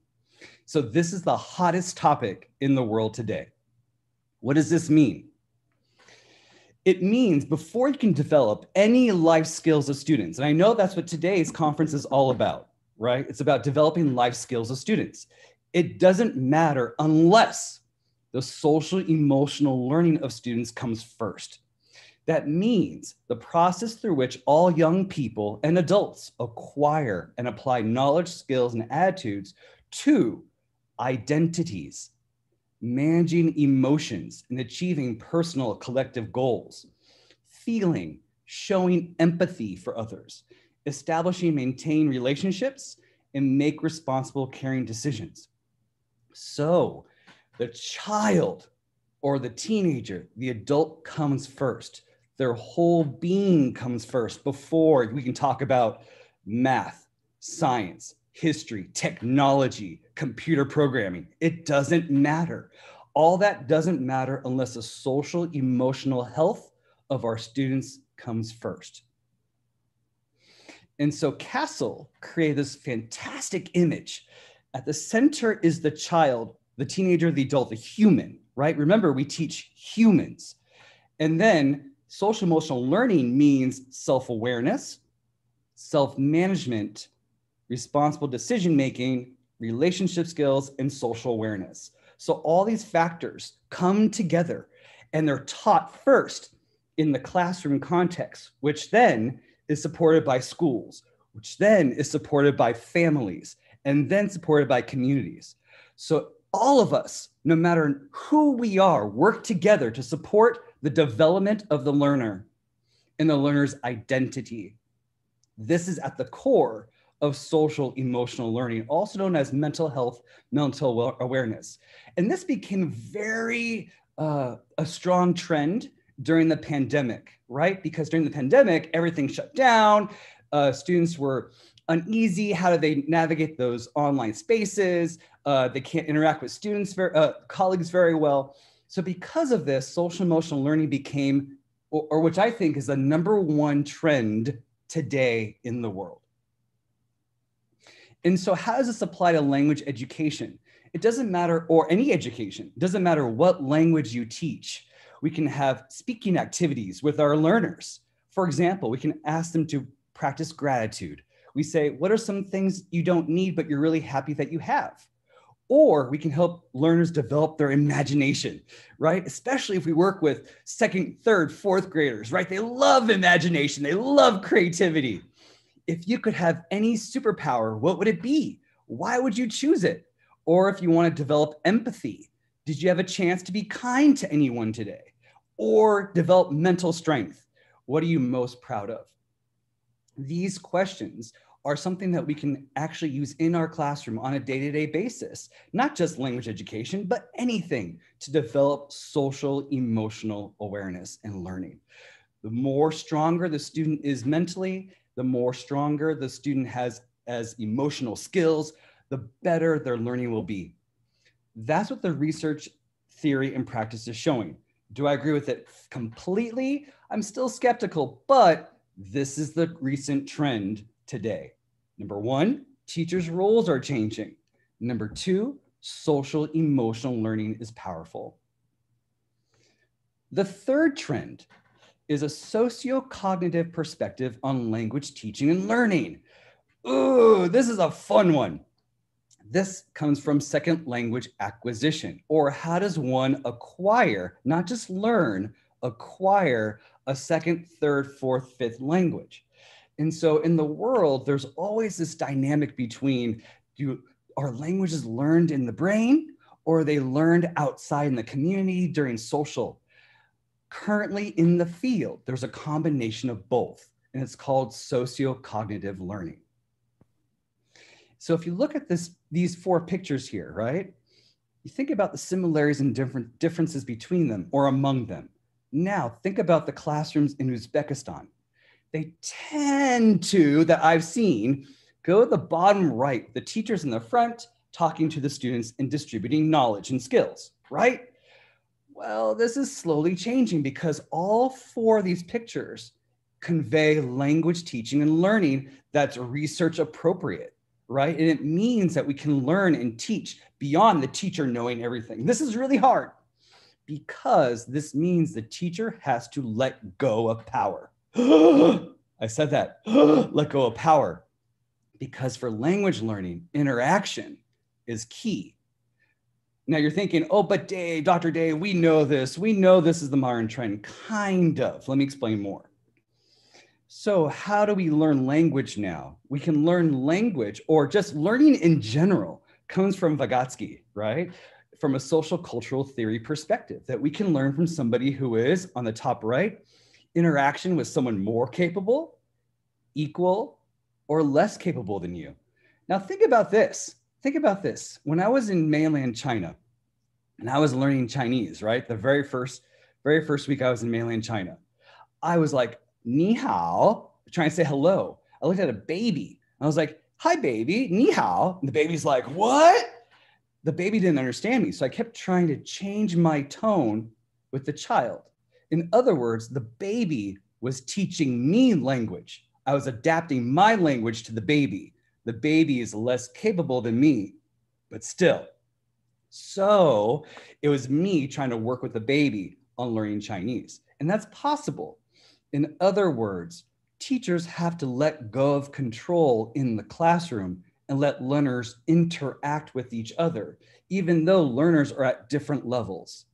So this is the hottest topic in the world today. What does this mean? It means before you can develop any life skills of students, and I know that's what today's conference is all about, right? It's about developing life skills of students. It doesn't matter unless the social emotional learning of students comes first. That means the process through which all young people and adults acquire and apply knowledge, skills, and attitudes to identities, managing emotions, and achieving personal collective goals, feeling, showing empathy for others, establishing, maintain relationships, and make responsible, caring decisions. So the child or the teenager, the adult comes first. Their whole being comes first before we can talk about math, science, history, technology, computer programming. It doesn't matter. All that doesn't matter unless the social emotional health of our students comes first. And so Castle created this fantastic image. At the center is the child, the teenager, the adult, the human, right? Remember, we teach humans. And then social emotional learning means self-awareness, self-management, responsible decision-making, relationship skills, and social awareness. So all these factors come together and they're taught first in the classroom context, which then is supported by schools, which then is supported by families, and then supported by communities. So all of us, no matter who we are, work together to support the development of the learner and the learner's identity. This is at the core of social emotional learning, also known as mental health, mental awareness. And this became very a strong trend during the pandemic, right? Because during the pandemic, everything shut down. Students were uneasy. How do they navigate those online spaces? They can't interact with colleagues very well. So because of this, social emotional learning became, or which I think is the #1 trend today in the world. And so how does this apply to language education? It doesn't matter, or any education, it doesn't matter what language you teach. We can have speaking activities with our learners. For example, we can ask them to practice gratitude. We say, what are some things you don't need, but you're really happy that you have? Or we can help learners develop their imagination, right? Especially if we work with 2nd, 3rd, 4th graders, right? They love imagination, they love creativity. If you could have any superpower, what would it be? Why would you choose it? Or if you want to develop empathy, did you have a chance to be kind to anyone today? Or develop mental strength? What are you most proud of? These questions are something that we can actually use in our classroom on a day-to-day basis, not just language education, but anything to develop social emotional awareness and learning. The more stronger the student is mentally, the more stronger the student has as emotional skills, the better their learning will be. That's what the research, theory, and practice is showing. Do I agree with it completely? I'm still skeptical, but this is the recent trend today. #1, teachers' roles are changing. #2, social emotional learning is powerful. The third trend is a socio-cognitive perspective on language teaching and learning. Ooh, this is a fun one. This comes from second language acquisition, or how does one acquire, not just learn, acquire a 2nd, 3rd, 4th, 5th language. And so in the world, there's always this dynamic between, are languages learned in the brain, or are they learned outside in the community during social? Currently in the field, there's a combination of both, and it's called socio-cognitive learning. So if you look at these 4 pictures here, right? You think about the similarities and differences between them or among them. Now think about the classrooms in Uzbekistan. They tend to, that I've seen, go to the bottom right, the teachers in the front talking to the students and distributing knowledge and skills, right? Well, this is slowly changing because all 4 of these pictures convey language teaching and learning that's research appropriate, right? And it means that we can learn and teach beyond the teacher knowing everything. This is really hard because this means the teacher has to let go of power. I said that, let go of power. Because for language learning, interaction is key. Now you're thinking, oh, but Dave, Dr. Dave, we know this. We know this is the modern trend, kind of. Let me explain more. So how do we learn language now? We can learn language, or just learning in general comes from Vygotsky, right? From a social cultural theory perspective, that we can learn from somebody who is, on the top right, interaction with someone more capable, equal, or less capable than you. Now think about this. Think about this. When I was in mainland China and I was learning Chinese, right? The very first week I was in mainland China, I was like, ni hao, trying to say hello. I looked at a baby. I was like, hi, baby, ni hao. And the baby's like, what? The baby didn't understand me. So I kept trying to change my tone with the child. In other words, the baby was teaching me language. I was adapting my language to the baby. The baby is less capable than me, but still. So it was me trying to work with the baby on learning Chinese. And that's possible. In other words, teachers have to let go of control in the classroom and let learners interact with each other, even though learners are at different levels.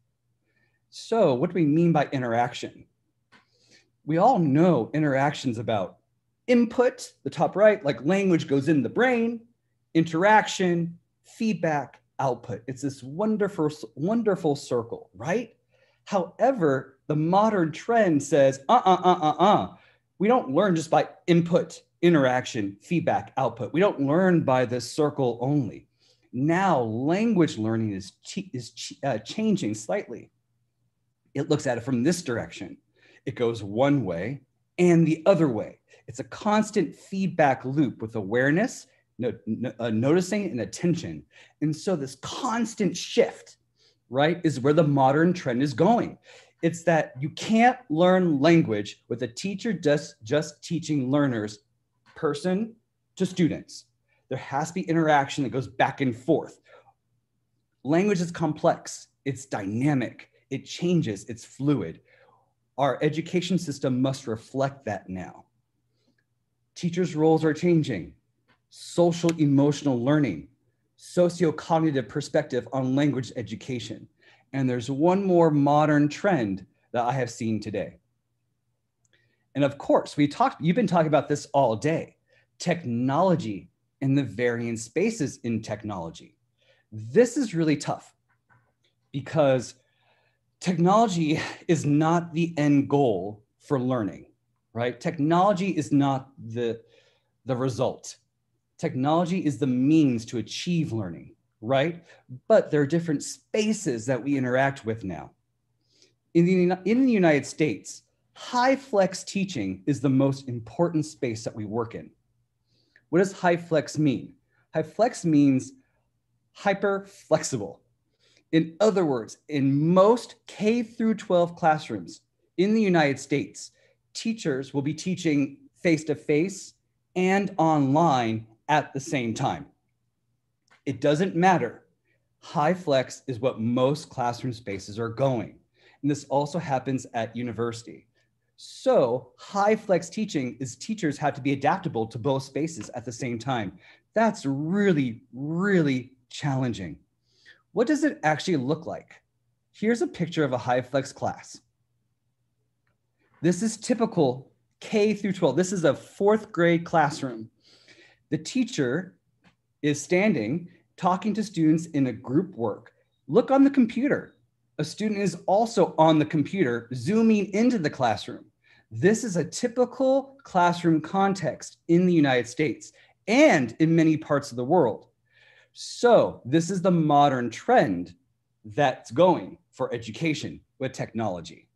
So what do we mean by interaction? We all know interactions about input, the top right, like language goes in the brain, interaction, feedback, output. It's this wonderful, wonderful circle, right? However, the modern trend says, we don't learn just by input, interaction, feedback, output. We don't learn by this circle only. Now, language learning is changing slightly. It looks at it from this direction. It goes one way and the other way. It's a constant feedback loop with awareness, noticing, and attention. And so this constant shift, right, is where the modern trend is going. It's that you can't learn language with a teacher just teaching learners, person to students. There has to be interaction that goes back and forth. Language is complex, it's dynamic, it changes, it's fluid. Our education system must reflect that now. Teachers' roles are changing. Social emotional learning, socio-cognitive perspective on language education. And there's one more modern trend that I have seen today. And of course, you've been talking about this all day, technology and the varying spaces in technology. This is really tough because technology is not the end goal for learning, right? Technology is not the result. Technology is the means to achieve learning, right? But there are different spaces that we interact with now. In the United States, high flex teaching is the most important space that we work in. What does high flex mean? High flex means hyper flexible. In other words, in most K through 12 classrooms in the United States, teachers will be teaching face-to-face and online at the same time. It doesn't matter. High flex is what most classroom spaces are going. And this also happens at university. So high flex teaching is teachers have to be adaptable to both spaces at the same time. That's really, really challenging. What does it actually look like? Here's a picture of a high flex class. This is typical K through 12. This is a 4th grade classroom. The teacher is standing, talking to students in a group work. Look on the computer. A student is also on the computer, zooming into the classroom. This is a typical classroom context in the United States and in many parts of the world. So this is the modern trend that's going for education with technology.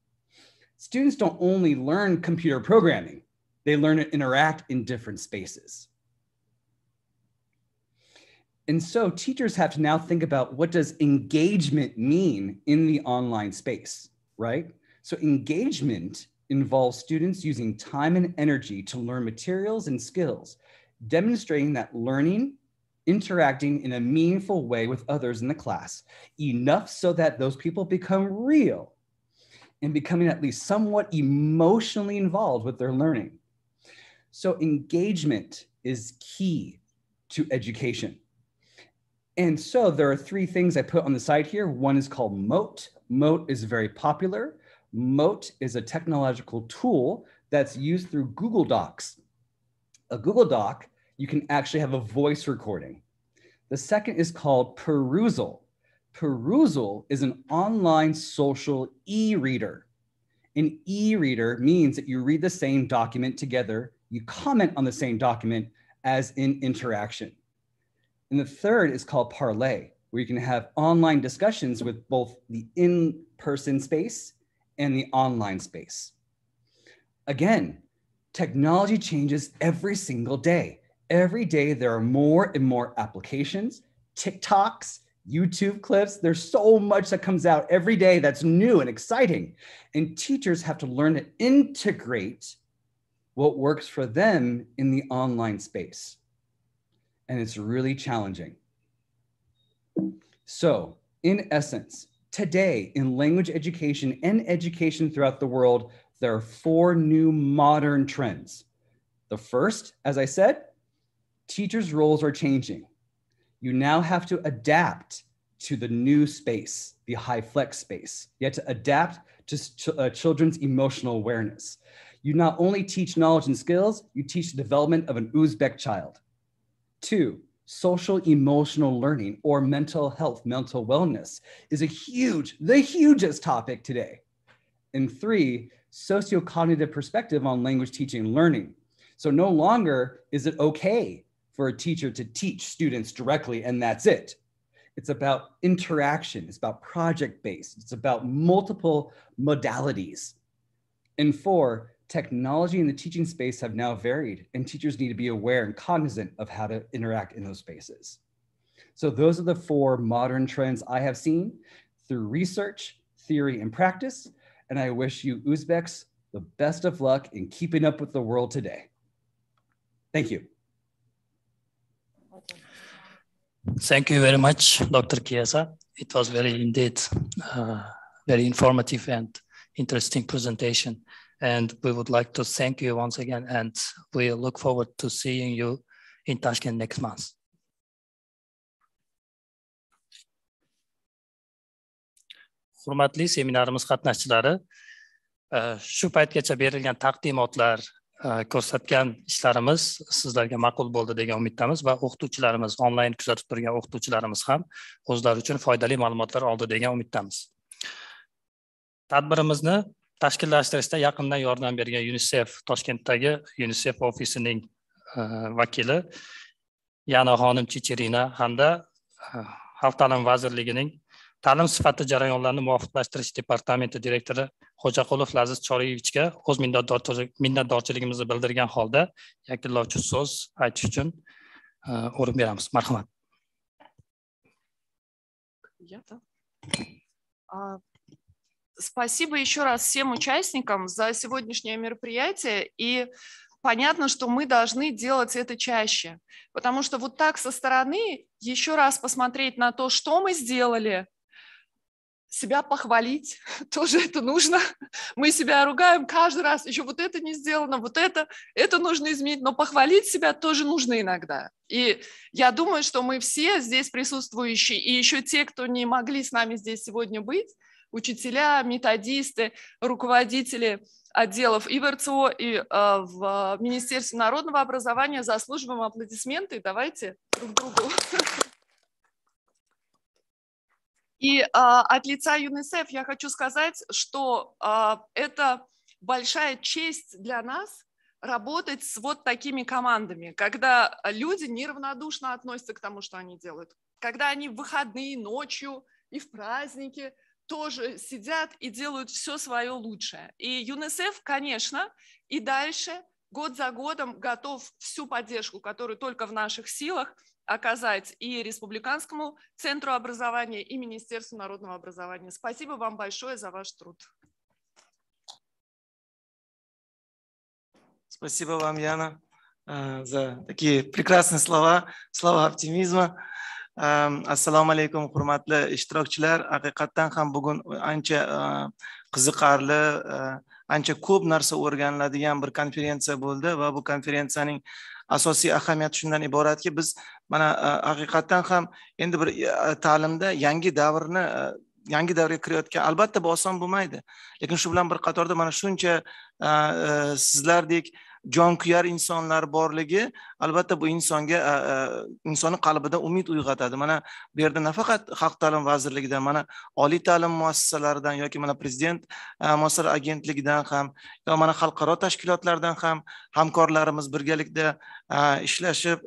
Students don't only learn computer programming, they learn to interact in different spaces. And so teachers have to now think about what does engagement mean in the online space, right? So engagement involves students using time and energy to learn materials and skills, demonstrating that learning, interacting in a meaningful way with others in the class, enough so that those people become real and becoming at least somewhat emotionally involved with their learning. So engagement is key to education. And so there are 3 things I put on the side here. One is called Mote. Mote is very popular. Mote is a technological tool that's used through Google Docs. A Google Doc, you can actually have a voice recording. The second is called Perusal. Perusal is an online social e-reader. An e-reader means that you read the same document together, you comment on the same document as in interaction. And the third is called Parlay, where you can have online discussions with both the in-person space and the online space. Again, technology changes every single day. Every day there are more and more applications, TikToks, YouTube clips. There's so much that comes out every day that's new and exciting. And teachers have to learn to integrate what works for them in the online space. And it's really challenging. So, in essence, today in language education and education throughout the world, there are 4 new modern trends. The first, as I said, teachers' roles are changing. You now have to adapt to the new space, the high flex space. You have to adapt to children's emotional awareness. You not only teach knowledge and skills, you teach the development of an Uzbek child. 2, social emotional learning or mental health, mental wellness is the hugest topic today. And 3, socio-cognitive perspective on language teaching and learning. So no longer is it okay for a teacher to teach students directly and that's it. It's about interaction, it's about project-based, it's about multiple modalities. And 4, technology in the teaching space have now varied and teachers need to be aware and cognizant of how to interact in those spaces. So those are the 4 modern trends I have seen through research, theory, and practice. And I wish you Uzbeks the best of luck in keeping up with the world today. Thank you. Thank you very much, Dr. Chiesa. It was very indeed, very informative and interesting presentation. And we would like to thank you once again, and we look forward to seeing you in Tashkent next month. Hurmatli seminarimiz qatnashchilari, shu paytgacha berilgan taqdimotlar, ko'rsatgan ishlarimiz sizlarga ma'qul bo'ldi degan umiddamiz va o'qituvchilarimiz, onlayn kuzatib turgan o'qituvchilarimiz ham o'zlari uchun foydali ma'lumotlar oldi degan umiddamiz. Tadbirimizni tashkillashtirishda yaqindan yordam bergan UNICEF, Toshkentdagi UNICEF ofisining vakili Yana xonim Chichirina hamda Xalq ta'limi vazirligining ta'lim sifati jarayonlarini muvofiqlashtirish departamenti direktori Xo'jaqulov Laziz Choriyevichga o'z minnatdorchiligimizni bildirgan holda yakunlovchi so'z aytish uchun o'rin beramiz. Marhamat. Спасибо еще раз всем участникам за сегодняшнее мероприятие. И понятно, что мы должны делать это чаще. Потому что вот так со стороны еще раз посмотреть на то, что мы сделали, себя похвалить, тоже это нужно. Мы себя ругаем каждый раз, еще вот это не сделано, вот это нужно изменить, но похвалить себя тоже нужно иногда. И я думаю, что мы все здесь присутствующие, и еще те, кто не могли с нами здесь сегодня быть, учителя, методисты, руководители отделов и в РЦО, и в Министерстве народного образования, заслуживаем аплодисменты. Давайте друг другу. И от лица ЮНИСЕФ я хочу сказать, что это большая честь для нас работать с вот такими командами, когда люди неравнодушно относятся к тому, что они делают, когда они в выходные, ночью и в праздники тоже сидят и делают все свое лучшее. И ЮНИСЕФ, конечно, и дальше год за годом готов всю поддержку, которую только в наших силах, оказать и Республиканскому центру образования, и Министерству народного образования. Спасибо вам большое за ваш труд. Спасибо вам, Яна, за такие прекрасные слова, слова оптимизма. Assalomu alaykum, hurmatli ishtirokchilar. Haqiqatdan ham bugun ancha qiziqarli, ancha ko'p narsa o'rganiladigan bir konferensiya bo'ldi va bu konferensiyaning asosiy ahamiyati shundan iboratki, biz mana haqiqatdan ham endi bir ta'limda yangi davrga kirayotgan, albatta bu oson bo'lmaydi, lekin shu bilan bir qatorda mana shuncha sizlardek jonkuyar insonlar borligi albatta bu insonni qalbida umid uyg'otadi. Mana bu yerda nafaqat Xalq ta'limi vazirligidan, mana oliy ta'lim muassasalaridan yoki mana prezident muassasa agentligidan ham, yo mana xalqaro tashkilotlardan ham hamkorlarimiz birgalikda ishlashib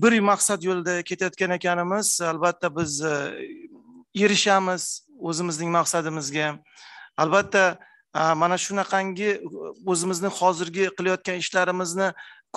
bir maqsad yo'lida ketayotgan ekanimiz. Albatta biz erishamiz o'zimizning maqsadimizga. Albatta mana shunaqangi o'zimizni hozirgi qilayotgan ishlarimizni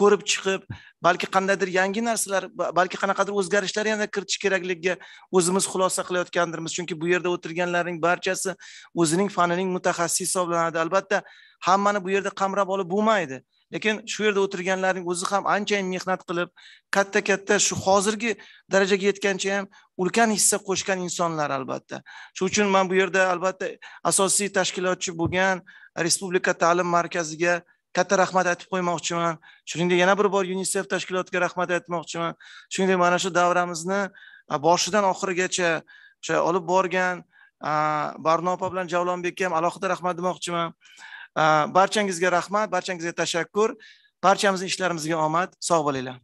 ko'rib chiqib, balki qandaydir yangi narsalar, balki qanaqadir o'zgarishlar yana kiritish kerakligiga o'zimiz xulosa qilayotgandirmiz. Chunki bu yerda o'tirganlarning barchasi o'zining fanining mutaxassisi hisoblanadi. Albatta hammani bu yerda qamrab olib bo'lmaydi. Lekin shu yerda o'tirganlarning o'zi ham anchayin mehnat qilib, katta shu hozirgi darajaga yetgancha ham ulkan hissa qo'shgan insonlar albatta. Shuning uchun men bu yerda albatta asosiy tashkilotchi bo'lgan Respublika ta'lim markaziga katta rahmat aytib qo'ymoqchiman. Shuningdek yana bir bor UNICEF tashkilotiga rahmat aytmoqchiman. Shuningdek mana shu davramizni boshidan oxirigacha o'sha olib borgan Barno opa bilan Javlonbekka ham alohida rahmat demoqchiman. Barchangizga rahmat, barchangizga tashakkur. Barchamizning ishlarimizga omad. Sog' bo'linglar.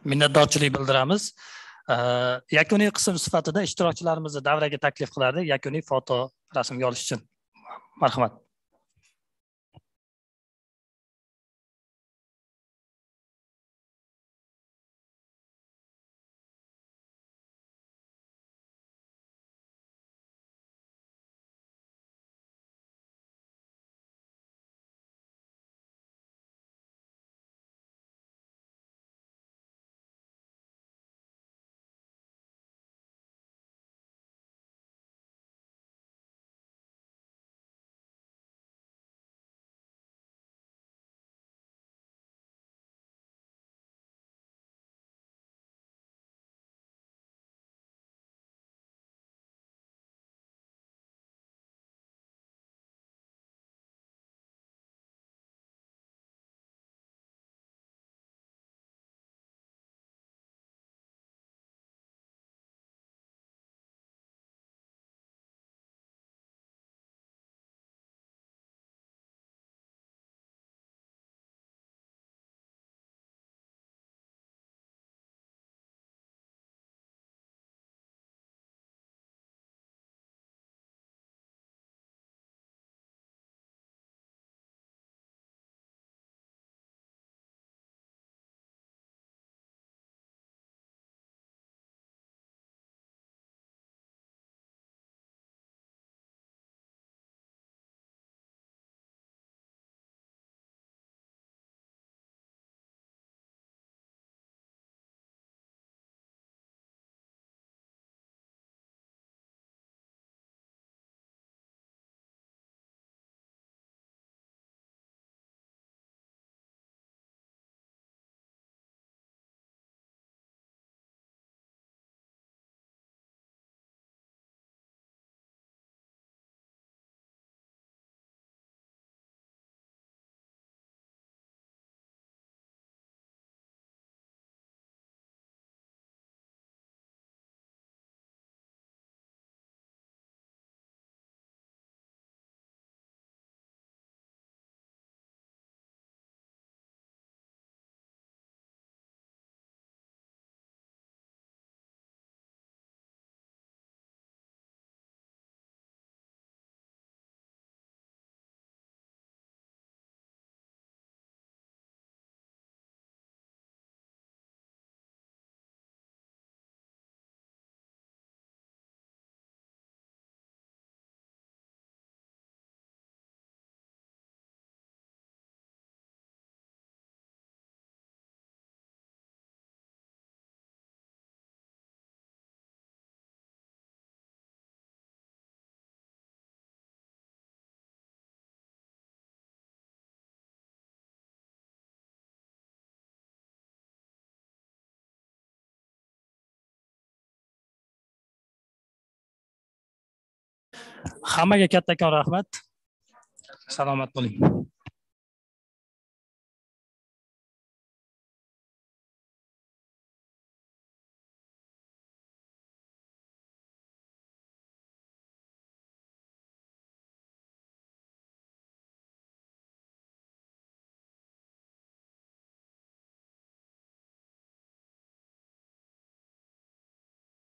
Minnatdorchilik bildiramiz. Yakuniy qism sifatida ishtirokchilarimizni davraga taklif qilardik, yakuniy foto rasmga olish uchun. Marhamat. Hammaga kattakon rahmat. Salomat bo'ling.